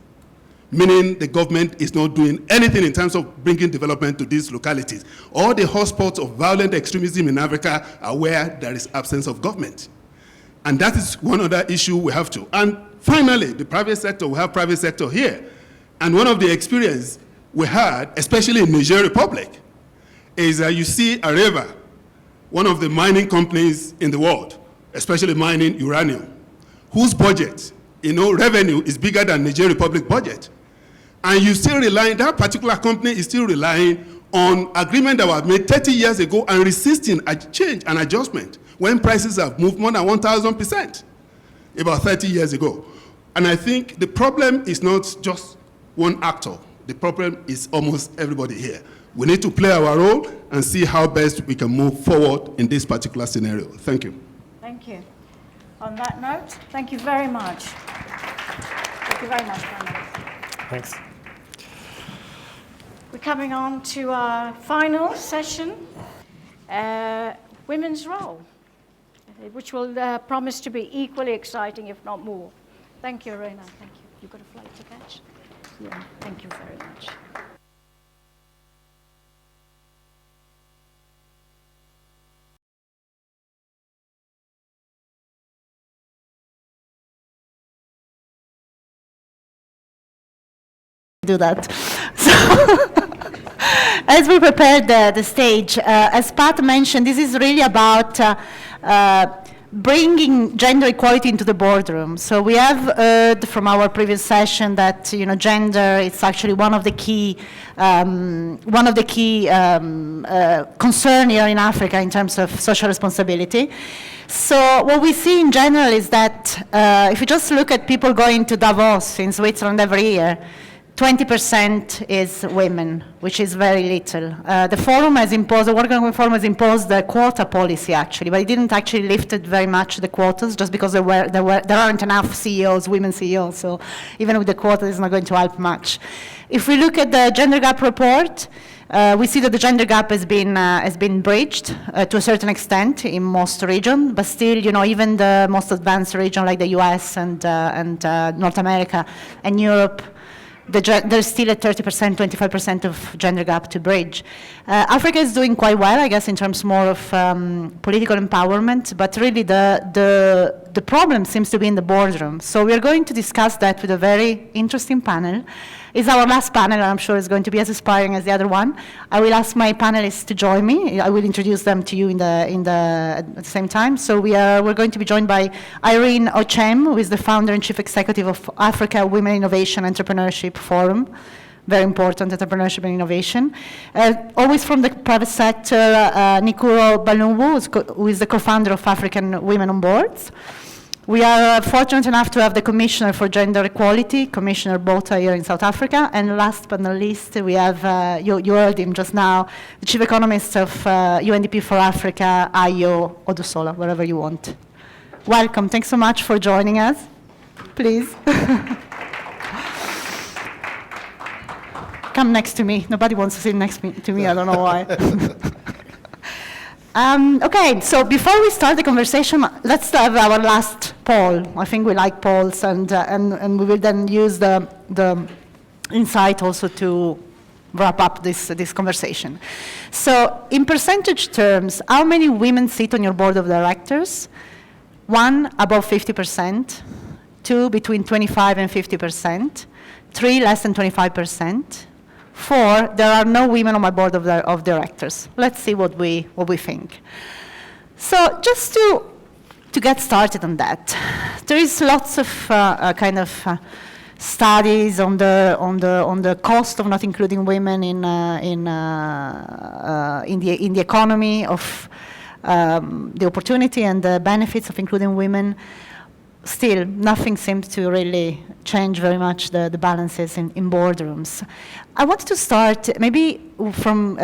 meaning the government is not doing anything in terms of bringing development to these localities. All the hotspots of violent extremism in Africa are where there is absence of government. And that is one other issue we have to. And finally, the private sector, we have private sector here. And one of the experience we had, especially in Niger Republic, is that you see Areva, one of the mining companies in the world, especially mining uranium, whose budget, revenue is bigger than Niger Republic budget. And you still relying, that particular company is still relying on agreement that was made 30 years ago and resisting a change and adjustment when prices have moved more than 1,000% about 30 years ago. And I think the problem is not just one actor. The problem is almost everybody here. We need to play our role and see how best we can move forward in this particular scenario. Thank you. Thank you. On that note, thank you very much. Thank you very much, panelists. Thanks. We're coming on to our final session, women's role, which will promise to be equally exciting, if not more. Thank you, Reina. Thank you. You've got a flight to catch? Yeah. Thank you very much. Do that. So, as we prepared the stage, as Pat mentioned, this is really about bringing gender equality into the boardroom. So we have heard from our previous session that gender is actually one of the key concern here in Africa in terms of social responsibility. So what we see in general is that if you just look at people going to Davos in Switzerland every year, 20% is women, which is very little. The forum has imposed, the World Economic Forum has imposed the quota policy actually, but it didn't actually lift it very much, the quotas, just because there aren't enough CEOs, women CEOs, so even with the quota it's not going to help much. If we look at the gender gap report, we see that the gender gap has been bridged to a certain extent in most regions, but still, even the most advanced region like the US and North America and Europe, there's still a 30%, 25% of gender gap to bridge. Africa is doing quite well, I guess, in terms more of political empowerment, but really the problem seems to be in the boardroom. So we're going to discuss that with a very interesting panel. It's our last panel, and I'm sure it's going to be as inspiring as the other one. I will ask my panelists to join me. I will introduce them to you at the same time. So we're going to be joined by Irene Ochem, who is the founder and chief executive of Africa Women Innovation Entrepreneurship Forum. Very important, entrepreneurship and innovation. Always from the private sector, Nikuro Balungu, who is the co-founder of African Women on Boards. We are fortunate enough to have the Commissioner for Gender Equality, Commissioner Botha, here in South Africa. And last but not least, we have, you heard him just now, the Chief Economist of UNDP for Africa, Ayo Odusola, wherever you want. Welcome. Thanks so much for joining us. Please. Come next to me. Nobody wants to sit next to me. I don't know why. Okay, so before we start the conversation, let's have our last poll. I think we like polls, and we will then use the insight also to wrap up this conversation. So in percentage terms, how many women sit on your board of directors? 1, above 50%, 2, between 25 and 50%, 3, less than 25%, 4, there are no women on my board of directors. Let's see what we think. So just to get started on that, there is lots of studies on the cost of not including women in the economy, of the opportunity and the benefits of including women. Still, nothing seems to really change very much the balances in boardrooms. I wanted to start maybe from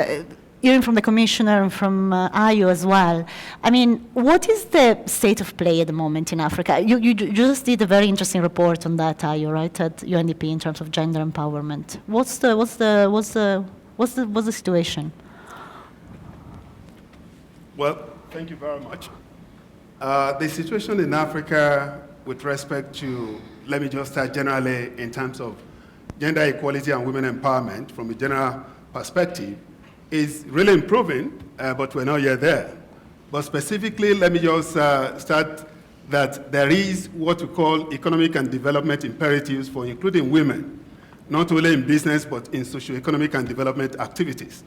hearing from the Commissioner and from Ayo as well. I mean, what is the state of play at the moment in Africa? You just did a very interesting report on that, Ayo, right, at UNDP in terms of gender empowerment. What's the situation? Well, thank you very much. The situation in Africa with respect to, let me just start generally in terms of gender equality and women empowerment from a general perspective, is really improving, but we're not yet there. But specifically, let me just start that there is what we call economic and development imperatives for including women, not only in business, but in socio-economic and development activities.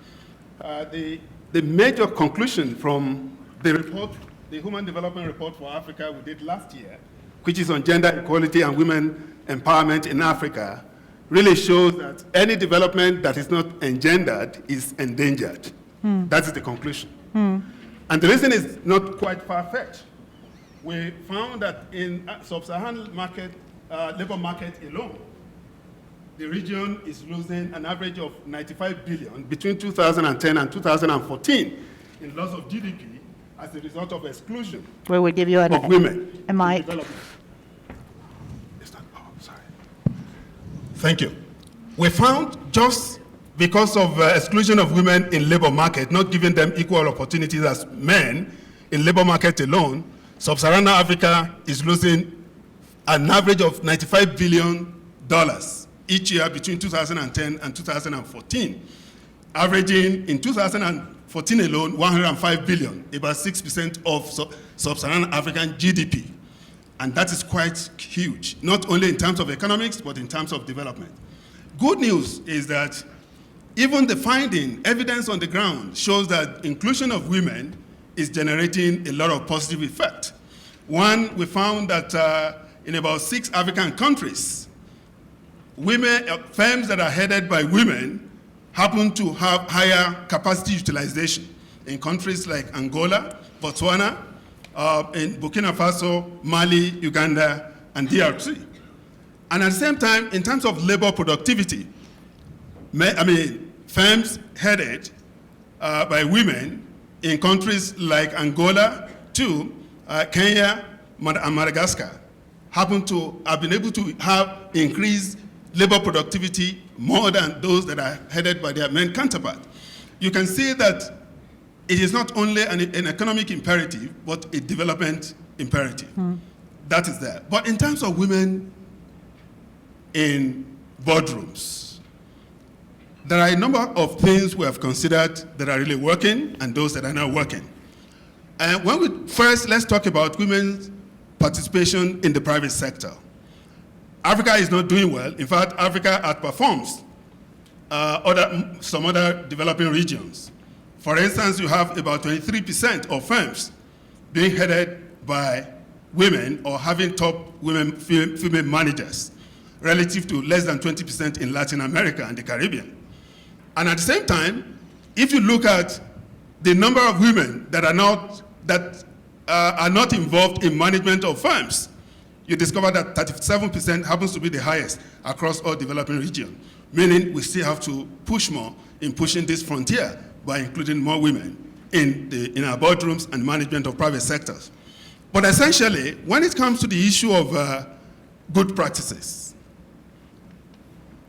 The major conclusion from the report, the Human Development Report for Africa we did last year, which is on gender equality and women empowerment in Africa, really shows that any development that is not engendered is endangered. That is the conclusion. And the reason is not quite far-fetched. We found that in sub-Saharan labor market alone, the region is losing an average of 95 billion between 2010 and 2014 in loss of GDP as a result of exclusion of women. Am I? Thank you. We found just because of exclusion of women in labor market, not giving them equal opportunities as men in labor market alone, sub-Saharan Africa is losing an average of $95 billion each year between 2010 and 2014, averaging in 2014 alone 105 billion, about 6% of sub-Saharan African GDP. And that is quite huge, not only in terms of economics, but in terms of development. Good news is that even the finding, evidence on the ground, shows that inclusion of women is generating a lot of positive effect. One, we found that in about 6 African countries, firms that are headed by women happen to have higher capacity utilization. In countries like Angola, Botswana, in Burkina Faso, Mali, Uganda, and DRC. And at the same time, in terms of labor productivity, firms headed by women in countries like Angola, too, Kenya, and Madagascar happen to have been able to have increased labor productivity more than those that are headed by their men counterparts. You can see that it is not only an economic imperative, but a development imperative. That is there. But in terms of women in boardrooms, there are a number of things we have considered that are really working and those that are not working. And let's talk about women's participation in the private sector. Africa is not doing well. In fact, Africa outperforms some other developing regions. For instance, you have about 23% of firms being headed by women or having top female managers, relative to less than 20% in Latin America and the Caribbean. And at the same time, if you look at the number of women that are not involved in management of firms, you discover that 37% happens to be the highest across all developing regions, meaning we still have to push more in pushing this frontier by including more women in our boardrooms and management of private sectors. But essentially, when it comes to the issue of good practices,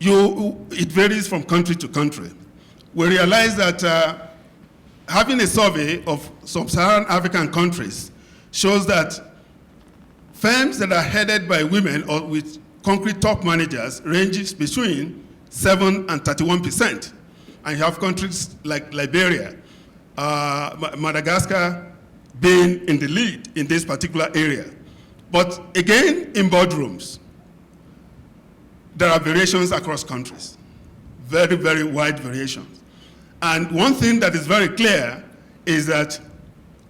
it varies from country to country. We realize that having a survey of sub-Saharan African countries shows that firms that are headed by women or with concrete top managers ranges between 7 and 31%. And you have countries like Liberia, Madagascar being in the lead in this particular area. But again, in boardrooms, there are variations across countries, very, very wide variations. And one thing that is very clear is that,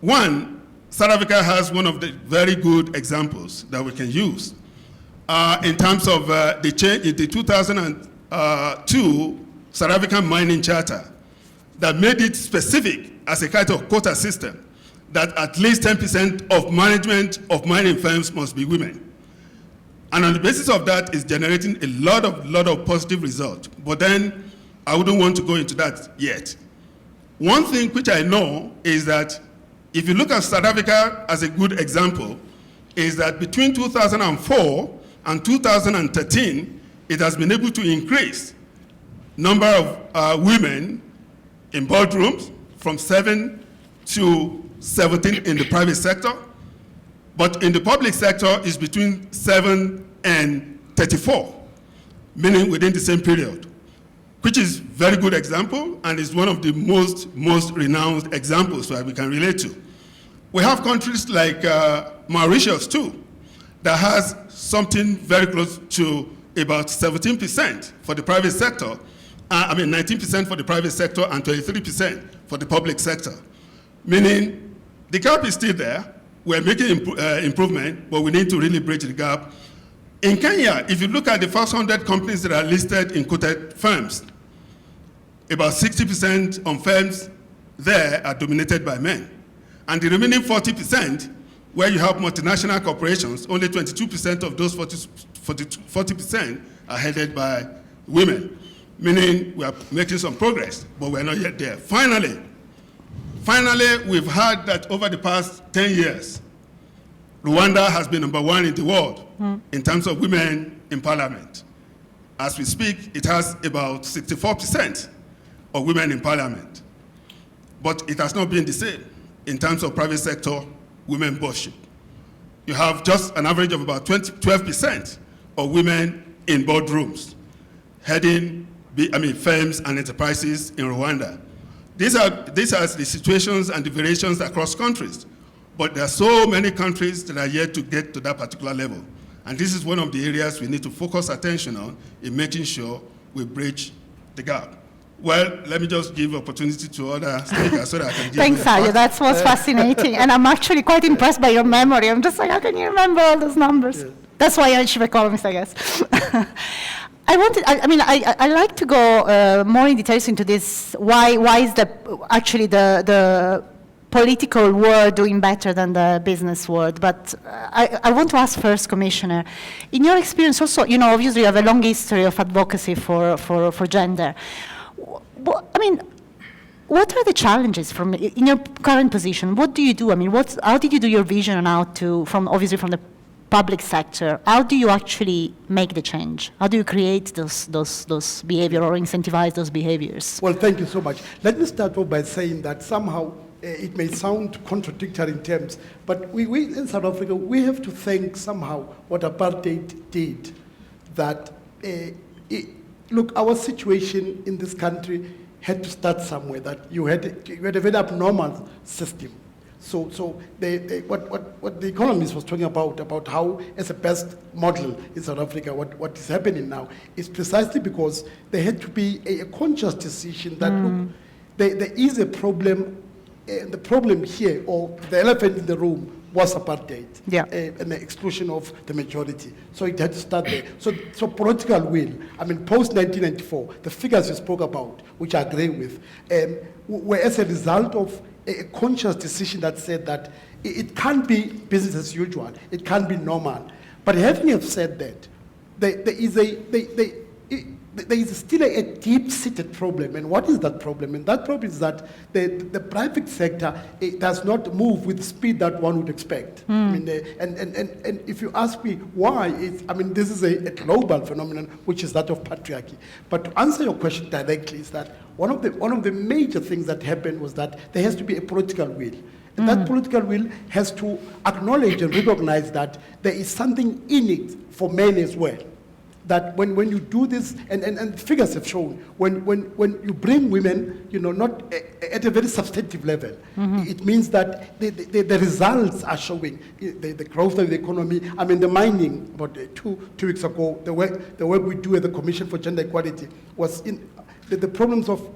one, South Africa has one of the very good examples that we can use in terms of the change in the 2002 South African Mining Charter that made it specific as a kind of quota system that at least 10% of management of mining firms must be women. And on the basis of that, it's generating a lot of positive results. But then I wouldn't want to go into that yet. One thing which I know is that if you look at South Africa as a good example, is that between 2004 and 2013, it has been able to increase number of women in boardrooms from 7 to 17 in the private sector, but in the public sector is between 7 and 34, meaning within the same period, which is very good example and is one of the most renowned examples that we can relate to. We have countries like Mauritius too, that has something very close to about 17% for the private sector, 19% for the private sector and 23% for the public sector. Meaning the gap is still there. We're making improvement, but we need to really bridge the gap. In Kenya, if you look at the first 100 companies that are listed in quoted firms, about 60% of firms there are dominated by men. And the remaining 40%, where you have multinational corporations, only 22% of those 40% are headed by women, meaning we are making some progress, but we're not yet there. Finally, we've heard that over the past 10 years, Rwanda has been #1 in the world in terms of women in parliament. As we speak, it has about 64% of women in parliament. But it has not been the same in terms of private sector women boardship. You have just an average of about 12% of women in boardrooms, heading firms and enterprises in Rwanda. These are the situations and the variations across countries. But there are so many countries that are yet to get to that particular level. And this is one of the areas we need to focus attention on in making sure we bridge the gap. Well, let me just give opportunity to other speakers so that I can give Thanks, Ayo. That was fascinating. And I'm actually quite impressed by your memory. I'm just like, how can you remember all those numbers? Yeah. That's why I'm chief economist, I guess. I like to go more in details into this. Why is the political world doing better than the business world. But I want to ask first, Commissioner, in your experience also, obviously you have a long history of advocacy for gender. I mean, what are the challenges in your current position? What do you do? I mean, how did you do your vision on how to, from the public sector, how do you actually make the change? How do you create those behavior or incentivize those behaviors? Well, thank you so much. Let me start off by saying that somehow it may sound contradictory in terms, but we in South Africa, we have to think somehow what apartheid did. That, look, our situation in this country had to start somewhere, that you had a very abnormal system. So what the economist was talking about how as a best model in South Africa, what is happening now is precisely because there had to be a conscious decision that, look, there is a problem, and the problem here, or the elephant in the room, was apartheid, and the exclusion of the majority. So it had to start there. So political will, I mean, post-1994, the figures you spoke about, which I agree with, were as a result of a conscious decision that said that it can't be business as usual, it can't be normal. But having said that, there is still a deep-seated problem. And what is that problem? And that problem is that the private sector does not move with the speed that one would expect. I mean, and if you ask me why, this is a global phenomenon, which is that of patriarchy. But to answer your question directly is that one of the major things that happened was that there has to be a political will. And that political will has to acknowledge and recognize that there is something in it for men as well. That when you do this, and figures have shown, when you bring women, not at a very substantive level, it means that the results are showing. The growth of the economy, I mean, the mining, about two weeks ago, the work we do at the Commission for Gender Equality was in the problems of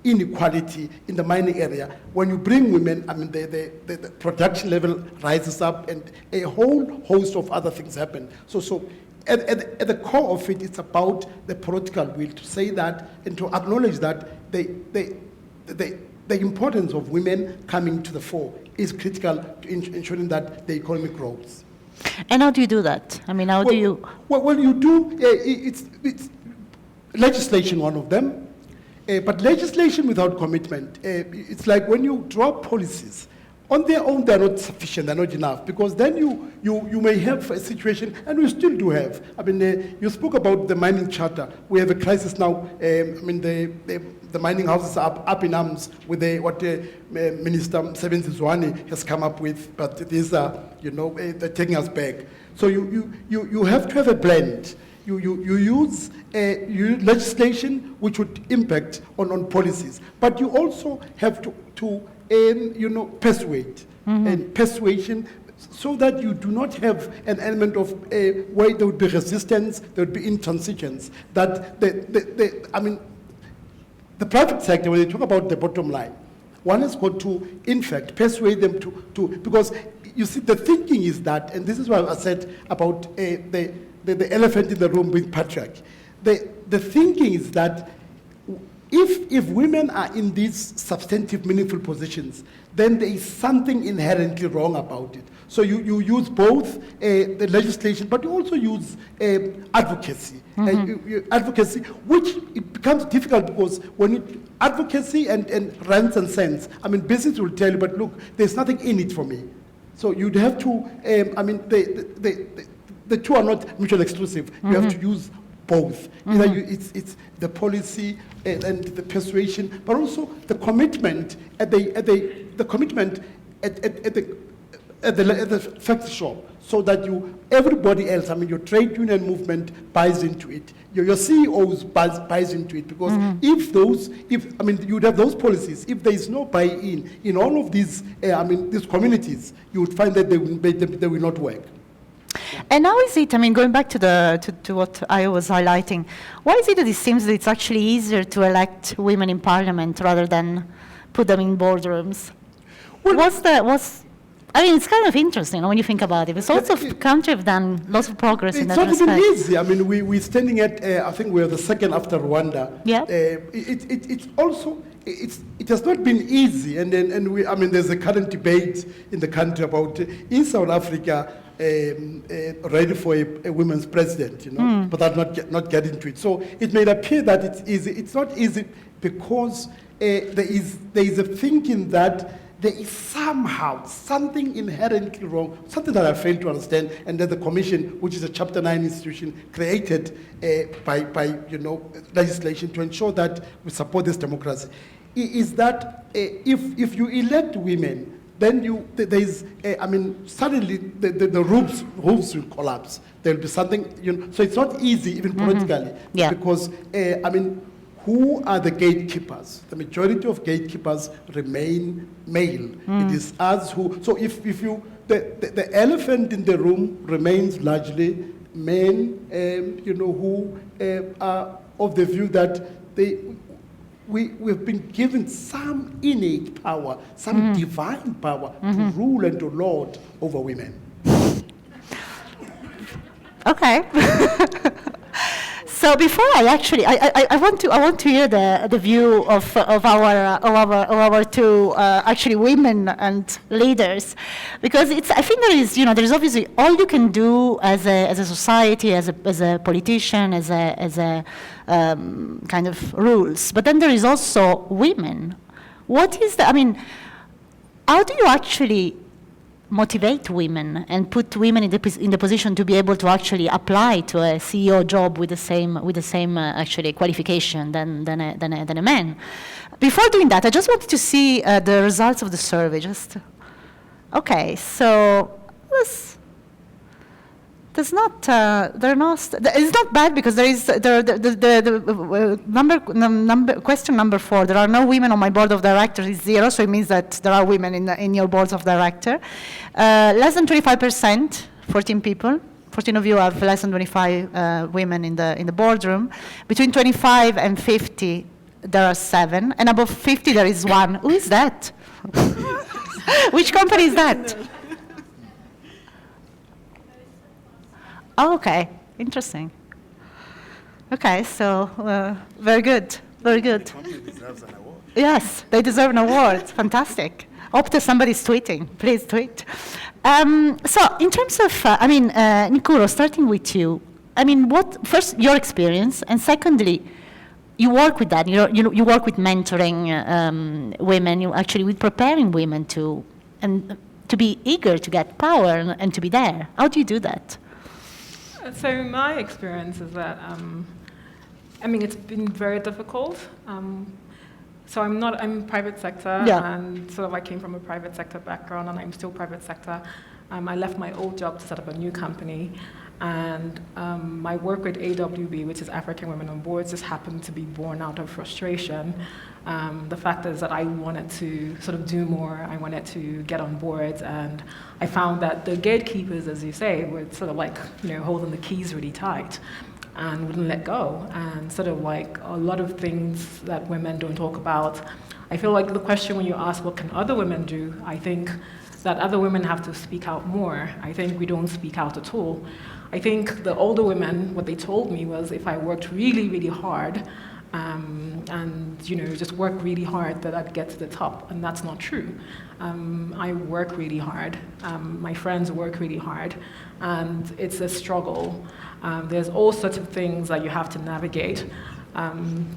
inequality in the mining area. When you bring women, I mean, the production level rises up, and a whole host of other things happen. So at the core of it, it's about the political will to say that and to acknowledge that the importance of women coming to the fore is critical to ensuring that the economy grows. And how do you do that? I mean, how do you? Well, you do, it's legislation, one of them, but legislation without commitment, it's like when you draw policies, on their own, they're not sufficient, they're not enough, because then you may have a situation, and we still do have. I mean, you spoke about the mining charter. We have a crisis now. The mining houses are up in arms with what Minister Msebenzi Zwane has come up with, but these are, they're taking us back. So you have to have a blend. You use legislation which would impact on policies, but you also have to persuade, and persuasion, so that you do not have an element of where there would be resistance, there would be intransigence. That the private sector, when they talk about the bottom line, one has got to, in fact, persuade them to because you see, the thinking is that, and this is what I said about the elephant in the room with patriarchy. The thinking is that if women are in these substantive, meaningful positions, then there is something inherently wrong about it. So you use both the legislation, but you also use advocacy. Advocacy, which it becomes difficult because when you advocacy and rents and cents, I mean, business will tell you, but look, there's nothing in it for me. So you'd have to, the two are not mutually exclusive. You have to use both. Either it's the policy and the persuasion, but also the commitment at the commitment at the factory shop, so that everybody else, I mean, your trade union movement buys into it. Your CEOs buys into it, because you'd have those policies. If there is no buy-in in all of these, these communities, you would find that they will not work. And how is it, I mean, going back to what I was highlighting, why is it that it seems that it's actually easier to elect women in parliament rather than put them in boardrooms? I mean, it's kind of interesting when you think about it. There's lots of countries have done lots of progress in that respect. It's not even easy. I mean, we're standing at, I think we're the second after Rwanda. Yeah. It's also it has not been easy, and there's a current debate in the country about is South Africa ready for a women's president, but I'll not get into it. So it may appear that it's easy. It's not easy because there is a thinking that there is somehow something inherently wrong, something that I fail to understand, and that the Commission, which is a Chapter 9 institution created by legislation to ensure that we support this democracy, is that if you elect women, then suddenly the roofs will collapse. There'll be something, so it's not easy even politically, because who are the gatekeepers? The majority of gatekeepers remain male. It is us who. So if the elephant in the room remains largely men, who are of the view that we've been given some innate power, some divine power to rule and to lord over women. Okay. So before I want to hear the view of our two actually women and leaders, because I think there's obviously all you can do as a society, as a politician, as a kind of rules, but then there is also women. What is how do you actually motivate women and put women in the position to be able to actually apply to a CEO job with the same actually qualification than a man? Before doing that, I just wanted to see the results of the survey. Okay, so it's not bad, because there is question number 4. There are no women on my board of directors is 0, so it means that there are women in your boards of director. Less than 25%, 14 people. 14 of you have less than 25 women in the boardroom. Between 25 and 50, there are 7, and above 50 there is 1. Who is that? Which company is that? Oh, okay, interesting. Okay, so very good, very good. Yes, they deserve an award. Fantastic. Hope that somebody's tweeting. Please tweet. So, in terms of, Nikuro, starting with you. First, your experience, and secondly, you work with that. You work with mentoring women. You actually with preparing women to be eager to get power and to be there. How do you do that? So my experience is that, it's been very difficult. So I'm private sector, and sort of I came from a private sector background, and I'm still private sector. I left my old job to set up a new company, and my work with AWB, which is African Women on Boards, just happened to be born out of frustration. The fact is that I wanted to sort of do more. I wanted to get on boards, and I found that the gatekeepers, as you say, were sort of like, holding the keys really tight and wouldn't let go. And sort of like a lot of things that women don't talk about. I feel like the question when you ask, what can other women do? I think that other women have to speak out more. I think we don't speak out at all. I think the older women, what they told me was if I worked really, really hard, and just work really hard, that I'd get to the top, and that's not true. I work really hard. My friends work really hard, and it's a struggle. There's all sorts of things that you have to navigate.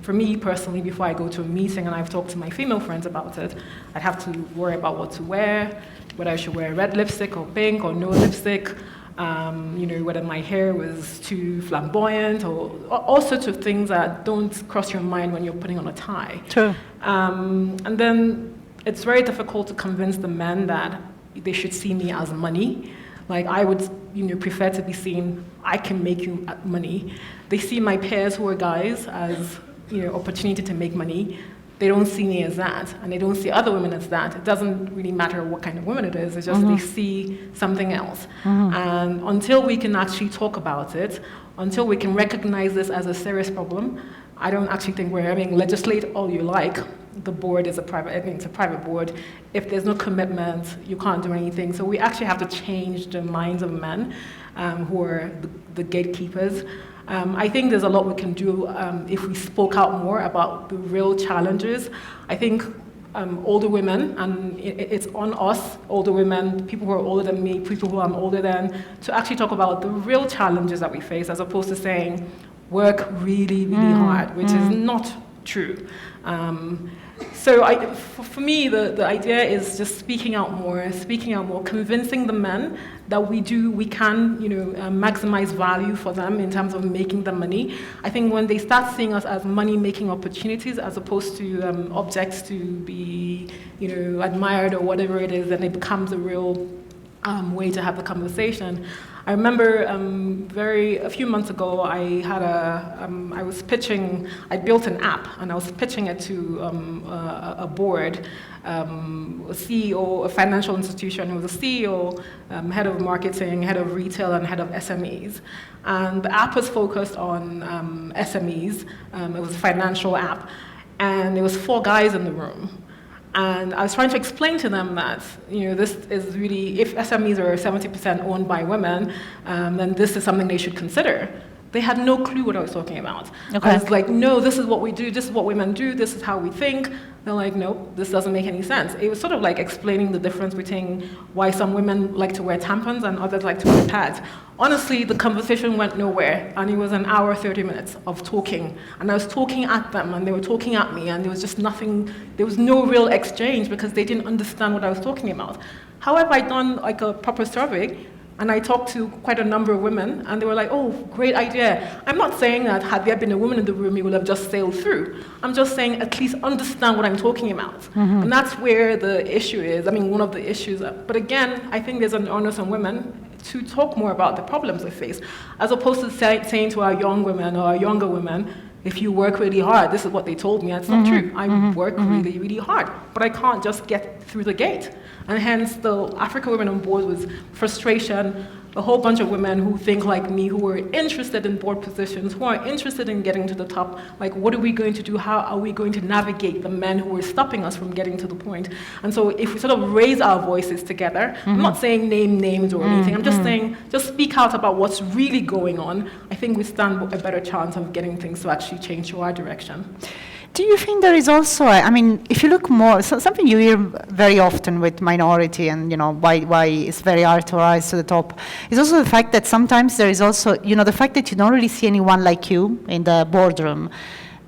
For me personally, before I go to a meeting, and I've talked to my female friends about it, I'd have to worry about what to wear, whether I should wear red lipstick or pink or no lipstick. Whether my hair was too flamboyant, or all sorts of things that don't cross your mind when you're putting on a tie. True. And then it's very difficult to convince the men that they should see me as money. Like I would, prefer to be seen, I can make you money. They see my peers who are guys as, opportunity to make money. They don't see me as that, and they don't see other women as that. It doesn't really matter what kind of woman it is, it's just they see something else. And until we can actually talk about it, until we can recognize this as a serious problem, I don't actually think we're having legislate all you like. The board is it's a private board. If there's no commitment, you can't do anything. So we actually have to change the minds of men. who are the gatekeepers. I think there's a lot we can do if we spoke out more about the real challenges. I think older women, and it's on us, older women, people who are older than me, people who I'm older than, to actually talk about the real challenges that we face, as opposed to saying, work really, really hard, which is not true. So for me, the idea is just speaking out more, convincing the men that we can, maximize value for them in terms of making them money. I think when they start seeing us as money-making opportunities as opposed to objects to be, admired or whatever it is, then it becomes a real way to have the conversation. I remember a few months ago, I built an app, and I was pitching it to a board, a CEO, a financial institution who was a CEO, head of marketing, head of retail, and head of SMEs. And the app was focused on SMEs. It was a financial app, and there was 4 guys in the room. And I was trying to explain to them that, this is really, if SMEs are 70% owned by women, then this is something they should consider. They had no clue what I was talking about. Okay. I was like, no, this is what we do, this is what women do, this is how we think. They're like, no, this doesn't make any sense. It was sort of like explaining the difference between why some women like to wear tampons and others like to wear pads. Honestly, the conversation went nowhere, and it was an hour, 30 minutes of talking. And I was talking at them, and they were talking at me, and there was just nothing, there was no real exchange because they didn't understand what I was talking about. However, I'd done like a proper survey, and I talked to quite a number of women, and they were like, oh, great idea. I'm not saying that had there been a woman in the room, it would have just sailed through. I'm just saying at least understand what I'm talking about. Mm-hmm. And that's where the issue is. I mean, one of the issues. But again, I think there's an onus on women to talk more about the problems they face, as opposed to saying to our young women or our younger women, if you work really hard, this is what they told me. That's not true. I work really, really hard, but I can't just get through the gate. And hence, the Africa Women on Board was frustration, a whole bunch of women who think like me, who are interested in board positions, who are interested in getting to the top. Like, what are we going to do? How are we going to navigate the men who are stopping us from getting to the point? And so if we sort of raise our voices together, I'm not saying name names or anything, I'm just saying, just speak out about what's really going on. I think we stand a better chance of getting things to actually change to our direction. Do you think there is also, I mean, if you look more, so something you hear very often with minority and, why it's very hard to rise to the top, is also the fact that sometimes there is also, the fact that you don't really see anyone like you in the boardroom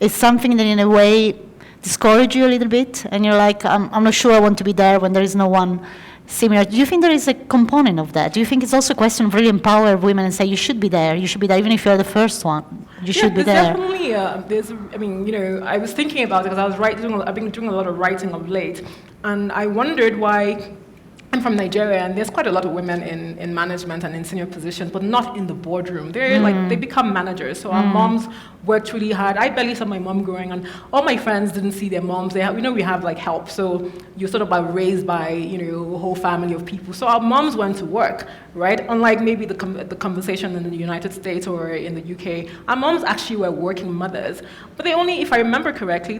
is something that in a way discourages you a little bit, and you're like, I'm not sure I want to be there when there is no one similar. Do you think there is a component of that? Do you think it's also a question of really empower women and say you should be there, even if you're the first one, you should be there? Definitely, I was thinking about it because I've been doing a lot of writing of late, and I wondered why. I'm from Nigeria, and there's quite a lot of women in management and in senior positions, but not in the boardroom. They become managers. So our moms worked really hard. I barely saw my mom growing, and all my friends didn't see their moms. We have like help. So you're sort of raised by a whole family of people. So our moms went to work, right? Unlike maybe the conversation in the United States or in the UK, our moms actually were working mothers. But they only, if I remember correctly,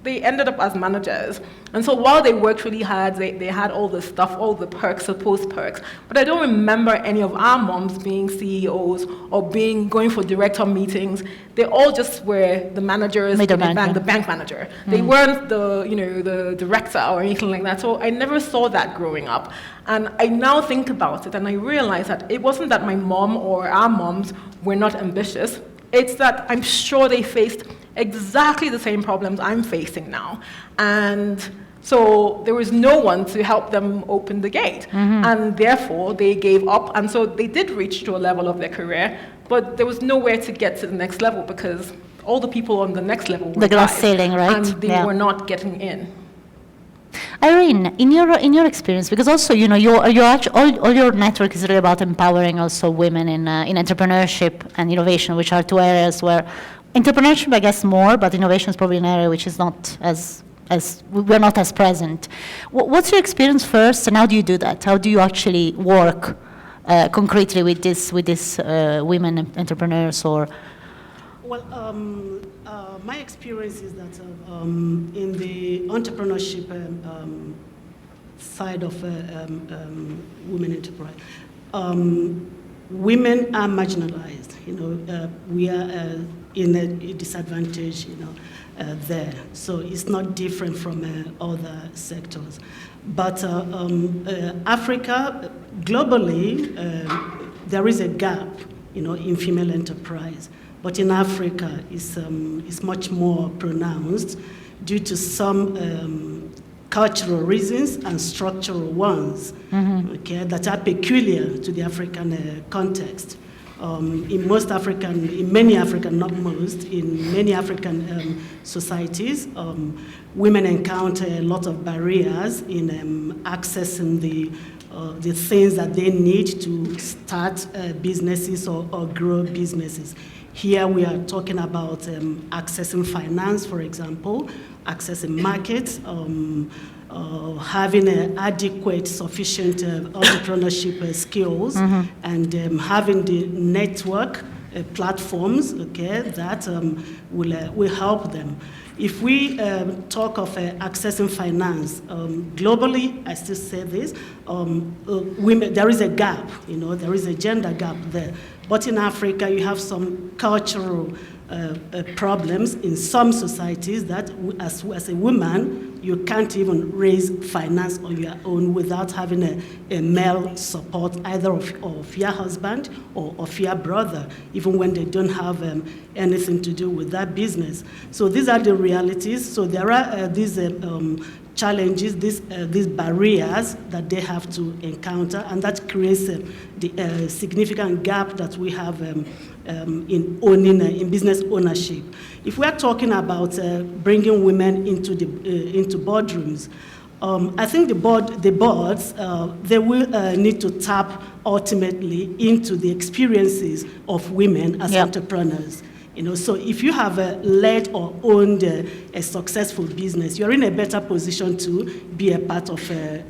they ended up as managers. And so while they worked really hard, they had all the stuff, all the perks, supposed perks. But I don't remember any of our moms being CEOs or going for director meetings. They all just were the managers, the bank manager. They weren't the director or anything like that. So I never saw that growing up. And I now think about it, and I realize that it wasn't that my mom or our moms were not ambitious. It's that I'm sure they faced exactly the same problems I'm facing now. And so there was no one to help them open the gate. And therefore, they gave up. And so they did reach to a level of their career, but there was nowhere to get to the next level because all the people on the next level were the glass ceiling, right? And they were not getting in. Irene, in your experience, because also all your network is really about empowering also women in entrepreneurship and innovation, which are two areas where entrepreneurship, I guess, more, but innovation is probably an area which is not as we're not as present. What's your experience first, and how do you do that? How do you actually work concretely with this women entrepreneurs or? Well, my experience is that in the entrepreneurship side of women enterprise, women are marginalized. We are in a disadvantage, there. So it's not different from other sectors. But Africa, globally, there is a gap, in female enterprise. But in Africa, it's much more pronounced due to some cultural reasons and structural ones, okay, that are peculiar to the African context. In many African, not most, in many African societies, women encounter a lot of barriers in accessing the things that they need to start businesses or grow businesses. Here we are talking about accessing finance, for example, accessing markets, having adequate, sufficient entrepreneurship skills, and having the network platforms, okay, that will help them. If we talk of accessing finance, globally, I still say this, women, there is a gap, there is a gender gap there. But in Africa, you have some cultural problems in some societies that as a woman, you can't even raise finance on your own without having a male support, either of your husband or of your brother, even when they don't have anything to do with that business. So these are the realities. So there are these challenges, these barriers that they have to encounter, and that creates the significant gap that we have in business ownership. If we are talking about bringing women into boardrooms, I think the boards they will need to tap ultimately into the experiences of women as entrepreneurs. So if you have led or owned a successful business, you're in a better position to be a part of a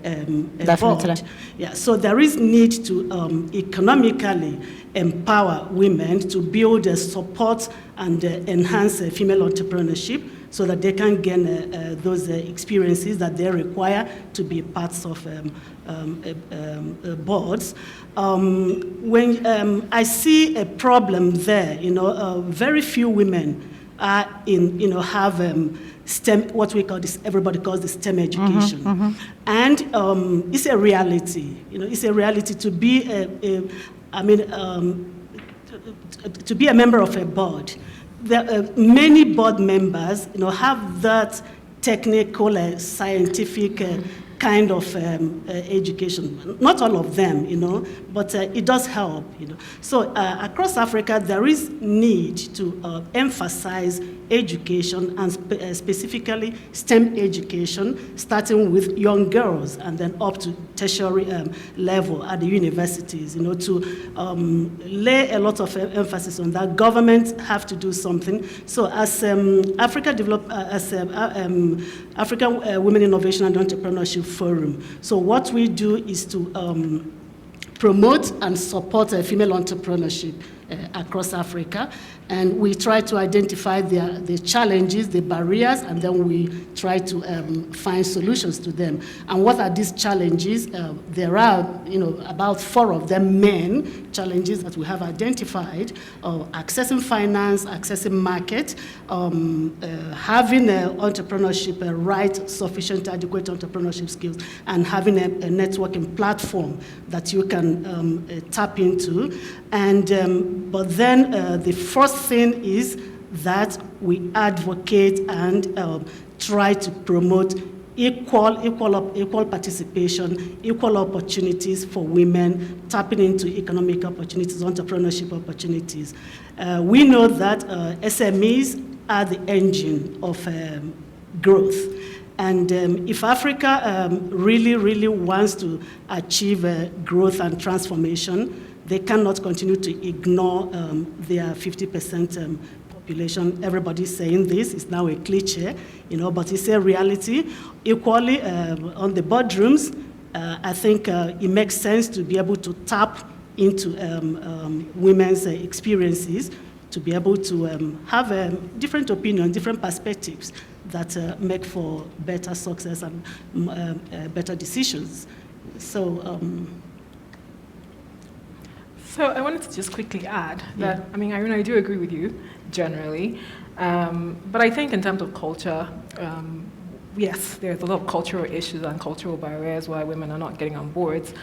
board. Yeah, so there is need to economically empower women to build support and enhance female entrepreneurship so that they can gain those experiences that they require to be parts of boards. When I see a problem there, very few women are have STEM, what we call this, everybody calls the STEM education. And it's a reality, it's a reality to be to be a member of a board. Many board members, have that technical, scientific kind of education. Not all of them, but it does help, So across Africa, there is need to emphasize education and specifically STEM education, starting with young girls and then up to tertiary level at the universities, to lay a lot of emphasis on that. Governments have to do something. So as African Women Innovation and Entrepreneurship Forum, so what we do is to promote and support female entrepreneurship across Africa. And we try to identify the challenges, the barriers, and then we try to find solutions to them. And what are these challenges? There are, about 4 of them main challenges that we have identified: accessing finance, accessing market, having entrepreneurship, right, sufficient, adequate entrepreneurship skills, and having a networking platform that you can tap into. And but then the first thing is that we advocate and try to promote equal participation, equal opportunities for women, tapping into economic opportunities, entrepreneurship opportunities. We know that SMEs are the engine of growth. And if Africa really wants to achieve growth and transformation, they cannot continue to ignore their 50% population. Everybody's saying this, it's now a cliche, but it's a reality. Equally, on the boardrooms, I think it makes sense to be able to tap into women's experiences, to be able to have different opinions, different perspectives that make for better success and better decisions. So. So I wanted to just quickly add that, I mean, I do agree with you generally, but I think in terms of culture, yes, there's a lot of cultural issues and cultural barriers why women are not getting on boards,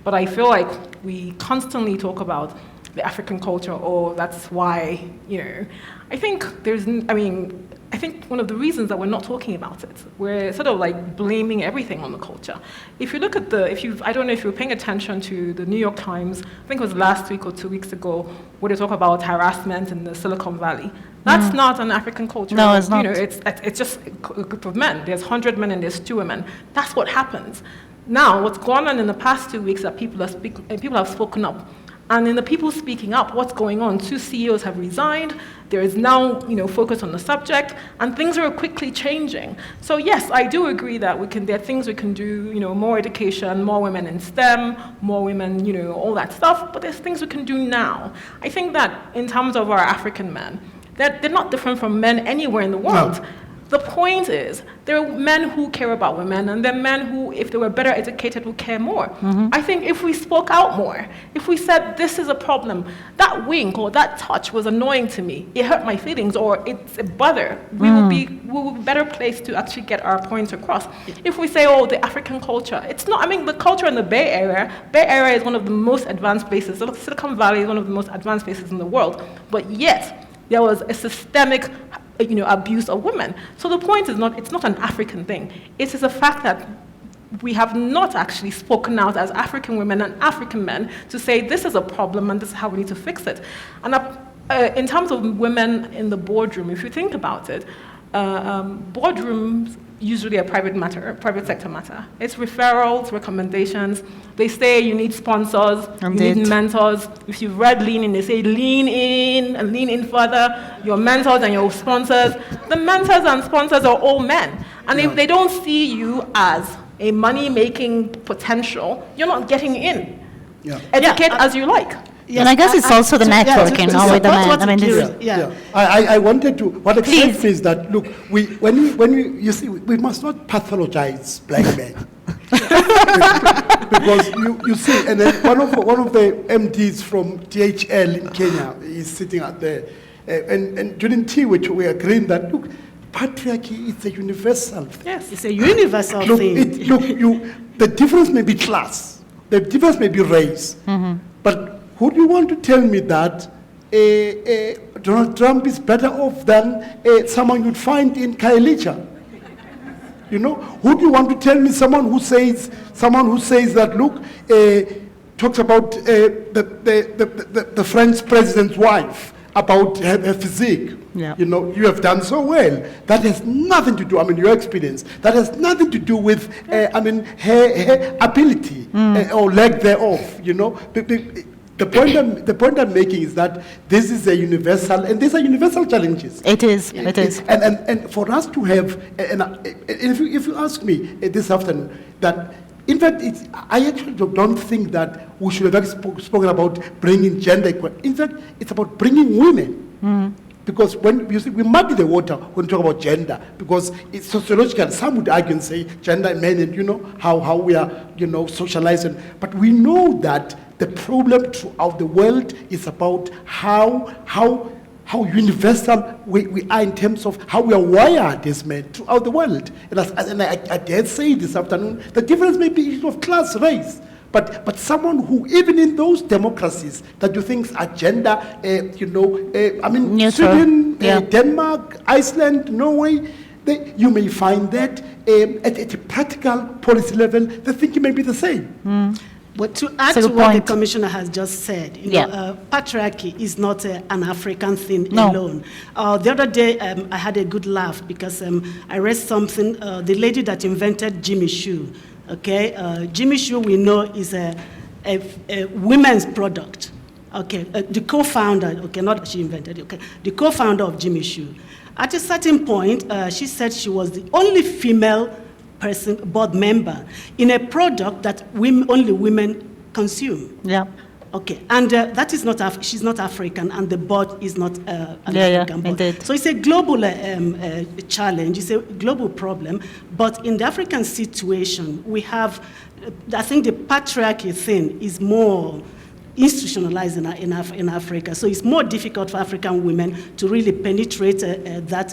but I feel like we constantly talk about the African culture, or that's why, I think I think one of the reasons that we're not talking about it, we're sort of like blaming everything on the culture. If you look at I don't know if you were paying attention to the New York Times, I think it was last week or 2 weeks ago, where they talk about harassment in the Silicon Valley. That's not an African culture. No, it's not. It's just a group of men. There's 100 men and there's 2 women. That's what happens. Now, what's gone on in the past 2 weeks that people have spoken up. And in the people speaking up, what's going on? 2 CEOs have resigned. There is now, focus on the subject, and things are quickly changing. So yes, I do agree that there are things we can do, more education, more women in STEM, more women, all that stuff, but there's things we can do now. I think that in terms of our African men, they're not different from men anywhere in the world. No. The point is, there are men who care about women, and there are men who, if they were better educated, would care more. Mm-hmm. I think if we spoke out more, if we said, this is a problem, that wink or that touch was annoying to me, it hurt my feelings, or it's a bother, we would be better placed to actually get our points across. If we say, oh, the African culture, it's not, the culture in the Bay Area is one of the most advanced places. Silicon Valley is one of the most advanced places in the world, but yet, there was a systemic abuse of women. So the point is it's not an African thing. It is a fact that we have not actually spoken out as African women and African men to say this is a problem and this is how we need to fix it. And in terms of women in the boardroom, if you think about it, boardrooms usually a private sector matter. It's referrals, recommendations. They say you need sponsors, Indeed. You need mentors. If you've read Lean In, they say lean in and lean in further. Your mentors and your sponsors. The mentors and sponsors are all men. And if they don't see you as a money-making potential, you're not getting in. Yeah. Educate as you like. Yes. And I guess it's also the networking with the men. I wanted to, what excites me is that, look, you see, we must not pathologize black men. Because you see, and then one of the MDs from THL in Kenya is sitting out there, and during tea, which we agreed that, look, patriarchy is a universal thing. Yes, it's a universal thing. The difference may be class, the difference may be race, but would you want to tell me that Donald Trump is better off than someone you'd find in Kailicha? Would you want to tell me someone who says that, look, talks about the French president's wife, about her physique? Yeah. You have done so well. That has nothing to do, your experience, that has nothing to do with, her ability or lack thereof, The point I'm making is that this is a universal, and these are universal challenges. It is. And for us to have, if you ask me this afternoon, that in fact, I actually don't think that we should have spoken about bringing gender equality. In fact, it's about bringing women. Because when you see, we muddy the water when we talk about gender, because it's sociological. Some would argue and say gender and men, and how we are, socialized. But we know that the problem throughout the world is about how universal we are in terms of how we are wired as men throughout the world. And I dare say this afternoon, the difference may be issue of class, race. But someone who, even in those democracies that you think are gender, Sweden, Denmark, Iceland, Norway, you may find that at a practical policy level, the thinking may be the same. But to add to what the Commissioner has just said, patriarchy is not an African thing alone. The other day, I had a good laugh because I read something, the lady that invented Jimmy Choo, Jimmy Choo, we know, is a women's product. The co-founder, not that she invented it, the co-founder of Jimmy Choo. At a certain point, she said she was the only female board member in a product that only women consume. Yeah. And that is not, she's not African, and the board is not an African board. Indeed. So it's a global challenge, it's a global problem, but in the African situation, we have, I think the patriarchy thing is more institutionalized in Africa. So it's more difficult for African women to really penetrate that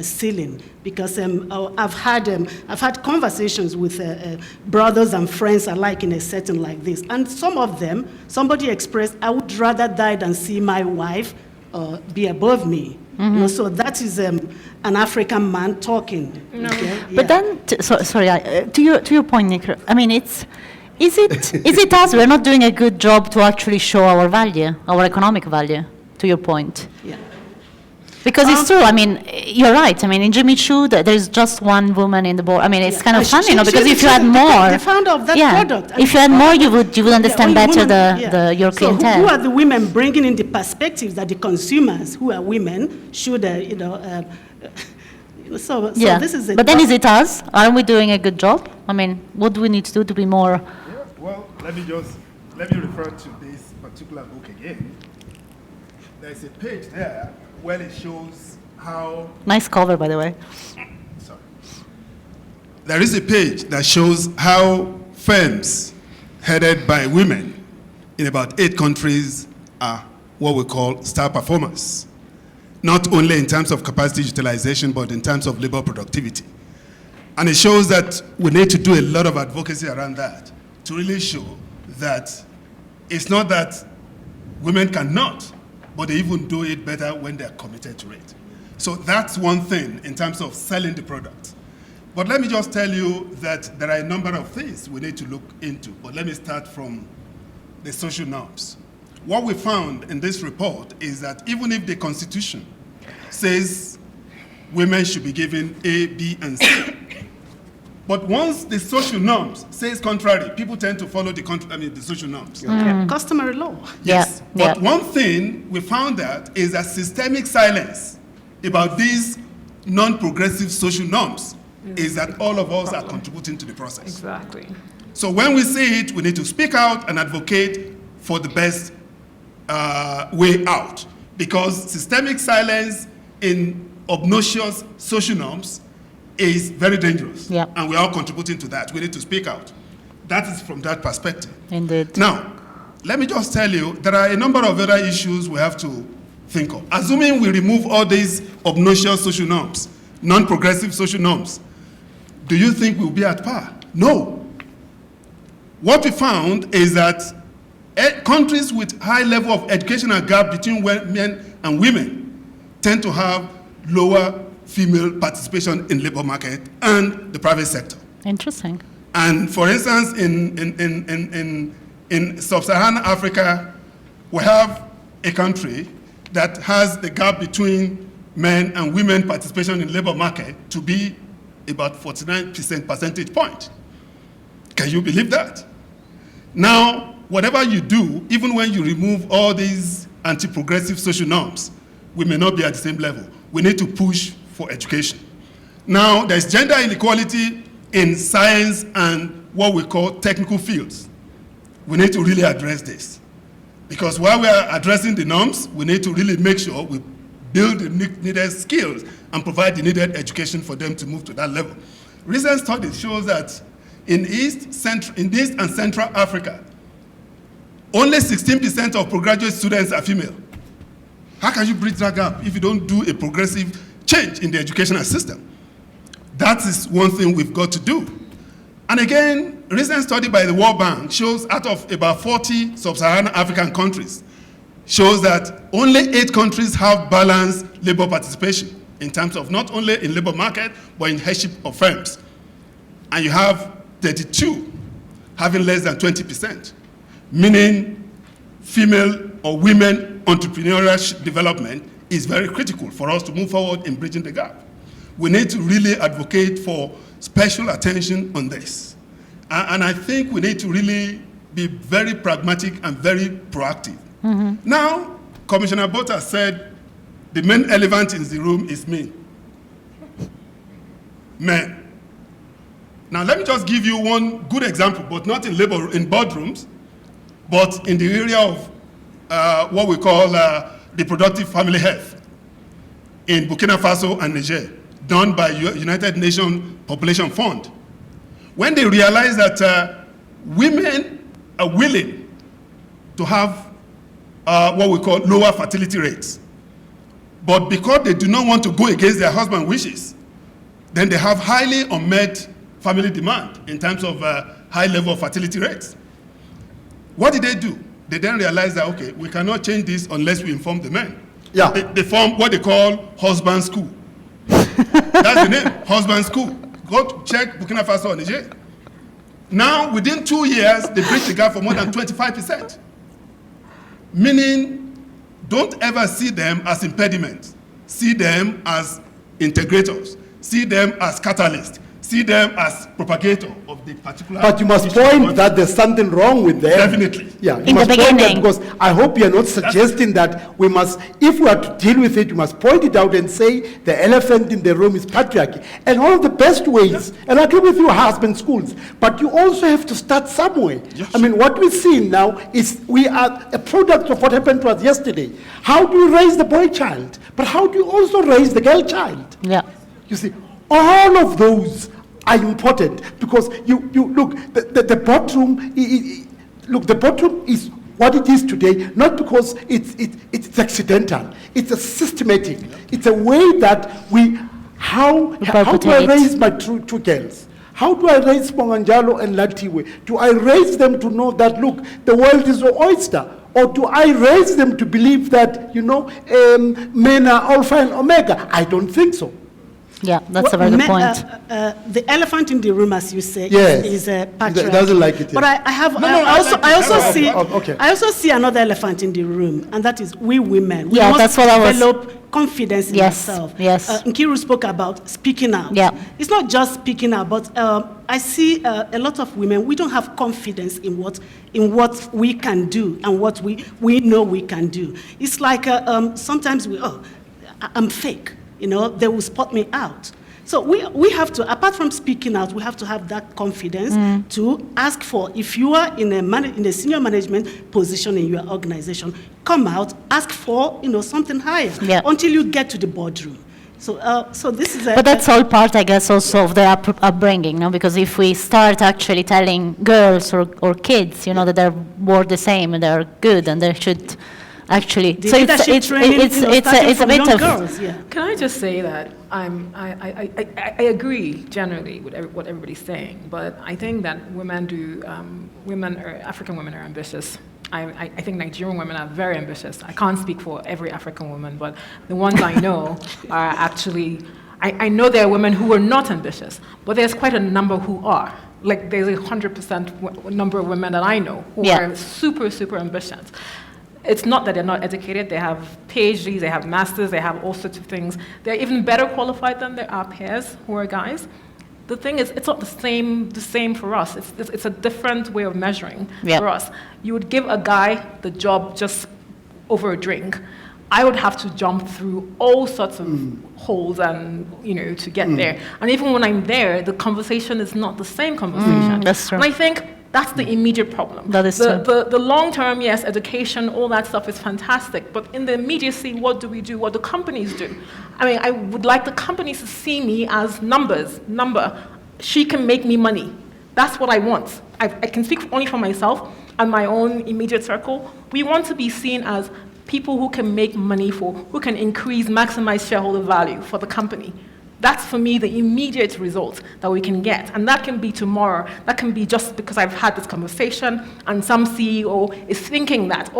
ceiling, because I've had conversations with brothers and friends alike in a setting like this, and some of them, somebody expressed, I would rather die than see my wife be above me. So that is an African man talking. Okay? But then, to your point, Nick, I mean, is it us? We're not doing a good job to actually show our value, our economic value, to your point. Yeah. Because it's true. I mean, you're right. I mean, in Jimmy Choo, there's just one woman in the board. I mean, it's kind of funny, you know, because if you had more, the founder of that product. If you had more, you would understand better your clientele. So who are the women bringing in the perspectives that the consumers, who are women, should So this is it. But then is it us? Aren't we doing a good job? I mean, what do we need to do to be more? Well, let me refer to this particular book again. There's a page there where it shows how... Nice cover, by the way. Sorry. There is a page that shows how firms headed by women in about 8 countries are what we call star performers. Not only in terms of capacity utilization, but in terms of labor productivity. And it shows that we need to do a lot of advocacy around that to really show that it's not that women cannot, but they even do it better when they're committed to it. So that's one thing in terms of selling the product. But let me just tell you that there are a number of things we need to look into. But let me start from the social norms. What we found in this report is that even if the Constitution says women should be given A, B, and C, but once the social norms says contrary, people tend to follow the social norms. Customary law. Yes. But one thing we found that is that systemic silence about these non-progressive social norms is that all of us are contributing to the process. Exactly. So when we see it, we need to speak out and advocate for the best way out. Because systemic silence in obnoxious social norms is very dangerous. And we're all contributing to that. We need to speak out. That is from that perspective. Indeed. Now, let me just tell you, there are a number of other issues we have to think of. Assuming we remove all these obnoxious social norms, non-progressive social norms, do you think we'll be at par? No. What we found is that countries with high level of educational gap between men and women tend to have lower female participation in labor market and the private sector. Interesting. And for instance, in sub-Saharan Africa, we have a country that has the gap between men and women participation in labor market to be about 49% percentage point. Can you believe that? Now, whatever you do, even when you remove all these anti-progressive social norms, we may not be at the same level. We need to push for education. Now, there's gender inequality in science and what we call technical fields. We need to really address this. Because while we are addressing the norms, we need to really make sure we build the needed skills and provide the needed education for them to move to that level. Recent studies show that in East and Central Africa, only 16% of postgraduate students are female. How can you bridge that gap if you don't do a progressive change in the educational system? That is one thing we've got to do. And again, a recent study by the World Bank shows out of about 40 sub-Saharan African countries, shows that only 8 countries have balanced labor participation in terms of not only in labor market, but in headship of firms. And you have 32 having less than 20%, meaning female or women entrepreneurial development is very critical for us to move forward in bridging the gap. We need to really advocate for special attention on this. And I think we need to really be very pragmatic and very proactive. Now, Commissioner Botta said the main elephant in the room is me. Men. Now, let me just give you one good example, but not in labor, in boardrooms, but in the area of what we call reproductive family health in Burkina Faso and Niger, done by United Nations Population Fund. When they realized that women are willing to have what we call lower fertility rates. But because they do not want to go against their husband's wishes, then they have highly unmet family demand in terms of high level of fertility rates. What did they do? They then realized that, okay, we cannot change this unless we inform the men. Yeah. They form what they call husband school. That's the name, husband school. Go to check Burkina Faso or Niger. Now, within 2 years, they bridge the gap for more than 25%. Meaning, don't ever see them as impediments. See them as integrators. See them as catalysts. See them as propagator of the particular. But you must point that there's something wrong with them. Definitely. Yeah, you In must the point that, beginning. because I hope you're not suggesting that we must, if we are to deal with it, you must point it out and say the elephant in the room is patriarchy. And one of the best ways, and I agree with you, husband schools, but you also have to start somewhere. Yes. I mean, what we're seeing now is we are a product of what happened to us yesterday. How do you raise the boy child? But how do you also raise the girl child? Yeah. You see, all of those are important because you look, the boardroom, look, the boardroom is what it is today, not because it's accidental. It's a systematic. It's a way that how do I raise my two girls? How do I raise Monganjalo and Latiwe? Do I raise them to know that, look, the world is an oyster? Or do I raise them to believe that, men are alpha and omega? I don't think so. Yeah, that's a very good point. The elephant in the room, as you say, Yes. is patriarchy. He doesn't like it. But I also see another elephant in the room, and that is we women. We must that's what I was. develop confidence in ourselves. Yes. Nkiru spoke about speaking out. Yeah. It's not just speaking out, but I see a lot of women. We don't have confidence in what we can do and what we know we can do. It's like sometimes I'm fake. They will spot me out. So we have to, apart from speaking out, we have to have that confidence to ask for, if you are in a senior management position in your organization, come out, ask for, something higher until you get to the boardroom. So this is But that's all part, I guess, also of their upbringing, no? Because if we start actually telling girls or kids, that they're more the same and they're good and they should actually, so it's a bit of. Girls, Can I just say that I agree generally with what everybody's saying, but I think that African women are ambitious. I think Nigerian women are very ambitious. I can't speak for every African woman, but the ones I know are actually. I know there are women who are not ambitious, but there's quite a number who are. Like there's 100% number of women that I know who are super, super ambitious. It's not that they're not educated. They have PhDs, they have masters, they have all sorts of things. They're even better qualified than our peers who are guys. The thing is, it's not the same for us. It's a different way of measuring for us. You would give a guy the job just over a drink. I would have to jump through all sorts of holes and to get there. And even when I'm there, the conversation is not the same conversation. That's true. And I think that's the immediate problem. That is true. The long term, yes, education, all that stuff is fantastic. But in the immediacy, what do we do? What do companies do? I mean, I would like the companies to see me as number. She can make me money. That's what I want. I can speak only for myself and my own immediate circle. We want to be seen as people who can make money who can maximize shareholder value for the company. That's, for me, the immediate result that we can get. And that can be tomorrow. That can be just because I've had this conversation and some CEO is thinking that,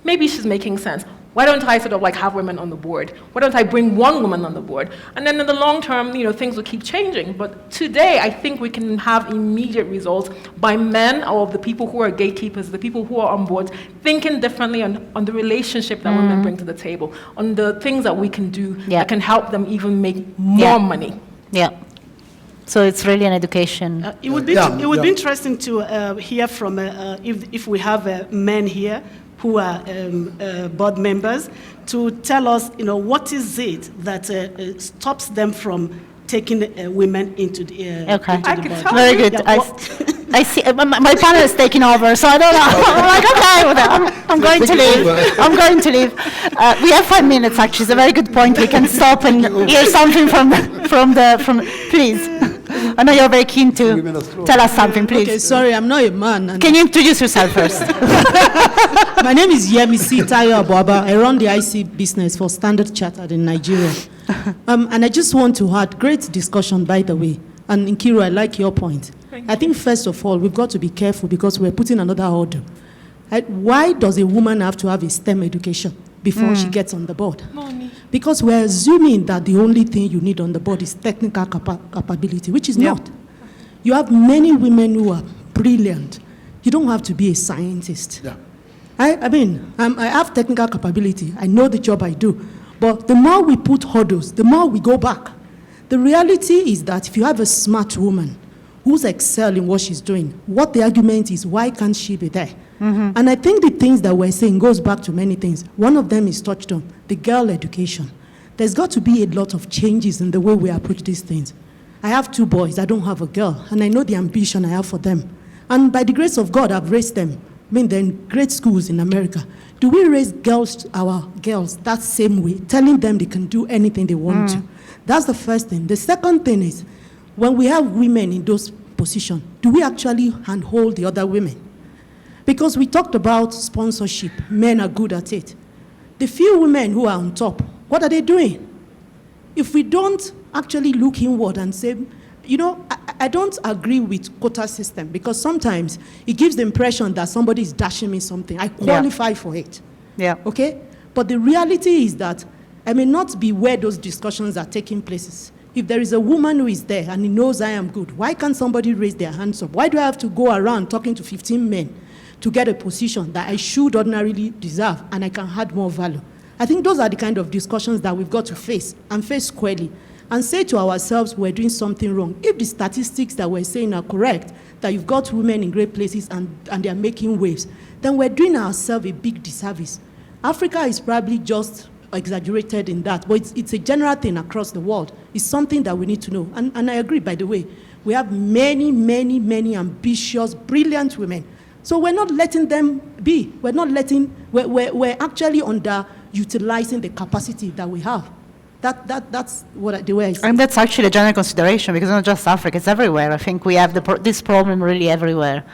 maybe she's making sense. Why don't I sort of have women on the board? Why don't I bring one woman on the board? And then in the long term, things will keep changing. But today, I think we can have immediate results by men or the people who are gatekeepers, the people who are on board, thinking differently on the relationship that women bring to the table, on the things that we can do that can help them even make more money. Yeah. So it's really an education. It would be interesting to hear from, if we have men here, who are board members, to tell us, what is it that stops them from taking women into the board. Very good. I see. My panel is taking over, so I don't know. I'm like, okay, I'm going to leave. I'm going to leave. We have 5 minutes. Actually, it's a very good point. We can stop and hear something from. Please. I know you're very keen to tell us something, please. Okay, sorry, I'm not a man. Can you introduce yourself first? My name is Yemisi Tayo Abuaba. I run the IC business for Standard Chartered in Nigeria. And I just want to add, great discussion, by the way. And Nkiru, I like your point. I think, first of all, we've got to be careful because we're putting another order. Why does a woman have to have a STEM education before she gets on the board? Because we're assuming that the only thing you need on the board is technical capability, which is not. You have many women who are brilliant. You don't have to be a scientist. Yeah. I mean, I have technical capability. I know the job I do. But the more we put hurdles, the more we go back. The reality is that if you have a smart woman who's excelling what she's doing, what the argument is, why can't she be there? And I think the things that we're saying goes back to many things. One of them is touched on, the girl education. There's got to be a lot of changes in the way we approach these things. I have 2 boys, I don't have a girl, and I know the ambition I have for them. And by the grace of God, I've raised them. I mean, they're in great schools in America. Do we raise our girls that same way, telling them they can do anything they want to? That's the first thing. The second thing is, when we have women in those positions, do we actually handhold the other women? Because we talked about sponsorship. Men are good at it. The few women who are on top, what are they doing? If we don't actually look inward and say, you know, I don't agree with quota system because sometimes it gives the impression that somebody is dashing me something. I qualify for it. Yeah. Okay? But the reality is that I may not be where those discussions are taking places. If there is a woman who is there and he knows I am good, why can't somebody raise their hands up? Why do I have to go around talking to 15 men to get a position that I should ordinarily deserve and I can add more value? I think those are the kind of discussions that we've got to face and face squarely and say to ourselves we're doing something wrong. If the statistics that we're saying are correct, that you've got women in great places and they're making waves, then we're doing ourselves a big disservice. Africa is probably just exaggerated in that, but it's a general thing across the world. It's something that we need to know. And I agree, by the way, we have many, many, many ambitious, brilliant women. So we're not letting them be. We're actually underutilizing the capacity that we have. That's the way I see it. And that's actually a general consideration because it's not just Africa, it's everywhere. I think we have this problem really everywhere,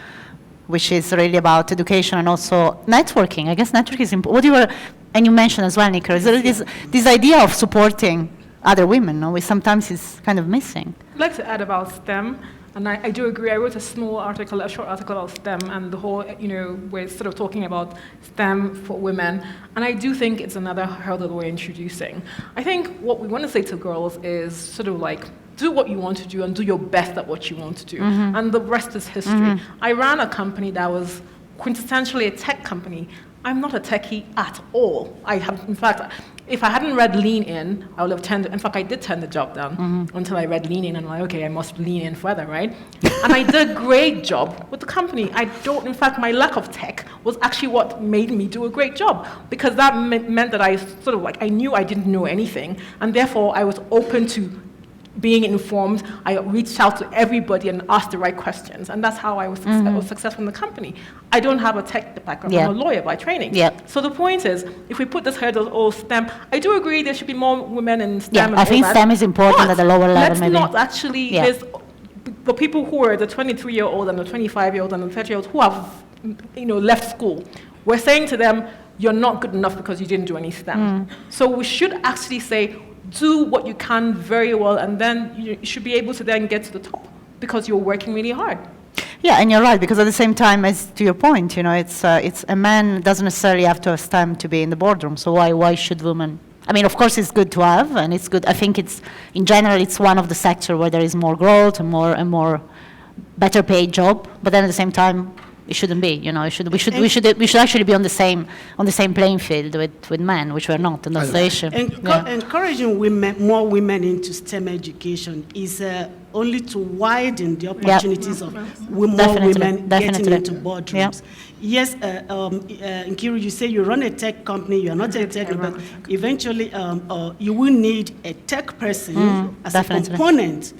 which is really about education and also networking. I guess networking is important. And you mentioned as well, Nicola, this idea of supporting other women, which sometimes is kind of missing. I'd like to add about STEM, and I do agree. I wrote a short article about STEM, and the whole, we're sort of talking about STEM for women, and I do think it's another hurdle we're introducing. I think what we want to say to girls is sort of like, do what you want to do and do your best at what you want to do, and the rest is history. I ran a company that was quintessentially a tech company. I'm not a techie at all. In fact, if I hadn't read Lean In, I would have I did turn the job down until I read Lean In and I'm like, okay, I must lean in further, right? And I did a great job with the company. In fact, my lack of tech was actually what made me do a great job because that meant that I I knew I didn't know anything and therefore I was open to being informed. I reached out to everybody and asked the right questions, and that's how I was successful in the company. I don't have a tech background. I'm a lawyer by training. So the point is, if we put this hurdle, STEM, I do agree there should be more women in STEM. I think STEM is important at the lower level. Let's not actually. There's the people who are the 23-year-old and the 25-year-old and the 30-year-old who have, left school. We're saying to them, you're not good enough because you didn't do any STEM. So we should actually say, do what you can very well, and then you should be able to then get to the top because you're working really hard. Yeah, and you're right, because at the same time, as to your point, it's a man doesn't necessarily have to have STEM to be in the boardroom. So why should women? I mean, of course, it's good to have, and it's good. I think in general, it's one of the sectors where there is more growth and more better paid job. But then at the same time, it shouldn't be. We should actually be on the same playing field with men, which we're not, and that's the issue. Encouraging more women into STEM education is only to widen the opportunities of more women getting into boardrooms. Yes, Nkiru, you say you run a tech company, you are not a tech, but eventually you will need a tech person as a component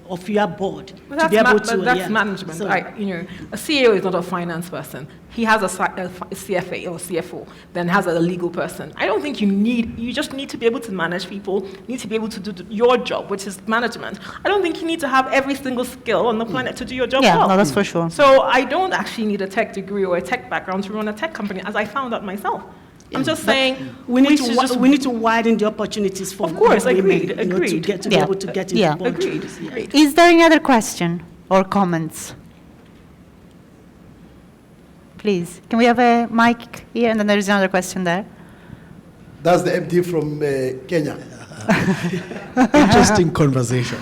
of your board to be able to. That's management. So, a CEO is not a finance person. he has a CFA or CFO, then has a legal person. I don't think you just need to be able to manage people, you need to be able to do your job, which is management. I don't think you need to have every single skill on the planet to do your job well. Yeah, no, that's for sure. So I don't actually need a tech degree or a tech background to run a tech company, as I found out myself. I'm just saying we need to widen the opportunities for of course, women, agreed, you know, agreed. to be able to get into boardrooms. Agreed. Is there any other question or comments? Please, can we have a mic here, and then there is another question there. That's the MD from Kenya. Interesting conversation.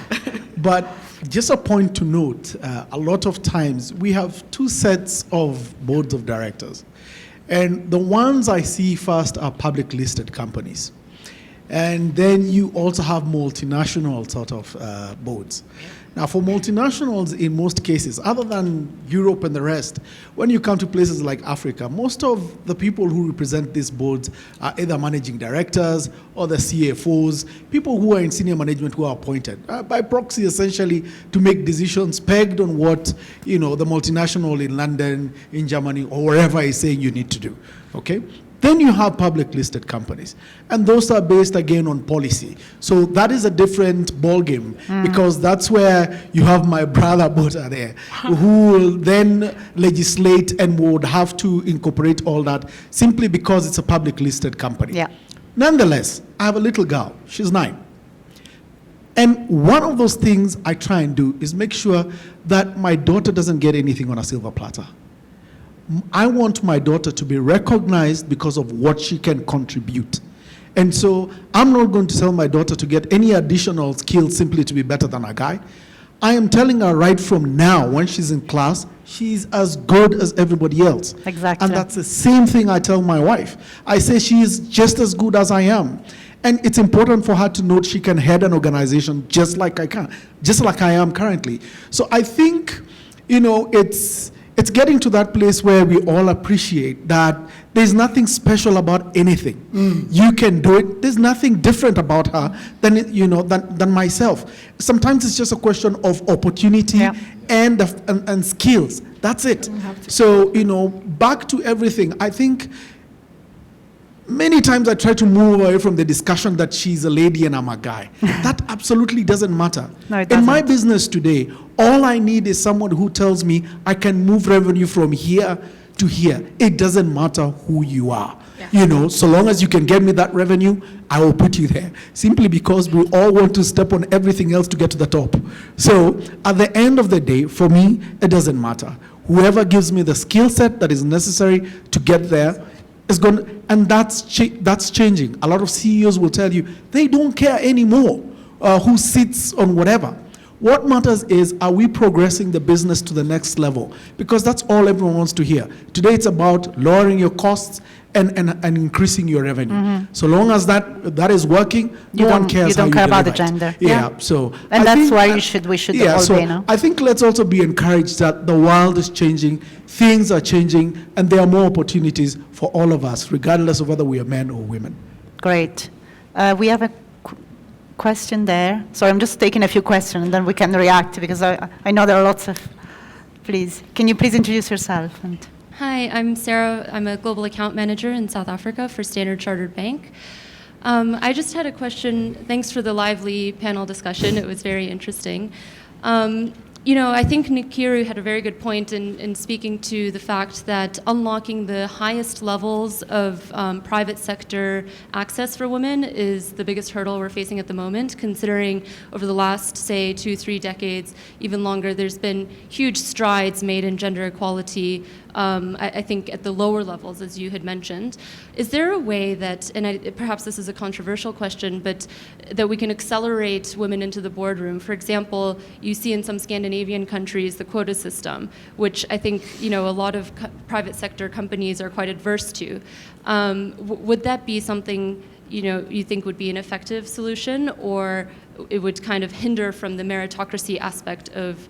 But just a point to note, a lot of times we have two sets of boards of directors. And the ones I see first are public listed companies. And then you also have multinational sort of boards. Now, for multinationals, in most cases, other than Europe and the rest, when you come to places like Africa, most of the people who represent these boards are either managing directors or the CFOs, people who are in senior management who are appointed by proxy, essentially, to make decisions pegged on what, the multinational in London, in Germany, or wherever is saying you need to do. Okay? Then you have public listed companies, and those are based again on policy. So that is a different ballgame, because that's where you have my brother Bota there, who will then legislate and would have to incorporate all that simply because it's a public listed company. Yeah. Nonetheless, I have a little girl, she's 9. And one of those things I try and do is make sure that my daughter doesn't get anything on a silver platter. I want my daughter to be recognized because of what she can contribute. And so I'm not going to tell my daughter to get any additional skills simply to be better than a guy. I am telling her right from now, when she's in class, she's as good as everybody else. Exactly. And that's the same thing I tell my wife. I say she is just as good as I am. And it's important for her to know she can head an organization just like I can, just like I am currently. So I think, it's getting to that place where we all appreciate that there's nothing special about anything. You can do it. There's nothing different about her than myself. Sometimes it's just a question of opportunity and skills. That's it. So, back to everything. I think many times I try to move away from the discussion that she's a lady and I'm a guy. That absolutely doesn't matter. No, it doesn't. In my business today, all I need is someone who tells me I can move revenue from here to here. It doesn't matter who you are. So long as you can get me that revenue, I will put you there. Simply because we all want to step on everything else to get to the top. So at the end of the day, for me, it doesn't matter. Whoever gives me the skill set that is necessary to get there, and that's changing. A lot of CEOs will tell you they don't care anymore who sits on whatever. What matters is, are we progressing the business to the next level? Because that's all everyone wants to hear. Today it's about lowering your costs and increasing your revenue. So long as that is working, no one cares how you care about the deliver it. gender. Yeah. So and that's why we should all be now. I think let's also be encouraged that the world is changing, things are changing, and there are more opportunities for all of us, regardless of whether we are men or women. Great. We have a question there. So I'm just taking a few questions, and then we can react, because I know there are lots of. Please, can you please introduce yourself? Hi, I'm Sarah. I'm a global account manager in South Africa for Standard Chartered Bank. I just had a question. Thanks for the lively panel discussion. It was very interesting. I think Nkiru had a very good point in speaking to the fact that unlocking the highest levels of private sector access for women is the biggest hurdle we're facing at the moment, considering over the last, say, 2-3 decades, even longer, there's been huge strides made in gender equality, I think at the lower levels, as you had mentioned. Is there a way that, and perhaps this is a controversial question, but that we can accelerate women into the boardroom? For example, you see in some Scandinavian countries the quota system, which I think a lot of private sector companies are quite adverse to. Would that be something you think would be an effective solution, or it would kind of hinder from the meritocracy aspect of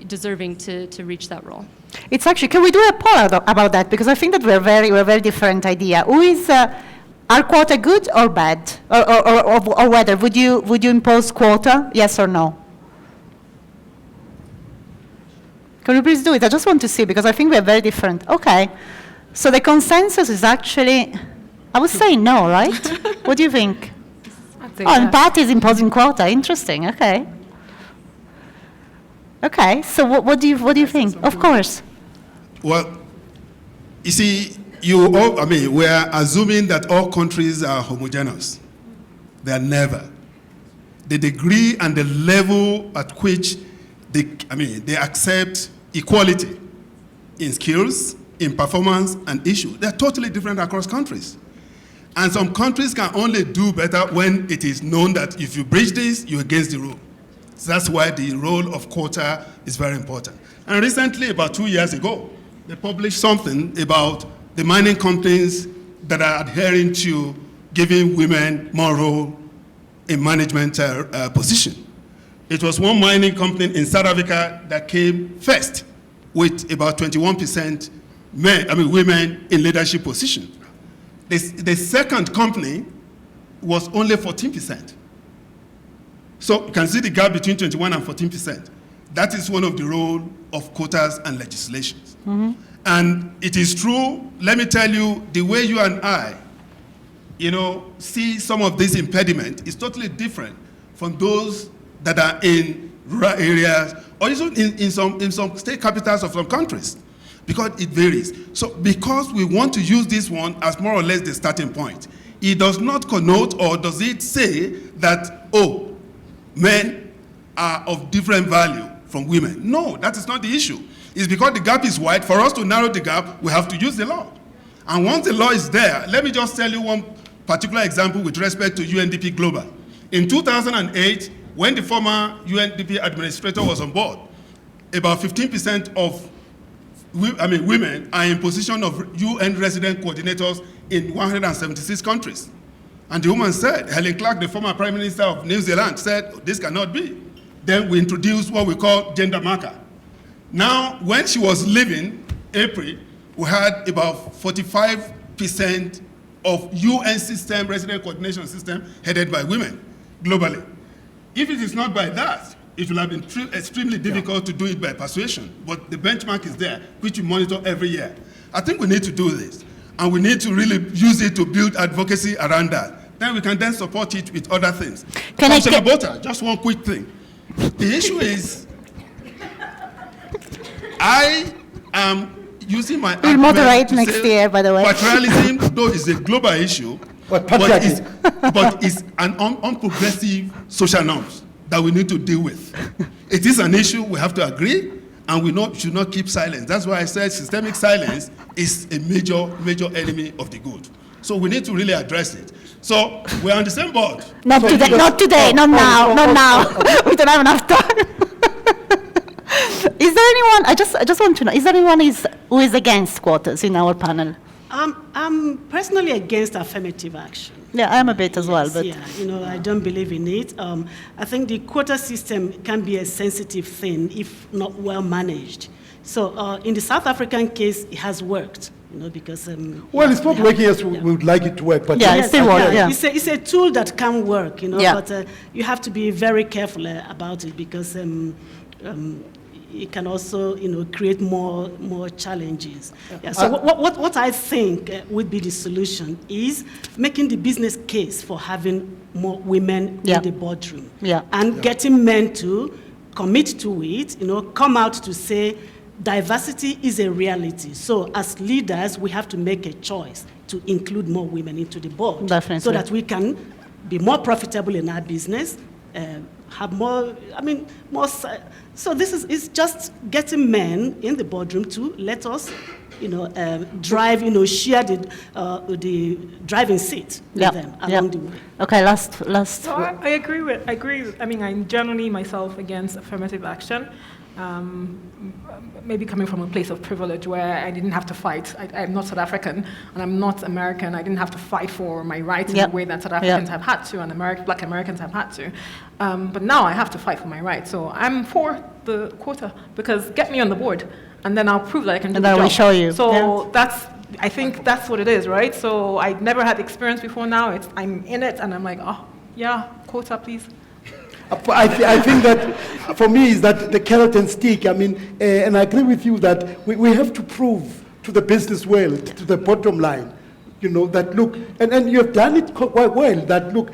deserving to reach that role? It's actually, can we do a poll about that? Because I think that we're very different idea. Who is, are quota good or bad? Or whether, would you impose quota, yes or no? Can we please do it? I just want to see, because I think we're very different. Okay. So the consensus is actually, I would say no, right? What do you think? And parties imposing quota, interesting, okay. Okay, so what do you think? Of course. Well, you see, we are assuming that all countries are homogeneous. They are never. The degree and the level at which they accept equality in skills, in performance, and issue, they're totally different across countries. And some countries can only do better when it is known that if you breach this, you're against the rule. So that's why the role of quota is very important. And recently, about 2 years ago, they published something about the mining companies that are adhering to giving women more role in management position. It was one mining company in South Africa that came first with about 21% women in leadership position. The second company was only 14%. So you can see the gap between 21 and 14%. That is one of the role of quotas and legislations. Mm-hmm. And it is true, let me tell you, the way you and I, see some of this impediment is totally different from those that are in rural areas or even in some state capitals of some countries, because it varies. So because we want to use this one as more or less the starting point, it does not connote or does it say that, men are of different value from women. No, that is not the issue. It's because the gap is wide. For us to narrow the gap, we have to use the law. And once the law is there, let me just tell you one particular example with respect to UNDP Global. In 2008, when the former UNDP administrator was on board, about 15% of women are in position of UN resident coordinators in 176 countries. And the woman said, Helen Clark, the former Prime Minister of New Zealand, said, this cannot be. Then we introduced what we call gender marker. Now, when she was leaving, April, we had about 45% of UN system, resident coordination system, headed by women globally. If it is not by that, it will have been extremely difficult to do it by persuasion. But the benchmark is there, which we monitor every year. I think we need to do this. And we need to really use it to build advocacy around that. Then we can then support it with other things. Councillor Bota, just one quick thing. The issue is, I am using my we'll moderate next year, by the way. Patrialism, though, is a global issue, but it's an unprogressive social norms that we need to deal with. It is an issue we have to agree, and we should not keep silence. That's why I said systemic silence is a major enemy of the good. So we need to really address it. So we're on the same board. Not today, not now. We don't have enough time. Is there anyone, I just want to know, is there anyone who is against quotas in our panel? I'm personally against affirmative action. Yeah, I am a bit as well. But yeah, I don't believe in it. I think the quota system can be a sensitive thing if not well managed. So in the South African case, it has worked. Because well, it's not working as we would like it to work, but yeah, it's still working. Yeah. It's a tool that can work, but you have to be very careful about it because it can also, create more challenges. Yeah, so what I think would be the solution is making the business case for having more women in the boardroom, and getting men to commit to it. Come out to say diversity is a reality. So as leaders, we have to make a choice to include more women into the board, definitely, so that we can be more profitable in our business. Have more, more. So it's just getting men in the boardroom to let us, drive, share the driving seat with them along the way. Okay, last. So I agree. I'm generally myself against affirmative action. Maybe coming from a place of privilege where I didn't have to fight. I'm not South African and I'm not American. I didn't have to fight for my rights in the way that South Africans have had to and Black Americans have had to. But now I have to fight for my rights. So I'm for the quota because get me on the board and then I'll prove that I can do the job. And then we'll show you. So I think that's what it is, right? So I never had experience before now. I'm in it and I'm like, quota, please. I think that for me is that the carrot and stick. And I agree with you that we have to prove to the business world, to the bottom line, that look, and you have done it quite well, that look,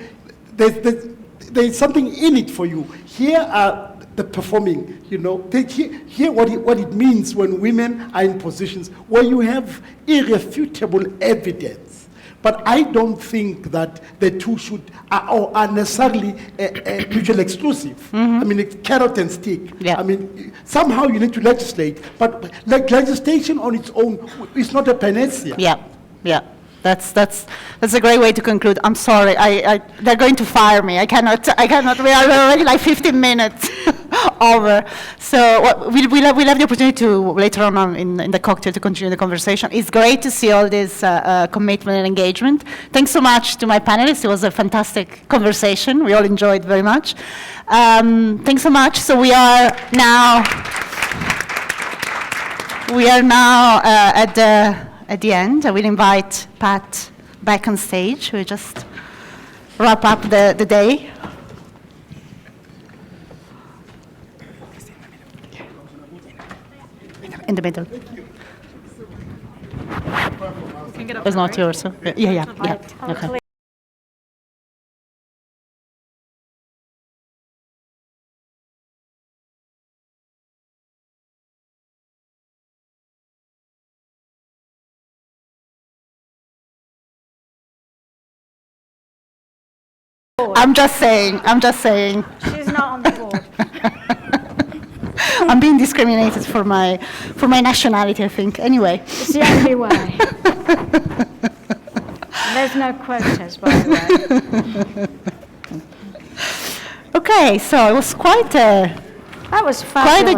there's something in it for you. Here are the performing, hear what it means when women are in positions where you have irrefutable evidence. But I don't think that the two are necessarily mutually exclusive. I mean, it's carrot and stick. I mean, somehow you need to legislate, but legislation on its own is not a panacea. Yeah. That's a great way to conclude. I'm sorry, they're going to fire me. I cannot. We are already like 15 minutes over. So we'll have the opportunity to later on in the cocktail to continue the conversation. It's great to see all this commitment and engagement. Thanks so much to my panelists. It was a fantastic conversation. We all enjoyed very much. Thanks so much. So we are now at the end. I will invite Pat back on stage. We'll just wrap up the day. In the middle. It's not yours. So. Yeah. Okay. I'm just saying. She's not on the board. I'm being discriminated for my nationality, I think. Anyway. It's the only way. There's no quotas, by the way. Okay, so it was quite a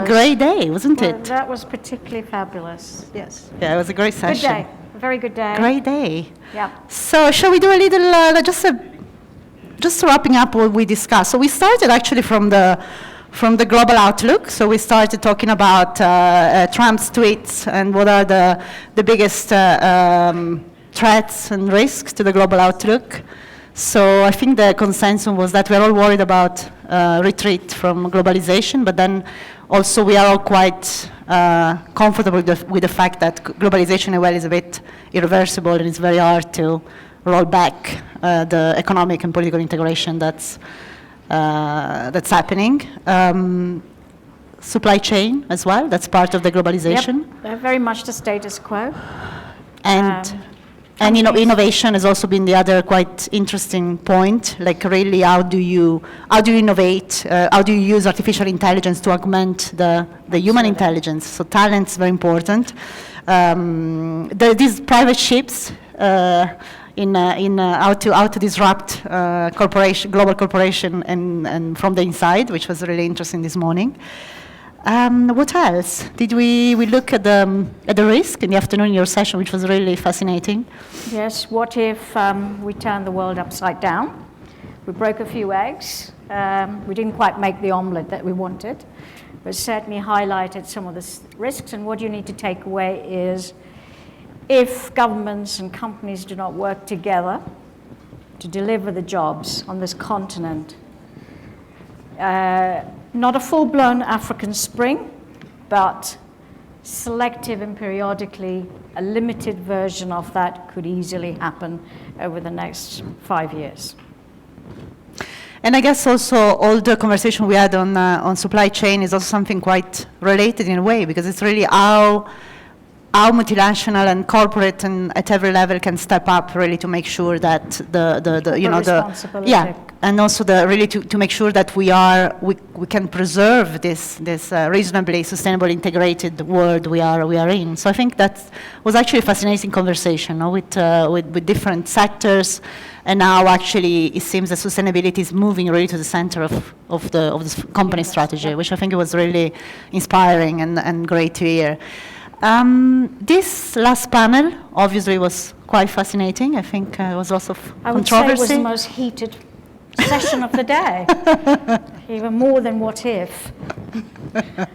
great day, wasn't it? That was particularly fabulous. Yes. Yeah, it was a great session. Good day. A very good day. Great day. Yeah. So shall we do a little just wrapping up what we discussed. So we started actually from the global outlook. So we started talking about Trump's tweets and what are the biggest threats and risks to the global outlook. So I think the consensus was that we're all worried about retreat from globalization, but then also we are all quite comfortable with the fact that globalization is a bit irreversible and it's very hard to roll back the economic and political integration that's happening. Supply chain as well, that's part of the globalization. Yep, very much the status quo. And innovation has also been the other quite interesting point. Like really, how do you innovate? How do you use artificial intelligence to augment the human intelligence? So talent's very important. These private ships. In how to disrupt global corporation and from the inside, which was really interesting this morning. What else? Did we look at the risk in the afternoon in your session, which was really fascinating? Yes. What if we turned the world upside down? We broke a few eggs. We didn't quite make the omelette that we wanted, but certainly highlighted some of the risks. And what you need to take away is, if governments and companies do not work together to deliver the jobs on this continent, not a full-blown African Spring, but selective and periodically a limited version of that could easily happen over the next 5 years. And I guess also all the conversation we had on supply chain is also something quite related in a way, because it's really how multinational and corporate and at every level can step up really to make sure that and also really to make sure that we can preserve this reasonably sustainable integrated world we are in. So I think that was actually a fascinating conversation with different sectors, and now actually it seems that sustainability is moving really to the center of the company strategy, which I think was really inspiring and great to hear. This last panel obviously was quite fascinating. I think it was lots of controversy. I would say it was the most heated session of the day, even more than what if.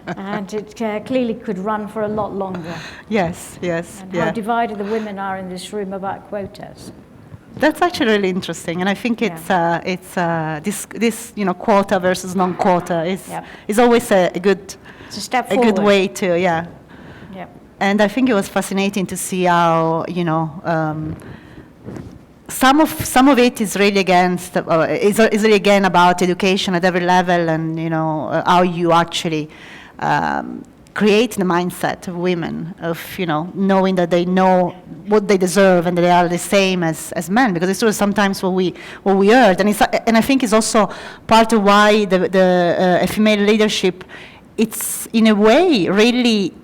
And it clearly could run for a lot longer. Yes. And how divided the women are in this room about quotas. That's actually really interesting, and I think it's this quota versus non-quota is always a good it's a step forward. A good way to And I think it was fascinating to see how, you know, some of it is really against, is really again about education at every level, and you know how you actually create the mindset of women of, you know, knowing that they know what they deserve and that they are the same as men, because it's sort of sometimes what we heard, and I think it's also part of why the female leadership, it's in a way really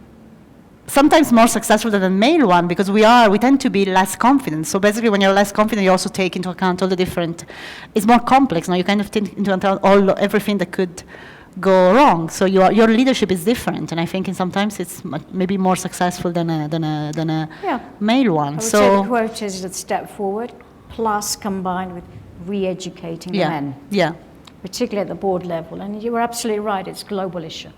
sometimes more successful than the male one, because we tend to be less confident. So basically, when you're less confident, you also take into account all the different, it's more complex now. You kind of take into account everything that could go wrong. So your leadership is different, and I think sometimes it's maybe more successful than a male one. I would say the quote is a step forward, plus combined with re-educating the men. Yeah. Particularly at the board level. And you were absolutely right, it's a global issue.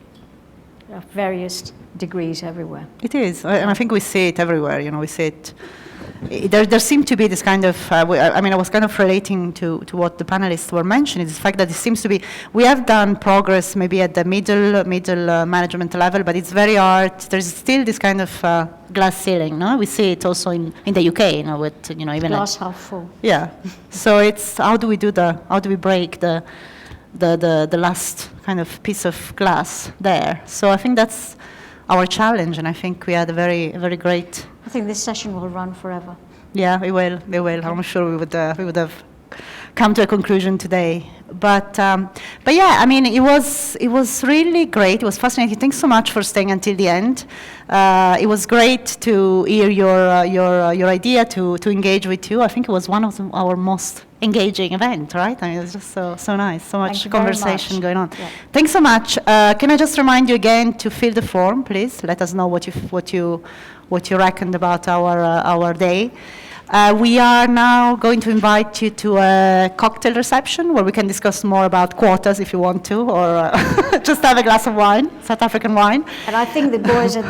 There are various degrees everywhere. It is, and I think we see it everywhere. You know, we see it. There seemed to be this kind of. I mean, I was kind of relating to what the panelists were mentioning. Is the fact that it seems to be we have done progress maybe at the middle management level, but it's very hard. There's still this kind of glass ceiling. No, we see it also in the UK. You know, with even glass half full. Yeah. So it's how do we break the last kind of piece of glass there. So I think that's our challenge, and I think we had a very great. I think this session will run forever. Yeah, it will. I'm sure we would have come to a conclusion today. But yeah, I mean, it was really great. It was fascinating. Thanks so much for staying until the end. It was great to hear your idea, to engage with you. I think it was one of our most engaging events, right? I mean, it was just so nice, so much conversation going on. Yeah. Thanks so much. Can I just remind you again to fill the form, please? Let us know what you reckoned about our day. We are now going to invite you to a cocktail reception where we can discuss more about quotas if you want to, or just have a glass of wine, South African wine. And I think the boys at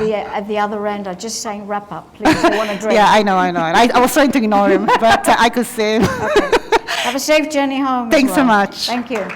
the other end are just saying, wrap up, please, they want to drink. Yeah, I know. I was trying to ignore him, but I could see him. Okay. Have a safe journey home. Thanks so much. Thank you.